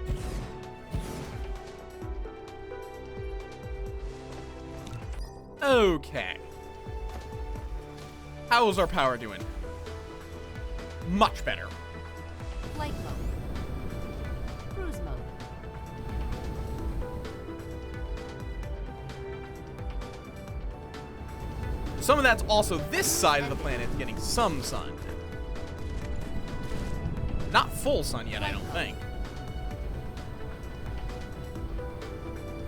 Okay. How's our power doing? Much better. Flight mode. Cruise mode. Some of that's also this side of the planet getting some sun. Not full sun yet, I don't think.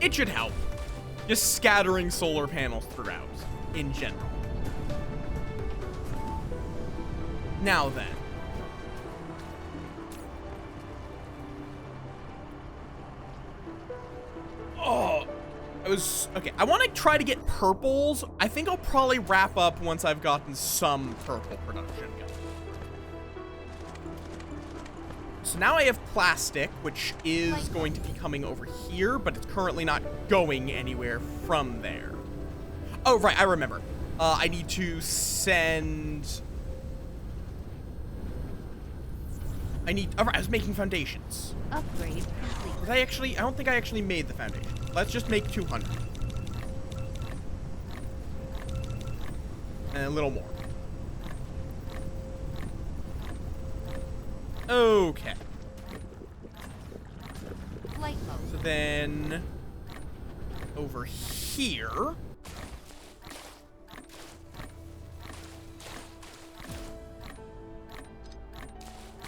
It should help. Just scattering solar panels throughout, in general. Now then. Oh, okay, I want to try to get purples. I think I'll probably wrap up once I've gotten some purple production going. So now I have plastic, which is going to be coming over here, but it's currently not going anywhere from there. Oh, right, I remember. I need to send... All right, I was making foundations. Upgrade complete. I don't think I actually made the foundation. Let's just make 200. And a little more. Okay. Flight mode. So then over here.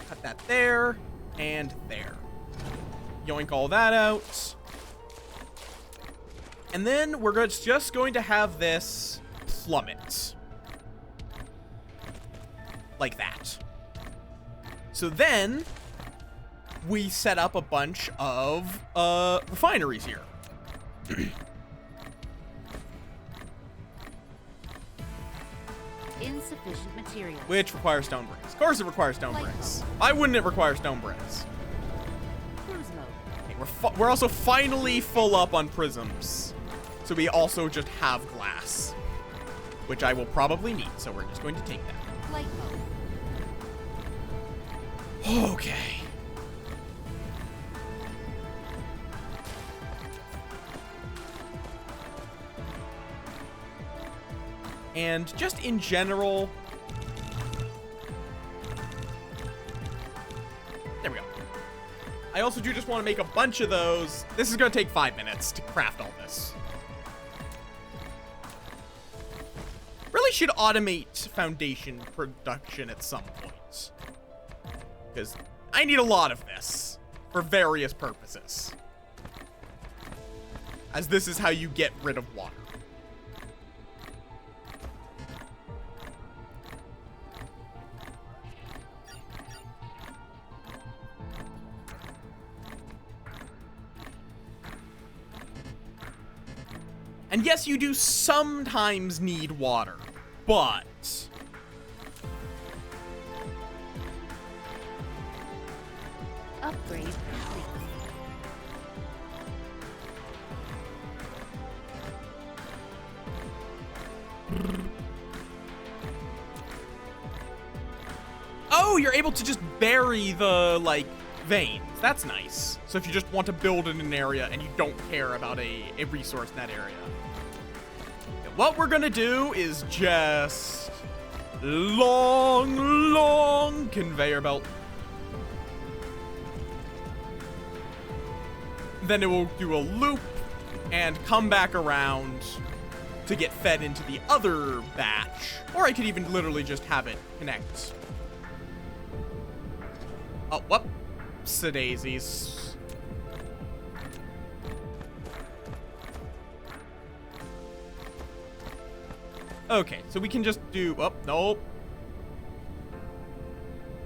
Cut that there and there. Yoink all that out. And then we're just going to have this plummet. Like that. So then we set up a bunch of refineries here. Insufficient materials. Which requires stone bricks. Of course it requires stone bricks. Why wouldn't it require stone bricks? Cruise mode. Okay, we're also finally full up on prisms. So we also just have glass. Which I will probably need, so we're just going to take that. Flight mode. Okay. And just in general... There we go. I also do just want to make a bunch of those. This is going to take 5 minutes to craft all this. Really should automate foundation production at some point. Because I need a lot of this for various purposes. As this is how you get rid of water. And yes, you do sometimes need water, but... Upgrade complete. Oh, you're able to just bury the, like, veins. That's nice. So if you just want to build in an area and you don't care about a resource in that area. What we're gonna do is just long conveyor belt. Then it will do a loop and come back around to get fed into the other batch. Or I could even literally just have it connect. Oh, whoops, daisies. Okay, so we can just do, oh, nope.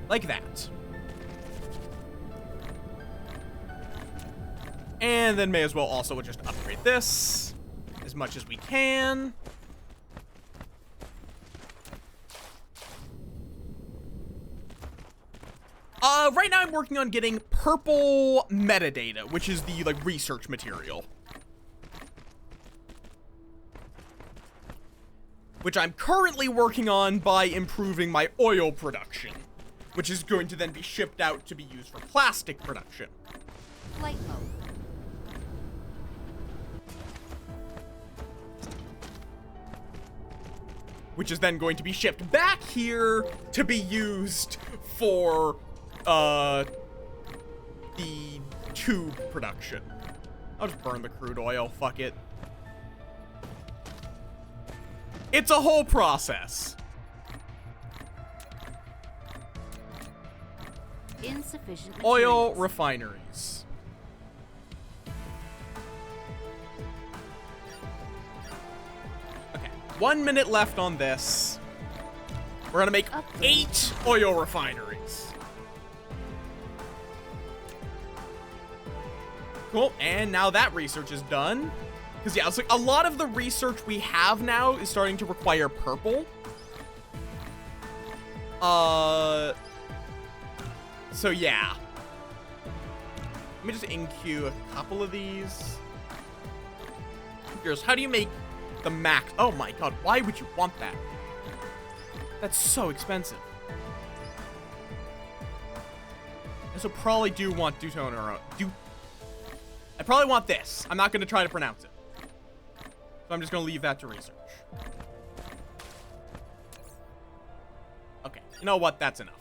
Like that. And then may as well also just upgrade this as much as we can. Right now I'm working on getting purple metadata, which is the, like, research material. Which I'm currently working on by improving my oil production, which is going to then be shipped out to be used for plastic production. Flight mode. Which is then going to be shipped back here to be used for, the tube production. I'll just burn the crude oil, fuck it. It's a whole process. Insufficient Oil materials. refineries. Okay, 1 minute left on this. We're gonna make Upgrade. 8 oil refineries. Cool, and now that research is done. Because, yeah, it's like a lot of the research we have now is starting to require purple. So, yeah. Let me just in-queue a couple of these. Here's, how do you make the max? Oh my god, why would you want that? That's so expensive. I also probably do want Deutoner. I probably want this. I'm not going to try to pronounce it. So I'm just going to leave that to research. Okay, you know what? That's enough.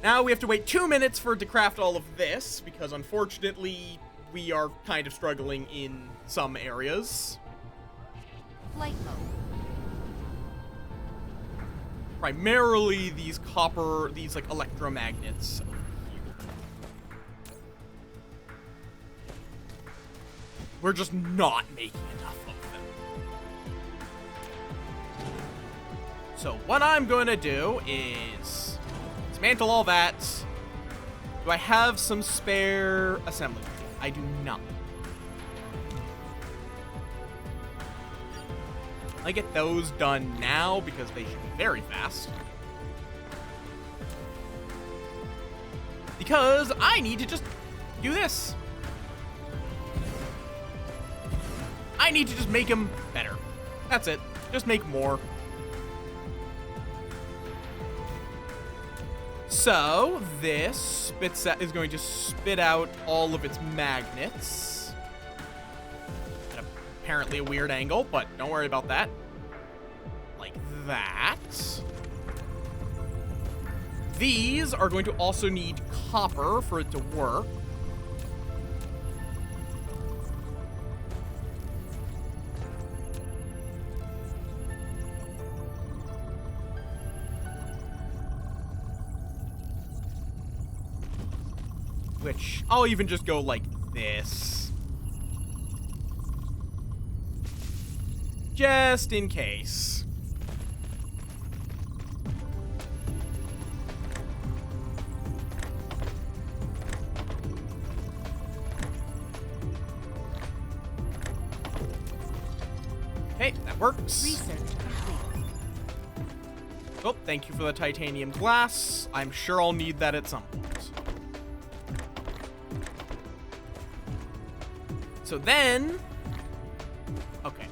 Now we have to wait 2 minutes for it to craft all of this, because unfortunately, we are kind of struggling in some areas. Flight mode. Primarily these like electromagnets. We're just not making enough of them. So what I'm going to do is dismantle all that. Do I have some spare assembly? I do not. I get those done now because they should be very fast. Because I need to just do this. I need to just make them better. That's it. Just make more. So, this is going to spit out all of its magnets. At apparently a weird angle, but don't worry about that. Like that. These are going to also need copper for it to work. Which, I'll even just go like this. Just in case. Okay, that works. Research complete. Oh, thank you for the titanium glass. I'm sure I'll need that at some point. So then, okay,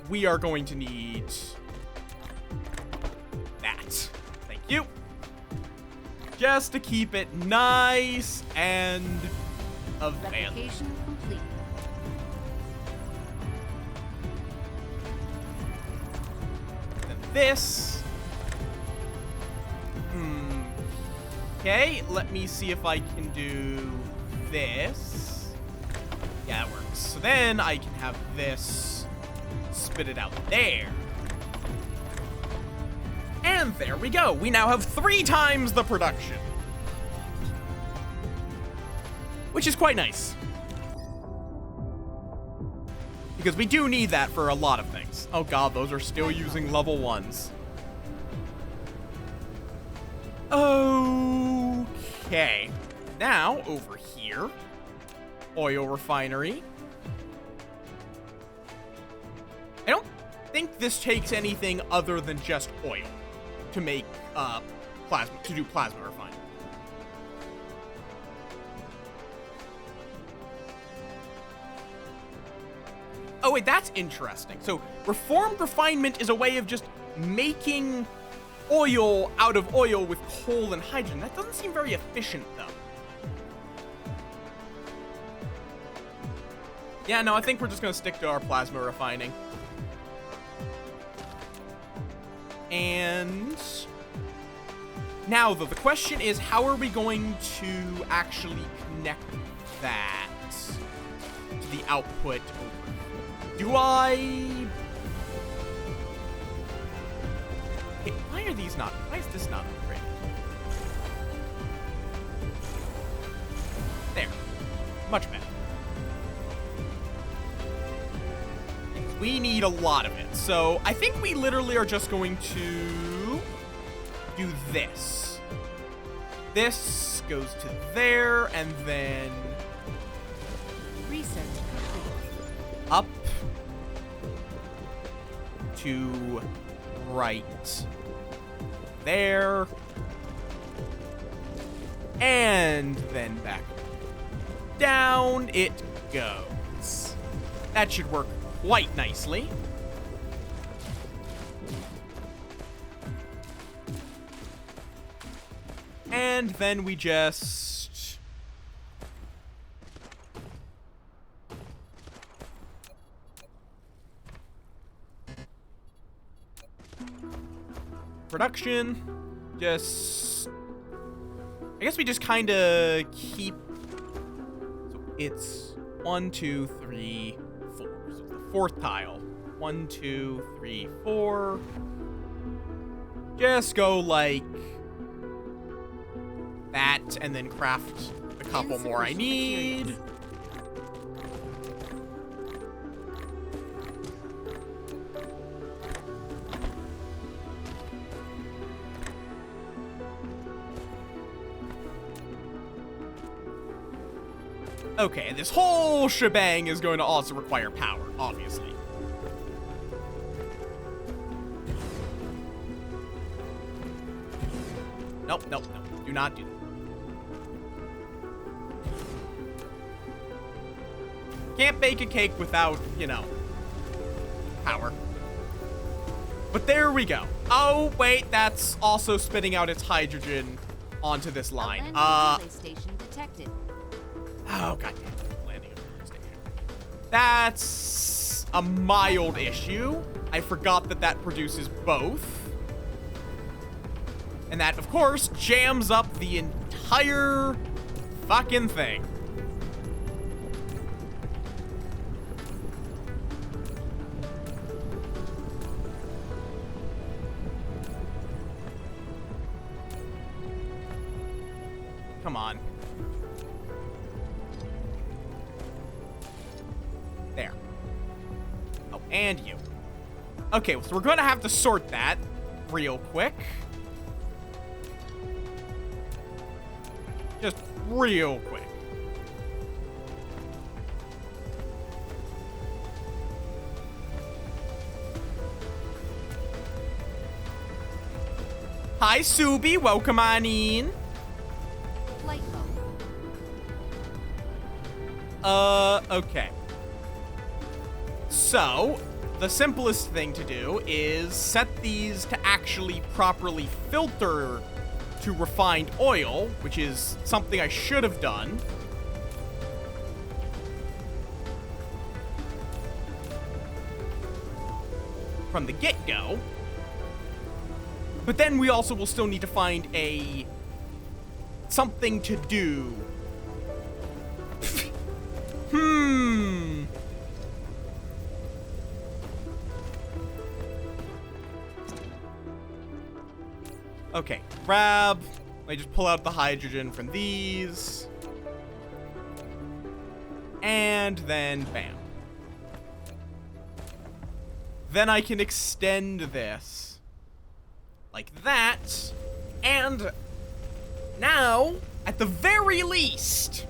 we are going to need that. Thank you. Just to keep it nice and available. Replication complete. Then this. Okay, let me see if I can do this. Yeah, that works. So then I can have this spit it out there. And there we go. We now have 3 times the production. Which is quite nice. Because we do need that for a lot of things. Oh god, those are still using level 1s. Okay. Now, over here. Oil refinery. I don't think this takes anything other than just oil to make plasma, to do plasma refining. Oh wait, that's interesting. So reformed refinement is a way of just making oil out of oil with coal and hydrogen. That doesn't seem very efficient though. Yeah, no, I think we're just gonna stick to our plasma refining. And now, though, the question is, how are we going to actually connect that to the output? Do I Hey, why are these not? Why is this not upgraded? There. Much better. We need a lot of it. So I think we literally are just going to do this. This goes to there, and then Research complete. up to right there, and then back down it goes. That should work quite nicely. And then we just production, just I guess we just kind of keep, so it's 1 2 3 4, so the fourth tile, 1 2 3 4, just go like that, and then craft a couple more I need. Materials. Okay, and this whole shebang is going to also require power, obviously. Nope, nope, nope. Do not do that. Can't bake a cake without, you know, power. But there we go. Oh, wait, that's also spitting out its hydrogen onto this line. A landing relay station detected. Oh, god damn it. Landing on the station. That's a mild issue. I forgot that that produces both. And that, of course, jams up the entire fucking thing. Come on. There. Oh, and you. Okay, so we're gonna have to sort that real quick. Just real quick. Hi, Subi. Welcome on in. Flight mode. Okay. So, the simplest thing to do is set these to actually properly filter to refined oil, which is something I should have done. From the get-go. But then we also will still need to find something to do. Okay, grab. I just pull out the hydrogen from these. And then bam. Then I can extend this like that. And now, at the very least,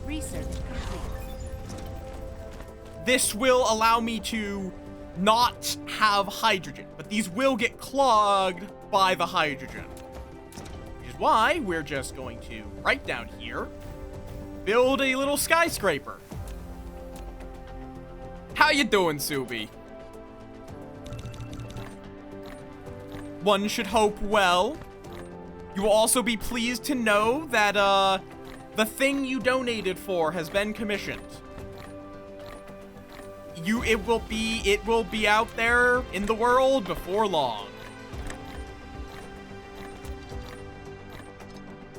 Research complete. this will allow me to not have hydrogen, but these will get clogged by the hydrogen. Which is why we're just going to, right down here, build a little skyscraper. How you doing, Subi? One should hope well. You will also be pleased to know that, the thing you donated for has been commissioned. It will be out there in the world before long.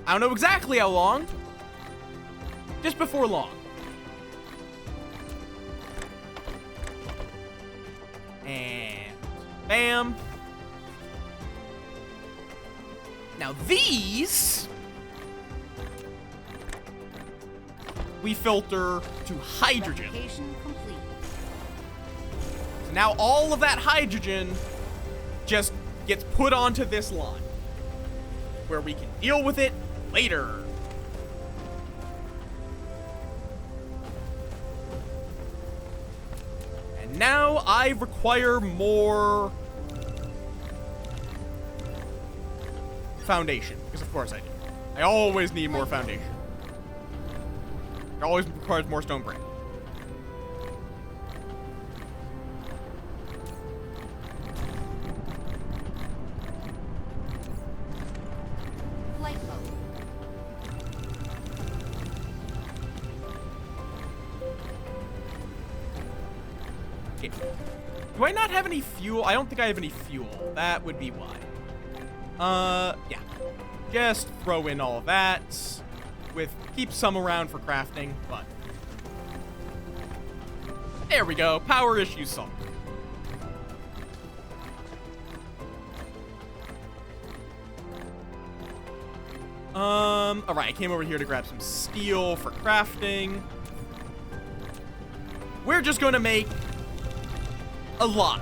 I don't know exactly how long. Just before long. And bam. Now these we filter to hydrogen. Replication complete. So now all of that hydrogen just gets put onto this line, where we can deal with it later. And now I require more foundation, because of course I do. I always need more foundation. It always requires more stone brick. Flight mode. Okay. Do I not have any fuel? I don't think I have any fuel. That would be why. Yeah. Just throw in all of that. Keep some around for crafting, but... There we go. Power issue solved. Alright, I came over here to grab some steel for crafting. We're just gonna make a lot.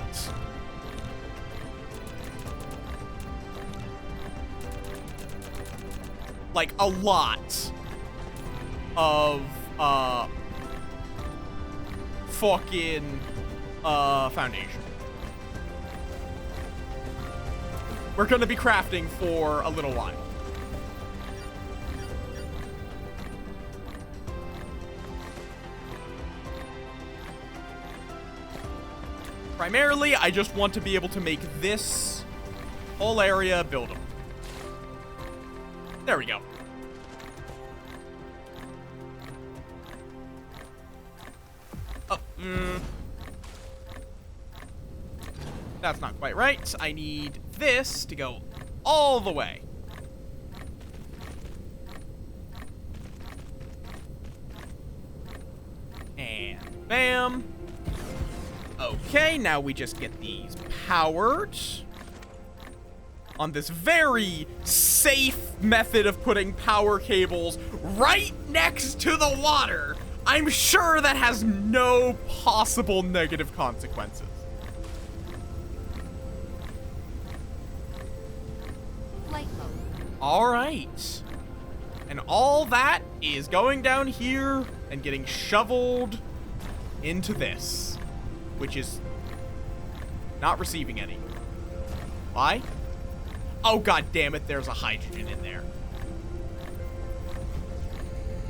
Like, a lot of, fucking, foundation. We're gonna be crafting for a little while. Primarily, I just want to be able to make this whole area buildable. There we go. Oh, that's not quite right. I need this to go all the way. And bam. Okay, now we just get these powered on this very safe method of putting power cables right next to the water. I'm sure that has no possible negative consequences. Flight mode. All right. And all that is going down here and getting shoveled into this, which is not receiving any. Why? Oh, god damn it, there's a hydrogen in there.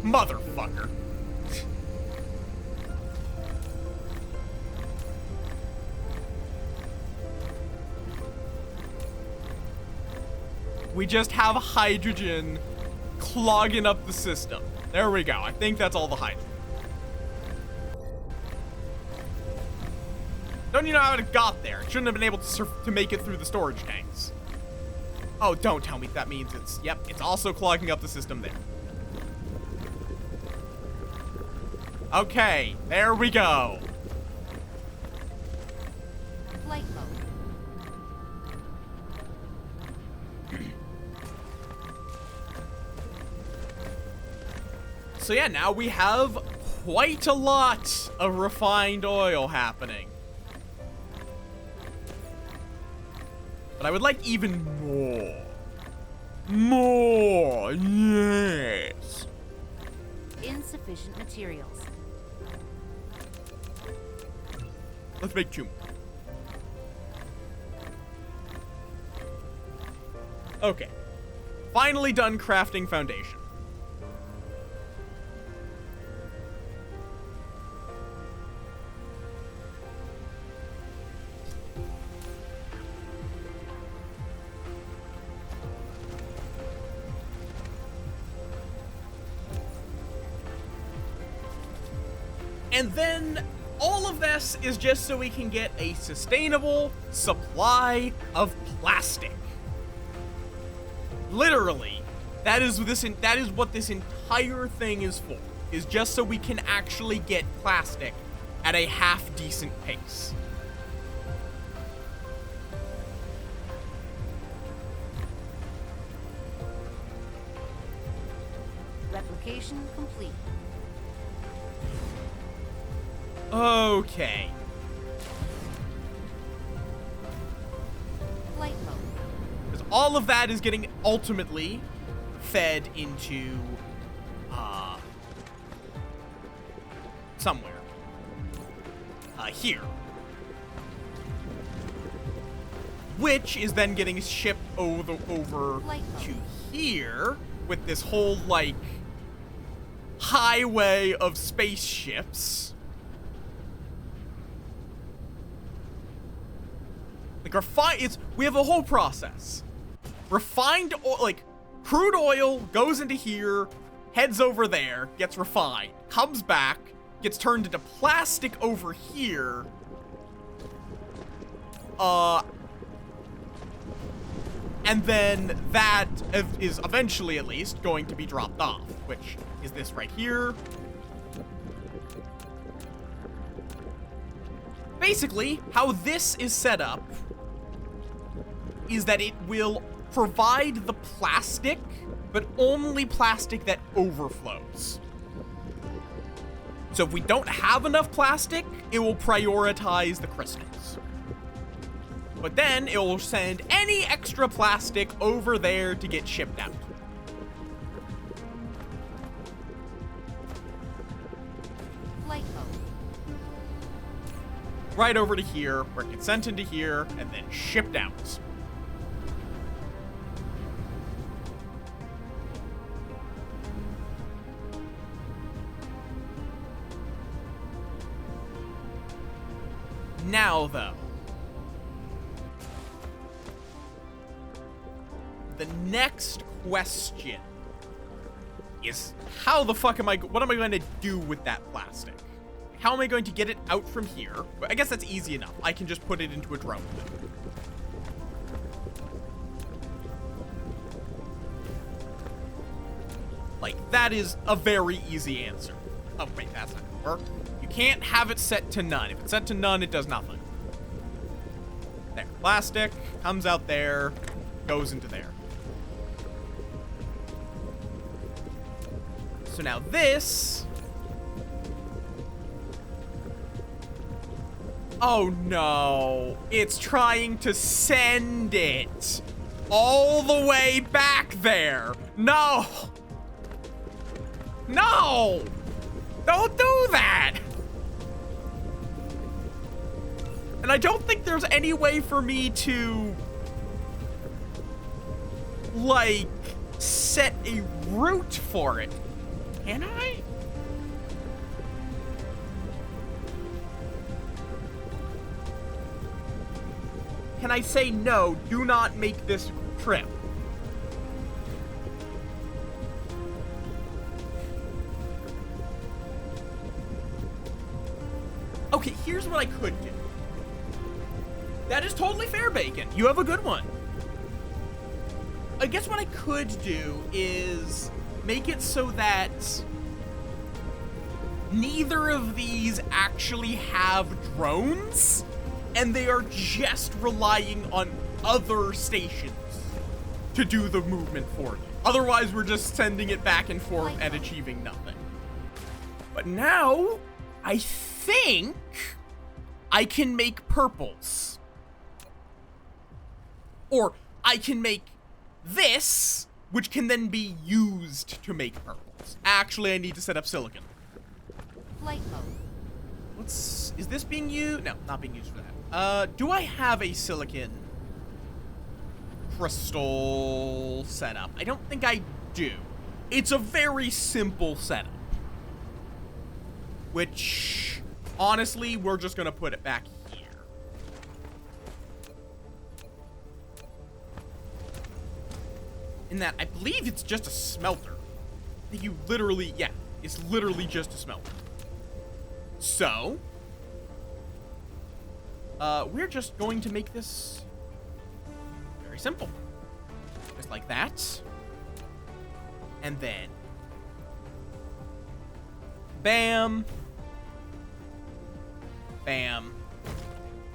Motherfucker. We just have hydrogen clogging up the system. There we go. I think that's all the hydrogen. Don't you know how it got there? It shouldn't have been able to make it through the storage tanks. Oh, don't tell me that means it's... Yep, it's also clogging up the system there. Okay, there we go. Flight mode. So yeah, now we have quite a lot of refined oil happening. But I would like even more. More, yes. Insufficient materials. Let's make 2 more. Okay. Finally done crafting foundation. And then all of this is just so we can get a sustainable supply of plastic. Literally, that is what this entire thing is for. Is just so we can actually get plastic at a half decent pace. Fabrication complete. Okay. Flight mode. Because all of that is getting ultimately fed into somewhere. Here. Which is then getting shipped over to here with this whole, like, highway of spaceships. Like, we have a whole process. Refined oil, like, crude oil goes into here, heads over there, gets refined, comes back, gets turned into plastic over here, and then that is eventually, at least, going to be dropped off, which is this right here. Basically, how this is set up is that it will provide the plastic, but only plastic that overflows. So if we don't have enough plastic, it will prioritize the crystals. But then it will send any extra plastic over there to get shipped out. Flight mode. Right over to here, where it gets sent into here, and then shipped out. Now, though, the next question is how the fuck what am I going to do with that plastic? How am I going to get it out from here? I guess that's easy enough. I can just put it into a drone. Like, that is a very easy answer. Oh, wait, that's not gonna work. You can't have it set to none. If it's set to none, it does nothing. There. Plastic comes out there, goes into there. So now this... Oh no. It's trying to send it all the way back there. No. No. Don't do that. And I don't think there's any way for me to, like, set a route for it. Can I? Can I say no, do not make this trip? Okay, here's what I could do. That is totally fair, Bacon. You have a good one. I guess what I could do is make it so that neither of these actually have drones, and they are just relying on other stations to do the movement for you. Otherwise, we're just sending it back and forth and achieving nothing. But now, I think I can make purples. Or I can make this, which can then be used to make purples. Actually, I need to set up silicon. Flight mode. Is this being used? No, not being used for that. Do I have a silicon crystal setup? I don't think I do. It's a very simple setup. Which, honestly, we're just gonna put it back here. In that, I believe it's just a smelter. I think you literally, yeah, it's literally just a smelter. So, we're just going to make this very simple. Just like that. And then, bam, bam,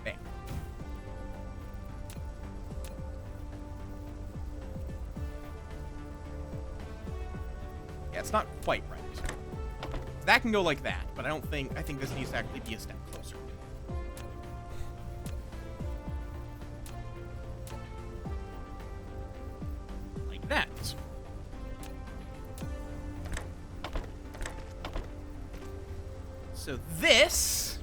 bam. Yeah, that's not quite right. That can go like that, but I think this needs to actually be a step closer. Like that. So this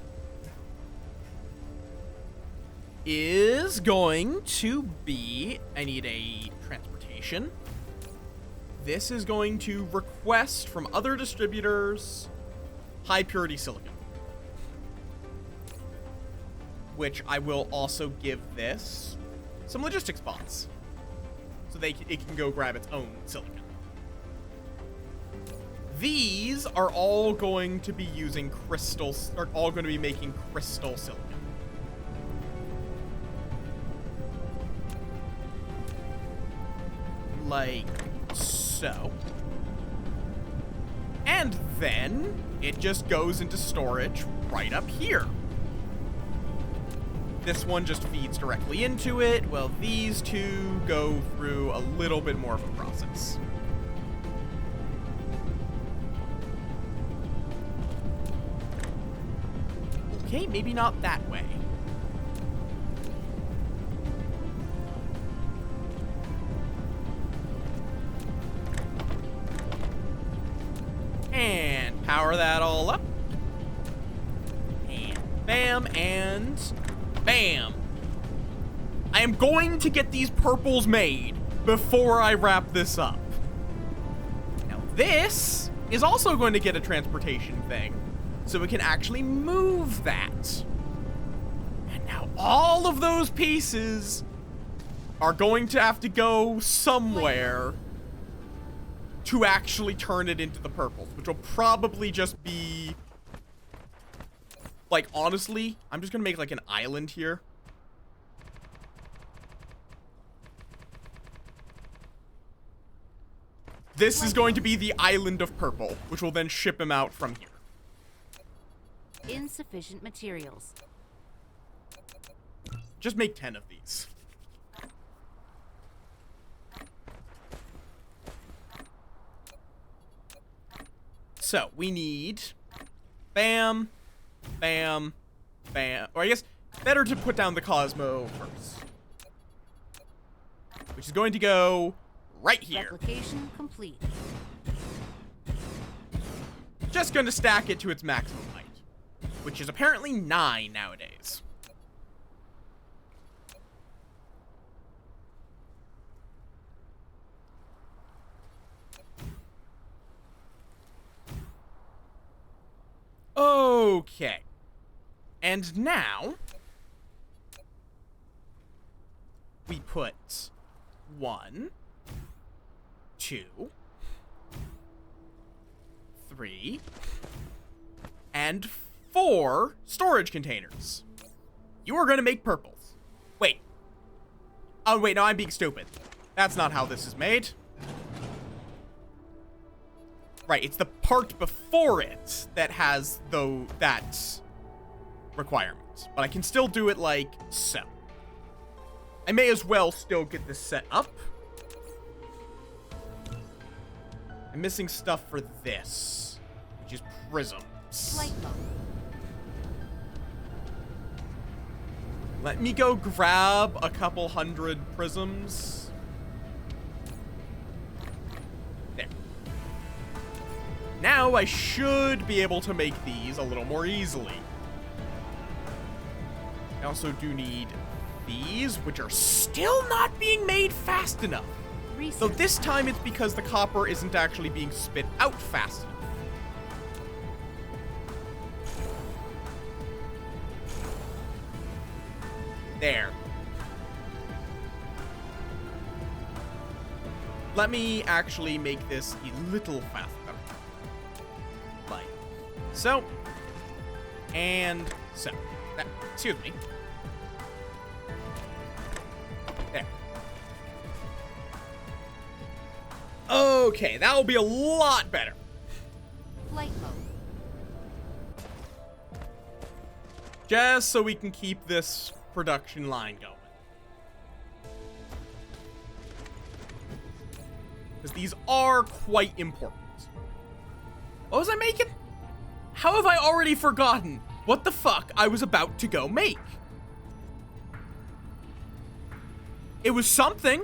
is going to be, I need a transportation. This is going to request from other distributors high purity silicon, which I will also give this some logistics pods so it can go grab its own silicon. These are all going to be using crystals, are all going to be making crystal silicon. Like so. And then it just goes into storage right up here. This one just feeds directly into it, while these two go through a little bit more of a process. Okay, maybe not that way. And power that all up. And bam, and bam. I am going to get these purples made before I wrap this up. Now this is also going to get a transportation thing, so we can actually move that. And now all of those pieces are going to have to go somewhere to actually turn it into the purples, which will probably just be, like, honestly, I'm just gonna make like an island here. This is going to be the island of purple, which will then ship him out from here. Insufficient materials. Just make 10 of these. So, we need bam, bam, bam. Or I guess better to put down the Cosmo first. Which is going to go right here. Replication complete. Just going to stack it to its maximum height, which is apparently 9 nowadays. Okay. And now we put 1, 2, 3, and 4 storage containers. You are going to make purples. Wait. Oh, wait, no, I'm being stupid. That's not how this is made. Right, it's the part before it that has, though, that requirement. But I can still do it like so. I may as well still get this set up. I'm missing stuff for this, which is prisms. Flight mode. Let me go grab a couple hundred prisms. There. Now I should be able to make these a little more easily. I also do need these, which are still not being made fast enough. So this time it's because the copper isn't actually being spit out fast enough. There. Let me actually make this a little faster. Like so. And so. Excuse me. There. Okay, that'll be a lot better. Flight mode. Just so we can keep this production line going. Because these are quite important. What was I making? How have I already forgotten what the fuck I was about to go make? It was something.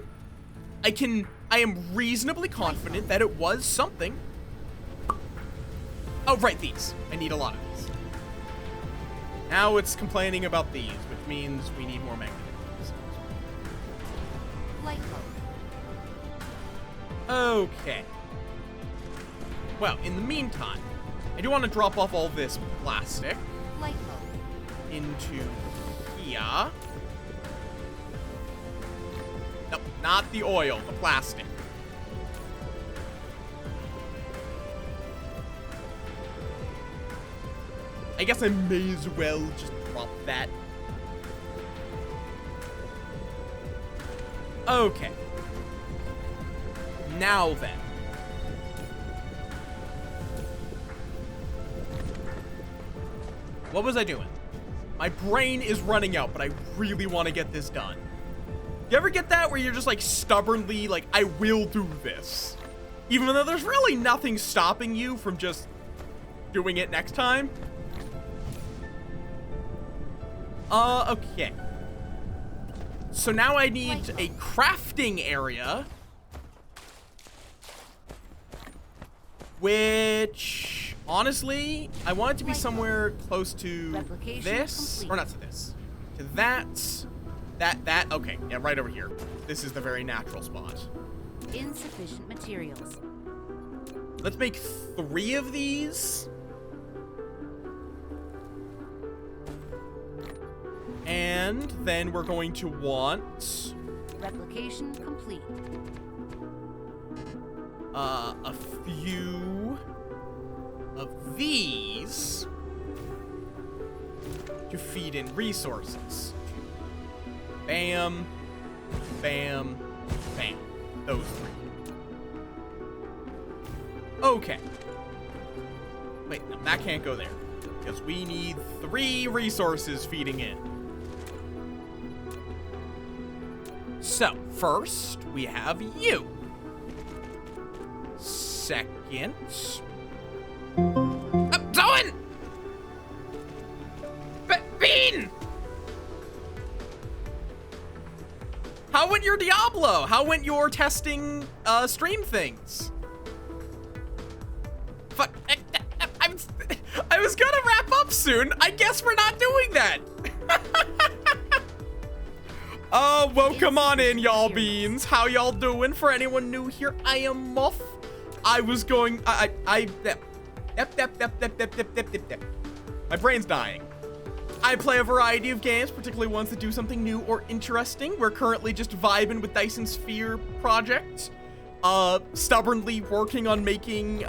I am reasonably confident that it was something. Oh, right, these. I need a lot of these. Now it's complaining about these, which means we need more magnetic. Light mode. Okay. Well, in the meantime, I do want to drop off all this plastic Light mode. into here. Nope, not the oil, the plastic. I guess I may as well just drop that. Okay. Now then. What was I doing? My brain is running out, but I really want to get this done. You ever get that where you're just like stubbornly like, I will do this, even though there's really nothing stopping you from just doing it next time? Okay. So now I need a crafting area, which honestly, I want it to be somewhere close to this, or not to this, to that. Okay, yeah, right over here. This is the very natural spot. Insufficient materials. Let's make 3 of these. And then we're going to want... Replication complete. A few of these to feed in resources. Bam, bam, bam. Those 3. Okay. Wait, no, that can't go there. Because we need 3 resources feeding in. So, first, we have you. Second... Zoen! Bean! How went your Diablo? How went your testing, stream things? Fuck, I was gonna wrap up soon. I guess we're not doing that. Oh, welcome on in, y'all beans. How y'all doing? For anyone new here, I am Möth. I was going, my brain's dying. I play a variety of games, particularly ones that do something new or interesting. We're currently just vibing with Dyson Sphere project. Stubbornly working on making,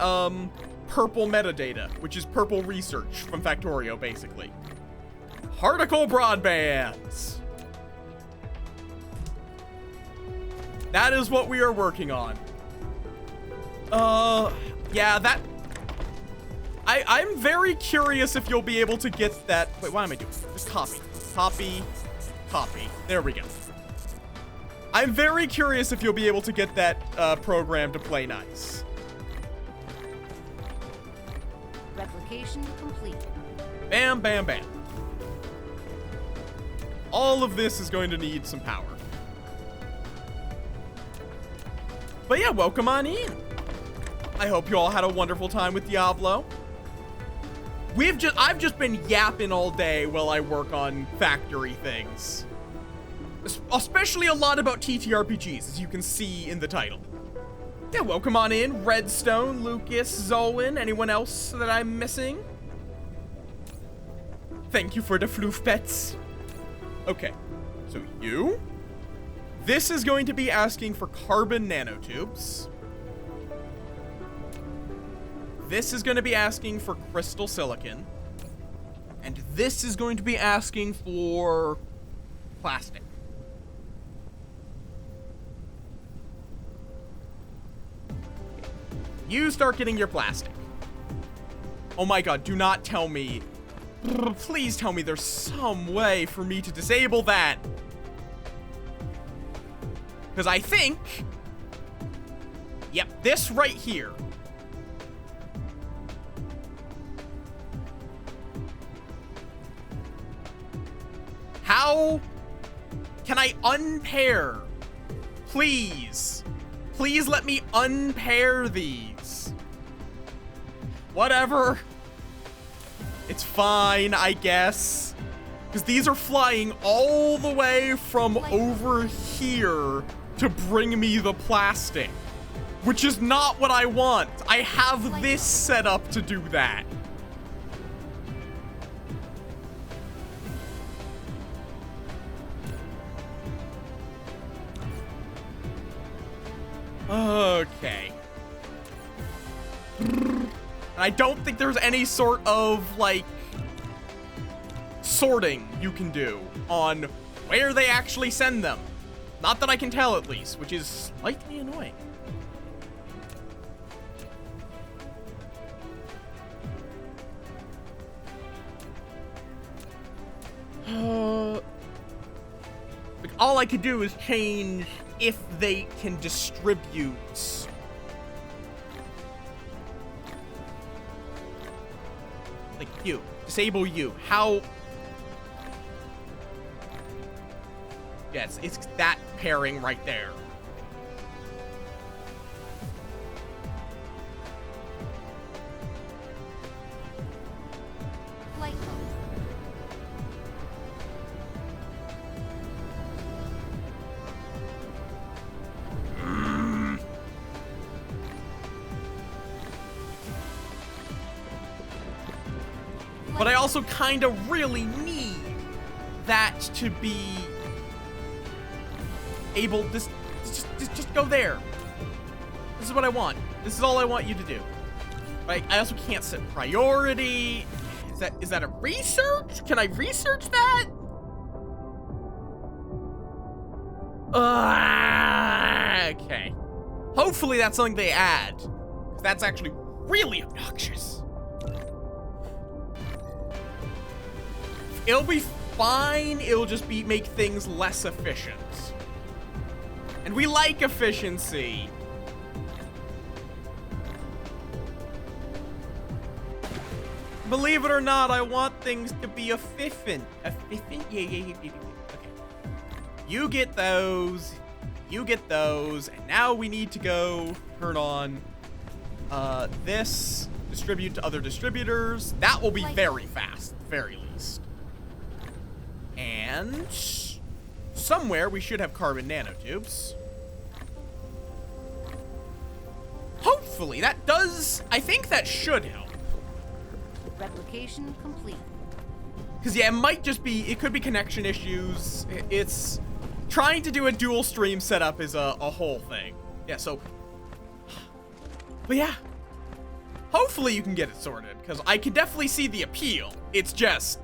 purple metadata, which is purple research from Factorio, basically. Particle broadbands. That is what we are working on. Yeah, that... I'm very curious if you'll be able to get that... Wait, what am I doing? Just copy. Copy. Copy. There we go. I'm very curious if you'll be able to get that, program to play nice. Replication complete. Bam, bam, bam. All of this is going to need some power. But yeah, welcome on in. I hope you all had a wonderful time with Diablo. I've just been yapping all day while I work on factory things. Especially a lot about TTRPGs, as you can see in the title. Yeah, welcome on in. Redstone, Lucas, Zoen, anyone else that I'm missing? Thank you for the floof pets. Okay, so you. This is going to be asking for carbon nanotubes. This is going to be asking for crystal silicon. And this is going to be asking for plastic. You start getting your plastic. Oh my god, do not tell me. Please tell me there's some way for me to disable that. Because I think... Yep, this right here How can I unpair? Please. Please let me unpair these. Whatever. It's fine, I guess. Because these are flying all the way from over here to bring me the plastic. Which is not what I want. I have this set up to do that. Okay. I don't think there's any sort of, like, sorting you can do on where they actually send them. Not that I can tell, at least, which is slightly annoying. Like, all I could do is change if they can distribute. Like, you. Disable you. How? Yes, it's that pairing right there. Flight mode. But I also kind of really need that to be able to just go there. This is what I want. This is all I want you to do. Like, I also can't set priority. Is that a research? Can I research that? Okay. Hopefully that's something they add. 'Cause that's actually really obnoxious. It'll be fine. It'll just make things less efficient. And we like efficiency. Believe it or not, I want things to be efficient. Efficient? Yeah. Okay. You get those. You get those. And now we need to go turn on this. Distribute to other distributors. That will be very fast, at the very least. And somewhere we should have carbon nanotubes. Hopefully that does. I think that should help. Replication complete. Because, yeah, it might just be, it could be connection issues. It's trying to do a dual stream setup is a whole thing. Yeah, so, but yeah, hopefully you can get it sorted, because I can definitely see the appeal. It's just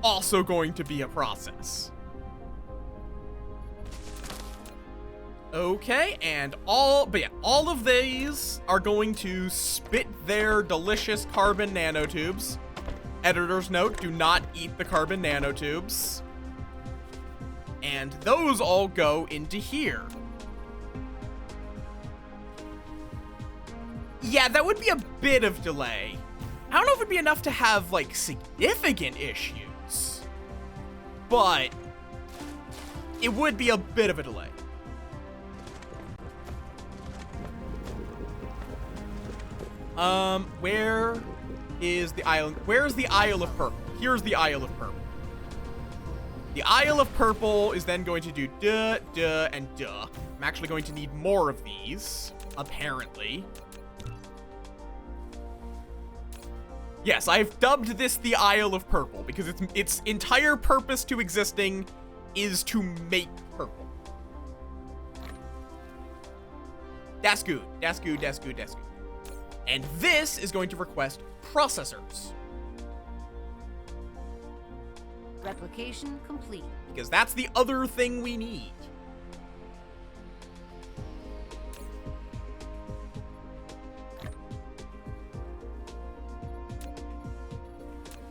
also going to be a process. Okay, and all of these are going to spit their delicious carbon nanotubes. Editor's note, do not eat the carbon nanotubes. And those all go into here. Yeah, that would be a bit of delay. I don't know if it'd be enough to have, like, significant issues. But it would be a bit of a delay. Where is the island? Where's the Isle of Purple? Here's the Isle of Purple. The Isle of Purple is then going to do duh, duh, and duh. I'm actually going to need more of these, apparently. Yes, I've dubbed this the Isle of Purple because its entire purpose to existing is to make purple. That's good. That's good. That's good. That's good. And this is going to request processors. Replication complete. Because that's the other thing we need.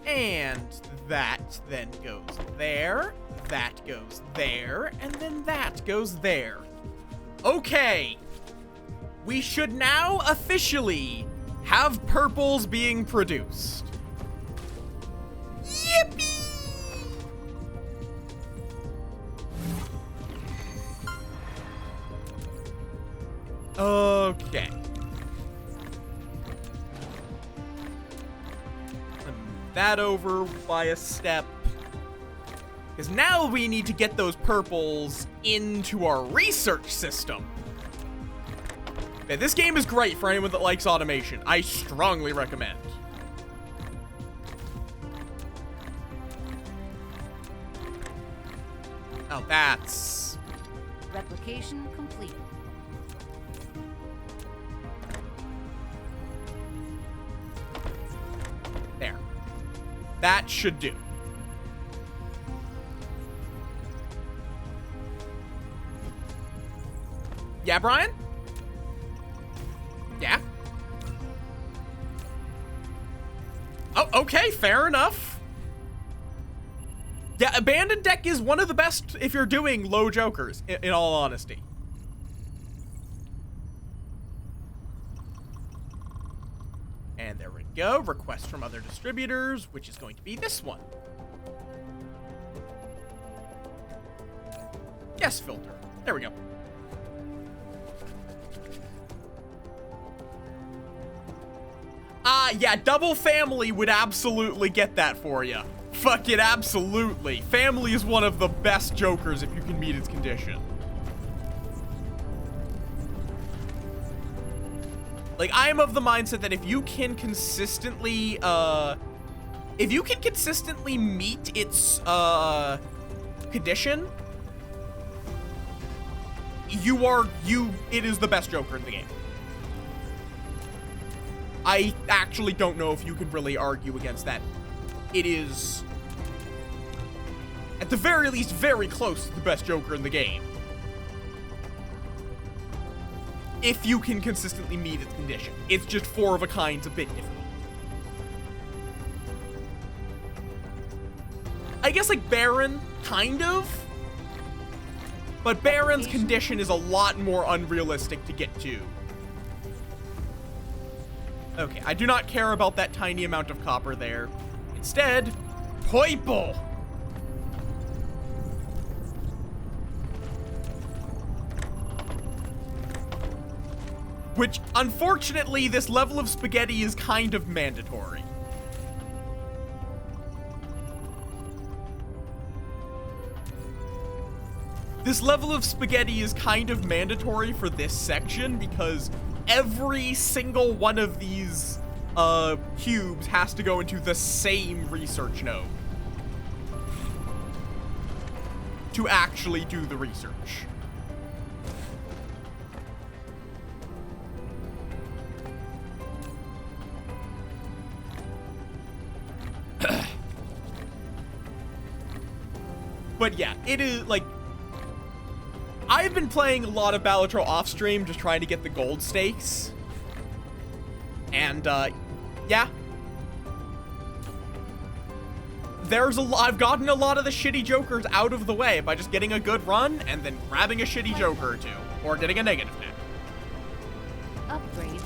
And that then goes there, that goes there, and then that goes there. Okay. We should now officially have purples being produced. Yippee! Okay. Move that over by a step. Because now we need to get those purples into our research system. Okay, this game is great for anyone that likes automation. I strongly recommend. Oh, that's... Replication complete. There. That should do. Yeah, Brian? Yeah? Oh, okay, fair enough. Yeah, Abandoned Deck is one of the best if you're doing low jokers, in all honesty. And there we go. Request from other distributors, which is going to be this one. Yes, filter. There we go. Yeah, Double Family would absolutely get that for you. Fuck it, absolutely. Family is one of the best jokers if you can meet its condition. Like, I am of the mindset that if you can consistently, meet its, condition, it is the best joker in the game. I actually don't know if you could really argue against that. It is, at the very least, very close to the best joker in the game. If you can consistently meet its condition. It's just 4 of a kind's a bit difficult. I guess like Baron, kind of. But Baron's condition is a lot more unrealistic to get to. Okay, I do not care about that tiny amount of copper there. Instead, purple! Which, unfortunately, this level of spaghetti is kind of mandatory. This level of spaghetti is kind of mandatory for this section because every single one of these cubes has to go into the same research node to actually do the research. But yeah, it is like, I've been playing a lot of Balatro off stream, just trying to get the gold stakes. And, yeah. I've gotten a lot of the shitty jokers out of the way by just getting a good run and then grabbing a shitty joker or two. Or getting a negative net. Upgrade.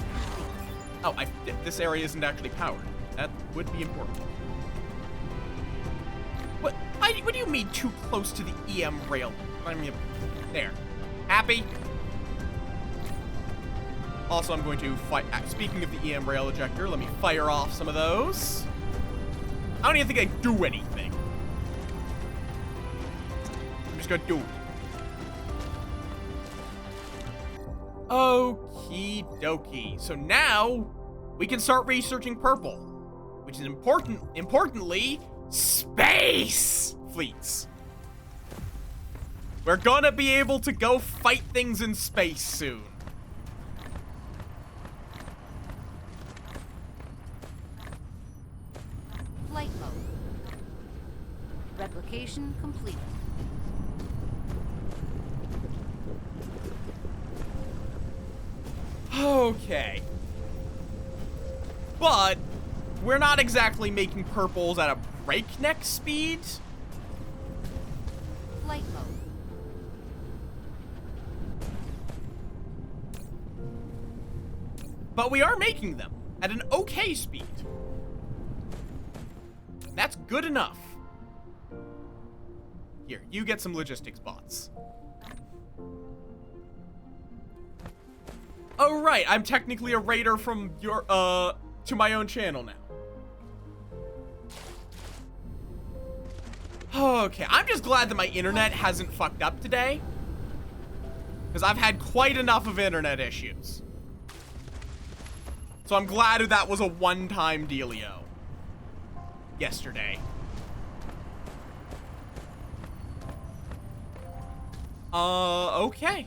Oh, this area isn't actually powered. That would be important. What do you mean too close to the EM rail? I mean, there. Happy? Also, I'm going to speaking of the EM rail ejector, let me fire off some of those. I don't even think I do anything. I'm just gonna do it. Okie dokie. So now we can start researching purple, which is importantly, space fleets. We're gonna be able to go fight things in space soon. Flight mode. Replication complete. Okay. But we're not exactly making purples at a breakneck speed. Flight mode. But we are making them at an okay speed. That's good enough. Here, you get some logistics bots. Oh, right. I'm technically a raider from your, to my own channel now. Okay, I'm just glad that my internet hasn't fucked up today. Because I've had quite enough of internet issues. So I'm glad that was a one-time dealio. Yesterday. Okay.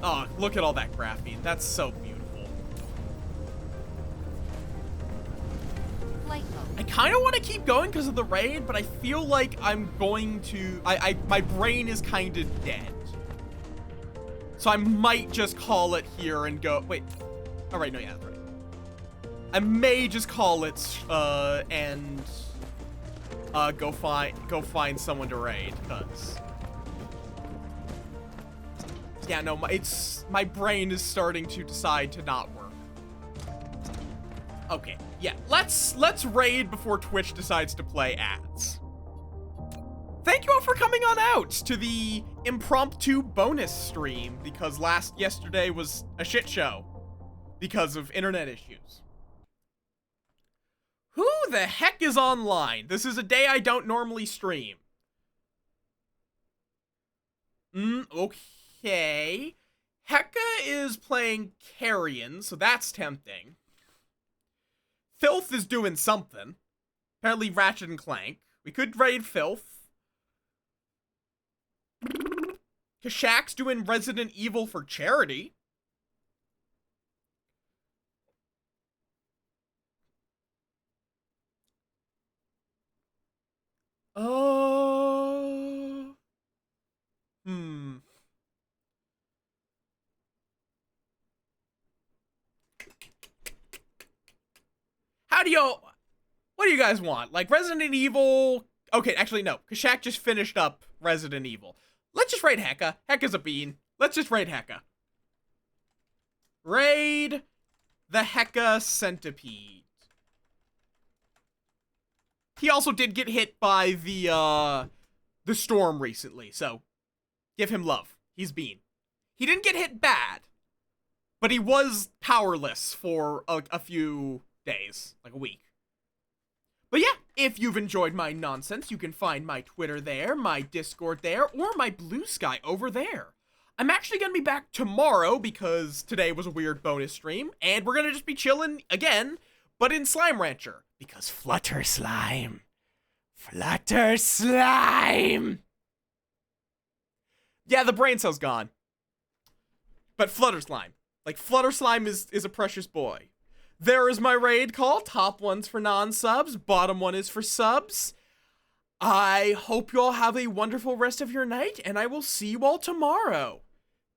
Oh, look at all that graphene. That's so beautiful. Flight mode. I kind of want to keep going because of the raid, but I feel like I'm going to... my brain is kind of dead. So I might just call it here and go... Wait. All right, no, yeah, that's right. I may just call it, and... go find someone to raid, because... Yeah, no, my brain is starting to decide to not work. Okay, yeah, let's raid before Twitch decides to play ads. Thank you all for coming on out to the impromptu bonus stream, because yesterday was a shit show because of internet issues. Who the heck is online? This is a day I don't normally stream. Okay. Hecka is playing Carrion, so that's tempting. Filth is doing something. Apparently Ratchet and Clank. We could raid Filth. Kashak's doing Resident Evil for charity. What do you guys want? Like Resident Evil? Okay, actually no. Kashak just finished up Resident Evil. Let's just raid Hecka. Hecka's a bean. Let's just raid Hecka. Raid the Hecka Centipede. He also did get hit by the storm recently, so give him love. He's bean. He didn't get hit bad, but he was powerless for a few days, like a week. But yeah, if you've enjoyed my nonsense, you can find my Twitter there, my Discord there, or my Blue Sky over there. I'm actually going to be back tomorrow because today was a weird bonus stream, and we're going to just be chilling again, but in Slime Rancher. Because Flutter Slime. Flutter Slime! Yeah, the brain cell's gone. But Flutter Slime. Like, Flutter Slime is a precious boy. There is my raid call. Top one's for non-subs. Bottom one is for subs. I hope you all have a wonderful rest of your night, and I will see you all tomorrow.